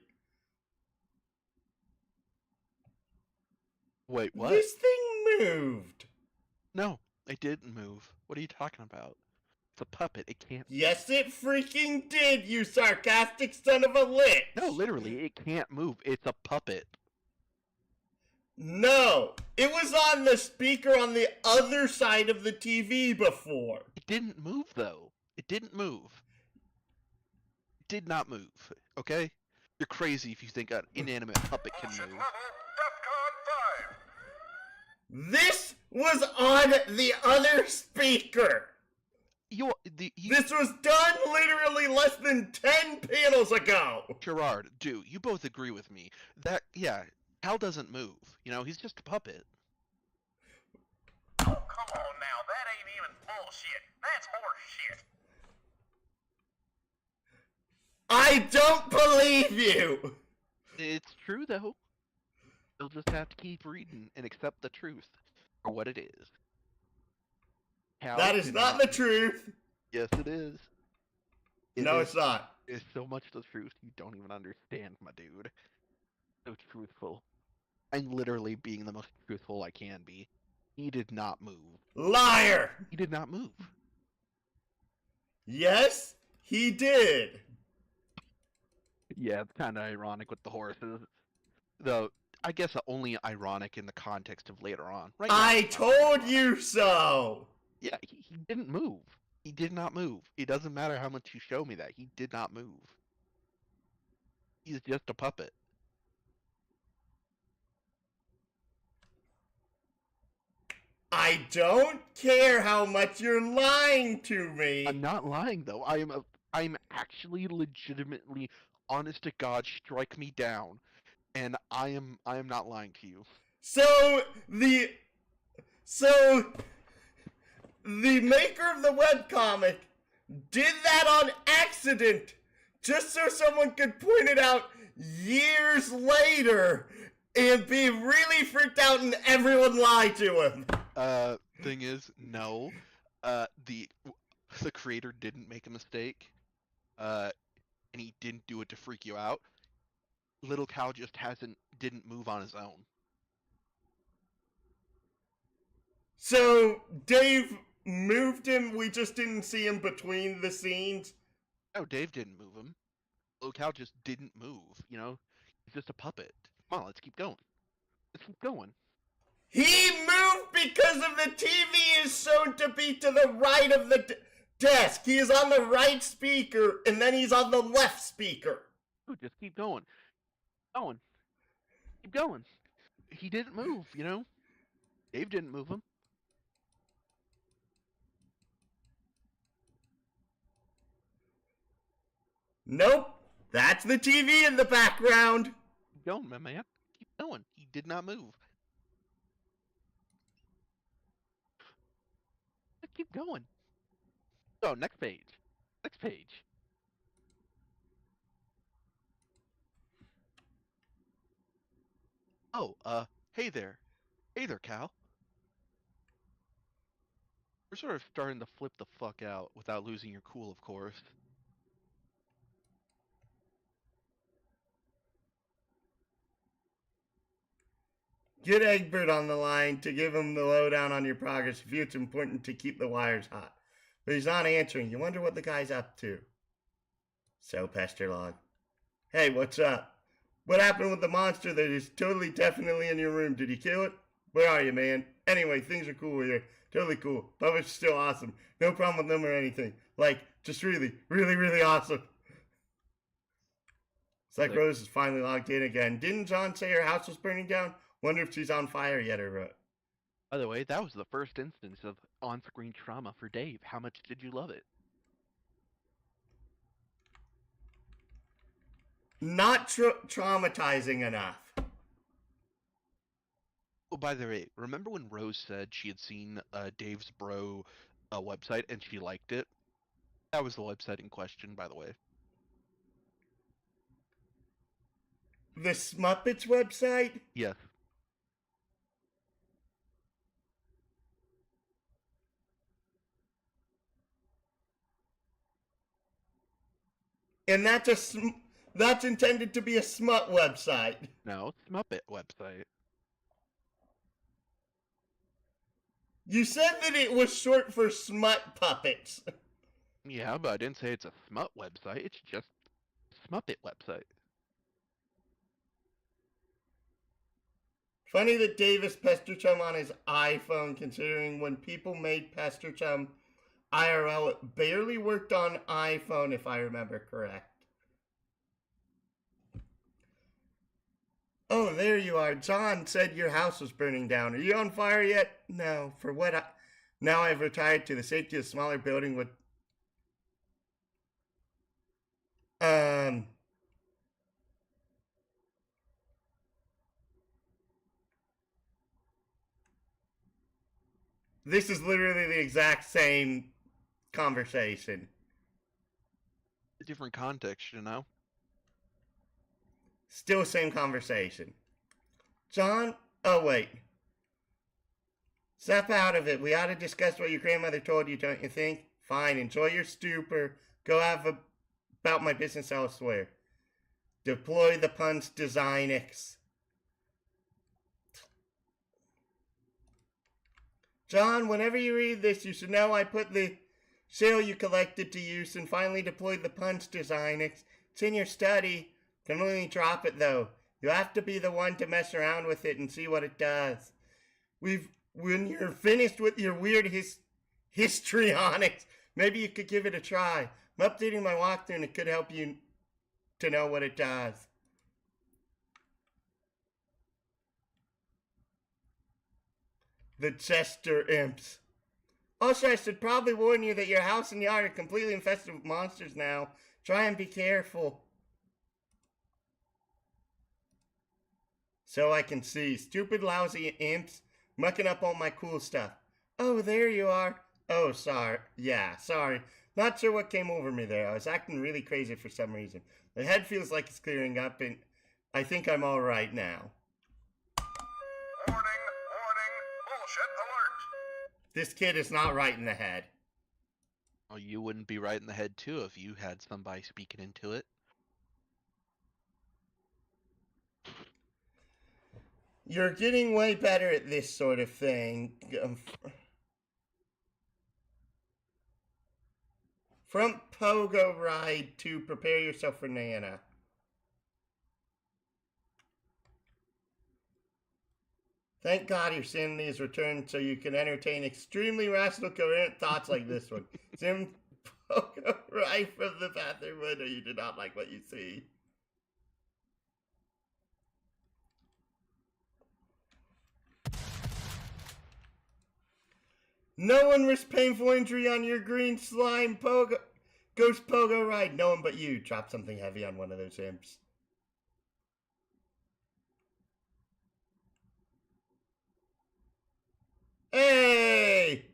Wait, what? This thing moved. No, it didn't move. What are you talking about? It's a puppet. It can't. Yes, it freaking did, you sarcastic son of a lich. No, literally, it can't move. It's a puppet. No, it was on the speaker on the other side of the TV before. It didn't move, though. It didn't move. It did not move, okay? You're crazy if you think an inanimate puppet can Bullshit move. level, DEFCON 5. This was on the other speaker. This was done literally less than 10 panels ago. Gerard, you both agree with me that, yeah, Hal doesn't move. You know, he's just a puppet. Oh, come on now. That ain't even bullshit. That's horse shit. I don't believe you. It's true, though. You'll just have to keep reading and accept the truth for what it is. Hal That is not the truth. Yes, it is. No, it's not. It's so much the truth you don't even understand, my dude. So truthful. I'm literally being the most truthful I can be. He did not move. Liar. He did not move. Yes, he did. Yeah, it's kind of ironic with the horses. Though, I guess only ironic in the context of later on. Right now, I it's not told ironic. you so. Yeah, he didn't move. He did not move. It doesn't matter how much you show me that. He did not move. He's just a puppet. I don't care how much you're lying to me. I'm not lying though. I'm actually legitimately, honest to God, strike me down, and I am not lying to you. So the maker of the webcomic did that on accident, just so someone could point it out years later and be really freaked out and everyone lie to him. Thing is, no. The creator didn't make a mistake. And he didn't do it to freak you out. Little Cal just didn't move on his own. So Dave moved him, we just didn't see him between the scenes. No, Dave didn't move him. Little Cal just didn't move, you know? He's just a puppet. Come on, let's keep going. Let's keep going. He moved because of the TV is shown to be to the right of the desk. He is on the right speaker, and then he's on the left speaker. Dude, just keep going. Going. Keep going. He didn't move, you know? Dave didn't move him. Nope. That's the TV in the background. Keep going, my man. Keep going. He did not move. Keep going. Oh, next page. Next page. Oh, hey there. Hey there, Cal. We're sort of starting to flip the fuck out without losing your cool, of course. Get Egbert on the line to give him the lowdown on your progress if it's important to keep the wires hot. But he's not answering. You wonder what the guy's up to. So, Pesterlog. Hey, what's up? What happened with the monster that is totally definitely in your room? Did you kill it? Where are you, man? Anyway, things are cool here. Totally cool. Puppet's still awesome. No problem with them or anything. Like, just really, really, really awesome. It's like Rose is finally logged in again. Didn't John say her house was burning down? Wonder if she's on fire yet or what. By the way, that was the first instance of on-screen trauma for Dave. How much did you love it? Not traumatizing enough. Oh, by the way, remember when Rose said she had seen Dave's Bro website and she liked it? That was the website in question, by the way. The Smuppets website? Yes. And that's intended to be a smut website. No, it's Muppet website. You said that it was short for smut puppets. Yeah, but I didn't say it's a smut website. It's just Smuppet website. Funny that Dave is Pester Chum on his iPhone, considering when people made Pester Chum IRL, it barely worked on iPhone, if I remember correct. Oh, there you are. John said your house was burning down. Are you on fire yet? No. For what? Now I've retired to the safety of a smaller building with... This is literally the exact same conversation. A different context, you know? Still same conversation. John? Oh, wait. Snap out of it. We ought to discuss what your grandmother told you, don't you think? Fine, enjoy your stupor. Go about my business elsewhere. Deploy the punch design X. John, whenever you read this, you should know I put the shell you collected to use and finally deployed the punch design X. It's in your study. Can only drop it, though. You have to be the one to mess around with it and see what it does. When you're finished with your weird histrionics, maybe you could give it a try. I'm updating my walkthrough and it could help you to know what it does. The Chester imps. Also, I should probably warn you that your house and yard are completely infested with monsters now. Try and be careful. So I can see. Stupid, lousy imps mucking up all my cool stuff. Oh, there you are. Oh, sorry. Yeah, sorry. Not sure what came over me there. I was acting really crazy for some reason. The head feels like it's clearing up, and I think I'm all right now. Warning, warning, bullshit alert. This kid is not right in the head. Oh, you wouldn't be right in the head too if you had somebody speaking into it. You're getting way better at this sort of thing. Front pogo ride to prepare yourself for Nana. Thank God your sanity is returned so you can entertain extremely rational, coherent thoughts like this one. Sim pogo ride from the bathroom window. You do not like what you see. No one risks painful injury on your green slime ghost pogo ride. No one but you. Drop something heavy on one of those imps. Hey!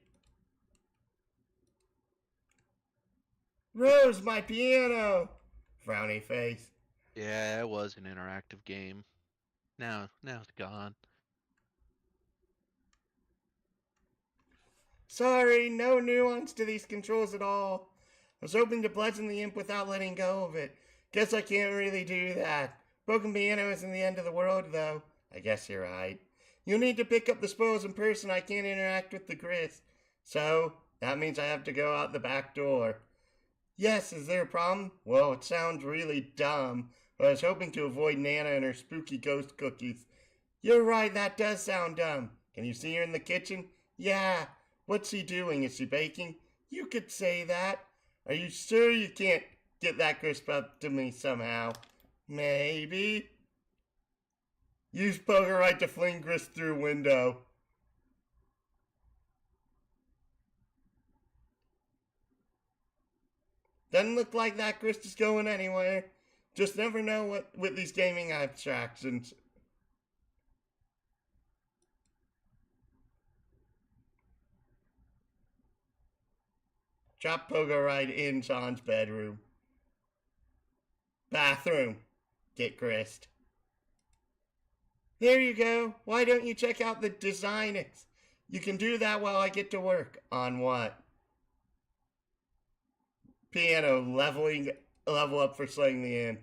Rose, my piano! Frowny face. Yeah, it was an interactive game. Now it's gone. Sorry, no nuance to these controls at all. I was hoping to bludgeon the imp without letting go of it. Guess I can't really do that. Broken piano isn't the end of the world, though. I guess you're right. You'll need to pick up the spoils in person. I can't interact with the grist. So, that means I have to go out the back door. Yes, is there a problem? Well, it sounds really dumb, but I was hoping to avoid Nana and her spooky ghost cookies. You're right, that does sound dumb. Can you see her in the kitchen? Yeah. What's she doing? Is she baking? You could say that. Are you sure you can't get that crisp up to me somehow? Maybe. Use poker right to fling grist through window. Doesn't look like that grist is going anywhere. Just never know what with these gaming abstractions. Drop pogo right in Sean's bedroom. Bathroom. Get grist. There you go. Why don't you check out the Designix? You can do that while I get to work. On what? Piano. Level up for slaying the imp.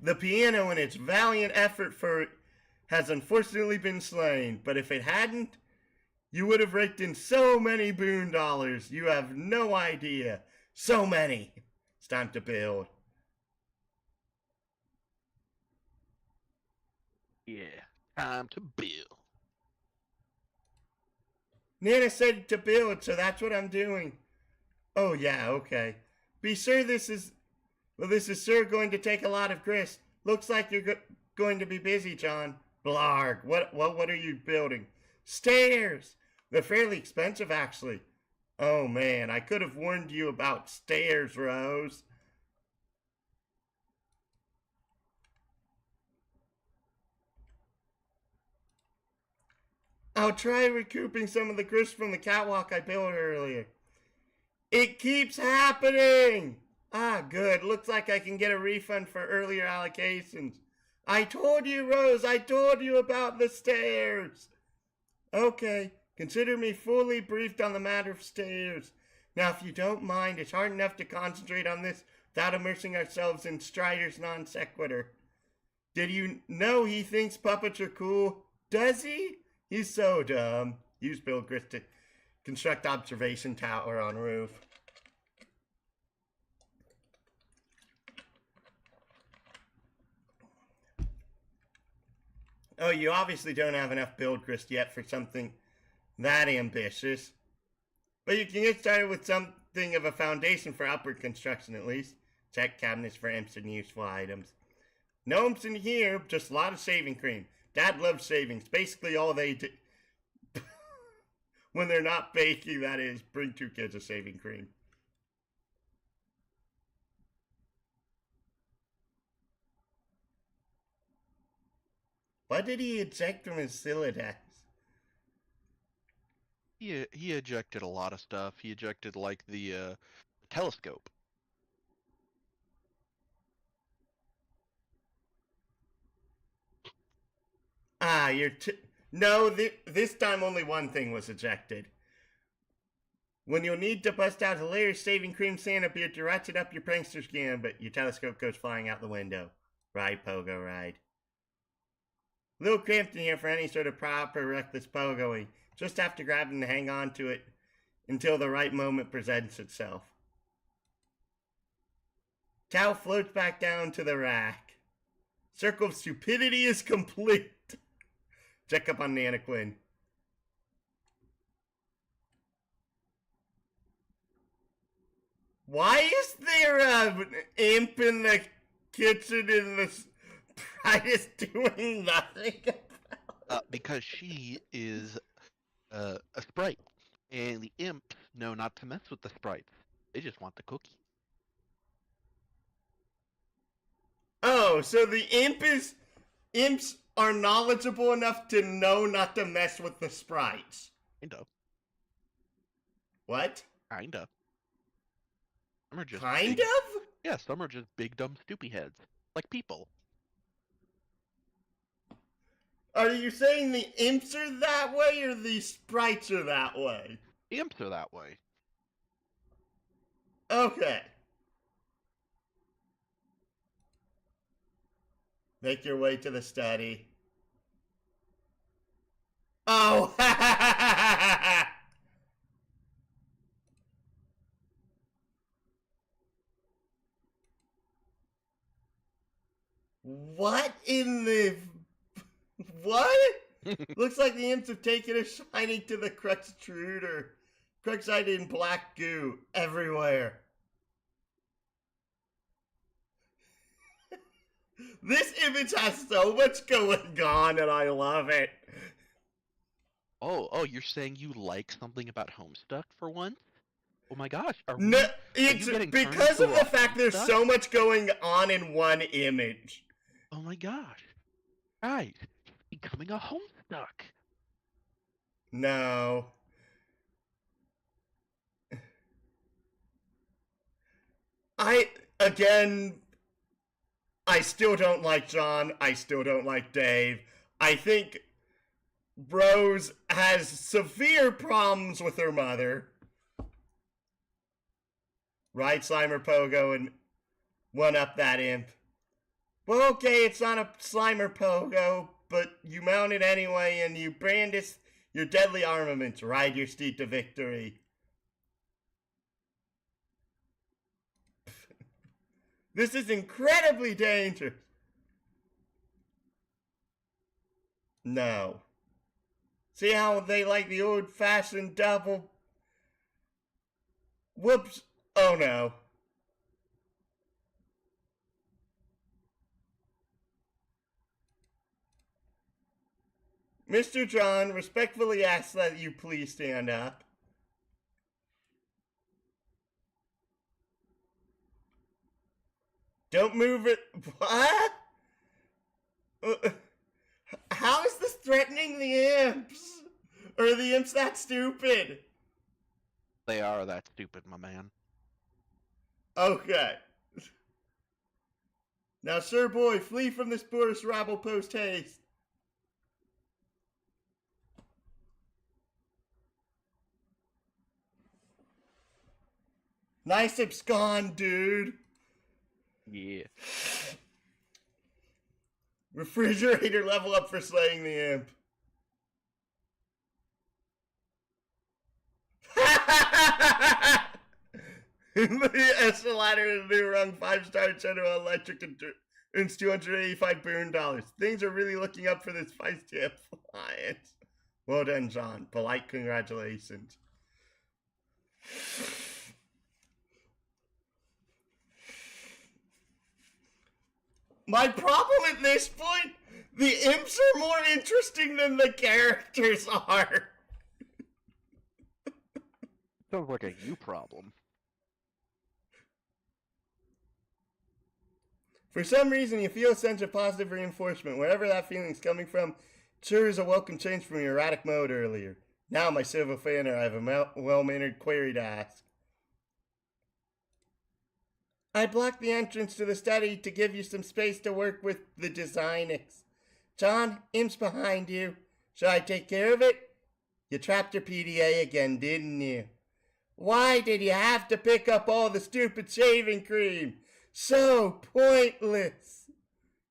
The piano in its valiant effort for it has unfortunately been slain. But if it hadn't, you would have raked in so many boon dollars. You have no idea. So many. It's time to build. Yeah, time to build. Nana said to build, so that's what I'm doing. Oh yeah, okay. Be sure this is sure going to take a lot of grist. Looks like you're going to be busy, John. Blarg. What are you building? Stairs. They're fairly expensive, actually. Oh man, I could have warned you about stairs, Rose. I'll try recouping some of the grist from the catwalk I built earlier. It keeps happening! Ah, good. Looks like I can get a refund for earlier allocations. I told you, Rose, I told you about the stairs. Okay, consider me fully briefed on the matter of stairs. Now, if you don't mind, it's hard enough to concentrate on this without immersing ourselves in Strider's non sequitur. Did you know he thinks puppets are cool? Does he? He's so dumb. Use build grist to construct observation tower on roof. Oh, you obviously don't have enough build grist yet for something that ambitious. But you can get started with something of a foundation for upward construction at least. Check cabinets for imps and useful items. No imps in here, just a lot of shaving cream. Dad loves shavings. Basically, all they do when they're not baking, that is, bring 2 kids of shaving cream. What did he eject from his Siladex? He ejected a lot of stuff. He ejected like the telescope. Ah, no, this time only one thing was ejected. When you'll need to bust out hilarious shaving cream Santa beer to ratchet up your prankster's game, but your telescope goes flying out the window. Ride, Pogo, ride. Little cramped in here for any sort of proper reckless pogoing. Just have to grab and hang on to it until the right moment presents itself. Towel floats back down to the rack. Circle of stupidity is complete. Check up on Nana Quinn. Why is there an imp in the kitchen and the bride is doing nothing? Because she is a sprite, and the imps know not to mess with the sprites. They just want the cookie. Oh, so the imps are knowledgeable enough to know not to mess with the sprites. Kind of. What? Kind of. Some are just Kind big, of? Yeah, some are just big dumb stoopy heads, like people. Are you saying the imps are that way or the sprites are that way? The imps are that way. Okay. Make your way to the study. Oh! What in the... What? Looks like the imps have taken a shining to the crux extruder. Crux in black goo everywhere. This image has so much going on and I love it. Oh, you're saying you like something about Homestuck for once? Oh my gosh, No, you it's getting because turned of into the a fact there's Homestuck? so much going on in one image. Oh my gosh. Guys, he's becoming a Homestuck. No. Again, I still don't like John. I still don't like Dave. I think Rose has severe problems with her mother. Right, Slimer Pogo, and one up that imp. Well, okay, it's not a Slimer Pogo, but you mount it anyway and you brandish your deadly armaments. Ride your steed to victory. This is incredibly dangerous. No. See how they like the old-fashioned double? Whoops. Oh no. Mr. John respectfully asks that you please stand up. Don't move it. What? How is this threatening the imps? Or are the imps that stupid? They are that stupid, my man. Okay. Now, sir boy, flee from this Boris rabble post haste. Nice abscond, dude. Yeah. Refrigerator level up for slaying the imp. The Esther ladder in the new rung 5-star General Electric and 285 boon dollars. Things are really looking up for this feisty appliance. Well done, John. Polite congratulations. My problem at this point The imps are more interesting than the characters are. Sounds like a you problem. For some reason, you feel a sense of positive reinforcement. Wherever that feeling's coming from, sure is a welcome change from your erratic mode earlier. Now, my civil fanner, I have a well-mannered query to ask. I blocked the entrance to the study to give you some space to work with the designers. John, imp's behind you. Should I take care of it? You trapped your PDA again, didn't you? Why did you have to pick up all the stupid shaving cream? So pointless.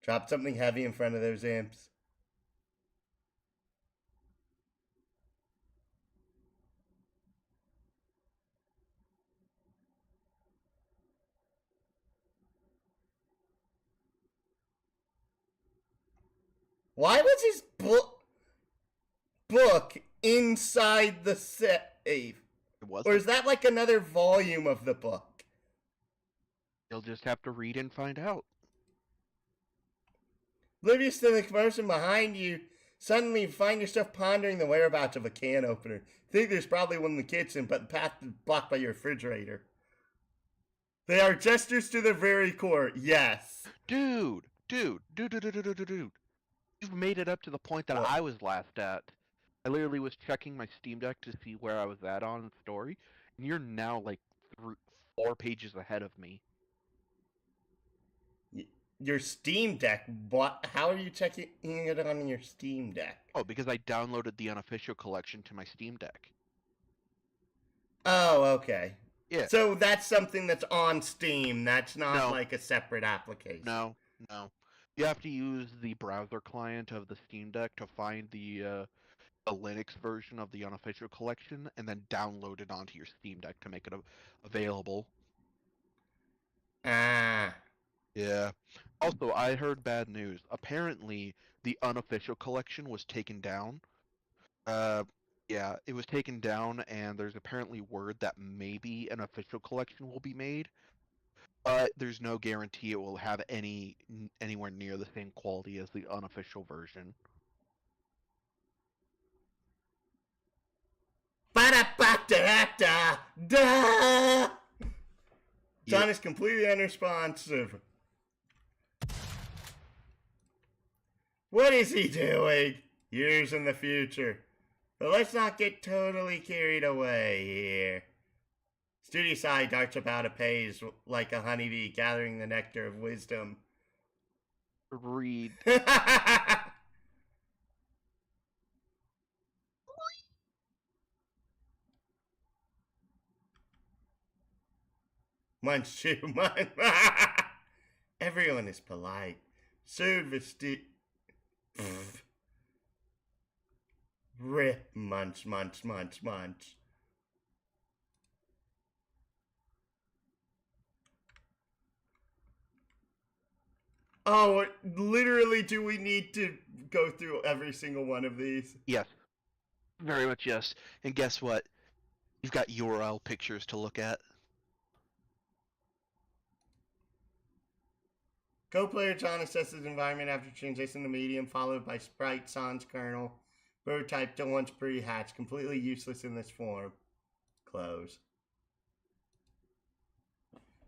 Drop something heavy in front of those imps. Why was his book inside the safe? It wasn't. Or is that like another volume of the book? You'll just have to read and find out. Oblivious to the commotion behind you, suddenly you find yourself pondering the whereabouts of a can opener. Think there's probably one in the kitchen, but the path is blocked by your refrigerator. They are gestures to the very core, yes. Dude. You've made it up to the point that What? I was last at. I literally was checking my Steam Deck to see where I was at on the story, and you're now like 4 pages ahead of me. Your Steam Deck, what? How are you checking it on your Steam Deck? Oh, because I downloaded the unofficial collection to my Steam Deck. Oh, okay. Yeah. So that's something that's on Steam. That's not No. like a separate application. No. You have to use the browser client of the Steam Deck to find the Linux version of the unofficial collection, and then download it onto your Steam Deck to make it available. Ah. Yeah. Also, I heard bad news. Apparently, the unofficial collection was taken down. Yeah, it was taken down, and there's apparently word that maybe an official collection will be made. But there's no guarantee it will have anywhere near the same quality as the unofficial version. Ba-da-ba-da-da-da! John Yeah. is completely unresponsive. What is he doing? Years in the future. But let's not get totally carried away here. Studio side darts about a pace like a honeybee gathering the nectar of wisdom. Read. Munch chew, munch. Everyone is polite. Service Rip, munch, munch, munch, munch. Oh, literally, do we need to go through every single one of these? Yes. Very much yes. And guess what? You've got URL pictures to look at. Co-player John assesses environment after transition to medium, followed by Sprite Sans kernel. Prototype till once pre-hatched, completely useless in this form. Close.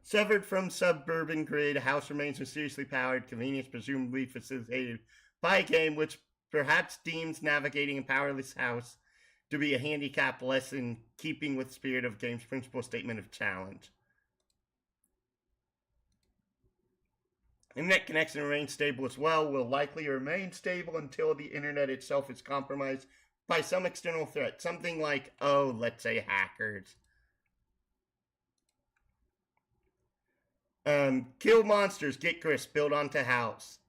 Severed from suburban grid, house remains mysteriously powered, convenience presumably facilitated by a game which perhaps deems navigating a powerless house to be a handicap less in keeping with the spirit of the game's principal statement of challenge. Internet connection remains stable as well, will likely remain stable until the internet itself is compromised by some external threat. Something like, let's say hackers. Kill monsters, get crisp, build onto house.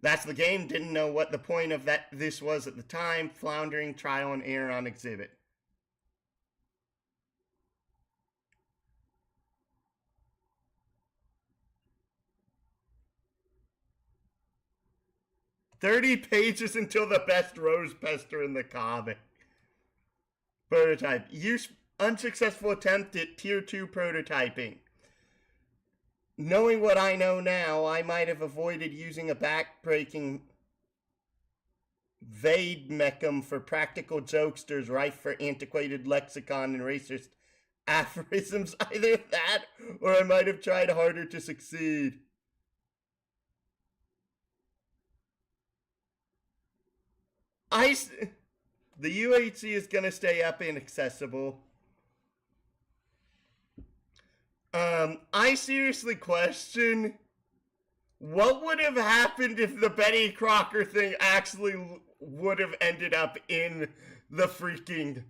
That's the game, didn't know what the point of this was at the time. Floundering, trial and error on exhibit. "30 pages until the best rose pester in the comic." Prototype. Unsuccessful attempt at Tier 2 prototyping. Knowing what I know now, I might have avoided using a backbreaking Vademecum for practical jokesters, rife for antiquated lexicon and racist aphorisms. Either that, or I might have tried harder to succeed. The UHC is gonna stay up inaccessible. I seriously question what would have happened if the Betty Crocker thing actually would have ended up in the freaking...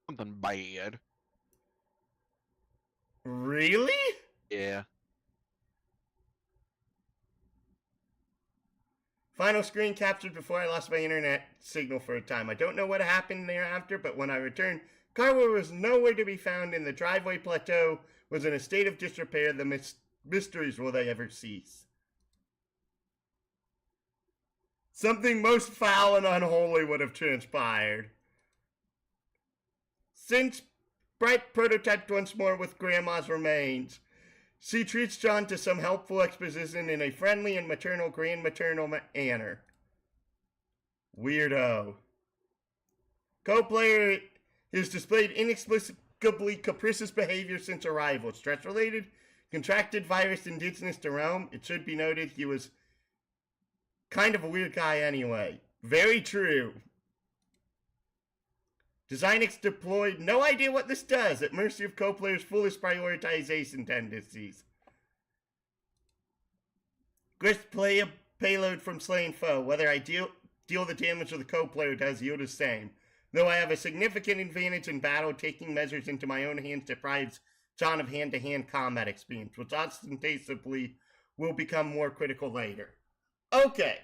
Something bad. Really? Yeah. Final screen captured before I lost my internet signal for a time. I don't know what happened thereafter, but when I returned, Carver was nowhere to be found, and the driveway plateau was in a state of disrepair. The mysteries will they ever cease? Something most foul and unholy would have transpired. Since Brett prototyped once more with Grandma's remains, she treats John to some helpful exposition in a friendly and maternal, grand-maternal manner. Weirdo. Co-player has displayed inexplicably capricious behavior since arrival. Stress-related, contracted virus indigenous to Rome. It should be noted he was kind of a weird guy anyway. Very true. Designix deployed, no idea what this does, at mercy of co-players' foolish prioritization tendencies. Grist play a payload from slain foe. Whether I deal the damage or the co-player does yield the same. Though I have a significant advantage in battle, taking measures into my own hands deprives John of hand-to-hand combat experience, which ostensibly will become more critical later. Okay.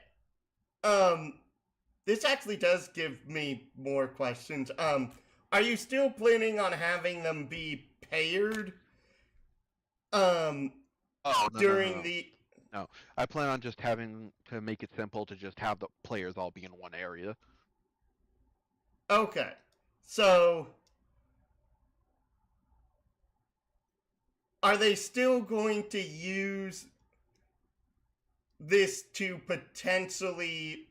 This actually does give me more questions. Are you still planning on having them be paired? Oh, no, During no. the... No, I plan on just having to make it simple to just have the players all be in one area. Okay. So... are they still going to use this to potentially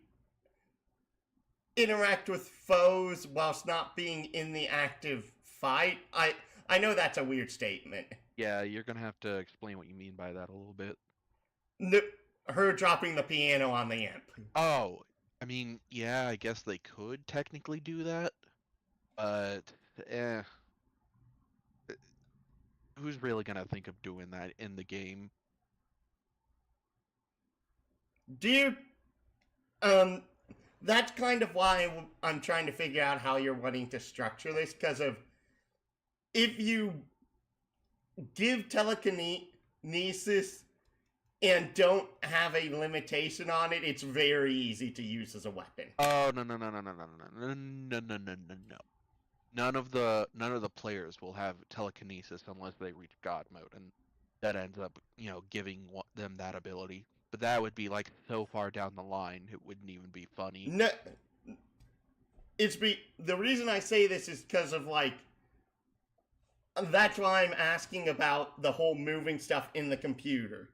interact with foes whilst not being in the active fight? I know that's a weird statement. Yeah, you're gonna have to explain what you mean by that a little bit. No, her dropping the piano on the amp. Oh, I mean, yeah, I guess they could technically do that, but who's really gonna think of doing that in the game? Dear, that's kind of why I'm trying to figure out how you're wanting to structure this, because of if you give telekinesis and don't have a limitation on it, it's very easy to use as a weapon. Oh, no, no, no, no, no, no, no, no, no, no, no, no. None of the players will have telekinesis unless they reach God mode, and that ends up, giving them that ability. But that would be like so far down the line, it wouldn't even be funny. No, the reason I say this is because of that's why I'm asking about the whole moving stuff in the computer.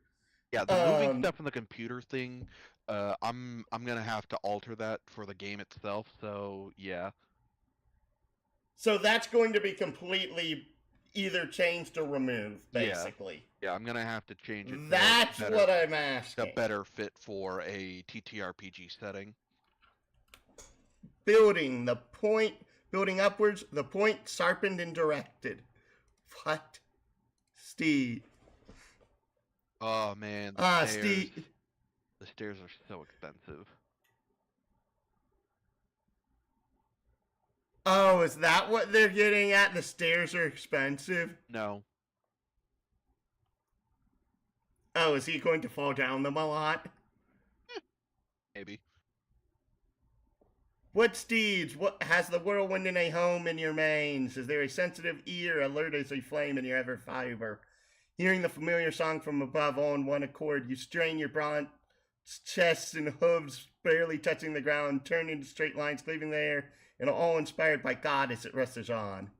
Yeah, the moving stuff in the computer thing, I'm gonna have to alter that for the game itself. So yeah. So that's going to be completely either changed or removed, basically. Yeah, I'm gonna have to change it. That's what I'm asking. A better fit for a TTRPG setting. Building upwards, the point sharpened and directed. What? Steve. Oh man, Steve. The stairs are so expensive. Oh, is that what they're getting at? The stairs are expensive? No. Oh, is he going to fall down them a lot? Maybe. What steeds? What has the whirlwind in a home in your mains? Is there a sensitive ear alert as a flame in your ever fiber? Hearing the familiar song from above, all in one accord, you strain your bronze chests and hooves, barely touching the ground, turn into straight lines, cleaving the air, and all inspired by God as it rushes on.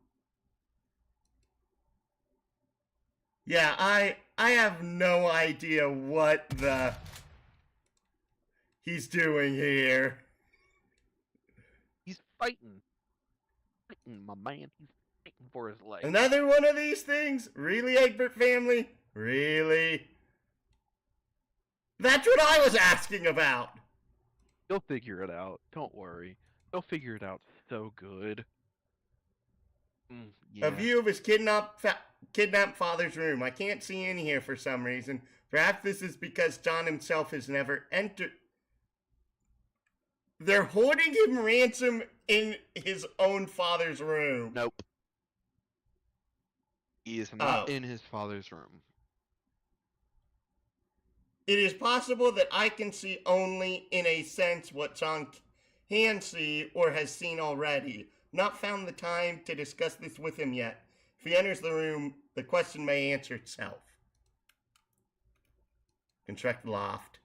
Yeah, I have no idea what the... he's doing here. He's fighting. Fighting, my man. He's fighting for his life. Another one of these things? Really, Egbert family? Really? That's what I was asking about. He'll figure it out. Don't worry. He'll figure it out so good. Yeah. A view of his kidnapped father's room. I can't see in here for some reason. Perhaps this is because John himself has never entered. They're holding him ransom in his own father's room. Nope. He is not in his father's room. It is possible that I can see only in a sense what John can see or has seen already. Not found the time to discuss this with him yet. If he enters the room, the question may answer itself. Construct loft.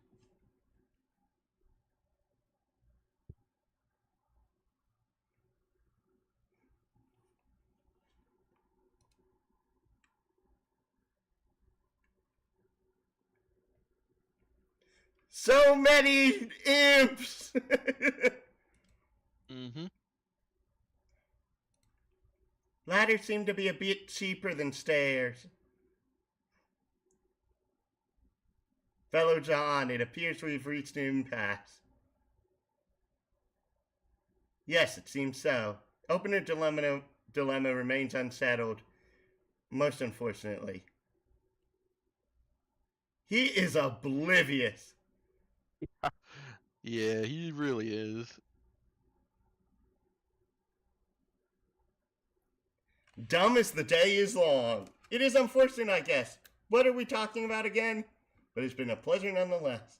So many imps! Mm-hmm. Ladders seem to be a bit cheaper than stairs. Fellow John, it appears we've reached an impasse. Yes, it seems so. Opener dilemma remains unsettled, most unfortunately. He is oblivious. Yeah, he really is. Dumb as the day is long. It is unfortunate, I guess. What are we talking about again? But it's been a pleasure nonetheless.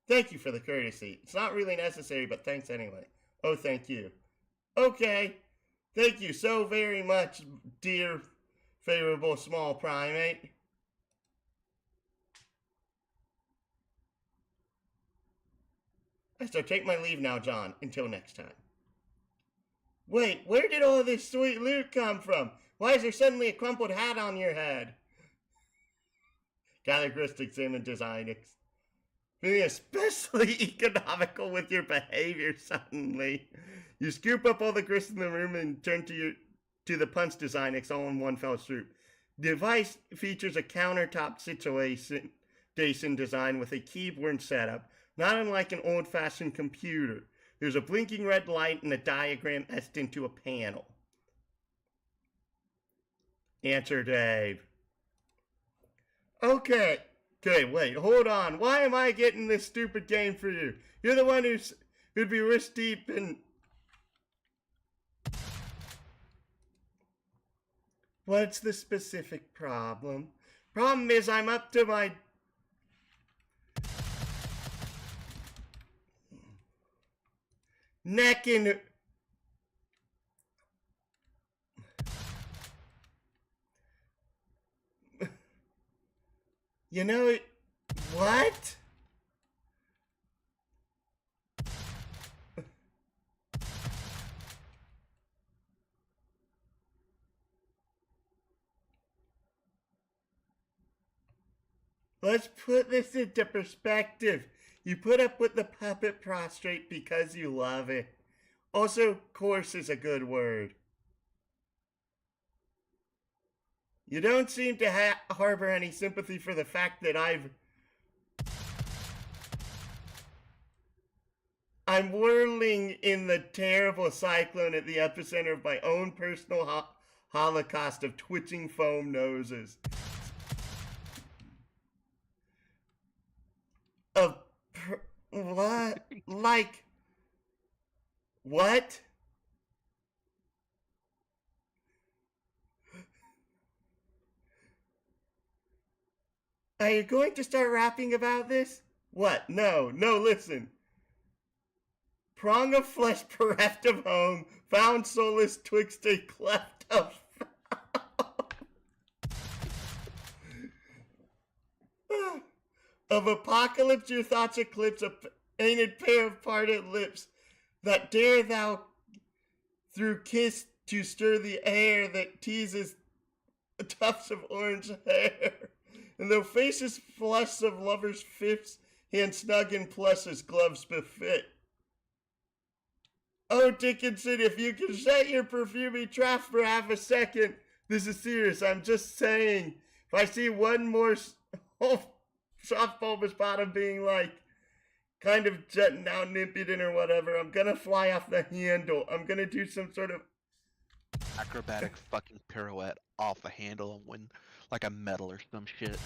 Thank you for the courtesy. It's not really necessary, but thanks anyway. Oh, thank you. Okay. Thank you so very much, dear favorable small primate. I shall take my leave now, John. Until next time. Wait, where did all this sweet loot come from? Why is there suddenly a crumpled hat on your head? Gather grist, examine designics. Being especially economical with your behavior suddenly. You scoop up all the grist in the room and turn to the punch designics all in one fell swoop. The device features a countertop situation design with a keyboard setup, not unlike an old-fashioned computer. There's a blinking red light and a diagram etched into a panel. Answer Dave. Okay, wait, hold on. Why am I getting this stupid game for you? You're the one who'd be wrist deep in... What's the specific problem? Problem is I'm up to my... neck in... You know, what? Let's put this into perspective. You put up with the puppet prostrate because you love it. Also, coarse is a good word. You don't seem to harbor any sympathy for the fact that I'm whirling in the terrible cyclone at the epicenter of my own personal holocaust of twitching foam noses. What? Like, what? Are you going to start rapping about this? What? No, listen. Prong of flesh bereft of home, found solace twixt a cleft of... Of apocalypse your thoughts eclipse a painted pair of parted lips that dare thou through kiss to stir the air that teases tufts of orange hair. And though faces flush of lovers' fifths hand snug and plush as gloves befit. Oh, Dickinson, if you can shut your perfumey trap for half a second. This is serious, I'm just saying. If I see one more soft bulbous bottom being like, kind of jutting out and impudent or whatever, I'm gonna fly off the handle. I'm gonna do some sort of Acrobatic fucking pirouette off the handle and win like a medal or some shit.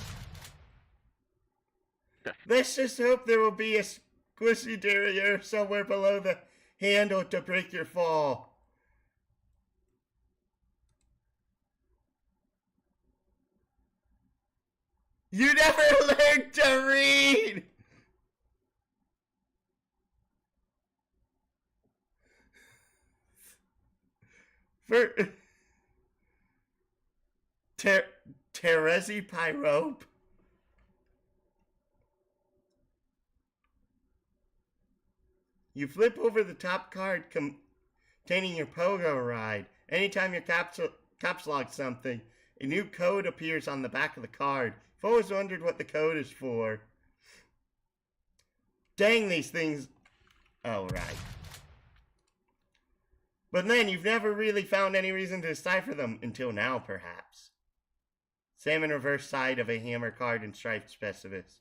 Let's just hope there will be a squishy derriere somewhere below the handle to break your fall. You never learned to read! For Terezi Pyrope? You flip over the top card containing your pogo ride. Anytime you caps lock something, a new code appears on the back of the card. I've always wondered what the code is for. Dang, these things. Oh, right. But then, you've never really found any reason to decipher them until now, perhaps. Same and reverse side of a hammer card and striped specifics.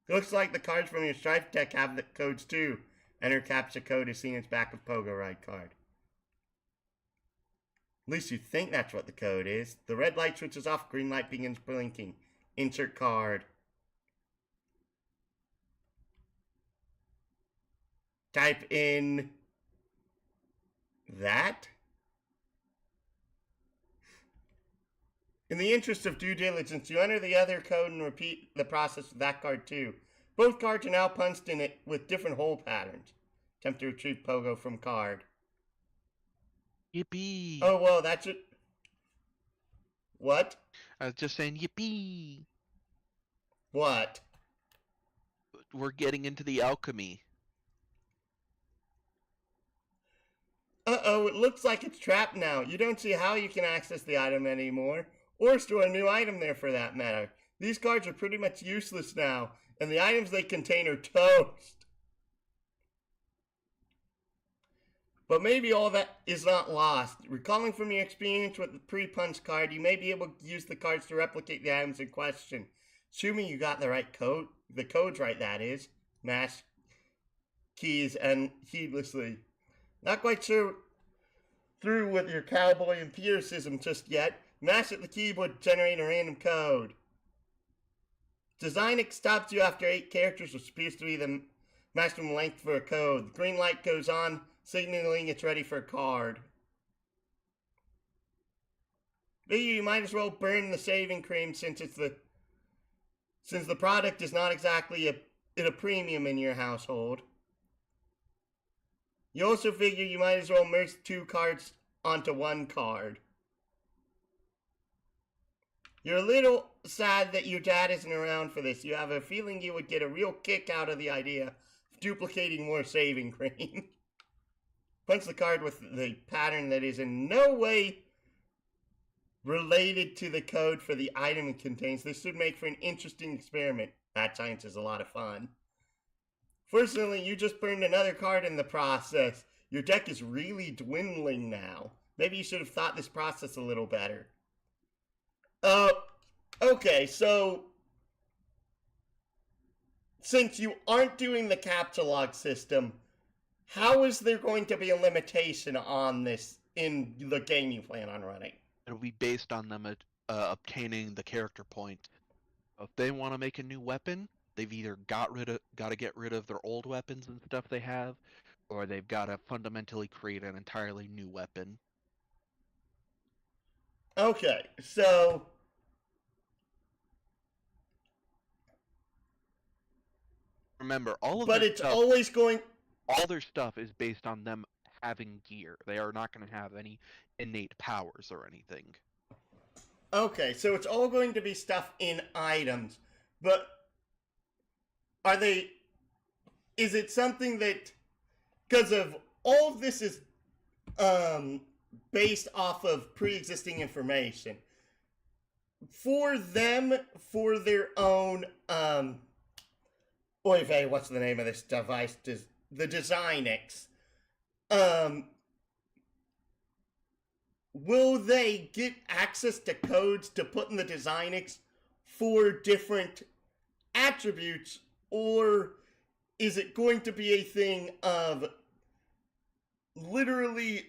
Looks like the cards from your striped deck have the codes too. Enter captcha code is seen as back of Pogo Ride card. At least you think that's what the code is. The red light switches off, green light begins blinking. Insert card. Type in that. In the interest of due diligence, you enter the other code and repeat the process with that card too. Both cards are now punched in it with different hole patterns. Attempt to retrieve Pogo from card. Yippee! Oh, well, that's it. What? I was just saying yippee! What? We're getting into the alchemy. Uh-oh, it looks like it's trapped now. You don't see how you can access the item anymore, or store a new item there for that matter. These cards are pretty much useless now, and the items they contain are toast. But maybe all that is not lost. Recalling from your experience with the pre-punch card, you may be able to use the cards to replicate the items in question. Assuming you got the right code, the codes right, that is. Mash keys and heedlessly. Not quite sure through with your cowboy empiricism just yet. Mash at the keyboard to generate a random code. Design stops you after 8 characters, which appears to be the maximum length for a code. The green light goes on, signaling it's ready for a card. Figure you might as well burn the saving cream since the product is not exactly at a premium in your household. You also figure you might as well merge 2 cards onto 1 card. You're a little sad that your dad isn't around for this. You have a feeling you would get a real kick out of the idea of duplicating more saving cream. Punch the card with the pattern that is in no way related to the code for the item it contains. This should make for an interesting experiment. That science is a lot of fun. Fortunately, you just burned another card in the process. Your deck is really dwindling now. Maybe you should have thought this process a little better. Okay, so since you aren't doing the captcha log system, how is there going to be a limitation on this in the game you plan on running? It'll be based on them obtaining the character point. If they want to make a new weapon, they've either got to get rid of their old weapons and stuff they have, or they've got to fundamentally create an entirely new weapon. Okay, so remember, all their stuff is based on them having gear. They are not going to have any innate powers or anything. Okay, so it's all going to be stuff in items, but is it something that, because of all of this is based off of pre-existing information, for them, for their own, oy vey, what's the name of this device? The Designix. Um, will they get access to codes to put in the Designix for different attributes, or is it going to be a thing of literally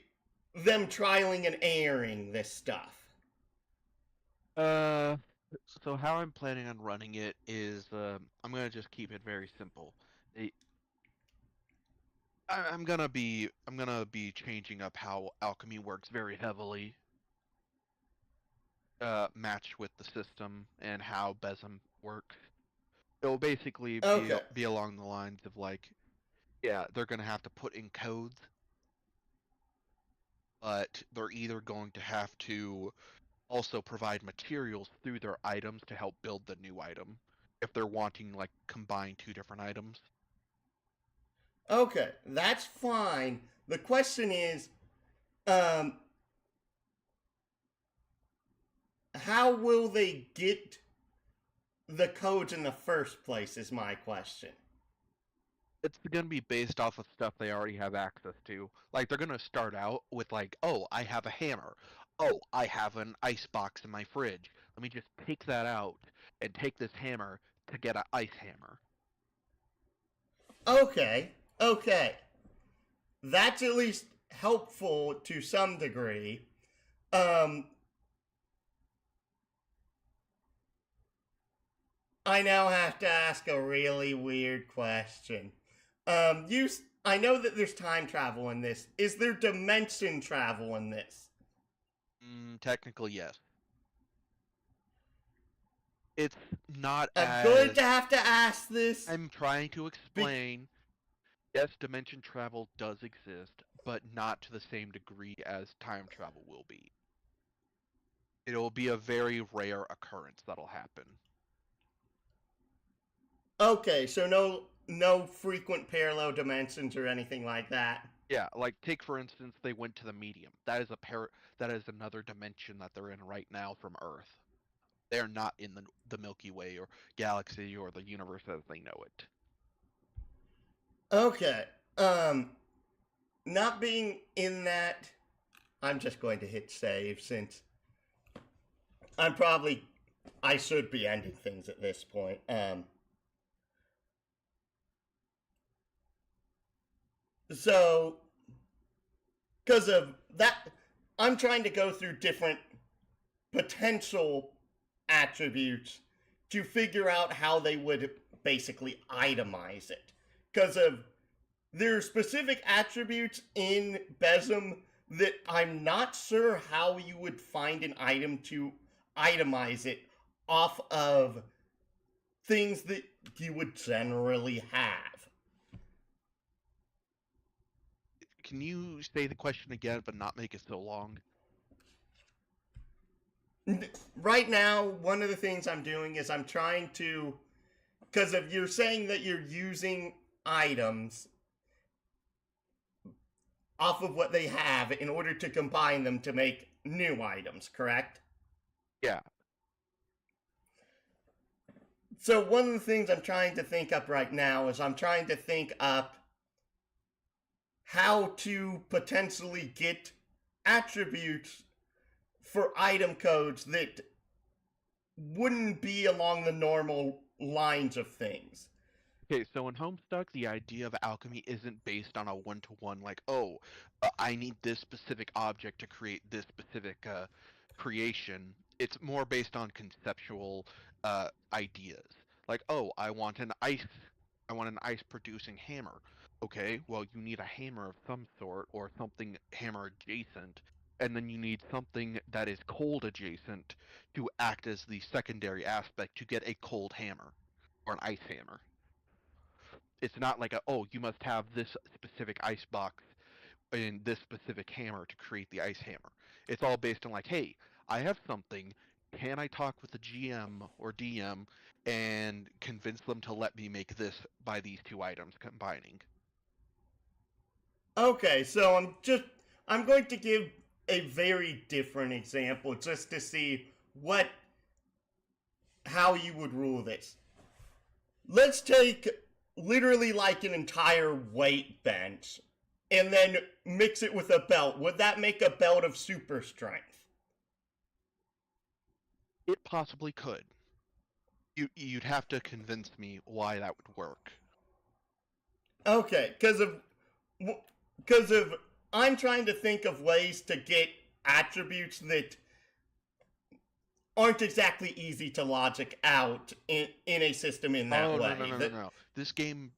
them trialing and airing this stuff? Uh, so how I'm planning on running it is, I'm gonna just keep it very simple. It, I'm gonna be changing up how alchemy works very heavily, match with the system and how Besem works. It'll basically Okay. be along the lines of like, yeah, they're gonna have to put in codes, but they're either going to have to also provide materials through their items to help build the new item if they're wanting like combine two different items. Okay, that's fine. The question is, um, how will they get the codes in the first place? Is my question. It's going to be based off of stuff they already have access to. Like they're going to start out with like, "Oh, I have a hammer. Oh, I have an ice box in my fridge. Let me just take that out and take this hammer to get an ice hammer." Okay, okay, that's at least helpful to some degree. Um, I now have to ask a really weird question. I know that there's time travel in this. Is there dimension travel in this? Technically, yes. It's not I'm going as to have to ask this. I'm trying to Be- explain. Yes, dimension travel does exist, but not to the same degree as time travel will be. It'll be a very rare occurrence that'll happen. okay, so no frequent parallel dimensions or anything like that. Yeah, like take for instance, they went to the medium. That is another dimension that they're in right now from Earth. They're not in the Milky Way or galaxy or the universe as they know it. Okay. Um, not being in that, I'm just going to hit save since I'm probably I should be ending things at this point. So because of that, I'm trying to go through different potential attributes to figure out how they would basically itemize it. Because of there are specific attributes in Besem that I'm not sure how you would find an item to itemize it off of things that you would generally have. Can you say the question again, but not make it so long? Right now, one of the things I'm doing is I'm trying to, because if you're saying that you're using items off of what they have in order to combine them to make new items, correct? Yeah. So one of the things I'm trying to think up right now is I'm trying to think up how to potentially get attributes for item codes that wouldn't be along the normal lines of things. Okay, so in Homestuck, the idea of alchemy isn't based on a one-to-one, like, oh, I need this specific object to create this specific creation. It's more based on conceptual ideas. Like, oh, I want an ice-producing hammer. Okay, well, you need a hammer of some sort or something hammer adjacent, and then you need something that is cold adjacent to act as the secondary aspect to get a cold hammer or an ice hammer. It's not like a, oh, you must have this specific ice box and this specific hammer to create the ice hammer. It's all based on like, hey, I have something. Can I talk with the GM or DM and convince them to let me make this by these two items combining? Okay, so I'm going to give a very different example just to see what how you would rule this. Let's take literally like an entire weight bench and then mix it with a belt. Would that make a belt of super strength? It possibly could. You'd have to convince me why that would work. Okay, because of I'm trying to think of ways to get attributes that aren't exactly easy to logic out in a system in that way. No. This game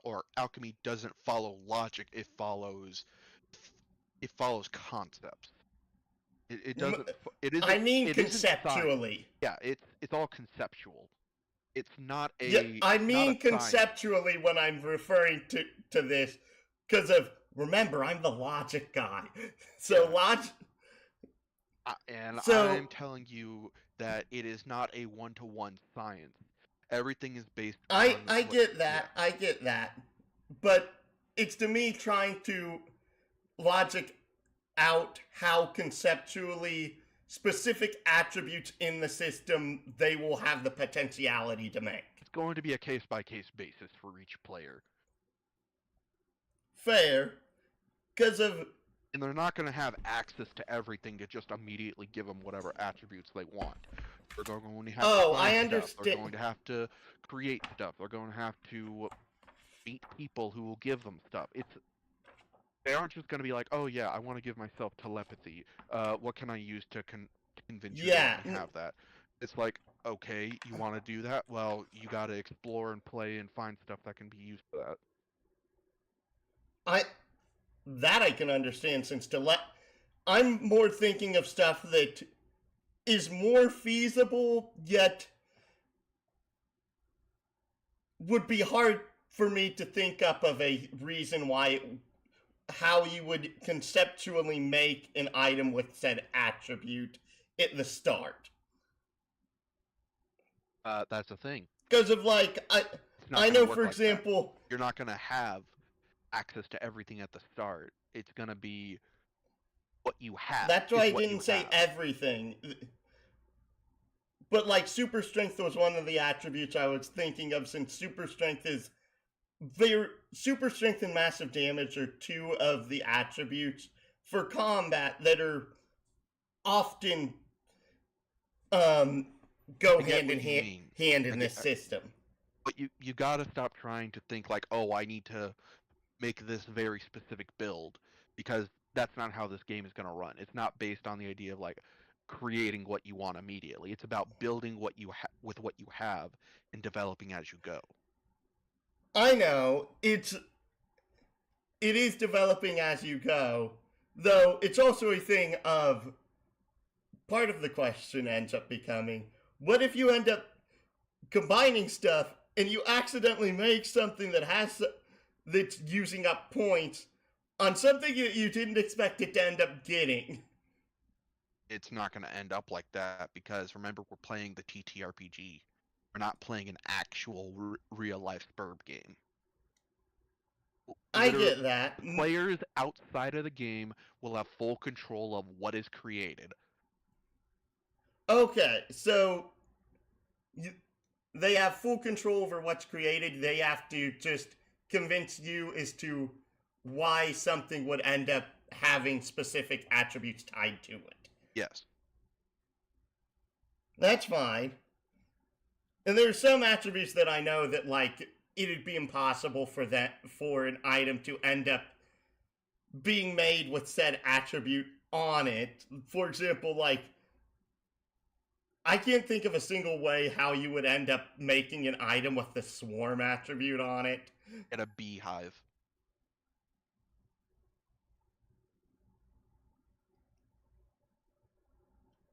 or alchemy doesn't follow logic. It follows concepts. It doesn't. It isn't. I mean it isn't conceptually. Yeah, it's all conceptual. It's not a. Yeah, I mean not a conceptually when I'm referring to this, because of remember I'm the logic guy, so logic. I'm telling you that it is not a one-to-one science. Everything is based on. I get that. Yeah. I get that, but it's to me trying to logic out how conceptually specific attributes in the system they will have the potentiality to make. It's going to be a case-by-case basis for each player. Fair, because of. And they're not going to have access to everything to just immediately give them whatever attributes they want. They're going to have to find stuff. They're going to have to create stuff. They're going to have to meet people who will give them stuff. They aren't just going to be like, oh yeah, I want to give myself telepathy. What can I use to convince you that I have that? It's like, okay, you want to do that? Well, you got to explore and play and find stuff that can be used for that. That I can understand, since I'm more thinking of stuff that is more feasible, yet would be hard for me to think up of a reason why, how you would conceptually make an item with said attribute at the start. That's the thing. Because of like, I know for example, you're not going to have access to everything at the start. It's going to be what you have. That's why I didn't say everything. But like super strength was one of the attributes I was thinking of, since super strength and massive damage are two of the attributes for combat that are often go hand in hand in this system. But you got to stop trying to think like, oh, I need to make this very specific build, because that's not how this game is going to run. It's not based on the idea of like creating what you want immediately. It's about building what you with what you have and developing as you go. I know it is developing as you go, though it's also a thing of part of the question ends up becoming, what if you end up combining stuff and you accidentally make something that's using up points on something you didn't expect it to end up getting? It's not going to end up like that, because remember, we're playing the TTRPG. We're not playing an actual real-life Spurb game. I get that. Players outside of the game will have full control of what is created. Okay, so they have full control over what's created. They have to just convince you as to why something would end up having specific attributes tied to it. Yes. That's fine. And there's some attributes that I know that, like, it'd be impossible for an item to end up being made with said attribute on it. For example, like, I can't think of a single way how you would end up making an item with the swarm attribute on it. And a beehive.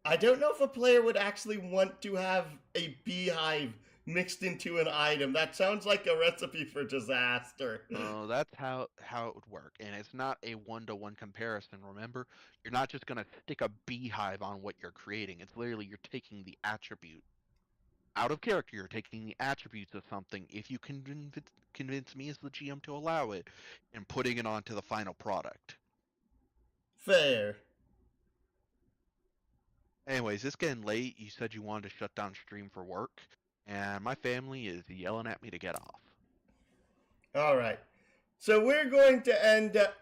I don't know if a player would actually want to have a beehive mixed into an item. That sounds like a recipe for disaster. No, that's how it would work. And it's not a one-to-one comparison, remember? You're not just going to stick a beehive on what you're creating. It's literally you're taking the attribute out of character. You're taking the attributes of something, if you can convince me as the GM to allow it, and putting it onto the final product. Fair. Anyways, it's getting late. You said you wanted to shut down stream for work, and my family is yelling at me to get off. All right. So we're going to end up.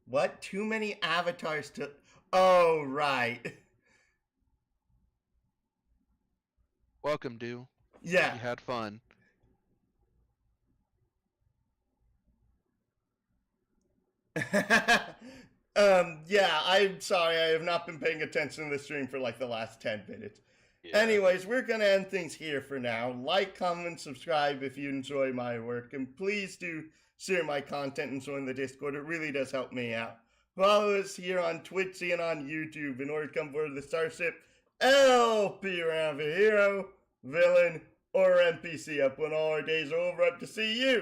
What? Too many avatars to. Oh, right. Welcome, Do. Yeah. You had fun. Yeah, I'm sorry. I have not been paying attention to the stream for like the last 10 minutes. Yeah. Anyways, we're going to end things here for now. Like, comment, subscribe if you enjoy my work. And please do share my content and join the Discord. It really does help me out. Follow us here on Twitch and on YouTube in order to come aboard the Starship. LP around for hero, villain, or NPC up when all our days are over. Up to see you.